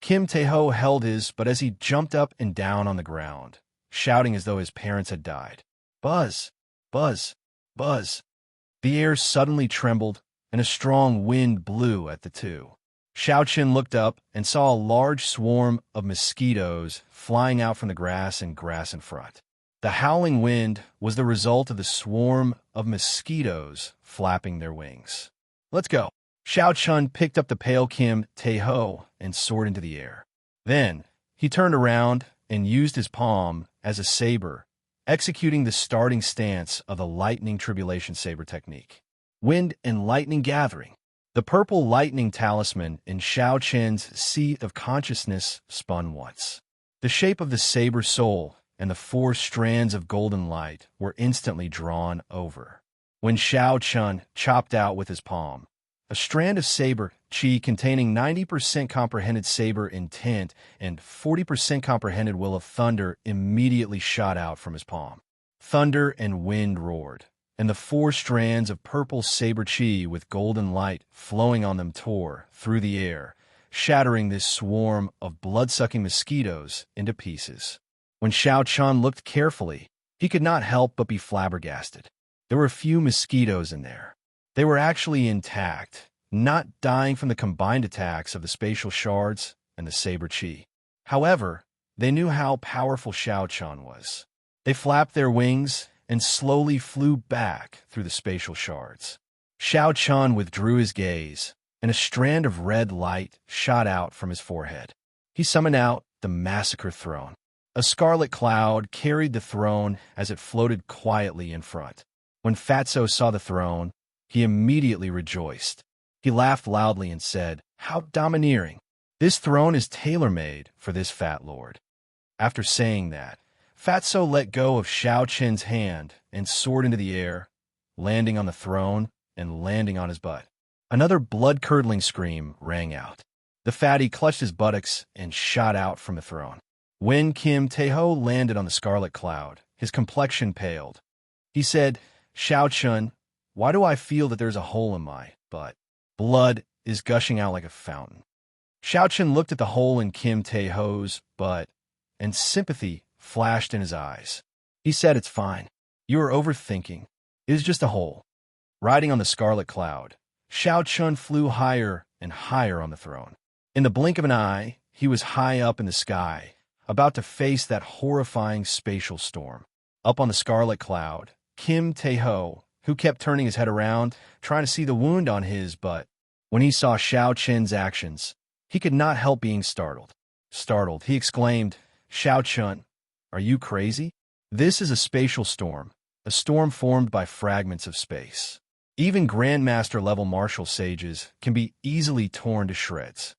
Kim Taeho held his, but as he jumped up and down on the ground, shouting as though his parents had died. Buzz! Buzz! Buzz! The air suddenly trembled, and a strong wind blew at the 2. Xiao Qin looked up and saw a large swarm of mosquitoes flying out from the grass and grass in front. The howling wind was the result of the swarm of mosquitoes flapping their wings. Let's go. Xiao Chun picked up the pale Kim Taeho and soared into the air. Then, he turned around and used his palm as a saber, executing the starting stance of the lightning tribulation saber technique. Wind and lightning gathering. The purple lightning talisman in Xiao Chen's seat of consciousness spun once. The shape of the saber soul and the 4 strands of golden light were instantly drawn over. When Xiao Chun chopped out with his palm, a strand of saber chi containing 90% comprehended saber intent and 40% comprehended will of thunder immediately shot out from his palm. Thunder and wind roared, and the 4 strands of purple saber chi with golden light flowing on them tore through the air, shattering this swarm of blood-sucking mosquitoes into pieces. When Xiao Chun looked carefully, he could not help but be flabbergasted. There were a few mosquitoes in there. They were actually intact, not dying from the combined attacks of the spatial shards and the saber chi. However, they knew how powerful Xiao Chun was. They flapped their wings and slowly flew back through the spatial shards. Xiao Chun withdrew his gaze, and a strand of red light shot out from his forehead. He summoned out the Massacre Throne. A scarlet cloud carried the throne as it floated quietly in front. When Fatso saw the throne, he immediately rejoiced. He laughed loudly and said, "How domineering! This throne is tailor-made for this fat lord." After saying that, Fatso let go of Xiao Chen's hand and soared into the air, landing on the throne and landing on his butt. Another blood-curdling scream rang out. The fatty clutched his buttocks and shot out from the throne. When Kim Taeho landed on the scarlet cloud, his complexion paled. He said, "Xiao Chun, why do I feel that there's a hole in my butt? Blood is gushing out like a fountain." Xiao Chun looked at the hole in Kim Taeho's butt, and sympathy flashed in his eyes. He said, "It's fine. You are overthinking. It is just a hole." Riding on the scarlet cloud, Xiao Chun flew higher and higher on the throne. In the blink of an eye, he was high up in the sky, about to face that horrifying spatial storm. Up on the scarlet cloud, Kim Taeho, who kept turning his head around, trying to see the wound on his butt. When he saw Xiao Chen's actions, he could not help being startled. Startled, he exclaimed, "Xiao Chun, are you crazy? This is a spatial storm, a storm formed by fragments of space. Even Grandmaster-level martial sages can be easily torn to shreds."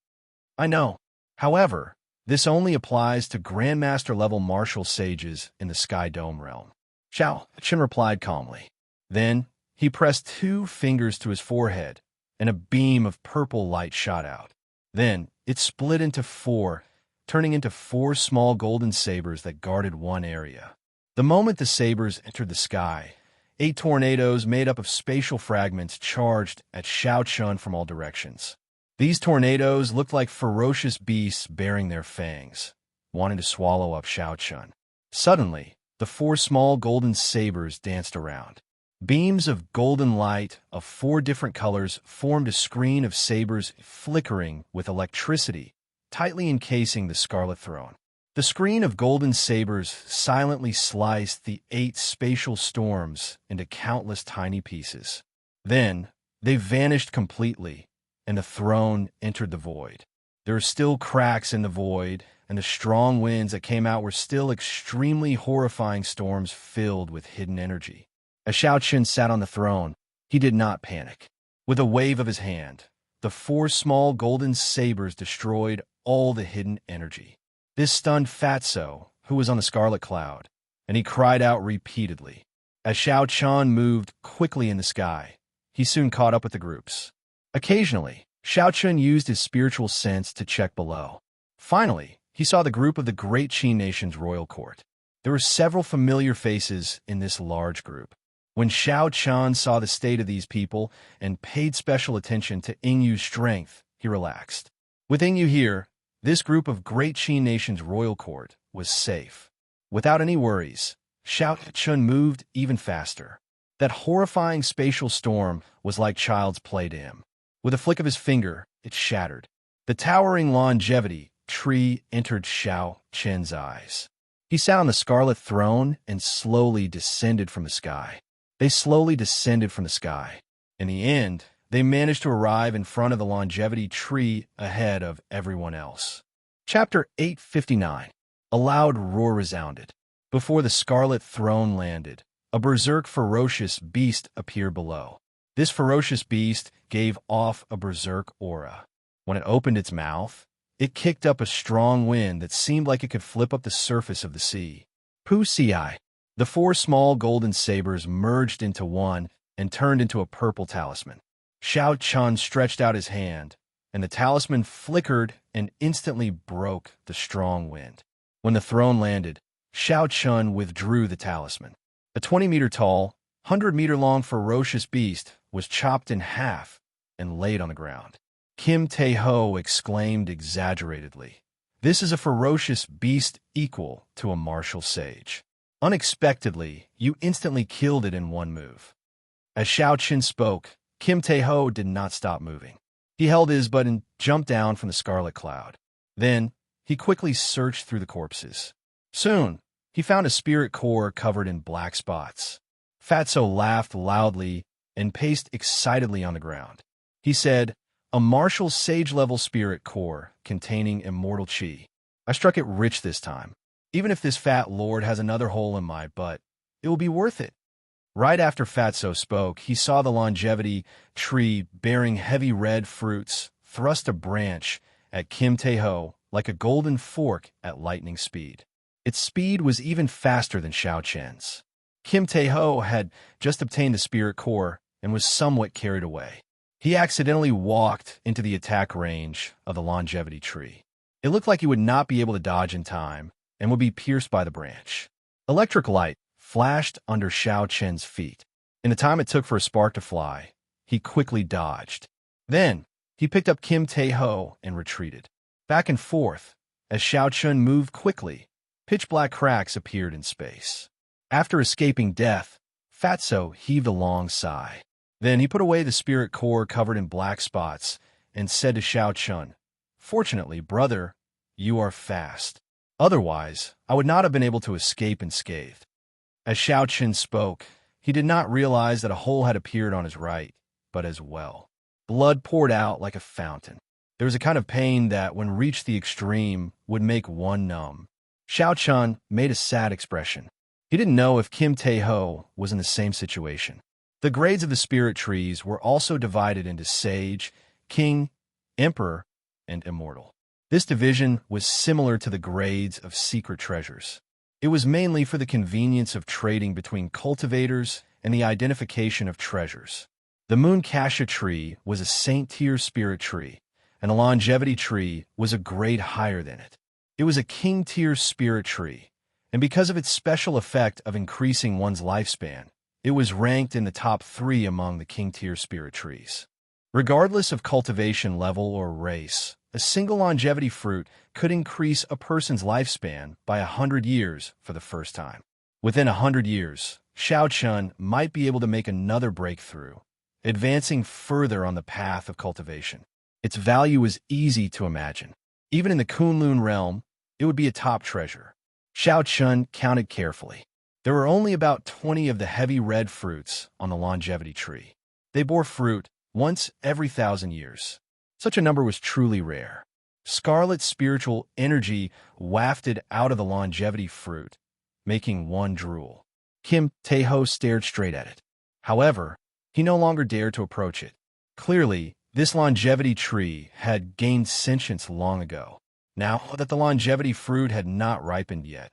"I know. However, this only applies to Grandmaster-level martial sages in the Sky Dome realm." Xiao Chun replied calmly. Then, he pressed 2 fingers to his forehead, and a beam of purple light shot out. Then, it split into 4, turning into 4 small golden sabers that guarded one area. The moment the sabers entered the sky, 8 tornadoes made up of spatial fragments charged at Xiao Chun from all directions. These tornadoes looked like ferocious beasts baring their fangs, wanting to swallow up Xiao Chun. Suddenly, the 4 small golden sabers danced around. Beams of golden light of 4 different colors formed a screen of sabers flickering with electricity, tightly encasing the scarlet throne. The screen of golden sabers silently sliced the 8 spatial storms into countless tiny pieces. Then, they vanished completely, and the throne entered the void. There were still cracks in the void, and the strong winds that came out were still extremely horrifying storms filled with hidden energy. As Xiao Chun sat on the throne, He did not panic. With a wave of his hand, the 4 small golden sabers destroyed all the hidden energy. This stunned Fatso, who was on the scarlet cloud, and he cried out repeatedly. As Xiao Chan moved quickly in the sky, he soon caught up with the groups. Occasionally, Xiao Chun used his spiritual sense to check below. Finally, he saw the group of the great Qin nation's royal court. There were several familiar faces in this large group. When Xiao Chan saw the state of these people and paid special attention to Yingyu's strength, he relaxed. With Yingyu here, this group of great Qin nation's royal court was safe. Without any worries, Xiao Chun moved even faster. That horrifying spatial storm was like child's play to him. With a flick of his finger, it shattered. The towering longevity tree entered Xiao Chen's eyes. He sat on the scarlet throne and slowly descended from the sky. They slowly descended from the sky. In the end, they managed to arrive in front of the longevity tree ahead of everyone else. Chapter 859. A loud roar resounded. Before the scarlet throne landed, a berserk ferocious beast appeared below. This ferocious beast gave off a berserk aura. When it opened its mouth, it kicked up a strong wind that seemed like it could flip up the surface of the sea. Pu Ci. The 4 small golden sabers merged into one and turned into a purple talisman. Xiao Chun stretched out his hand, and the talisman flickered and instantly broke the strong wind. When the throne landed, Xiao Chun withdrew the talisman. A 20-meter-tall, 100-meter-long ferocious beast was chopped in half and laid on the ground. Kim Tae-ho exclaimed exaggeratedly, "This is a ferocious beast equal to a martial sage. Unexpectedly, you instantly killed it in one move." As Xiao Qin spoke, Kim Tae-ho did not stop moving. He held his butt and jumped down from the scarlet cloud. Then, he quickly searched through the corpses. Soon, he found a spirit core covered in black spots. Fatso laughed loudly and paced excitedly on the ground. He said, "A martial sage-level spirit core containing immortal chi. I struck it rich this time. Even if this fat lord has another hole in my butt, it will be worth it." Right after Fatso spoke, he saw the longevity tree bearing heavy red fruits thrust a branch at Kim Tae-ho like a golden fork at lightning speed. Its speed was even faster than Xiao Chen's. Kim Tae-ho had just obtained the spirit core and was somewhat carried away. He accidentally walked into the attack range of the longevity tree. It looked like he would not be able to dodge in time and would be pierced by the branch. Electric light flashed under Xiao Chen's feet. In the time it took for a spark to fly, he quickly dodged. Then, he picked up Kim Tae-ho and retreated. Back and forth, as Xiao Chen moved quickly, pitch-black cracks appeared in space. After escaping death, Fatso heaved a long sigh. Then he put away the spirit core covered in black spots and said to Xiao Chen, "Fortunately, brother, you are fast. Otherwise, I would not have been able to escape unscathed." As Xiao Chen spoke, he did not realize that a hole had appeared on his right, but as well. Blood poured out like a fountain. There was a kind of pain that, when reached the extreme, would make one numb. Xiao Chen made a sad expression. He didn't know if Kim Tae-ho was in the same situation. The grades of the spirit trees were also divided into sage, king, emperor, and immortal. This division was similar to the grades of secret treasures. It was mainly for the convenience of trading between cultivators and the identification of treasures. The moon cassia tree was a saint-tier spirit tree, and the longevity tree was a grade higher than it. It was a king-tier spirit tree, and because of its special effect of increasing one's lifespan, it was ranked in the top 3 among the king-tier spirit trees. Regardless of cultivation level or race, a single longevity fruit could increase a person's lifespan by 100 years for the first time. Within 100 years, Xiao Chen might be able to make another breakthrough, advancing further on the path of cultivation. Its value is easy to imagine. Even in the Kunlun realm, it would be a top treasure. Xiao Chen counted carefully. There were only about 20 of the heavy red fruits on the longevity tree. They bore fruit once every 1,000 years. Such a number was truly rare. Scarlet spiritual energy wafted out of the longevity fruit, making one drool. Kim Tae-ho stared straight at it. However, he no longer dared to approach it. Clearly, this longevity tree had gained sentience long ago. Now that the longevity fruit had not ripened yet,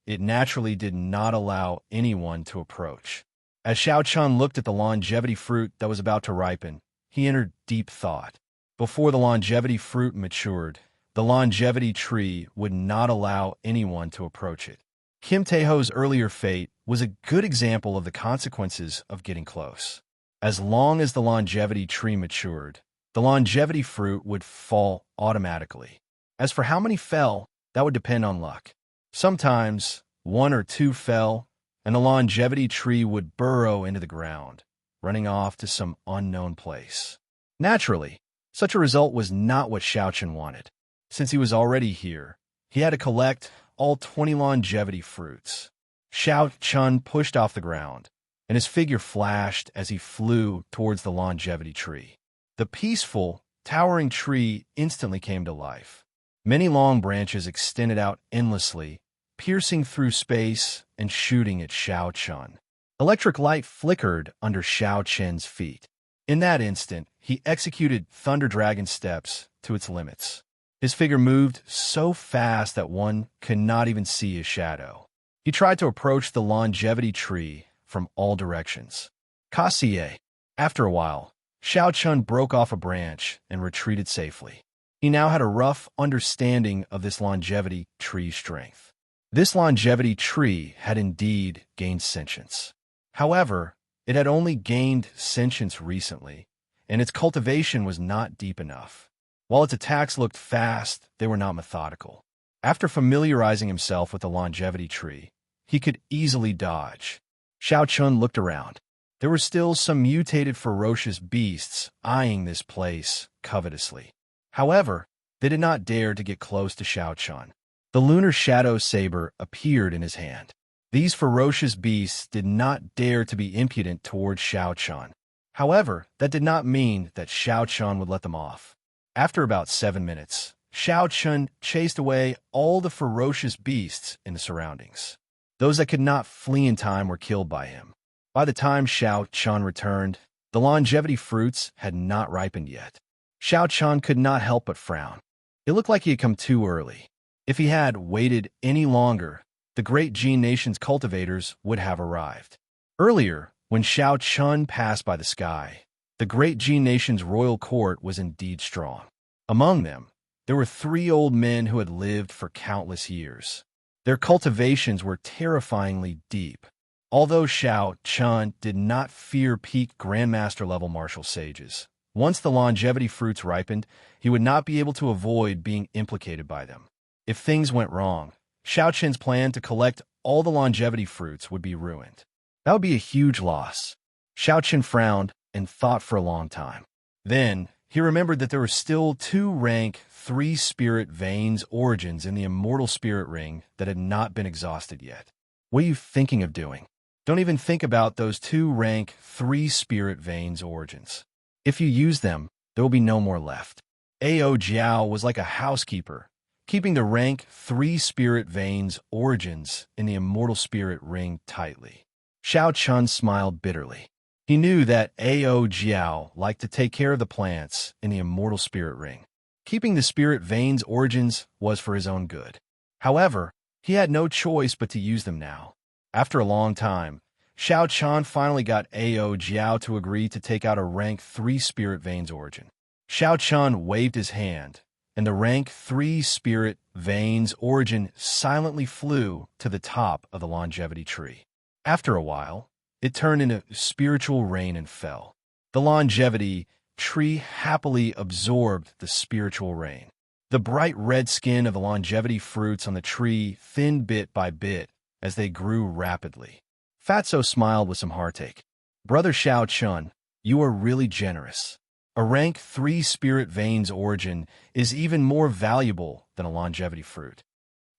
it naturally did not allow anyone to approach. As Xiaochun looked at the longevity fruit that was about to ripen, he entered deep thought. Before the longevity fruit matured, the longevity tree would not allow anyone to approach it. Kim Taeho's earlier fate was a good example of the consequences of getting close. As long as the longevity tree matured, the longevity fruit would fall automatically. As for how many fell, that would depend on luck. Sometimes, one or two fell, and the longevity tree would burrow into the ground, running off to some unknown place. Naturally, such a result was not what Xiaochun wanted. Since he was already here, he had to collect all 20 longevity fruits. Xiaochun pushed off the ground, and his figure flashed as he flew towards the longevity tree. The peaceful, towering tree instantly came to life. Many long branches extended out endlessly, piercing through space and shooting at Xiaochun. Electric light flickered under Xiaochun's feet. In that instant, he executed Thunder Dragon steps to its limits. His figure moved so fast that one could not even see his shadow. He tried to approach the longevity tree from all directions. Kassier. After a while, Xiaochun broke off a branch and retreated safely. He now had a rough understanding of this longevity tree's strength. This longevity tree had indeed gained sentience. However, it had only gained sentience recently, and its cultivation was not deep enough. While its attacks looked fast, they were not methodical. After familiarizing himself with the longevity tree, he could easily dodge. Xiaochun looked around. There were still some mutated ferocious beasts eyeing this place covetously. However, they did not dare to get close to Xiaochun. The lunar shadow saber appeared in his hand. These ferocious beasts did not dare to be impudent towards Xiaochun. However, that did not mean that Xiaochun would let them off. After about 7 minutes, Xiaochun chased away all the ferocious beasts in the surroundings. Those that could not flee in time were killed by him. By the time Xiaochun returned, the longevity fruits had not ripened yet. Xiaochun could not help but frown. It looked like he had come too early. If he had waited any longer, the great Jin nation's cultivators would have arrived. Earlier, when Xiaochun passed by the sky, the great Jin nation's royal court was indeed strong. Among them, there were 3 old men who had lived for countless years. Their cultivations were terrifyingly deep. Although Xiaochun did not fear peak grandmaster-level martial sages, once the longevity fruits ripened, he would not be able to avoid being implicated by them. If things went wrong, Xiaochun's plan to collect all the longevity fruits would be ruined. That would be a huge loss. Xiaochun frowned and thought for a long time. Then, he remembered that there were still 2 rank 3 spirit veins origins in the immortal spirit ring that had not been exhausted yet. What are you thinking of doing? Don't even think about those 2 rank 3 spirit veins origins. If you use them, there will be no more left. Ao Jiao was like a housekeeper, keeping the rank 3 spirit veins origins in the immortal spirit ring tightly. Xiaochun smiled bitterly. He knew that Ao Jiao liked to take care of the plants in the immortal spirit ring. Keeping the spirit veins origins was for his own good. However, he had no choice but to use them now. After a long time, Xiaochun finally got Ao Jiao to agree to take out a rank 3 spirit veins origin. Xiaochun waved his hand, and the rank 3 spirit veins origin silently flew to the top of the longevity tree. After a while, it turned into spiritual rain and fell. The longevity tree happily absorbed the spiritual rain. The bright red skin of the longevity fruits on the tree thinned bit by bit as they grew rapidly. Fatso smiled with some heartache. Brother Xiaochun, you are really generous. A rank 3 spirit veins origin is even more valuable than a longevity fruit.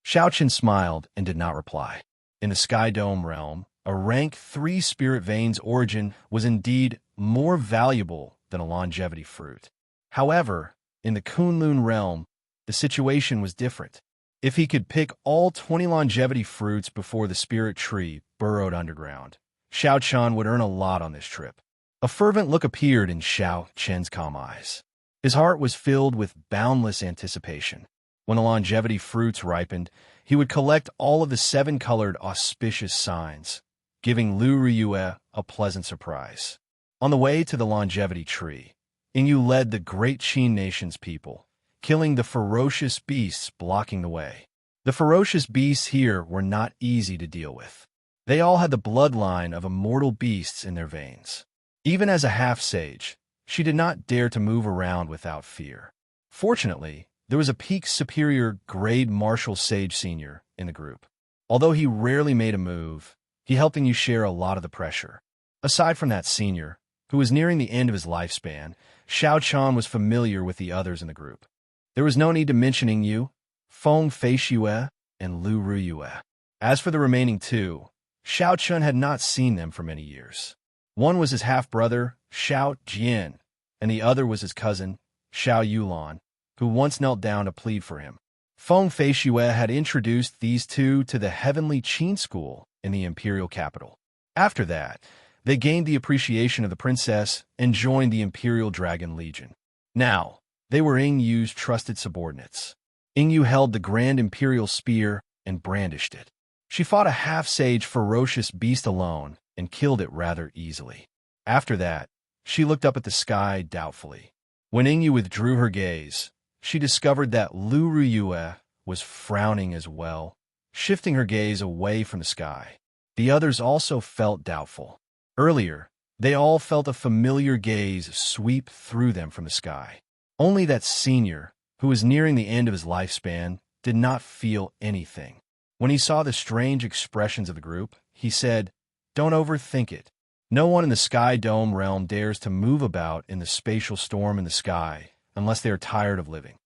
Xiaochun smiled and did not reply. In the Sky Dome realm, a rank 3 spirit veins origin was indeed more valuable than a longevity fruit. However, in the Kunlun realm, the situation was different. If he could pick all 20 longevity fruits before the spirit tree burrowed underground, Xiaochun would earn a lot on this trip. A fervent look appeared in Xianxia's calm eyes. His heart was filled with boundless anticipation. When the longevity fruits ripened, he would collect all of the 7-colored auspicious signs, giving Lu Riyue a pleasant surprise. On the way to the longevity tree, Ingyu led the great Qin nation's people, killing the ferocious beasts blocking the way. The ferocious beasts here were not easy to deal with. They all had the bloodline of immortal beasts in their veins. Even as a half-sage, she did not dare to move around without fear. Fortunately, there was a peak superior grade martial sage senior in the group. Although he rarely made a move, he helped Ingyu share a lot of the pressure. Aside from that senior, who was nearing the end of his lifespan, Xiaoqian was familiar with the others in the group. There was no need to mention Ingyu, Feng Feishue, and Lu Ruyue. As for the remaining two, Xiaoqian had not seen them for many years. One was his half-brother, Xiao Jian, and the other was his cousin, Xiao Yulan, who once knelt down to plead for him. Feng Feishue had introduced these two to the Heavenly Qin School in the imperial capital. After that, they gained the appreciation of the princess and joined the Imperial Dragon Legion. Now, they were Ingyu's trusted subordinates. Ingyu held the Grand Imperial Spear and brandished it. She fought a half-sage ferocious beast alone and killed it rather easily. After that, she looked up at the sky doubtfully. When Ingyu withdrew her gaze, she discovered that Lu Ruyue was frowning as well, shifting her gaze away from the sky. The others also felt doubtful. Earlier, they all felt a familiar gaze sweep through them from the sky. Only that senior, who was nearing the end of his lifespan, did not feel anything. When he saw the strange expressions of the group, he said, "Don't overthink it. No one in the Sky Dome realm dares to move about in the spatial storm in the sky unless they are tired of living."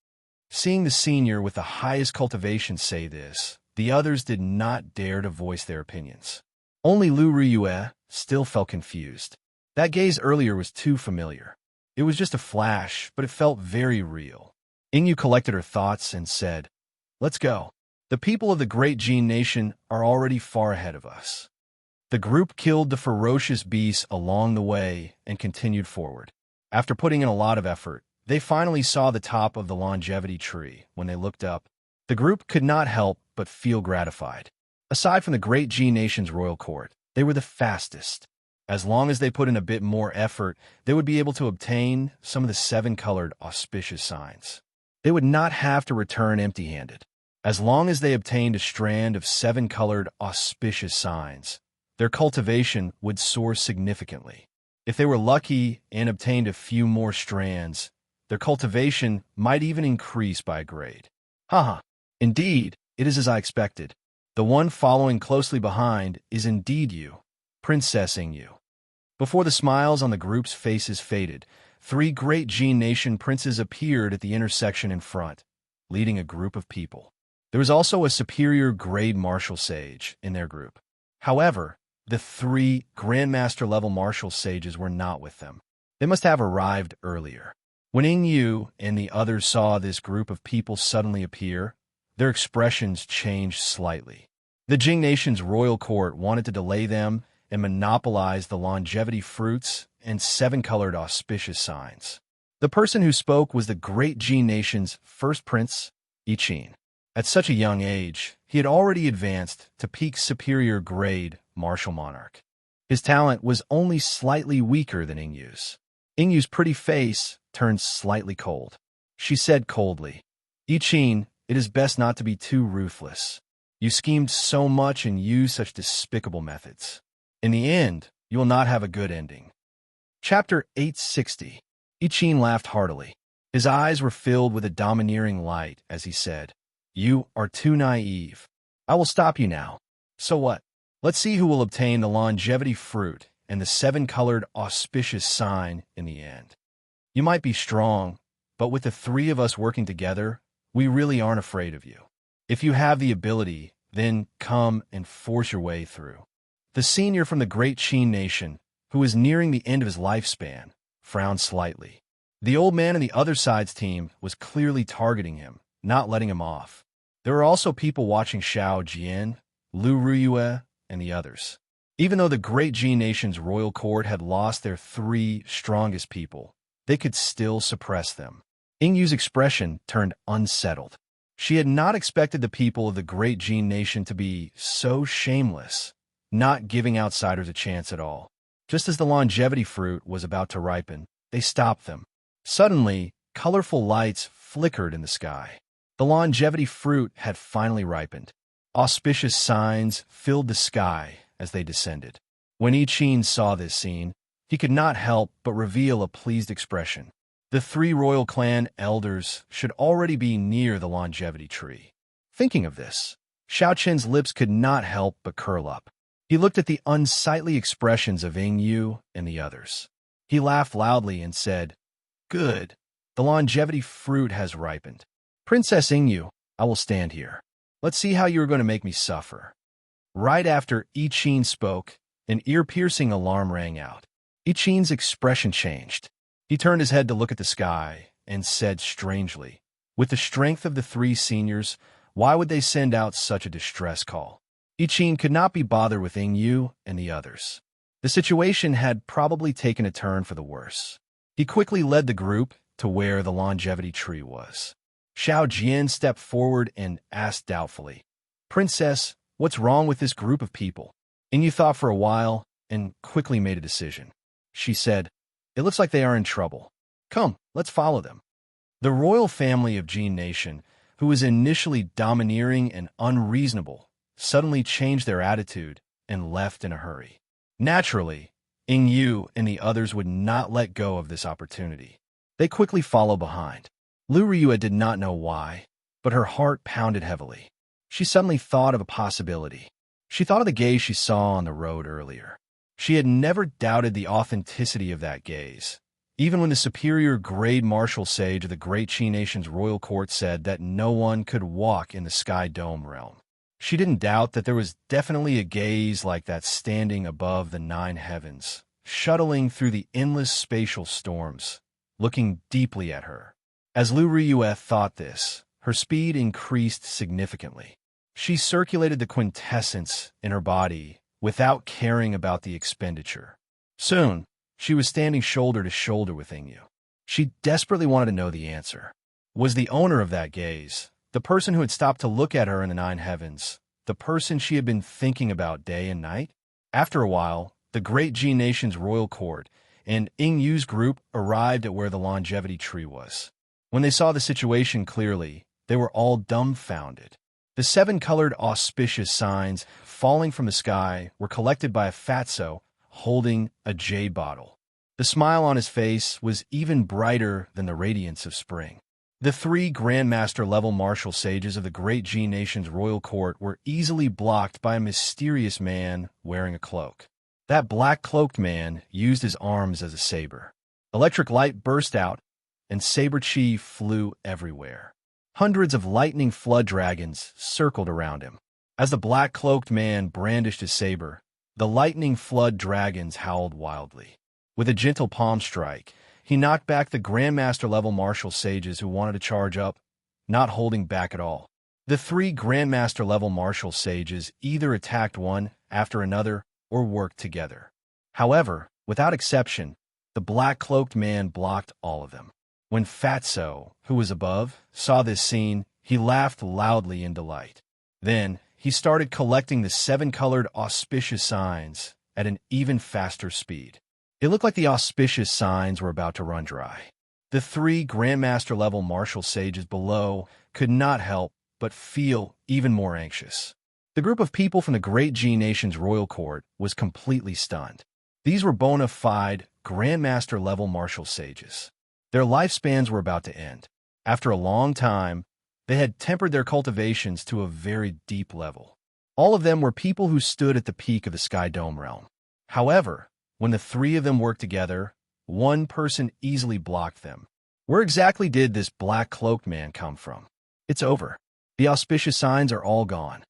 Seeing the senior with the highest cultivation say this, the others did not dare to voice their opinions. Only Lu Riyue still felt confused. That gaze earlier was too familiar. It was just a flash, but it felt very real. Ingyu collected her thoughts and said, "Let's go. The people of the Great Qin Nation are already far ahead of us." The group killed the ferocious beasts along the way and continued forward. After putting in a lot of effort, they finally saw the top of the longevity tree. When they looked up, the group could not help but feel gratified. Aside from the Great Qin Nation's royal court, they were the fastest. As long as they put in a bit more effort, they would be able to obtain some of the 7-colored auspicious signs. They would not have to return empty-handed. As long as they obtained a strand of 7-colored auspicious signs, their cultivation would soar significantly. If they were lucky and obtained a few more strands, their cultivation might even increase by a grade. Haha, indeed, it is as I expected. The one following closely behind is indeed you, Princess Ingyu. Before the smiles on the group's faces faded, 3 Great Qin Nation princes appeared at the intersection in front, leading a group of people. There was also a superior grade martial sage in their group. However, the 3 Grandmaster-level martial sages were not with them. They must have arrived earlier. When Ingyu and the others saw this group of people suddenly appear, their expressions changed slightly. The Qing Nation's royal court wanted to delay them and monopolize the longevity fruits and 7-colored auspicious signs. The person who spoke was the Great Qin Nation's first prince, Iqin. At such a young age, he had already advanced to peak superior grade martial monarch. His talent was only slightly weaker than Ingyu's. Ingyu's pretty face turned slightly cold. She said coldly, "Iqin, it is best not to be too ruthless. You schemed so much and used such despicable methods. In the end, you will not have a good ending." Chapter 860. Iqin laughed heartily. His eyes were filled with a domineering light as he said, "You are too naive. I will stop you now. So what? Let's see who will obtain the longevity fruit and the 7-colored auspicious sign in the end. You might be strong, but with the 3 of us working together, we really aren't afraid of you. If you have the ability, then come and force your way through." The senior from the Great Qin Nation, who was nearing the end of his lifespan, frowned slightly. The old man in the other side's team was clearly targeting him, not letting him off. There were also people watching Xiao Jian, Lu Ruyue, and the others. Even though the great G nation's royal court had lost their three strongest people, they could still suppress them. Yingyu's expression turned unsettled. She had not expected the people of the great G nation to be so shameless, not giving outsiders a chance at all. Just as the longevity fruit was about to ripen, they stopped them. Suddenly, colorful lights flickered in the sky. The longevity fruit had finally ripened. Auspicious signs filled the sky as they descended. When I Ching saw this scene, he could not help but reveal a pleased expression. The three royal clan elders should already be near the longevity tree. Thinking of this, Xiaoqian's lips could not help but curl up. He looked at the unsightly expressions of Yingyu and the others. He laughed loudly and said, "Good. The longevity fruit has ripened. Princess Yingyu, I will stand here. Let's see how you are going to make me suffer." Right after I Ching spoke, an ear-piercing alarm rang out. I Ching's expression changed. He turned his head to look at the sky and said strangely, "With the strength of the three seniors, why would they send out such a distress call?" I Ching could not be bothered with Yingyu and the others. The situation had probably taken a turn for the worse. He quickly led the group to where the longevity tree was. Xiao Jian stepped forward and asked doubtfully, "Princess, what's wrong with this group of people?" Yingyu thought for a while and quickly made a decision. She said, "It looks like they are in trouble. Come, let's follow them." The royal family of Jin Nation, who was initially domineering and unreasonable, suddenly changed their attitude and left in a hurry. Naturally, Yingyu and the others would not let go of this opportunity. They quickly followed behind. Lu Ryue did not know why, but her heart pounded heavily. She suddenly thought of a possibility. She thought of the gaze she saw on the road earlier. She had never doubted the authenticity of that gaze, even when the superior grade martial sage of the Great Qi Nation's royal court said that no one could walk in the Sky Dome realm. She didn't doubt that there was definitely a gaze like that standing above the nine heavens, shuttling through the endless spatial storms, looking deeply at her. As Lu Ryue thought this, her speed increased significantly. She circulated the quintessence in her body without caring about the expenditure. Soon, she was standing shoulder to shoulder with Yingyu. She desperately wanted to know the answer. Was the owner of that gaze, the person who had stopped to look at her in the nine heavens, the person she had been thinking about day and night? After a while, the great G Nation's royal court and Yingyu's group arrived at where the longevity tree was. When they saw the situation clearly, they were all dumbfounded. The seven-colored auspicious signs falling from the sky were collected by a fatso holding a jade bottle. The smile on his face was even brighter than the radiance of spring. The three Grandmaster-level martial sages of the Great G Nation's royal court were easily blocked by a mysterious man wearing a cloak. That black-cloaked man used his arms as a saber. Electric light burst out, and saber chi flew everywhere. Hundreds of lightning flood dragons circled around him. As the black-cloaked man brandished his saber, the lightning flood dragons howled wildly. With a gentle palm strike, he knocked back the Grandmaster-level martial sages who wanted to charge up, not holding back at all. The three Grandmaster-level martial sages either attacked one after another or worked together. However, without exception, the black-cloaked man blocked all of them. When Fatso, who was above, saw this scene, he laughed loudly in delight. Then, he started collecting the seven-colored auspicious signs at an even faster speed. It looked like the auspicious signs were about to run dry. The three Grandmaster-level martial sages below could not help but feel even more anxious. The group of people from the Great G Nation's royal court was completely stunned. These were bona fide Grandmaster-level martial sages. Their lifespans were about to end. After a long time, they had tempered their cultivations to a very deep level. All of them were people who stood at the peak of the Sky Dome realm. However, when the three of them worked together, one person easily blocked them. Where exactly did this black-cloaked man come from? It's over. The auspicious signs are all gone.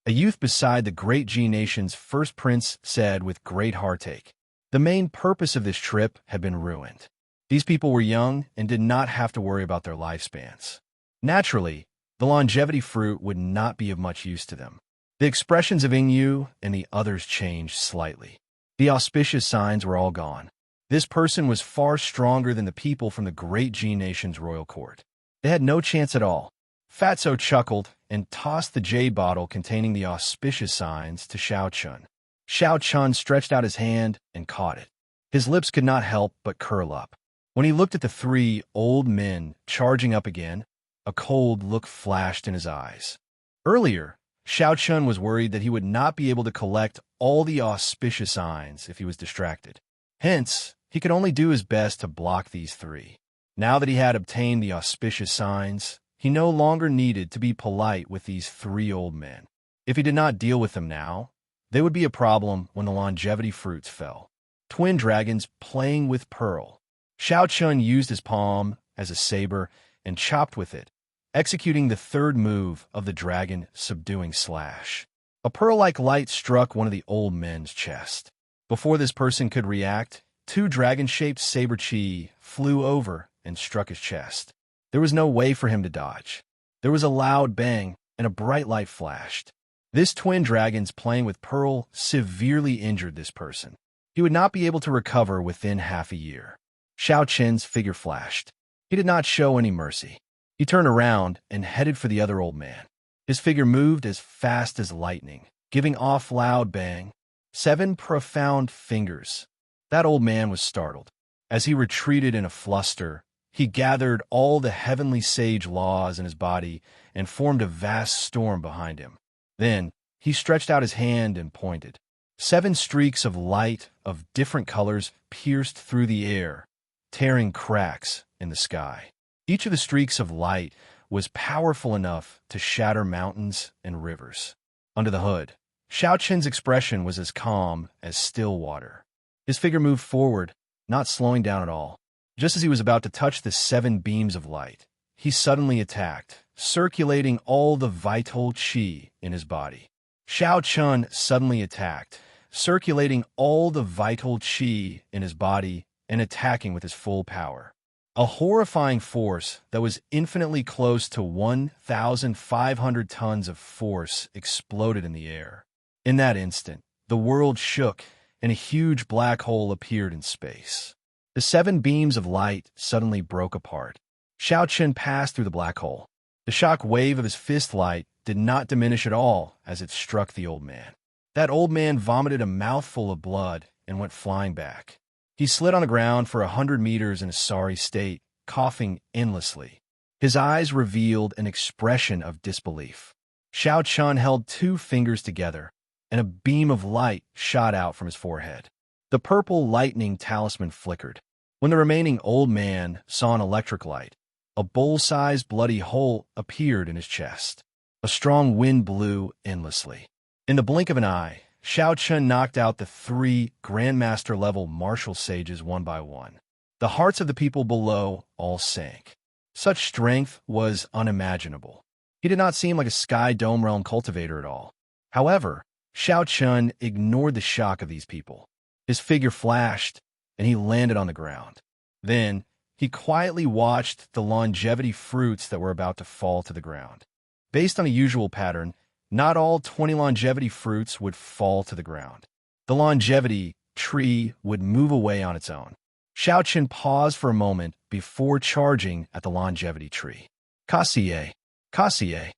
A youth beside the Great G Nation's first prince said with great heartache. The main purpose of this trip had been ruined. These people were young and did not have to worry about their lifespans. Naturally, the longevity fruit would not be of much use to them. The expressions of Ingyu and the others changed slightly. The auspicious signs were all gone. This person was far stronger than the people from the great Ji Nation's royal court. They had no chance at all. Fatso chuckled and tossed the jade bottle containing the auspicious signs to Xiao Chun. Xiao Chun stretched out his hand and caught it. His lips could not help but curl up. When he looked at the three old men charging up again, a cold look flashed in his eyes. Earlier, Xiao Chun was worried that he would not be able to collect all the auspicious signs if he was distracted. Hence, he could only do his best to block these three. Now that he had obtained the auspicious signs, he no longer needed to be polite with these three old men. If he did not deal with them now, they would be a problem when the longevity fruits fell. Twin dragons playing with pearl. Xiao Chun used his palm as a saber and chopped with it, executing the third move of the dragon subduing slash. A pearl-like light struck one of the old men's chest. Before this person could react, two dragon-shaped saber chi flew over and struck his chest. There was no way for him to dodge. There was a loud bang, and a bright light flashed. This twin dragons playing with pearl severely injured this person. He would not be able to recover within half a year. Xiao Chen's figure flashed. He did not show any mercy. He turned around and headed for the other old man. His figure moved as fast as lightning, giving off loud bang. 7 profound fingers. That old man was startled. As he retreated in a fluster, he gathered all the heavenly sage laws in his body and formed a vast storm behind him. Then, he stretched out his hand and pointed. 7 streaks of light of different colors pierced through the air, tearing cracks in the sky. Each of the streaks of light was powerful enough to shatter mountains and rivers. Under the hood, Xiao Chen's expression was as calm as still water. His figure moved forward, not slowing down at all. Just as he was about to touch the 7 beams of light, he suddenly attacked, circulating all the vital qi in his body. Xiao Chun suddenly attacked, circulating all the vital qi in his body and attacking with his full power. A horrifying force that was infinitely close to 1,500 tons of force exploded in the air. In that instant, the world shook and a huge black hole appeared in space. The 7 beams of light suddenly broke apart. Xiao Chen passed through the black hole. The shock wave of his fist light did not diminish at all as it struck the old man. That old man vomited a mouthful of blood and went flying back. He slid on the ground for 100 meters in a sorry state, coughing endlessly. His eyes revealed an expression of disbelief. Xiao Chun held 2 fingers together, and a beam of light shot out from his forehead. The purple lightning talisman flickered. When the remaining old man saw an electric light, a bowl-sized bloody hole appeared in his chest. A strong wind blew endlessly. In the blink of an eye, Xiao Chun knocked out the 3 Grandmaster-level martial sages one by one. The hearts of the people below all sank. Such strength was unimaginable. He did not seem like a Sky Dome Realm cultivator at all. However, Xiao Chun ignored the shock of these people. His figure flashed, and he landed on the ground. Then, he quietly watched the longevity fruits that were about to fall to the ground. Based on a usual pattern, not all 20 longevity fruits would fall to the ground. The longevity tree would move away on its own. Xiao Chen paused for a moment before charging at the longevity tree. Kassier, Kassier.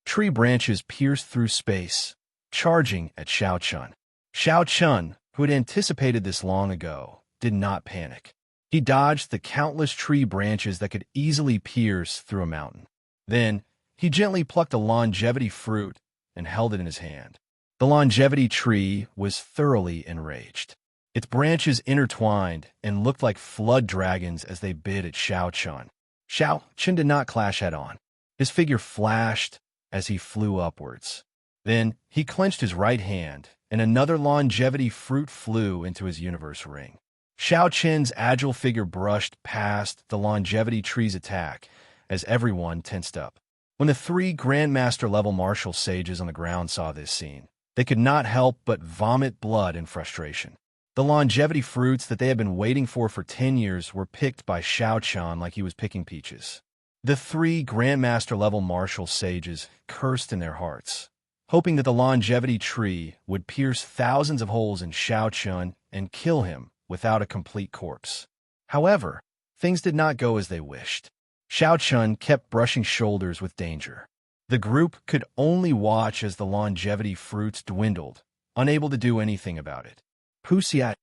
Tree branches pierced through space, charging at Xiao Chun. Xiao Chun, who had anticipated this long ago, did not panic. He dodged the countless tree branches that could easily pierce through a mountain. Then, he gently plucked a longevity fruit and held it in his hand. The longevity tree was thoroughly enraged. Its branches intertwined and looked like flood dragons as they bit at Xiao Chun. Xiao Chun did not clash head-on. His figure flashed as he flew upwards. Then, he clenched his right hand, and another longevity fruit flew into his universe ring. Xiao Chen's agile figure brushed past the longevity tree's attack as everyone tensed up. When the 3 Grandmaster-level martial sages on the ground saw this scene, they could not help but vomit blood in frustration. The longevity fruits that they had been waiting for 10 years were picked by Xiao Chun like he was picking peaches. The 3 Grandmaster-level martial sages cursed in their hearts. hoping that the longevity tree would pierce thousands of holes in Xianxia and kill him without a complete corpse. However, things did not go as they wished. Xianxia kept brushing shoulders with danger. The group could only watch as the longevity fruits dwindled, unable to do anything about it. Wuxia.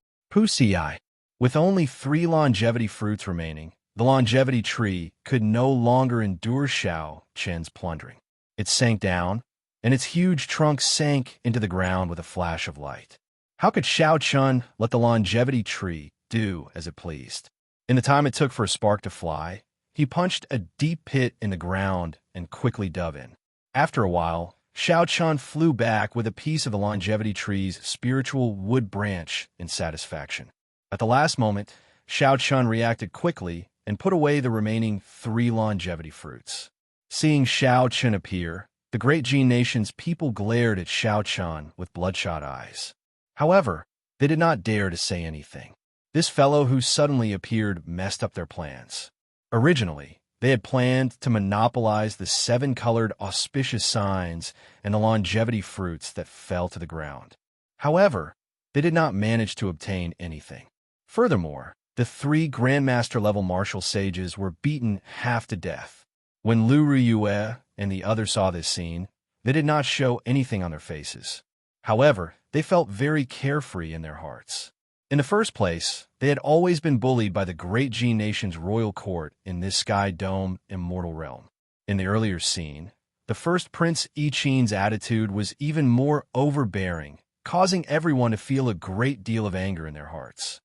With only 3 longevity fruits remaining, the longevity tree could no longer endure Xianxia's plundering. It sank down, and its huge trunk sank into the ground with a flash of light. How could Xianxia let the longevity tree do as it pleased? In the time it took for a spark to fly, he punched a deep pit in the ground and quickly dove in. After a while, Xianxia flew back with a piece of the longevity tree's spiritual wood branch in satisfaction. At the last moment, Xianxia reacted quickly and put away the remaining 3 longevity fruits. Seeing Xianxia appear, the great Jin nation's people glared at Xianxia with bloodshot eyes. However, they did not dare to say anything. This fellow who suddenly appeared messed up their plans. Originally, they had planned to monopolize the 7-colored auspicious signs and the longevity fruits that fell to the ground. However, they did not manage to obtain anything. Furthermore, the 3 Grandmaster-level martial sages were beaten half to death. When Lu Ruyue and the others saw this scene, they did not show anything on their faces. However, they felt very carefree in their hearts. In the first place, they had always been bullied by the great Jin nation's royal court in this Sky Dome immortal realm. In the earlier scene, the first Prince Yiqin's attitude was even more overbearing, causing everyone to feel a great deal of anger in their hearts.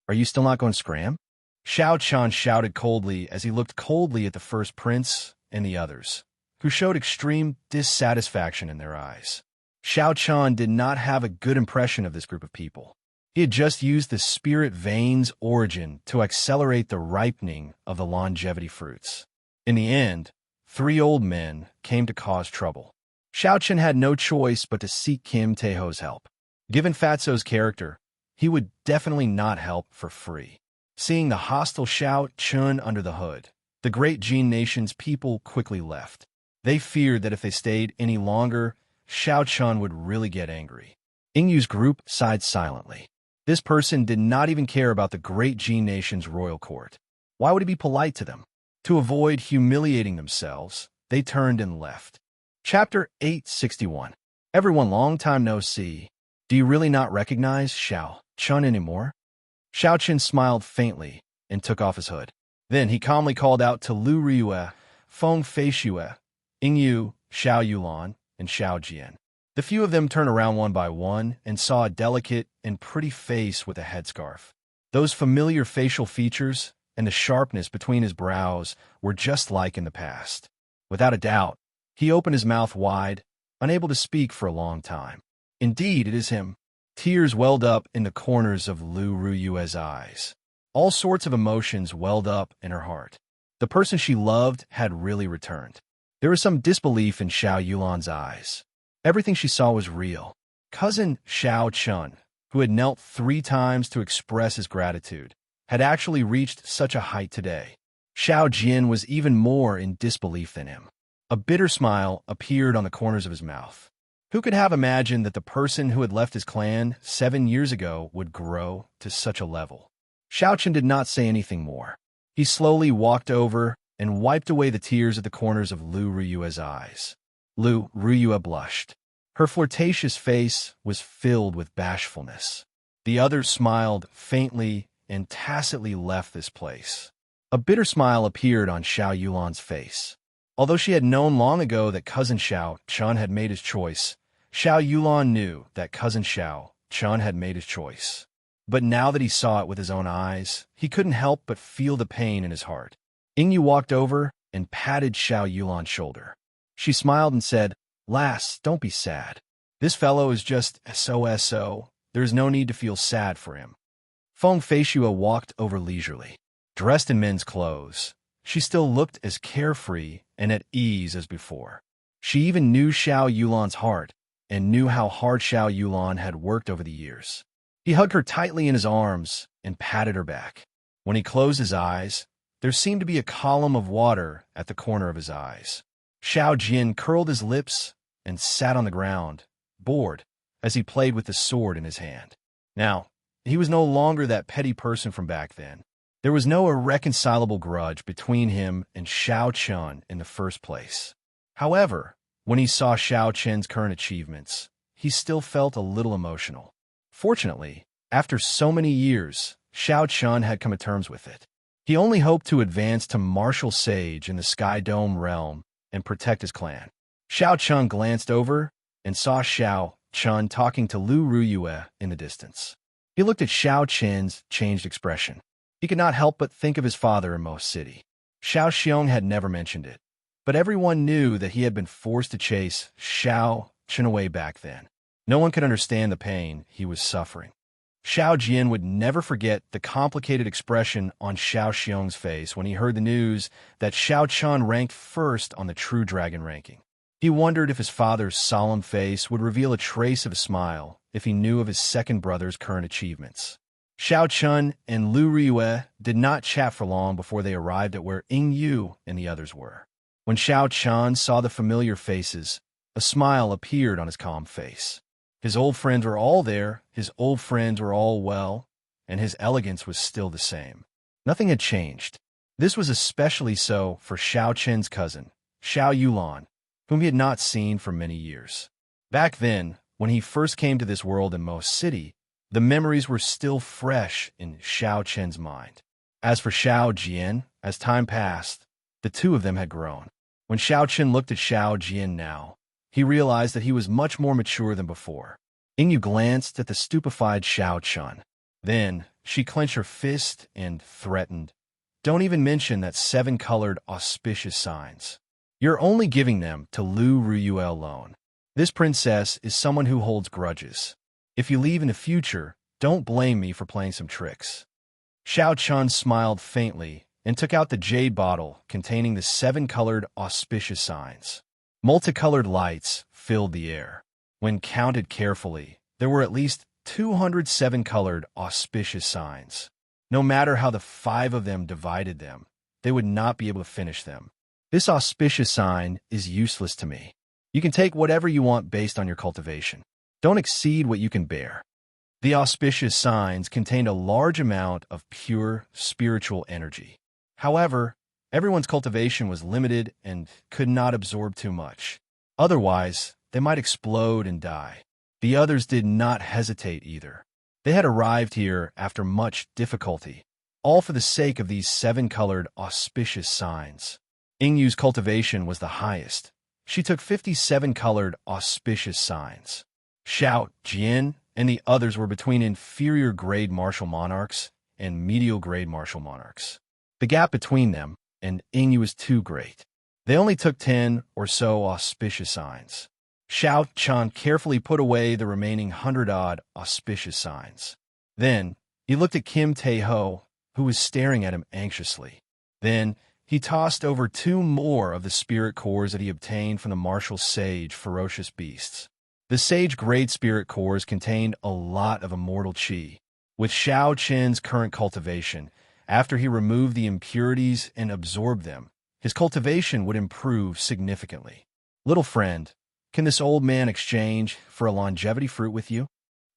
"Are you still not going to scram?" Xianxia shouted coldly as he looked coldly at the first prince and the others, who showed extreme dissatisfaction in their eyes. Xianxia did not have a good impression of this group of people. He had just used the spirit vein's origin to accelerate the ripening of the longevity fruits. In the end, 3 old men came to cause trouble. Xianxia had no choice but to seek Kim Taeho's help. Given Fatso's character, he would definitely not help for free. Seeing the hostile Xianxia under the hood, the great Jin nation's people quickly left. They feared that if they stayed any longer, Xianxia would really get angry. Ingyu's group sighed silently. This person did not even care about the great Jin nation's royal court. Why would he be polite to them? To avoid humiliating themselves, they turned and left. Chapter 861. Everyone, long time no see. Do you really not recognize Xianxia anymore? Xianxia smiled faintly and took off his hood. Then he calmly called out to Lu Riyue, Feng Feishue, Ingyu, Xiao Yulan, and Xiao Jian. The few of them turned around one by one and saw a delicate and pretty face with a headscarf. Those familiar facial features and the sharpness between his brows were just like in the past. Without a doubt, he opened his mouth wide, unable to speak for a long time. Indeed, it is him. Tears welled up in the corners of Lu Ruyue's eyes. All sorts of emotions welled up in her heart. The person she loved had really returned. There was some disbelief in Xiao Yulan's eyes. Everything she saw was real. Cousin Xianxia, who had knelt 3 times to express his gratitude, had actually reached such a height today. Xiao Jian was even more in disbelief than him. A bitter smile appeared on the corners of his mouth. Who could have imagined that the person who had left his clan 7 years ago would grow to such a level? Xianxia did not say anything more. He slowly walked over and wiped away the tears at the corners of Lu Ruyue's eyes. Lu Ruyue blushed. Her flirtatious face was filled with bashfulness. The others smiled faintly and tacitly left this place. A bitter smile appeared on Xiao Yulan's face. Although she had known long ago that cousin Xianxia had made his choice, Xiao Yulan knew that cousin Xianxia had made his choice. But now that he saw it with his own eyes, he couldn't help but feel the pain in his heart. Ingyu walked over and patted Xiao Yulan's shoulder. She smiled and said, "Lass, don't be sad. This fellow is just so. There is no need to feel sad for him." Feng Feishue walked over leisurely. Dressed in men's clothes, she still looked as carefree and at ease as before. She even knew Xiao Yulan's heart and knew how hard Xiao Yulan had worked over the years. He hugged her tightly in his arms and patted her back. When he closed his eyes, there seemed to be a column of water at the corner of his eyes. Xiao Jian curled his lips and sat on the ground, bored, as he played with the sword in his hand. Now, he was no longer that petty person from back then. There was no irreconcilable grudge between him and Xiao Chun in the first place. However, when he saw Xiao Chen's current achievements, he still felt a little emotional. Fortunately, after so many years, Xiao Chun had come to terms with it. He only hoped to advance to martial sage in the Sky Dome realm and protect his clan. Xiao Chun glanced over and saw Xiao Chun talking to Lu Ruyue in the distance. He looked at Xiao Chen's changed expression. He could not help but think of his father in Most City. Xiao Xiong had never mentioned it, but everyone knew that he had been forced to chase Xiao Chen away back then. No one could understand the pain he was suffering. Xiao Jian would never forget the complicated expression on Xiao Xiong's face when he heard the news that Xiao Chun ranked first on the True Dragon ranking. He wondered if his father's solemn face would reveal a trace of a smile if he knew of his second brother's current achievements. Xiao Chun and Lu Riyue did not chat for long before they arrived at where Ying Yu and the others were. When Xiao Chun saw the familiar faces, a smile appeared on his calm face. His old friends were all there, his old friends were all well, and his elegance was still the same. Nothing had changed. This was especially so for Xiao Chen's cousin, Xiao Yulan, whom he had not seen for many years. Back then, when he first came to this world in Most City, the memories were still fresh in Xiao Chen's mind. As for Xiao Jian, as time passed, the two of them had grown. When Xiao Chen looked at Xiao Jian now, he realized that he was much more mature than before. Yingyu glanced at the stupefied Xiao Chun. Then, she clenched her fist and threatened, "Don't even mention that 7-colored auspicious signs. You're only giving them to Lu Ruyue alone. This princess is someone who holds grudges. If you leave in the future, don't blame me for playing some tricks." Xiao Chun smiled faintly and took out the jade bottle containing the 7-colored auspicious signs. Multicolored lights filled the air. When counted carefully, there were at least 207-colored auspicious signs. No matter how the 5 of them divided them, they would not be able to finish them. This auspicious sign is useless to me. You can take whatever you want based on your cultivation. Don't exceed what you can bear. The auspicious signs contained a large amount of pure spiritual energy. However, everyone's cultivation was limited and could not absorb too much. Otherwise, they might explode and die. The others did not hesitate either. They had arrived here after much difficulty, all for the sake of these 7-colored auspicious signs. Yingyu's cultivation was the highest. She took 57-colored auspicious signs. Xiao Jian and the others were between inferior grade martial monarchs and medial grade martial monarchs. The gap between them and Yingyu was too great. They only took 10 or so auspicious signs. Xiao Chun carefully put away the remaining 100-odd auspicious signs. Then, he looked at Kim Tae-ho, who was staring at him anxiously. Then, he tossed over 2 more of the spirit cores that he obtained from the martial sage ferocious beasts. The sage grade spirit cores contained a lot of immortal qi. With Xiao Chen's current cultivation, after he removed the impurities and absorbed them, his cultivation would improve significantly. "Little friend, can this old man exchange for a longevity fruit with you?"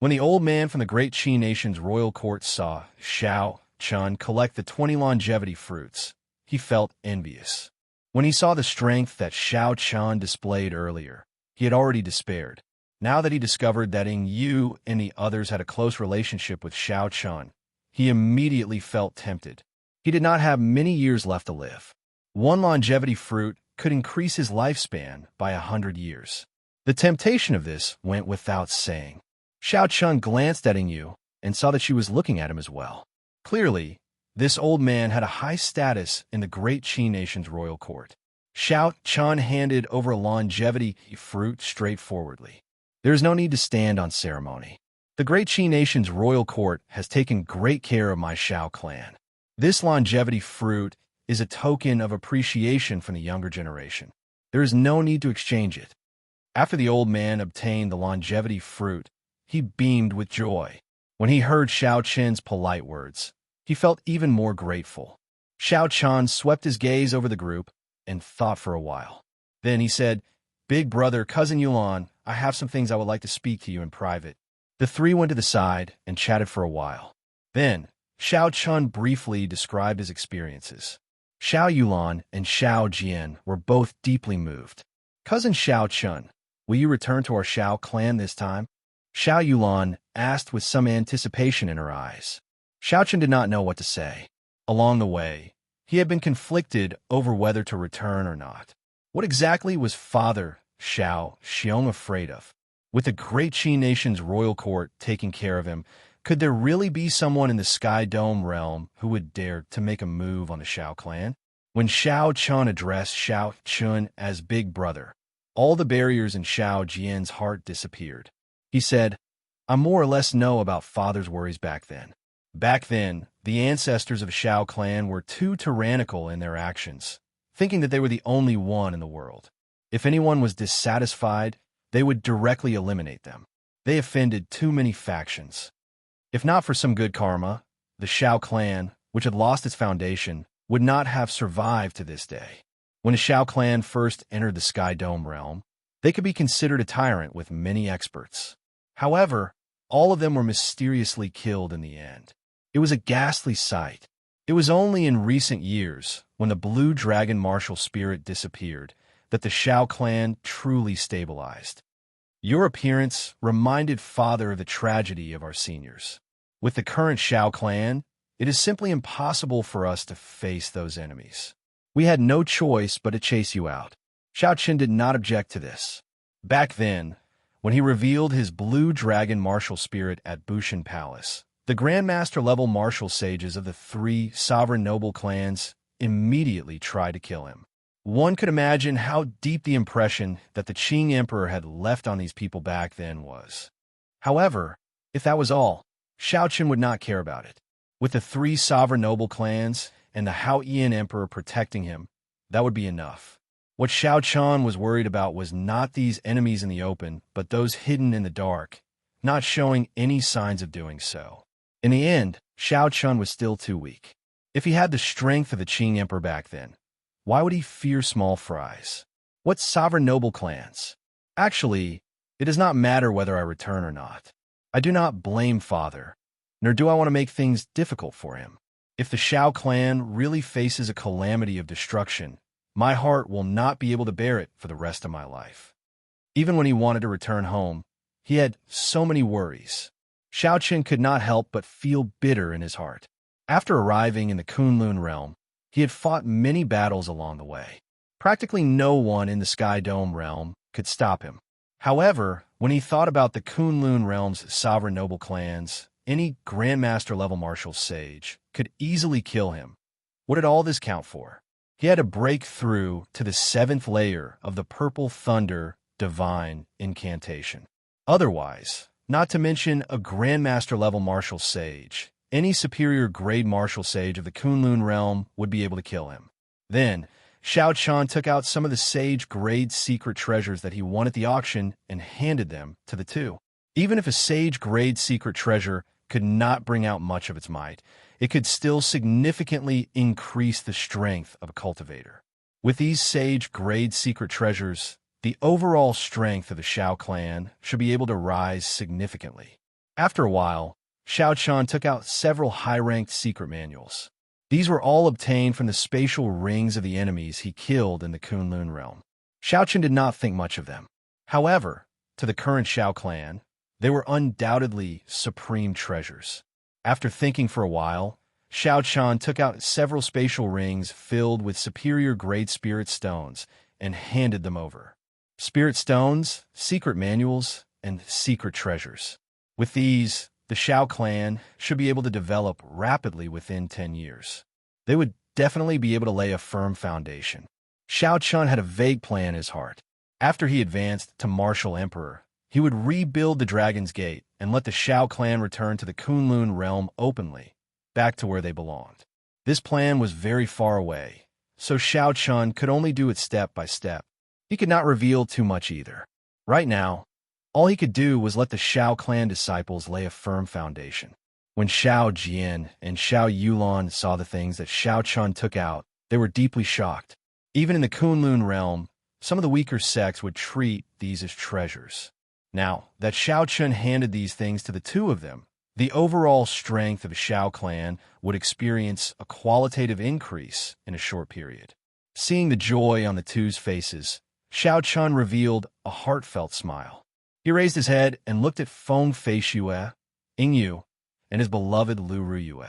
When the old man from the great Qi nation's royal court saw Xiao Chun collect the 20 longevity fruits, he felt envious. When he saw the strength that Xiao Chun displayed earlier, he had already despaired. Now that he discovered that Ying Yu and the others had a close relationship with Xiao Chun, he immediately felt tempted. He did not have many years left to live. 1 longevity fruit could increase his lifespan by 100 years. The temptation of this went without saying. Xiao Chun glanced at Ying Yu and saw that she was looking at him as well. Clearly, this old man had a high status in the great Qi nation's royal court. Xiao Chun handed over a longevity fruit straightforwardly. There is no need to stand on ceremony. The great Qi nation's royal court has taken great care of my Xiao clan. This longevity fruit is a token of appreciation from the younger generation. There is no need to exchange it. After the old man obtained the longevity fruit, he beamed with joy. When he heard Xiao Chen's polite words, he felt even more grateful. Xiao Chen swept his gaze over the group and thought for a while. Then he said, Big brother, cousin Yulan, I have some things I would like to speak to you in private. The three went to the side and chatted for a while. Then, Xiao Chun briefly described his experiences. Xiao Yulan and Xiao Jian were both deeply moved. Cousin Xiao Chun, will you return to our Xiao clan this time? Xiao Yulan asked with some anticipation in her eyes. Xiao Chun did not know what to say. Along the way, he had been conflicted over whether to return or not. What exactly was Father Xiao Xiong afraid of? With the great Qi nation's royal court taking care of him, could there really be someone in the Sky Dome realm who would dare to make a move on the Xiao clan? When Xiao Chun addressed Xiao Chun as Big Brother, all the barriers in Xiao Jian's heart disappeared. He said, I more or less know about Father's worries back then. Back then, the ancestors of Xiao clan were too tyrannical in their actions, thinking that they were the only one in the world. If anyone was dissatisfied, they would directly eliminate them. They offended too many factions. If not for some good karma, the Xiao clan, which had lost its foundation, would not have survived to this day. When the Xiao clan first entered the Sky Dome realm, they could be considered a tyrant with many experts. However, all of them were mysteriously killed in the end. It was a ghastly sight. It was only in recent years, when the blue dragon martial spirit disappeared, that the Xiao clan truly stabilized. Your appearance reminded Father of the tragedy of our seniors. With the current Xiao clan, it is simply impossible for us to face those enemies. We had no choice but to chase you out. Xiao Qin did not object to this. Back then, when he revealed his blue dragon martial spirit at Bushan Palace, the Grandmaster-level martial sages of the three sovereign noble clans immediately tried to kill him. One could imagine how deep the impression that the Qing Emperor had left on these people back then was. However, if that was all, Xiao Qin would not care about it. With the three sovereign noble clans and the Hao Ian Emperor protecting him, that would be enough. What Xiao Chun was worried about was not these enemies in the open, but those hidden in the dark, not showing any signs of doing so. In the end, Xiao Chun was still too weak. If he had the strength of the Qing Emperor back then, why would he fear small fries? What sovereign noble clans? Actually, it does not matter whether I return or not. I do not blame Father, nor do I want to make things difficult for him. If the Xiao clan really faces a calamity of destruction, my heart will not be able to bear it for the rest of my life. Even when he wanted to return home, he had so many worries. Xiao Qin could not help but feel bitter in his heart. After arriving in the Kunlun realm, he had fought many battles along the way. Practically no one in the Sky Dome realm could stop him. However, when he thought about the Kunlun realm's sovereign noble clans, any Grandmaster-level martial sage could easily kill him. What did all this count for? He had to break through to the 7th layer of the Purple Thunder Divine Incantation. Otherwise, not to mention a Grandmaster-level martial sage, any superior grade martial sage of the Kunlun realm would be able to kill him. Then, Xiao Chun took out some of the sage grade secret treasures that he won at the auction and handed them to the two. Even if a sage grade secret treasure could not bring out much of its might, it could still significantly increase the strength of a cultivator. With these sage grade secret treasures, the overall strength of the Xiao clan should be able to rise significantly. After a while, Xiao Chun took out several high-ranked secret manuals. These were all obtained from the spatial rings of the enemies he killed in the Kunlun realm. Xiao Chun did not think much of them. However, to the current Xiao clan, they were undoubtedly supreme treasures. After thinking for a while, Xiao Chun took out several spatial rings filled with superior grade spirit stones and handed them over. Spirit stones, secret manuals, and secret treasures. With these, the Xiao clan should be able to develop rapidly within 10 years. They would definitely be able to lay a firm foundation. Xiao Chun had a vague plan in his heart. After he advanced to Martial Emperor, he would rebuild the Dragon's Gate and let the Xiao clan return to the Kunlun realm openly, back to where they belonged. This plan was very far away, so Xiao Chun could only do it step by step. He could not reveal too much either. Right now, all he could do was let the Xiao clan disciples lay a firm foundation. When Xiao Jian and Xiao Yulan saw the things that Xiao Chun took out, they were deeply shocked. Even in the Kunlun realm, Some of the weaker sects would treat these as treasures. Now, that Xiaochun handed these things to the two of them, the overall strength of the Xiao clan would experience a qualitative increase in a short period. Seeing the joy on the two's faces, Xiaochun revealed a heartfelt smile. He raised his head and looked at Feng Feishyue, Yingyu, and his beloved Lu Ruyue.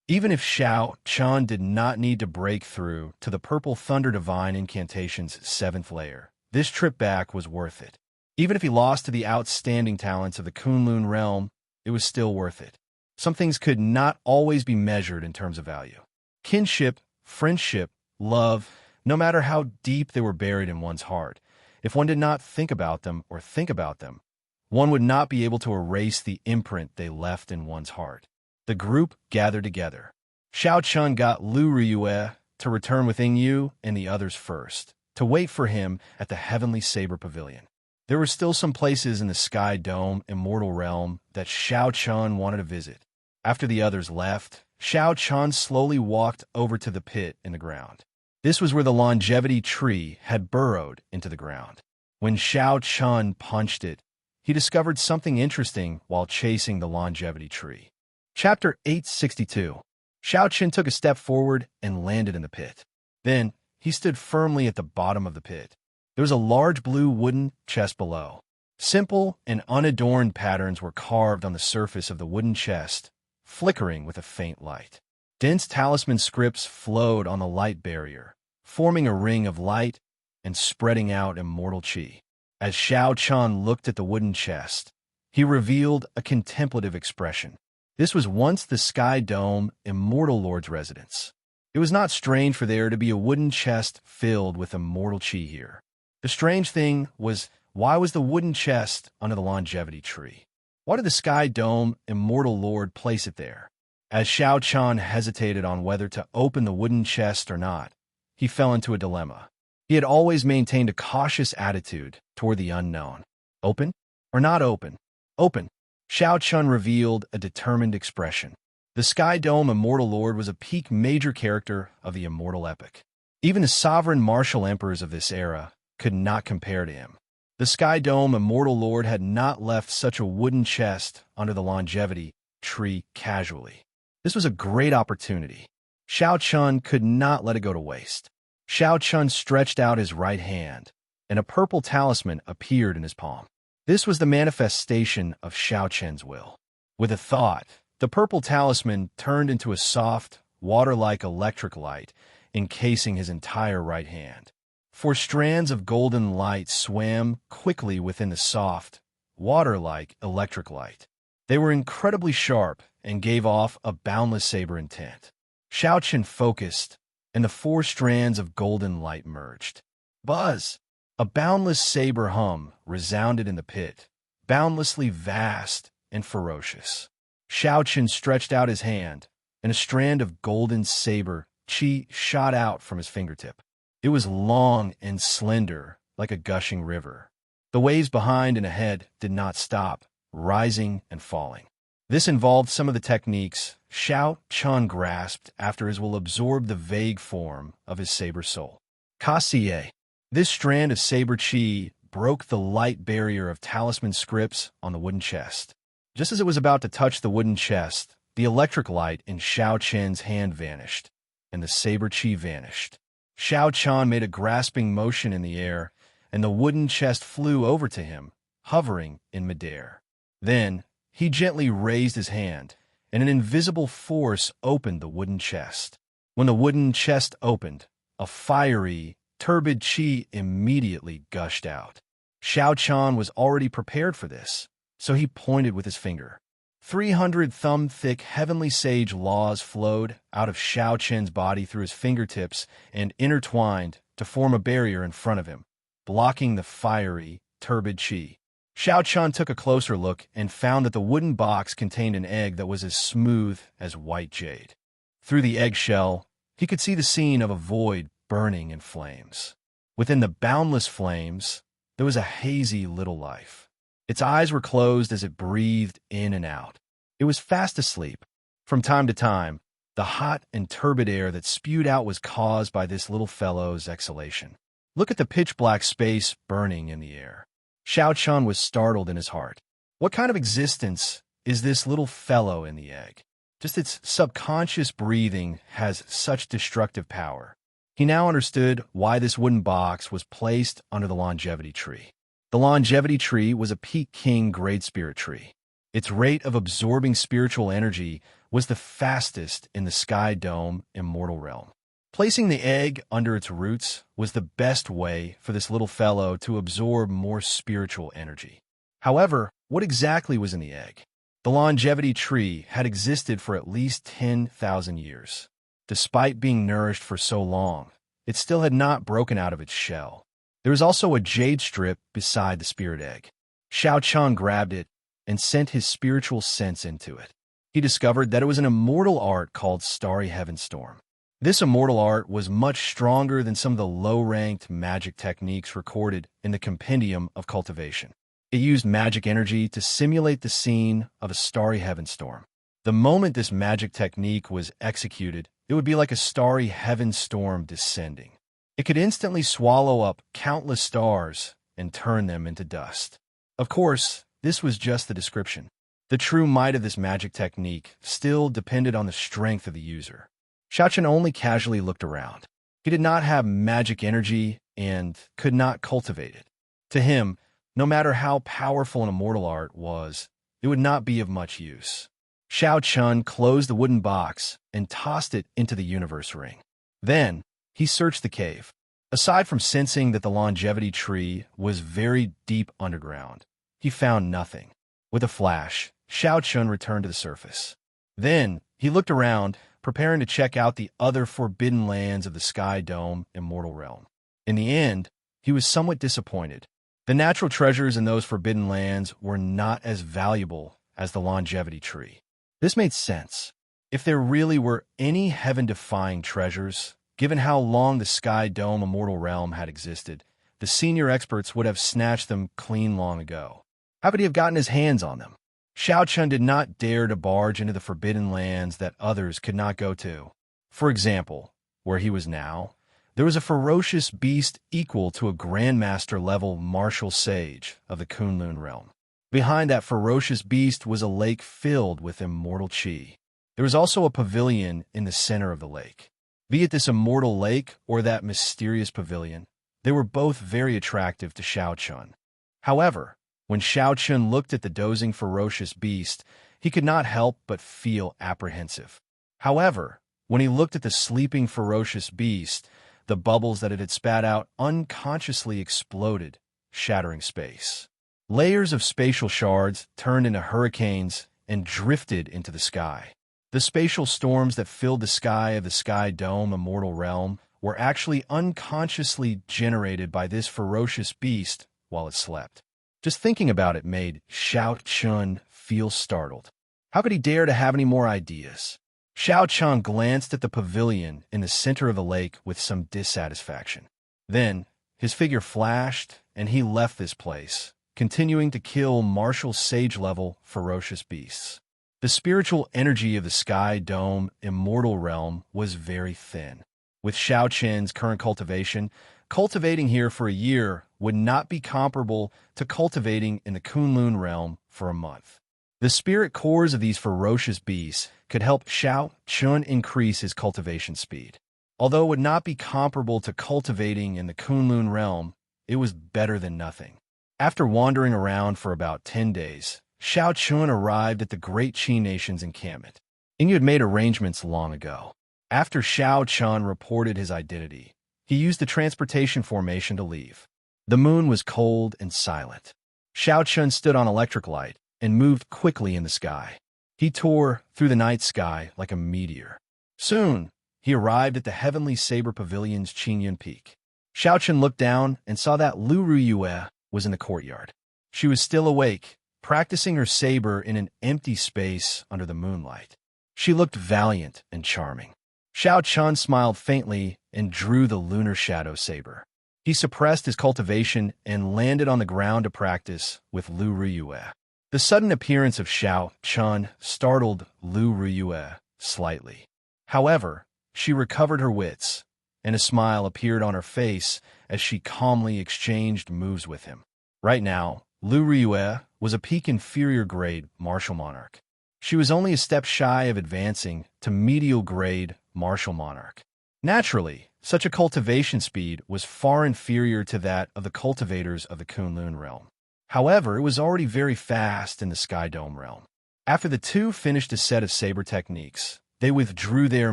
Even if Xiaochun did not need to break through to the Purple Thunder Divine Incantation's 7th layer, this trip back was worth it. Even if he lost to the outstanding talents of the Kunlun realm, it was still worth it. Some things could not always be measured in terms of value. Kinship, friendship, love, no matter how deep they were buried in one's heart, if one did not think about them or think about them, one would not be able to erase the imprint they left in one's heart. The group gathered together. Xiaochun got Lu Ruyue to return with Yingyu and the others first, to wait for him at the Heavenly Saber Pavilion. There were still some places in the Sky Dome Immortal Realm that Xiaochun wanted to visit. After the others left, Xiaochun slowly walked over to the pit in the ground. This was where the longevity tree had burrowed into the ground. When Xiaochun punched it, he discovered something interesting while chasing the longevity tree. Chapter 862. Xiaochun took a step forward and landed in the pit. Then, he stood firmly at the bottom of the pit. There was a large blue wooden chest below. Simple and unadorned patterns were carved on the surface of the wooden chest, flickering with a faint light. Dense talisman scripts flowed on the light barrier, forming a ring of light and spreading out immortal qi. As Xiaochun looked at the wooden chest, he revealed a contemplative expression. This was once the Sky Dome Immortal Lord's residence. It was not strange for there to be a wooden chest filled with immortal qi here. The strange thing was, why was the wooden chest under the longevity tree? Why did the Sky Dome Immortal Lord place it there? As Xiaochun hesitated on whether to open the wooden chest or not, he fell into a dilemma. He had always maintained a cautious attitude toward the unknown. Open or not open? Open. Xiaochun revealed a determined expression. The Sky Dome Immortal Lord was a peak major character of the immortal epic. Even the sovereign martial emperors of this era could not compare to him. The Sky Dome Immortal Lord had not left such a wooden chest under the longevity tree casually. This was a great opportunity. Xiaochun could not let it go to waste. Xiaochun stretched out his right hand, and a purple talisman appeared in his palm. This was the manifestation of Xiaochun's will. With a thought, the purple talisman turned into a soft, water-like electric light, encasing his entire right hand. 4 strands of golden light swam quickly within the soft, water-like electric light. They were incredibly sharp and gave off a boundless saber intent. Xiaochun focused, and the 4 strands of golden light merged. Buzz! A boundless saber hum resounded in the pit, boundlessly vast and ferocious. Xiaochun stretched out his hand, and a strand of golden saber qi shot out from his fingertip. It was long and slender, like a gushing river. The waves behind and ahead did not stop, rising and falling. This involved some of the techniques Xiaochun grasped after his will absorbed the vague form of his saber soul. Kassiye. This strand of saber qi broke the light barrier of talisman scripts on the wooden chest. Just as it was about to touch the wooden chest, the electric light in Xiaochun's hand vanished, and the saber qi vanished. Xiaochun made a grasping motion in the air, and the wooden chest flew over to him, hovering in midair. Then, he gently raised his hand, and an invisible force opened the wooden chest. When the wooden chest opened, a fiery, turbid qi immediately gushed out. Xiaochun was already prepared for this, so he pointed with his finger. 300 thumb-thick heavenly sage laws flowed out of Xiaochun's body through his fingertips and intertwined to form a barrier in front of him, blocking the fiery, turbid qi. Xiaochun took a closer look and found that the wooden box contained an egg that was as smooth as white jade. Through the eggshell, he could see the scene of a void burning in flames. Within the boundless flames, there was a hazy little life. Its eyes were closed as it breathed in and out. It was fast asleep. From time to time, the hot and turbid air that spewed out was caused by this little fellow's exhalation. Look at the pitch-black space burning in the air. Xiaochun was startled in his heart. What kind of existence is this little fellow in the egg? Just its subconscious breathing has such destructive power. He now understood why this wooden box was placed under the longevity tree. The longevity tree was a peak king great spirit tree. Its rate of absorbing spiritual energy was the fastest in the Sky Dome Immortal Realm. Placing the egg under its roots was the best way for this little fellow to absorb more spiritual energy. However, what exactly was in the egg? The longevity tree had existed for at least 10,000 years. Despite being nourished for so long, it still had not broken out of its shell. There was also a jade strip beside the spirit egg. Xiaochun grabbed it and sent his spiritual sense into it. He discovered that it was an immortal art called Starry Heaven Storm. This immortal art was much stronger than some of the low-ranked magic techniques recorded in the Compendium of Cultivation. It used magic energy to simulate the scene of a starry heaven storm. The moment this magic technique was executed, it would be like a starry heaven storm descending. It could instantly swallow up countless stars and turn them into dust. Of course, this was just the description. The true might of this magic technique still depended on the strength of the user. Xiaochun only casually looked around. He did not have magic energy and could not cultivate it. To him, no matter how powerful an immortal art was, it would not be of much use. Xiaochun closed the wooden box and tossed it into the universe ring. Then, he searched the cave. Aside from sensing that the longevity tree was very deep underground, he found nothing. With a flash, Xiaochun returned to the surface. Then, he looked around, preparing to check out the other forbidden lands of the Sky Dome Immortal Realm. In the end, he was somewhat disappointed. The natural treasures in those forbidden lands were not as valuable as the longevity tree. This made sense. If there really were any heaven-defying treasures, given how long the Sky Dome Immortal Realm had existed, the senior experts would have snatched them clean long ago. How could he have gotten his hands on them? Xiaochun did not dare to barge into the forbidden lands that others could not go to. For example, where he was now, there was a ferocious beast equal to a Grandmaster-level martial sage of the Kunlun realm. Behind that ferocious beast was a lake filled with immortal qi. There was also a pavilion in the center of the lake. Be it this immortal lake or that mysterious pavilion, they were both very attractive to Xiaochun. However, when Xiaochun looked at the dozing ferocious beast, he could not help but feel apprehensive. However, when he looked at the sleeping ferocious beast, the bubbles that it had spat out unconsciously exploded, shattering space. Layers of spatial shards turned into hurricanes and drifted into the sky. The spatial storms that filled the sky of the Sky Dome Immortal Realm were actually unconsciously generated by this ferocious beast while it slept. Just thinking about it made Xiaochun feel startled. How could he dare to have any more ideas? Xiaochun glanced at the pavilion in the center of the lake with some dissatisfaction. Then, his figure flashed, and he left this place, continuing to kill martial sage-level ferocious beasts. The spiritual energy of the Sky Dome Immortal Realm was very thin. With Xiaochun's current cultivation, cultivating here for a year would not be comparable to cultivating in the Kunlun realm for a month. The spirit cores of these ferocious beasts could help Xiaochun increase his cultivation speed. Although it would not be comparable to cultivating in the Kunlun realm, it was better than nothing. After wandering around for about 10 days, Xiaochun arrived at the Great Qi Nation's encampment. Inyu had made arrangements long ago. After Xiaochun reported his identity, he used the transportation formation to leave. The moon was cold and silent. Xiaochun stood on electric light and moved quickly in the sky. He tore through the night sky like a meteor. Soon, he arrived at the Heavenly Saber Pavilion's Qingyun Peak. Xiaochun looked down and saw that Lu Ruyue was in the courtyard. She was still awake, practicing her saber in an empty space under the moonlight. She looked valiant and charming. Xiaochun smiled faintly and drew the lunar shadow saber. He suppressed his cultivation and landed on the ground to practice with Lu Ruyue. The sudden appearance of Xiaochun startled Lu Ruyue slightly. However, she recovered her wits and a smile appeared on her face as she calmly exchanged moves with him. Right now, Lu Riyue was a peak inferior grade martial monarch. She was only a step shy of advancing to medial grade martial monarch. Naturally, such a cultivation speed was far inferior to that of the cultivators of the Kunlun realm. However, it was already very fast in the Sky Dome realm. After the two finished a set of saber techniques, they withdrew their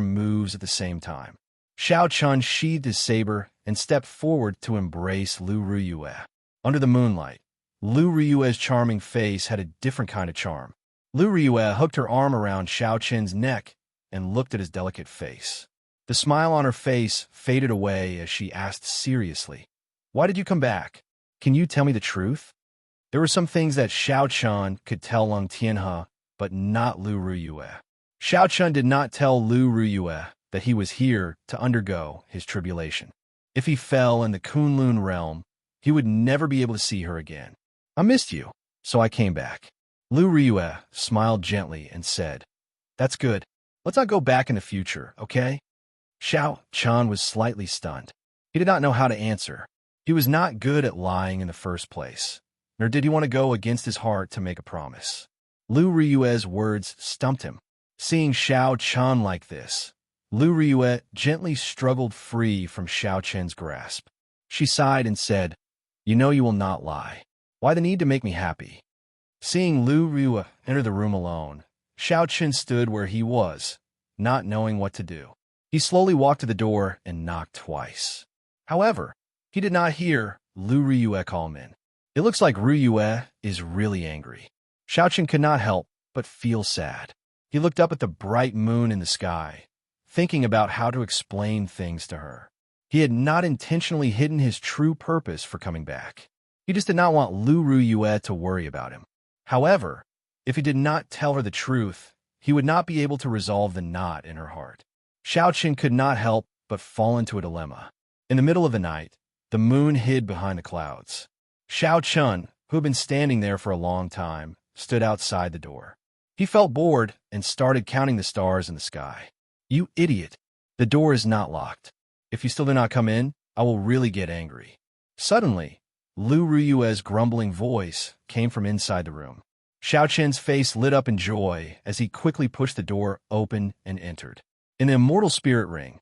moves at the same time. Xiao Chun sheathed his saber and stepped forward to embrace Lu Riyue. Under the moonlight, Lu Riyue's charming face had a different kind of charm. Lu Riyue hooked her arm around Xiao Chen's neck and looked at his delicate face. The smile on her face faded away as she asked seriously, "Why did you come back? Can you tell me the truth?" There were some things that Xiao Chun could tell Lung Tianhe, but not Lu Riyue. Xiao Chun did not tell Lu Riyue that he was here to undergo his tribulation. If he fell in the Kunlun realm, he would never be able to see her again. "I missed you, so I came back." Lu Riyue smiled gently and said, "That's good. Let's not go back in the future, okay?" Xiao Chun was slightly stunned. He did not know how to answer. He was not good at lying in the first place, nor did he want to go against his heart to make a promise. Lu Riyue's words stumped him. Seeing Xiao Chun like this, Lu Riyue gently struggled free from Xiao Chen's grasp. She sighed and said, "You know you will not lie. Why the need to make me happy?" Seeing Lu Riyue enter the room alone, Xiao Chen stood where he was, not knowing what to do. He slowly walked to the door and knocked twice. However, he did not hear Lu Riyue call him in. It looks like Riyue is really angry. Xiao Chen could not help but feel sad. He looked up at the bright moon in the sky, thinking about how to explain things to her. He had not intentionally hidden his true purpose for coming back. He just did not want Lu Riyue to worry about him. However, if he did not tell her the truth, he would not be able to resolve the knot in her heart. Xiao Chen could not help but fall into a dilemma. In the middle of the night, the moon hid behind the clouds. Xiao Chun, who had been standing there for a long time, stood outside the door. He felt bored and started counting the stars in the sky. "You idiot! The door is not locked. If you still do not come in, I will really get angry." Suddenly, Lu Riyue's grumbling voice came from inside the room. Xiao Chen's face lit up in joy as he quickly pushed the door open and entered. In the Immortal Spirit Ring,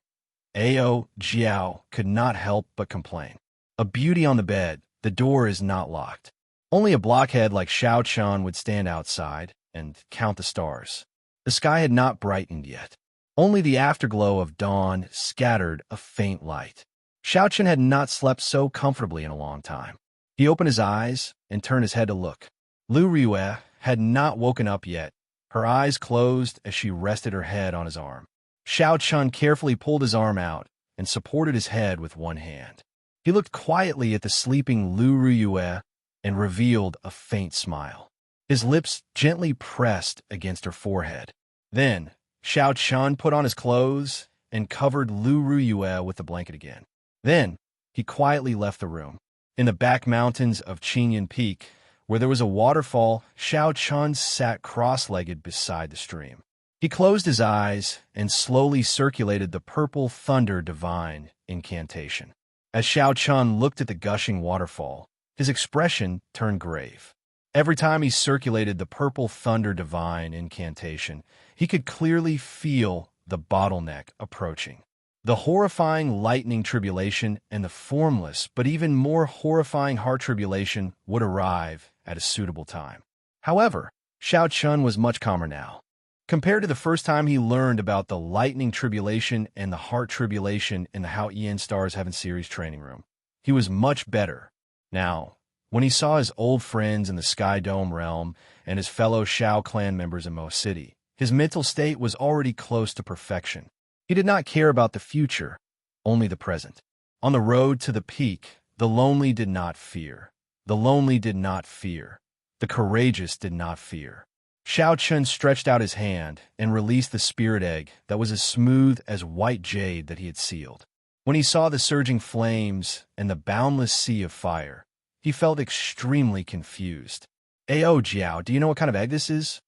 Ao Jiao could not help but complain. "A beauty on the bed, the door is not locked." Only a blockhead like Xiao Chun would stand outside and count the stars. The sky had not brightened yet. Only the afterglow of dawn scattered a faint light. Xiao Chun had not slept so comfortably in a long time. He opened his eyes and turned his head to look. Lu Riyue had not woken up yet. Her eyes closed as she rested her head on his arm. Xiao Chun carefully pulled his arm out and supported his head with one hand. He looked quietly at the sleeping Lu Riyue and revealed a faint smile. His lips gently pressed against her forehead. Then, Xiao Chun put on his clothes and covered Lu Riyue with the blanket again. Then, he quietly left the room. In the back mountains of Qingyan Peak, where there was a waterfall, Xiao Chun sat cross-legged beside the stream. He closed his eyes and slowly circulated the purple thunder divine incantation. As Xiao Chun looked at the gushing waterfall, his expression turned grave. Every time he circulated the purple thunder divine incantation, he could clearly feel the bottleneck approaching. The horrifying lightning tribulation and the formless but even more horrifying heart tribulation would arrive at a suitable time. However, Xiao Chun was much calmer now. Compared to the first time he learned about the lightning tribulation and the heart tribulation in the Hao Ian Stars Heaven series training room, he was much better. Now, when he saw his old friends in the Sky Dome realm and his fellow Shao clan members in Mo City, his mental state was already close to perfection. He did not care about the future, only the present. On the road to the peak, the lonely did not fear. The lonely did not fear. The courageous did not fear. Xiao Chun stretched out his hand and released the spirit egg that was as smooth as white jade that he had sealed. When he saw the surging flames and the boundless sea of fire, he felt extremely confused. Ao Jiao, do you know what kind of egg this is?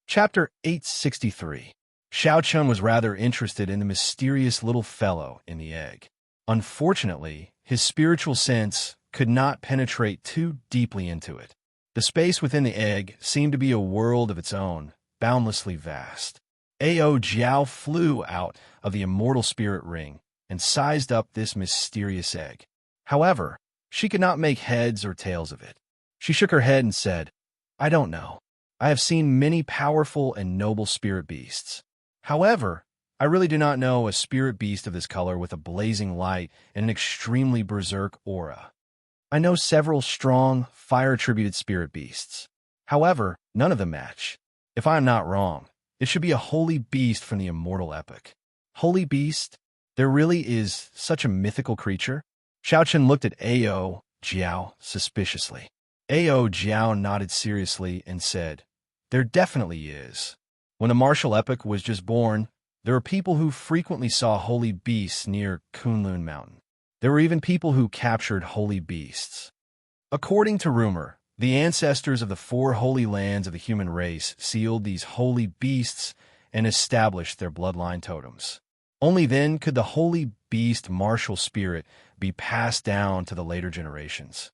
Chapter 863. Xiao Chun was rather interested in the mysterious little fellow in the egg. Unfortunately, his spiritual sense could not penetrate too deeply into it. The space within the egg seemed to be a world of its own, boundlessly vast. Ao Jiao flew out of the immortal spirit ring and sized up this mysterious egg. However, she could not make heads or tails of it. She shook her head and said, "I don't know. I have seen many powerful and noble spirit beasts. However, I really do not know a spirit beast of this color with a blazing light and an extremely berserk aura. I know several strong, fire-attributed spirit beasts. However, none of them match. If I am not wrong, it should be a holy beast from the immortal epic." Holy beast? There really is such a mythical creature? Xiaochen looked at Ao Jiao suspiciously. Ao Jiao nodded seriously and said, "There definitely is. When the martial epic was just born, there were people who frequently saw holy beasts near Kunlun Mountain. There were even people who captured holy beasts. According to rumor, the ancestors of the 4 holy lands of the human race sealed these holy beasts and established their bloodline totems. Only then could the holy beast martial spirit be passed down to the later generations.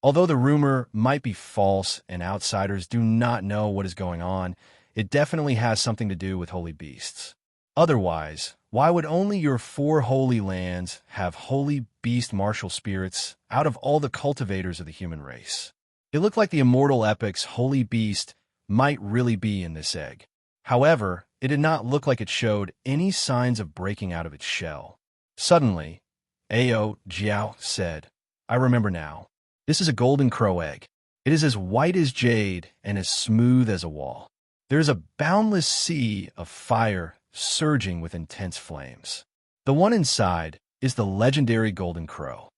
Although the rumor might be false and outsiders do not know what is going on, it definitely has something to do with holy beasts. Otherwise, why would only your 4 holy lands have holy beast martial spirits out of all the cultivators of the human race? It looked like the immortal epic's holy beast might really be in this egg. However, it did not look like it showed any signs of breaking out of its shell. Suddenly, Ao Jiao said, "I remember now. This is a golden crow egg. It is as white as jade and as smooth as a wall. There is a boundless sea of fire surging with intense flames. The one inside is the legendary golden crow."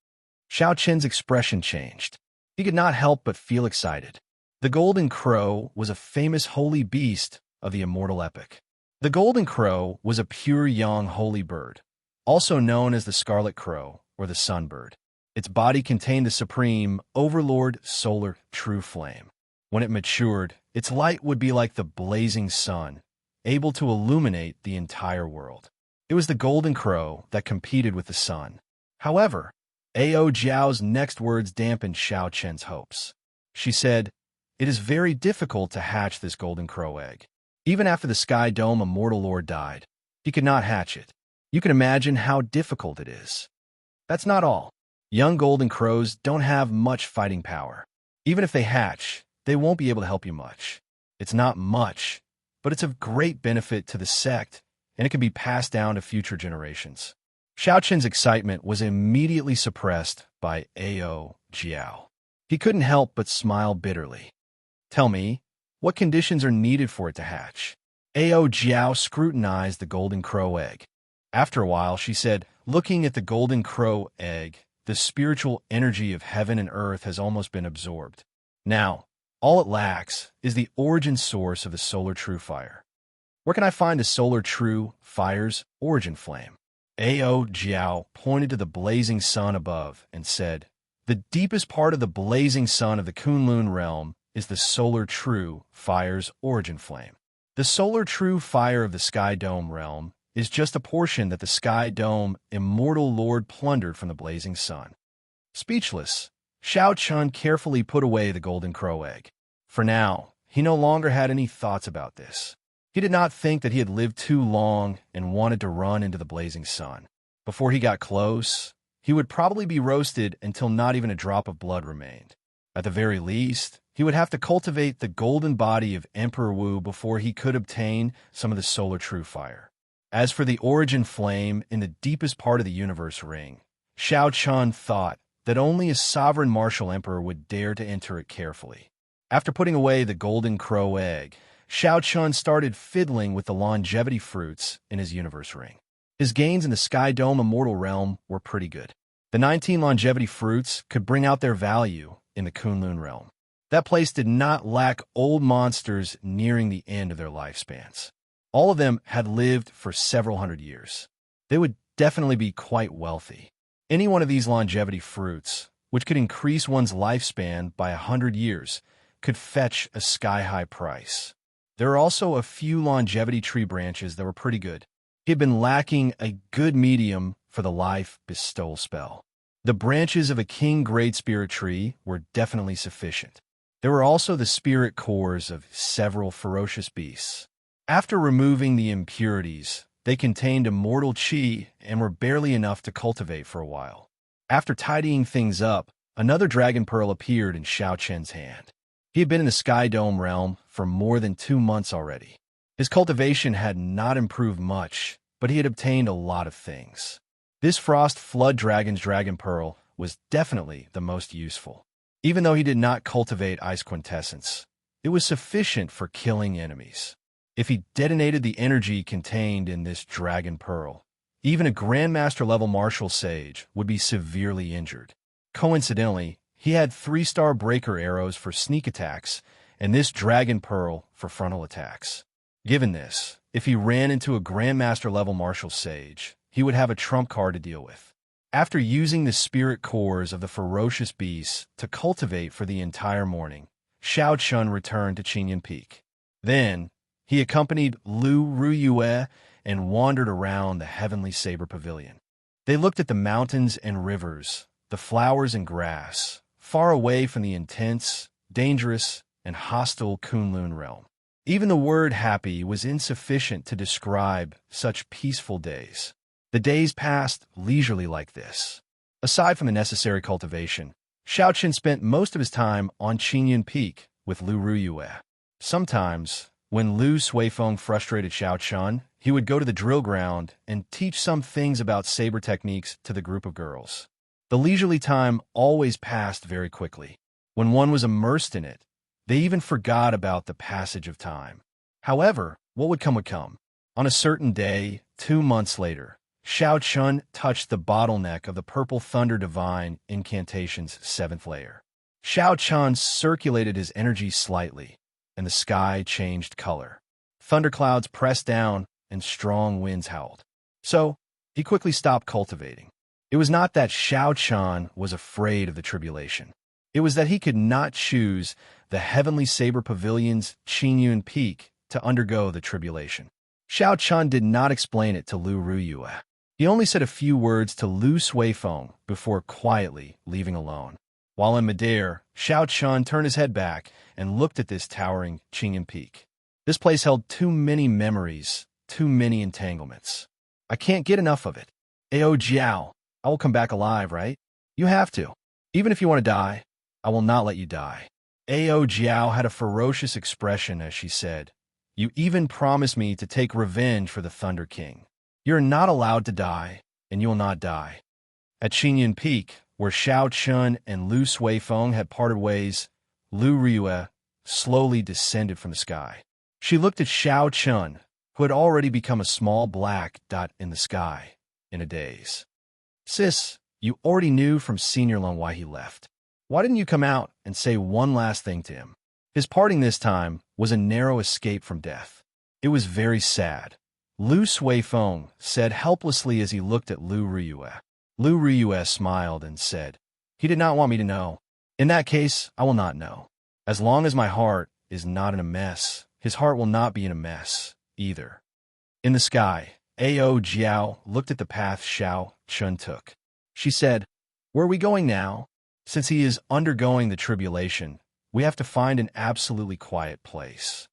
Xiao Chen's expression changed. He could not help but feel excited. The golden crow was a famous holy beast of the immortal epic. The golden crow was a pure young holy bird, also known as the scarlet crow or the sunbird. Its body contained the supreme overlord solar true flame. When it matured, its light would be like the blazing sun, able to illuminate the entire world. It was the golden crow that competed with the sun. However, Ao Jiao's next words dampened Xiao Chen's hopes. She said, "It is very difficult to hatch this golden crow egg. Even after the Sky Dome Immortal Lord died, he could not hatch it. You can imagine how difficult it is. That's not all. Young golden crows don't have much fighting power. Even if they hatch, they won't be able to help you much. It's not much, but it's of great benefit to the sect, and it can be passed down to future generations." Xiao Chen's excitement was immediately suppressed by Ao Jiao. He couldn't help but smile bitterly. "Tell me, what conditions are needed for it to hatch?" Ao Jiao scrutinized the golden crow egg. After a while, she said, "Looking at the golden crow egg, the spiritual energy of heaven and earth has almost been absorbed. Now, all it lacks is the origin source of the solar true fire. Where can I find the solar true fire's origin flame?" Ao Jiao pointed to the blazing sun above and said, "The deepest part of the blazing sun of the Kunlun realm is the solar true fire's origin flame. The solar true fire of the Sky Dome realm is just a portion that the Sky Dome Immortal Lord plundered from the blazing sun." Speechless, Xiao Chen carefully put away the golden crow egg. For now, he no longer had any thoughts about this. He did not think that he had lived too long and wanted to run into the blazing sun. Before he got close, he would probably be roasted until not even a drop of blood remained. At the very least, he would have to cultivate the golden body of Emperor Wu before he could obtain some of the solar true fire. As for the origin flame in the deepest part of the universe ring, Xiao Chen thought that only a sovereign martial emperor would dare to enter it carefully. After putting away the golden crow egg, Xiao Chen started fiddling with the longevity fruits in his universe ring. His gains in the Sky Dome Immortal Realm were pretty good. The 19 longevity fruits could bring out their value in the Kunlun Realm. That place did not lack old monsters nearing the end of their lifespans. All of them had lived for several hundred years. They would definitely be quite wealthy. Any one of these longevity fruits, which could increase one's lifespan by 100 years, could fetch a sky-high price. There are also a few longevity tree branches that were pretty good. He had been lacking a good medium for the life bestowal spell. The branches of a king great spirit tree were definitely sufficient. There were also the spirit cores of several ferocious beasts. After removing the impurities, they contained immortal qi and were barely enough to cultivate for a while. After tidying things up, another dragon pearl appeared in Xianxia's hand. He had been in the Sky Dome realm for more than 2 months already. His cultivation had not improved much, but he had obtained a lot of things. This Frost Flood Dragon's dragon pearl was definitely the most useful. Even though he did not cultivate ice quintessence, it was sufficient for killing enemies. If he detonated the energy contained in this dragon pearl, even a Grandmaster level martial sage would be severely injured. Coincidentally, he had 3-star breaker arrows for sneak attacks and this dragon pearl for frontal attacks. Given this, if he ran into a Grandmaster level martial sage, he would have a trump card to deal with. After using the spirit cores of the ferocious beasts to cultivate for the entire morning, Xianxia returned to Qinyan Peak. Then, he accompanied Lu Ruyue and wandered around the Heavenly Saber Pavilion. They looked at the mountains and rivers, the flowers and grass, far away from the intense, dangerous, and hostile Kunlun realm. Even the word happy was insufficient to describe such peaceful days. The days passed leisurely like this. Aside from the necessary cultivation, Xianxia spent most of his time on Qinyan Peak with Lu Ruyue. Sometimes, when Lu Suifeng frustrated Xianxia, he would go to the drill ground and teach some things about saber techniques to the group of girls. The leisurely time always passed very quickly. When one was immersed in it, they even forgot about the passage of time. However, what would come would come. On a certain day, 2 months later, Xianxia touched the bottleneck of the Purple Thunder Divine Incantation's 7th layer. Xianxia circulated his energy slightly, and the sky changed color. Thunderclouds pressed down, and strong winds howled. So, he quickly stopped cultivating. It was not that Xianxia was afraid of the tribulation. It was that he could not choose the Heavenly Saber Pavilion's Qinyan Peak to undergo the tribulation. Xianxia did not explain it to Lu Ruyue. He only said a few words to Lu Suifeng before quietly leaving alone. While in midair, Xianxia turned his head back and looked at this towering Qinyan Peak. This place held too many memories, too many entanglements. I can't get enough of it. Ao Jiao, I will come back alive, right? You have to. Even if you want to die, I will not let you die. Ao Jiao had a ferocious expression as she said, "You even promised me to take revenge for the Thunder King. You're not allowed to die, and you will not die." At Qinyan Peak, where Xianxia and Lu Suifeng had parted ways, Lu Ruyue slowly descended from the sky. She looked at Xianxia, who had already become a small black dot in the sky, in a daze. "Sis, you already knew from Senior Lung why he left. Why didn't you come out and say one last thing to him?" His parting this time was a narrow escape from death. It was very sad. Lu Suifeng said helplessly as he looked at Lu Ruyue. Lu Ruyue smiled and said, "He did not want me to know. In that case, I will not know. As long as my heart is not in a mess, his heart will not be in a mess either." In the sky, Ao Jiao looked at the path Xianxia took. She said, "Where are we going now? Since he is undergoing the tribulation, we have to find an absolutely quiet place.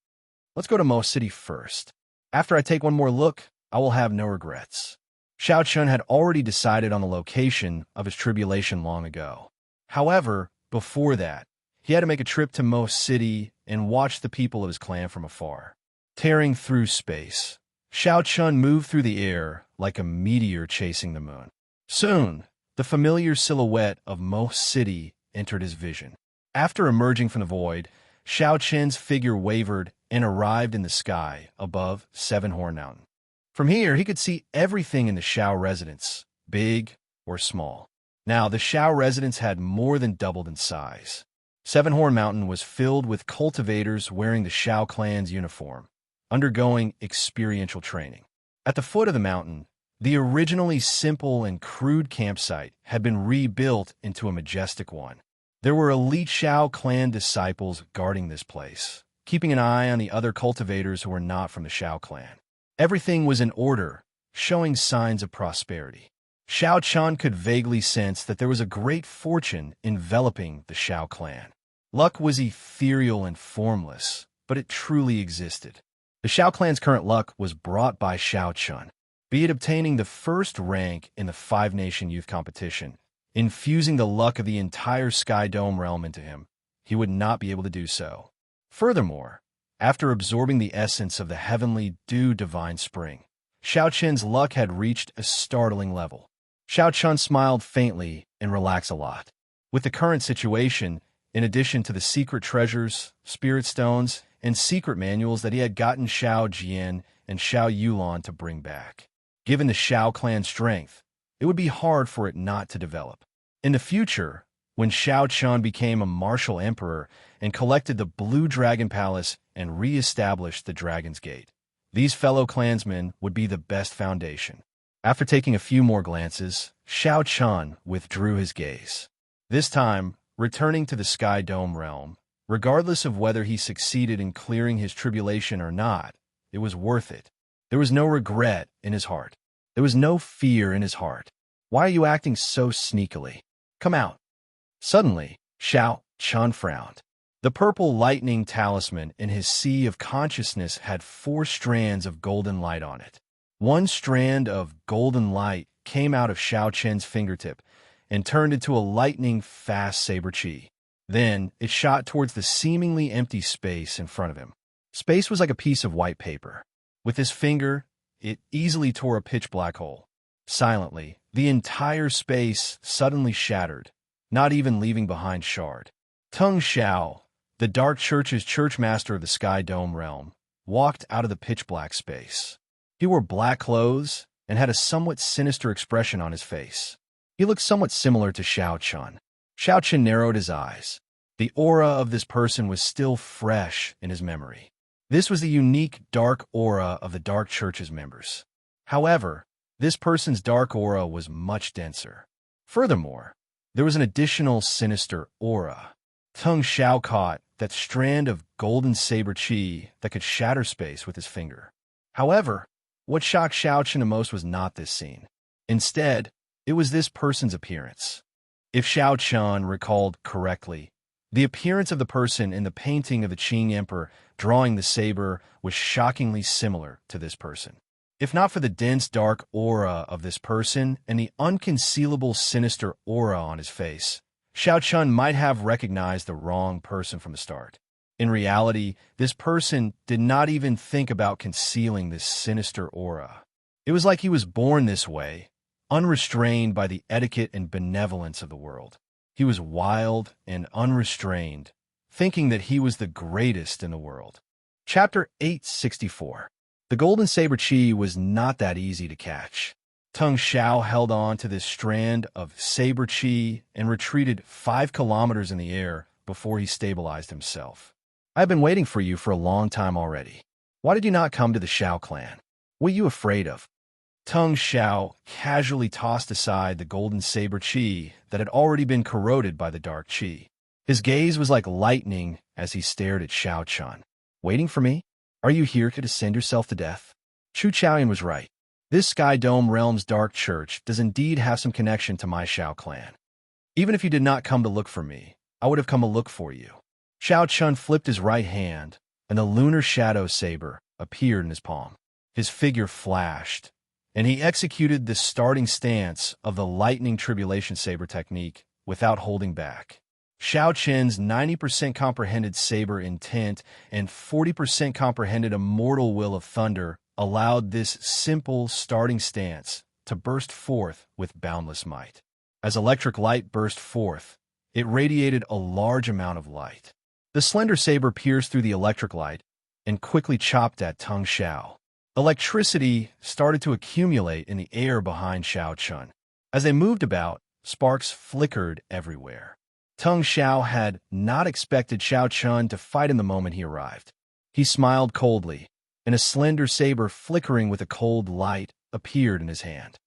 Let's go to Mo City first. After I take one more look, I will have no regrets." Xianxia had already decided on the location of his tribulation long ago. However, before that, he had to make a trip to Mo City and watch the people of his clan from afar. Tearing through space, Xianxia moved through the air like a meteor chasing the moon. Soon, the familiar silhouette of Mo City entered his vision. After emerging from the void, Xiaoqian's figure wavered and arrived in the sky above Seven Horn Mountain. From here, he could see everything in the Xiao residence, big or small. Now, the Xiao residence had more than doubled in size. Seven Horn Mountain was filled with cultivators wearing the Xiao clan's uniform, undergoing experiential training. At the foot of the mountain, the originally simple and crude campsite had been rebuilt into a majestic one. There were elite Xiao clan disciples guarding this place, keeping an eye on the other cultivators who were not from the Xiao clan. Everything was in order, showing signs of prosperity. Xiao Chun could vaguely sense that there was a great fortune enveloping the Xiao clan. Luck was ethereal and formless, but it truly existed. The Xiao clan's current luck was brought by Xiao Chun, be it obtaining the first rank in the five-nation youth competition, infusing the luck of the entire Sky Dome realm into him. He would not be able to do so. Furthermore, after absorbing the essence of the heavenly dew divine spring, Xiao Chun's luck had reached a startling level. Xiao Chun smiled faintly and relaxed a lot. With the current situation, in addition to the secret treasures, spirit stones, and secret manuals that he had gotten Xiao Jian and Xiao Yulan to bring back, given the Xiao clan's strength, it would be hard for it not to develop. In the future, when Xiao Chun became a martial emperor and collected the Blue Dragon Palace and re-established the Dragon's Gate, these fellow clansmen would be the best foundation. After taking a few more glances, Xiao Chun withdrew his gaze. This time, returning to the Sky Dome realm, regardless of whether he succeeded in clearing his tribulation or not, it was worth it. There was no regret in his heart. There was no fear in his heart. Why are you acting so sneakily? Come out. Suddenly, Xiao Chun frowned. The purple lightning talisman in his sea of consciousness had 4 strands of golden light on it. One strand of golden light came out of Xiao Chun's fingertip and turned into a lightning-fast saber chi. Then, it shot towards the seemingly empty space in front of him. Space was like a piece of white paper. With his finger, it easily tore a pitch-black hole. Silently, the entire space suddenly shattered, not even leaving behind shard. Tung Xiao, the Dark Church's churchmaster of the Sky Dome realm, walked out of the pitch-black space. He wore black clothes and had a somewhat sinister expression on his face. He looked somewhat similar to Xiao Chun. Xiao Chun narrowed his eyes. The aura of this person was still fresh in his memory. This was the unique dark aura of the Dark Church's members. However, this person's dark aura was much denser. Furthermore, there was an additional sinister aura. Tung Xiao caught that strand of golden saber chi that could shatter space with his finger. However, what shocked Xiao Chun the most was not this scene. Instead, it was this person's appearance. If Xiao Chun recalled correctly, the appearance of the person in the painting of the Qing Emperor drawing the saber was shockingly similar to this person. If not for the dense dark aura of this person and the unconcealable sinister aura on his face, Xiao Chun might have recognized the wrong person from the start. In reality, this person did not even think about concealing this sinister aura. It was like he was born this way, unrestrained by the etiquette and benevolence of the world. He was wild and unrestrained, thinking that he was the greatest in the world. Chapter 864. The golden saber chi was not that easy to catch. Tung Xiao held on to this strand of saber chi and retreated 5 kilometers in the air before he stabilized himself. I've been waiting for you for a long time already. Why did you not come to the Xiao clan? What are you afraid of? Tung Xiao casually tossed aside the golden saber chi that had already been corroded by the dark chi. His gaze was like lightning as he stared at Xiao Chun. Waiting for me? Are you here to send yourself to death? Chu Chaoyan was right. This Sky Dome realm's dark church does indeed have some connection to my Xiao clan. Even if you did not come to look for me, I would have come to look for you. Xiao Chun flipped his right hand, and the lunar shadow saber appeared in his palm. His figure flashed, and he executed the starting stance of the lightning tribulation saber technique without holding back. Xiao Chun's 90% comprehended saber intent and 40% comprehended immortal will of thunder allowed this simple starting stance to burst forth with boundless might. As electric light burst forth, it radiated a large amount of light. The slender saber pierced through the electric light and quickly chopped at Tung Xiao. Electricity started to accumulate in the air behind Xiao Chun. As they moved about, sparks flickered everywhere. Tung Xiao had not expected Xiao Chun to fight in the moment he arrived. He smiled coldly, and a slender saber flickering with a cold light appeared in his hand.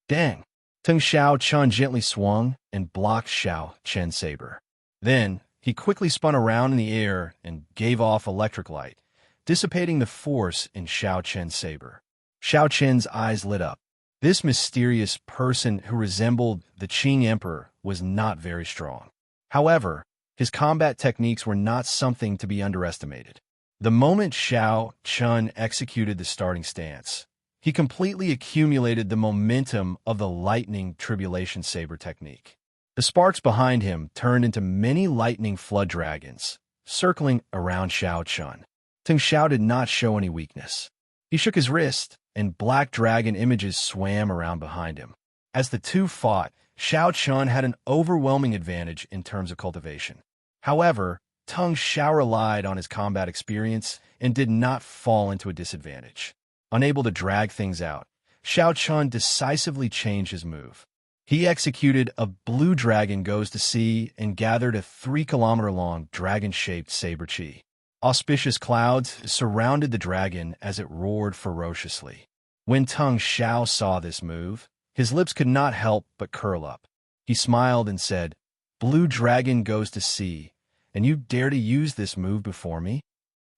Dang! Tung Xiao Chun gently swung and blocked Xiao Chun's saber. Then, he quickly spun around in the air and gave off electric light, dissipating the force in Xiao Chun's saber. Xiao Chun's eyes lit up. This mysterious person who resembled the Qing emperor was not very strong. However, his combat techniques were not something to be underestimated. The moment Xiao Chun executed the starting stance, he completely accumulated the momentum of the lightning tribulation saber technique. The sparks behind him turned into many lightning flood dragons, circling around Xiao Chun. Tung Xiao did not show any weakness. He shook his wrist, and black dragon images swam around behind him. As the two fought, Xiao Chun had an overwhelming advantage in terms of cultivation. However, Tung Xiao relied on his combat experience and did not fall into a disadvantage. Unable to drag things out, Xiao Chun decisively changed his move. He executed a blue dragon goes to sea and gathered a 3-kilometer-long dragon-shaped saber chi. Auspicious clouds surrounded the dragon as it roared ferociously. When Tung Xiao saw this move, his lips could not help but curl up. He smiled and said, "Blue dragon goes to sea, and you dare to use this move before me?"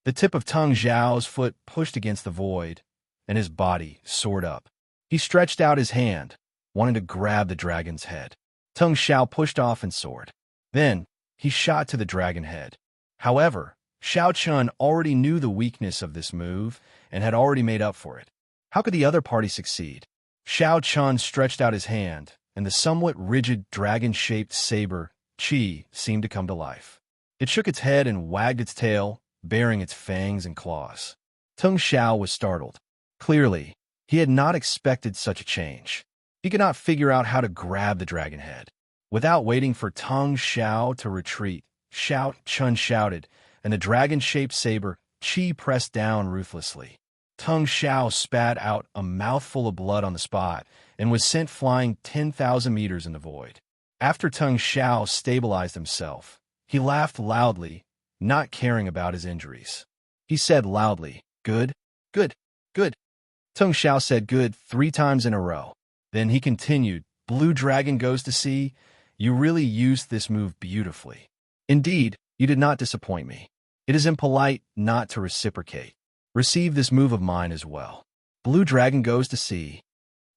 The tip of Tung Xiao's foot pushed against the void, and his body soared up. He stretched out his hand, wanting to grab the dragon's head. Tung Xiao pushed off and soared. Then, he shot to the dragon head. However, Xiao Chun already knew the weakness of this move and had already made up for it. How could the other party succeed? Xiao Chun stretched out his hand, and the somewhat rigid dragon-shaped saber, Qi, seemed to come to life. It shook its head and wagged its tail, baring its fangs and claws. Tung Xiao was startled. Clearly, he had not expected such a change. He could not figure out how to grab the dragon head. Without waiting for Tung Xiao to retreat, Xiao Chun shouted, and the dragon-shaped saber, Qi, pressed down ruthlessly. Tung Xiao spat out a mouthful of blood on the spot and was sent flying 10,000 meters in the void. After Tung Xiao stabilized himself, he laughed loudly, not caring about his injuries. He said loudly, "Good, good, good." Tung Xiao said good 3 times in a row. Then he continued, "Blue dragon goes to sea. You really used this move beautifully. Indeed, you did not disappoint me. It is impolite not to reciprocate. Receive this move of mine as well. Blue dragon goes to sea."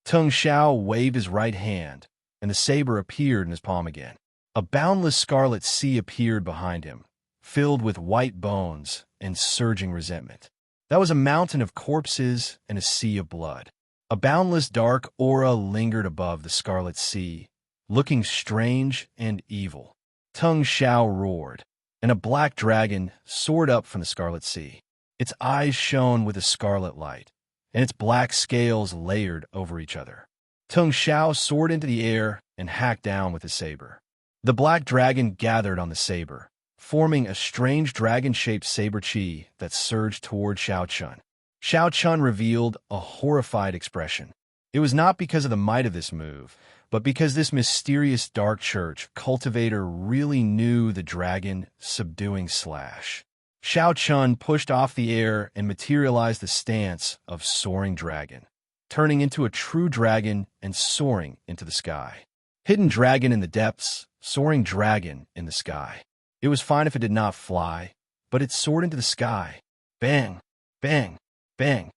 Tung Xiao waved his right hand, and the saber appeared in his palm again. A boundless scarlet sea appeared behind him, filled with white bones and surging resentment. That was a mountain of corpses and a sea of blood. A boundless dark aura lingered above the scarlet sea, looking strange and evil. Tung Xiao roared, and a black dragon soared up from the scarlet sea. Its eyes shone with a scarlet light, and its black scales layered over each other. Tung Xiao soared into the air and hacked down with his saber. The black dragon gathered on the saber, forming a strange dragon-shaped saber chi that surged toward Xiao Chun. Xiao Chun revealed a horrified expression. It was not because of the might of this move, but because this mysterious dark church cultivator really knew the dragon subduing slash. Xiao Chun pushed off the air and materialized the stance of soaring dragon, turning into a true dragon and soaring into the sky. Hidden dragon in the depths, soaring dragon in the sky. It was fine if it did not fly, but it soared into the sky. Bang, bang, bang.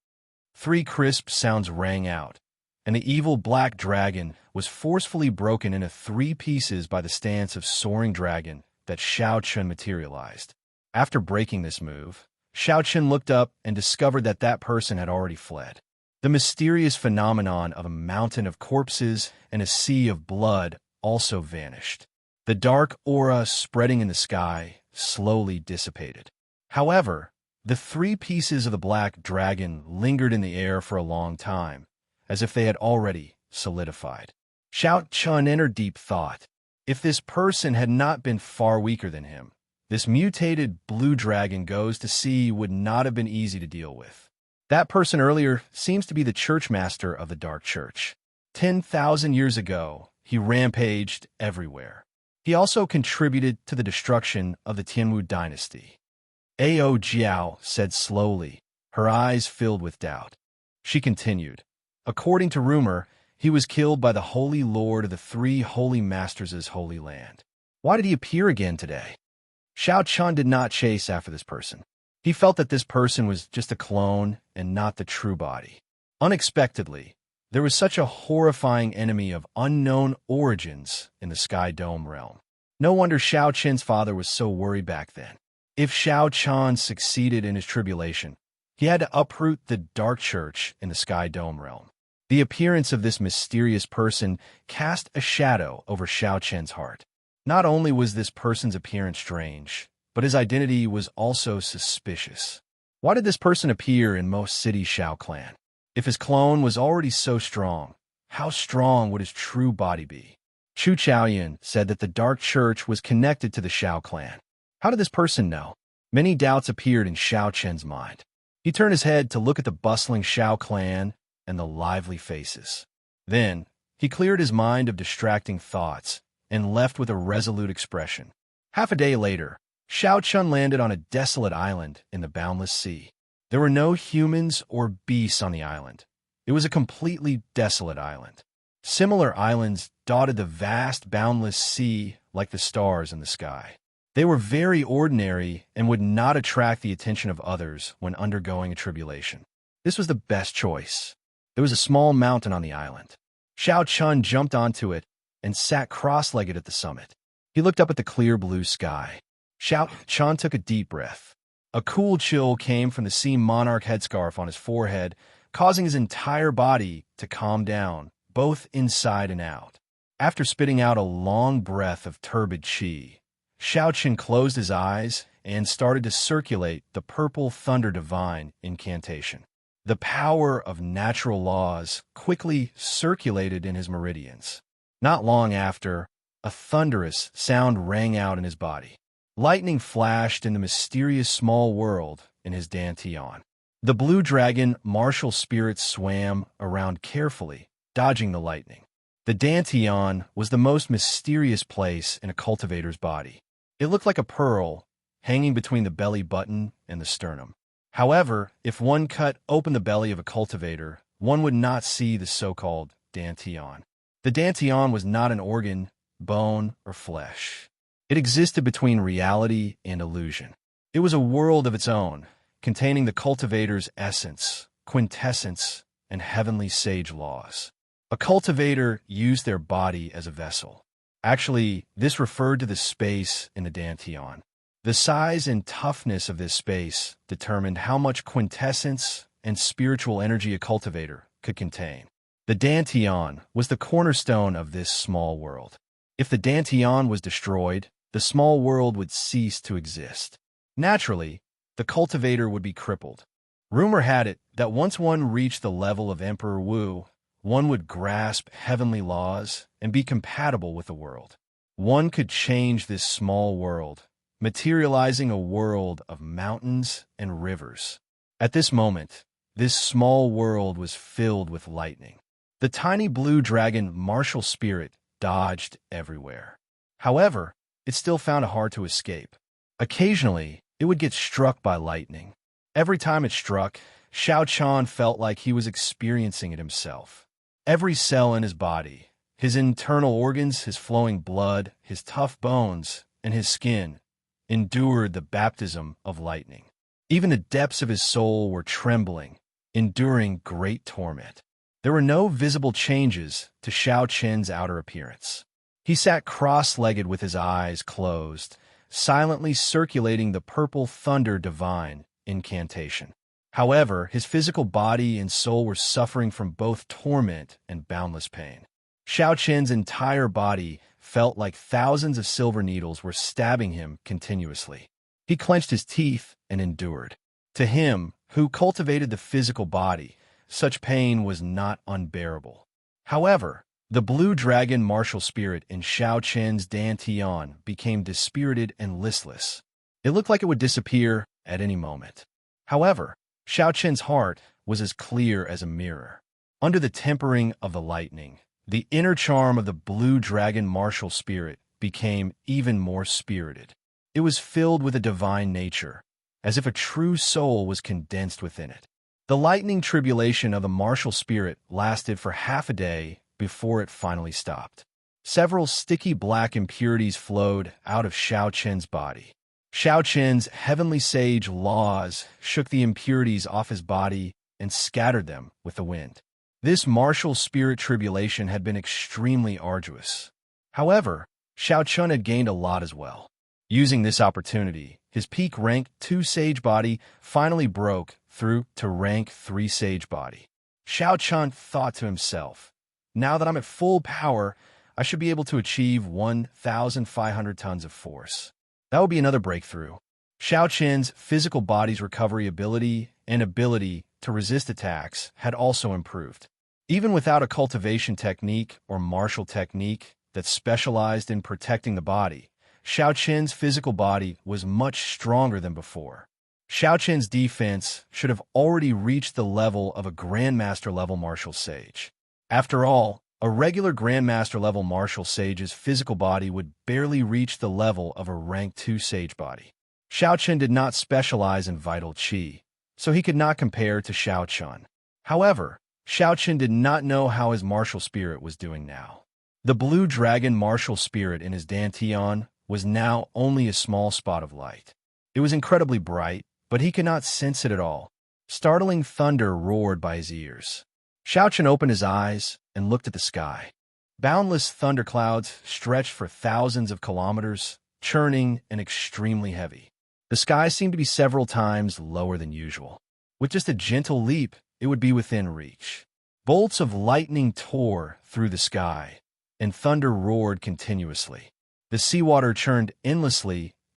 3 crisp sounds rang out, and the evil black dragon was forcefully broken into 3 pieces by the stance of soaring dragon that Xiao Chun materialized. After breaking this move, Xiao Chun looked up and discovered that that person had already fled. The mysterious phenomenon of a mountain of corpses and a sea of blood also vanished. The dark aura spreading in the sky slowly dissipated. However, the 3 pieces of the black dragon lingered in the air for a long time, as if they had already solidified. Xiao Chun entered deep thought. If this person had not been far weaker than him, this mutated blue dragon goes to sea would not have been easy to deal with. That person earlier seems to be the church master of the Dark Church. 10,000 years ago, he rampaged everywhere. He also contributed to the destruction of the Tianwu dynasty. Ao Jiao said slowly, her eyes filled with doubt. She continued, "According to rumor, he was killed by the Holy Lord of the 3 Holy Masters' Holy Land. Why did he appear again today?" Xiao Chun did not chase after this person. He felt that this person was just a clone and not the true body. Unexpectedly, There was such a horrifying enemy of unknown origins in the Sky Dome realm. No wonder Xiao Qian's father was so worried back then. If Xiao Qian succeeded in his tribulation, he had to uproot the dark church in the Sky Dome realm. The appearance of this mysterious person cast a shadow over Xiao Qian's heart. Not only was this person's appearance strange, but his identity was also suspicious. Why did this person appear in most cities' Xiao clan? If his clone was already so strong, how strong would his true body be? Chu Chaoyan said that the Dark Church was connected to the Xiao clan. How did this person know? Many doubts appeared in Xiao Qian's mind. He turned his head to look at the bustling Xiao clan and the lively faces. Then, he cleared his mind of distracting thoughts and left with a resolute expression. Half a day later, Xiao Qian landed on a desolate island in the boundless sea. There were no humans or beasts on the island. It was a completely desolate island. Similar islands dotted the vast, boundless sea like the stars in the sky. They were very ordinary and would not attract the attention of others when undergoing a tribulation. This was the best choice. There was a small mountain on the island. Xiao Qian jumped onto it and sat cross-legged at the summit. He looked up at the clear blue sky. Xiao Qian took a deep breath. A cool chill came from the sea monarch headscarf on his forehead, causing his entire body to calm down, both inside and out. After spitting out a long breath of turbid qi, Xiao Qian closed his eyes and started to circulate the purple thunder divine incantation. The power of natural laws quickly circulated in his meridians. Not long after, a thunderous sound rang out in his body. Lightning flashed in the mysterious small world in his dantian. The blue dragon martial spirit swam around carefully, dodging the lightning. The dantian was the most mysterious place in a cultivator's body. It looked like a pearl hanging between the belly button and the sternum. However, if one cut open the belly of a cultivator, one would not see the so-called dantian. The dantian was not an organ, bone, or flesh. It existed between reality and illusion. It was a world of its own, containing the cultivator's essence, quintessence, and heavenly sage laws. A cultivator used their body as a vessel. Actually, this referred to the space in the dantian. The size and toughness of this space determined how much quintessence and spiritual energy a cultivator could contain. The dantian was the cornerstone of this small world. If the dantian was destroyed, the small world would cease to exist. Naturally, the cultivator would be crippled. Rumor had it that once one reached the level of Emperor Wu, one would grasp heavenly laws and be compatible with the world. One could change this small world, materializing a world of mountains and rivers. At this moment, this small world was filled with lightning. The tiny blue dragon martial spirit dodged everywhere. However, it still found it hard to escape. Occasionally, it would get struck by lightning. Every time it struck, Xiao Qian felt like he was experiencing it himself. Every cell in his body, his internal organs, his flowing blood, his tough bones, and his skin, endured the baptism of lightning. Even the depths of his soul were trembling, enduring great torment. There were no visible changes to Xiao Qian's outer appearance. He sat cross-legged with his eyes closed, silently circulating the purple thunder divine incantation. However, his physical body and soul were suffering from both torment and boundless pain. Xiao Qian's entire body felt like thousands of silver needles were stabbing him continuously. He clenched his teeth and endured. To him, who cultivated the physical body, such pain was not unbearable. However, the blue dragon martial spirit in Xiao Qian's dantian became dispirited and listless. It looked like it would disappear at any moment. However, Xiao Qian's heart was as clear as a mirror. Under the tempering of the lightning, the inner charm of the blue dragon martial spirit became even more spirited. It was filled with a divine nature, as if a true soul was condensed within it. The lightning tribulation of the martial spirit lasted for half a day before it finally stopped. Several sticky black impurities flowed out of Xiao Qian's body. Xiao Qian's heavenly sage laws shook the impurities off his body and scattered them with the wind. This martial spirit tribulation had been extremely arduous. However, Xiaochun had gained a lot as well. Using this opportunity, his peak rank 2 Sage body finally broke through to rank 3 Sage body. Xiaochun thought to himself, now that I'm at full power, I should be able to achieve 1,500 tons of force. That would be another breakthrough. Xiaochun's physical body's recovery ability and ability to resist attacks had also improved. Even without a cultivation technique or martial technique that specialized in protecting the body, Xiaochun's physical body was much stronger than before. Xiaochun's defense should have already reached the level of a Grandmaster-level martial sage. After all, a regular Grandmaster-level martial sage's physical body would barely reach the level of a rank 2 sage body. Xiaochun did not specialize in vital qi, so he could not compare to Xiaochun. However, Xiaochun did not know how his martial spirit was doing now. The blue dragon martial spirit in his dantian was now only a small spot of light. It was incredibly bright, but he could not sense it at all. Startling thunder roared by his ears. Xiaochun opened his eyes and looked at the sky. Boundless thunderclouds stretched for thousands of kilometers, churning and extremely heavy. The sky seemed to be several times lower than usual. With just a gentle leap, it would be within reach. Bolts of lightning tore through the sky, and thunder roared continuously. The seawater churned endlessly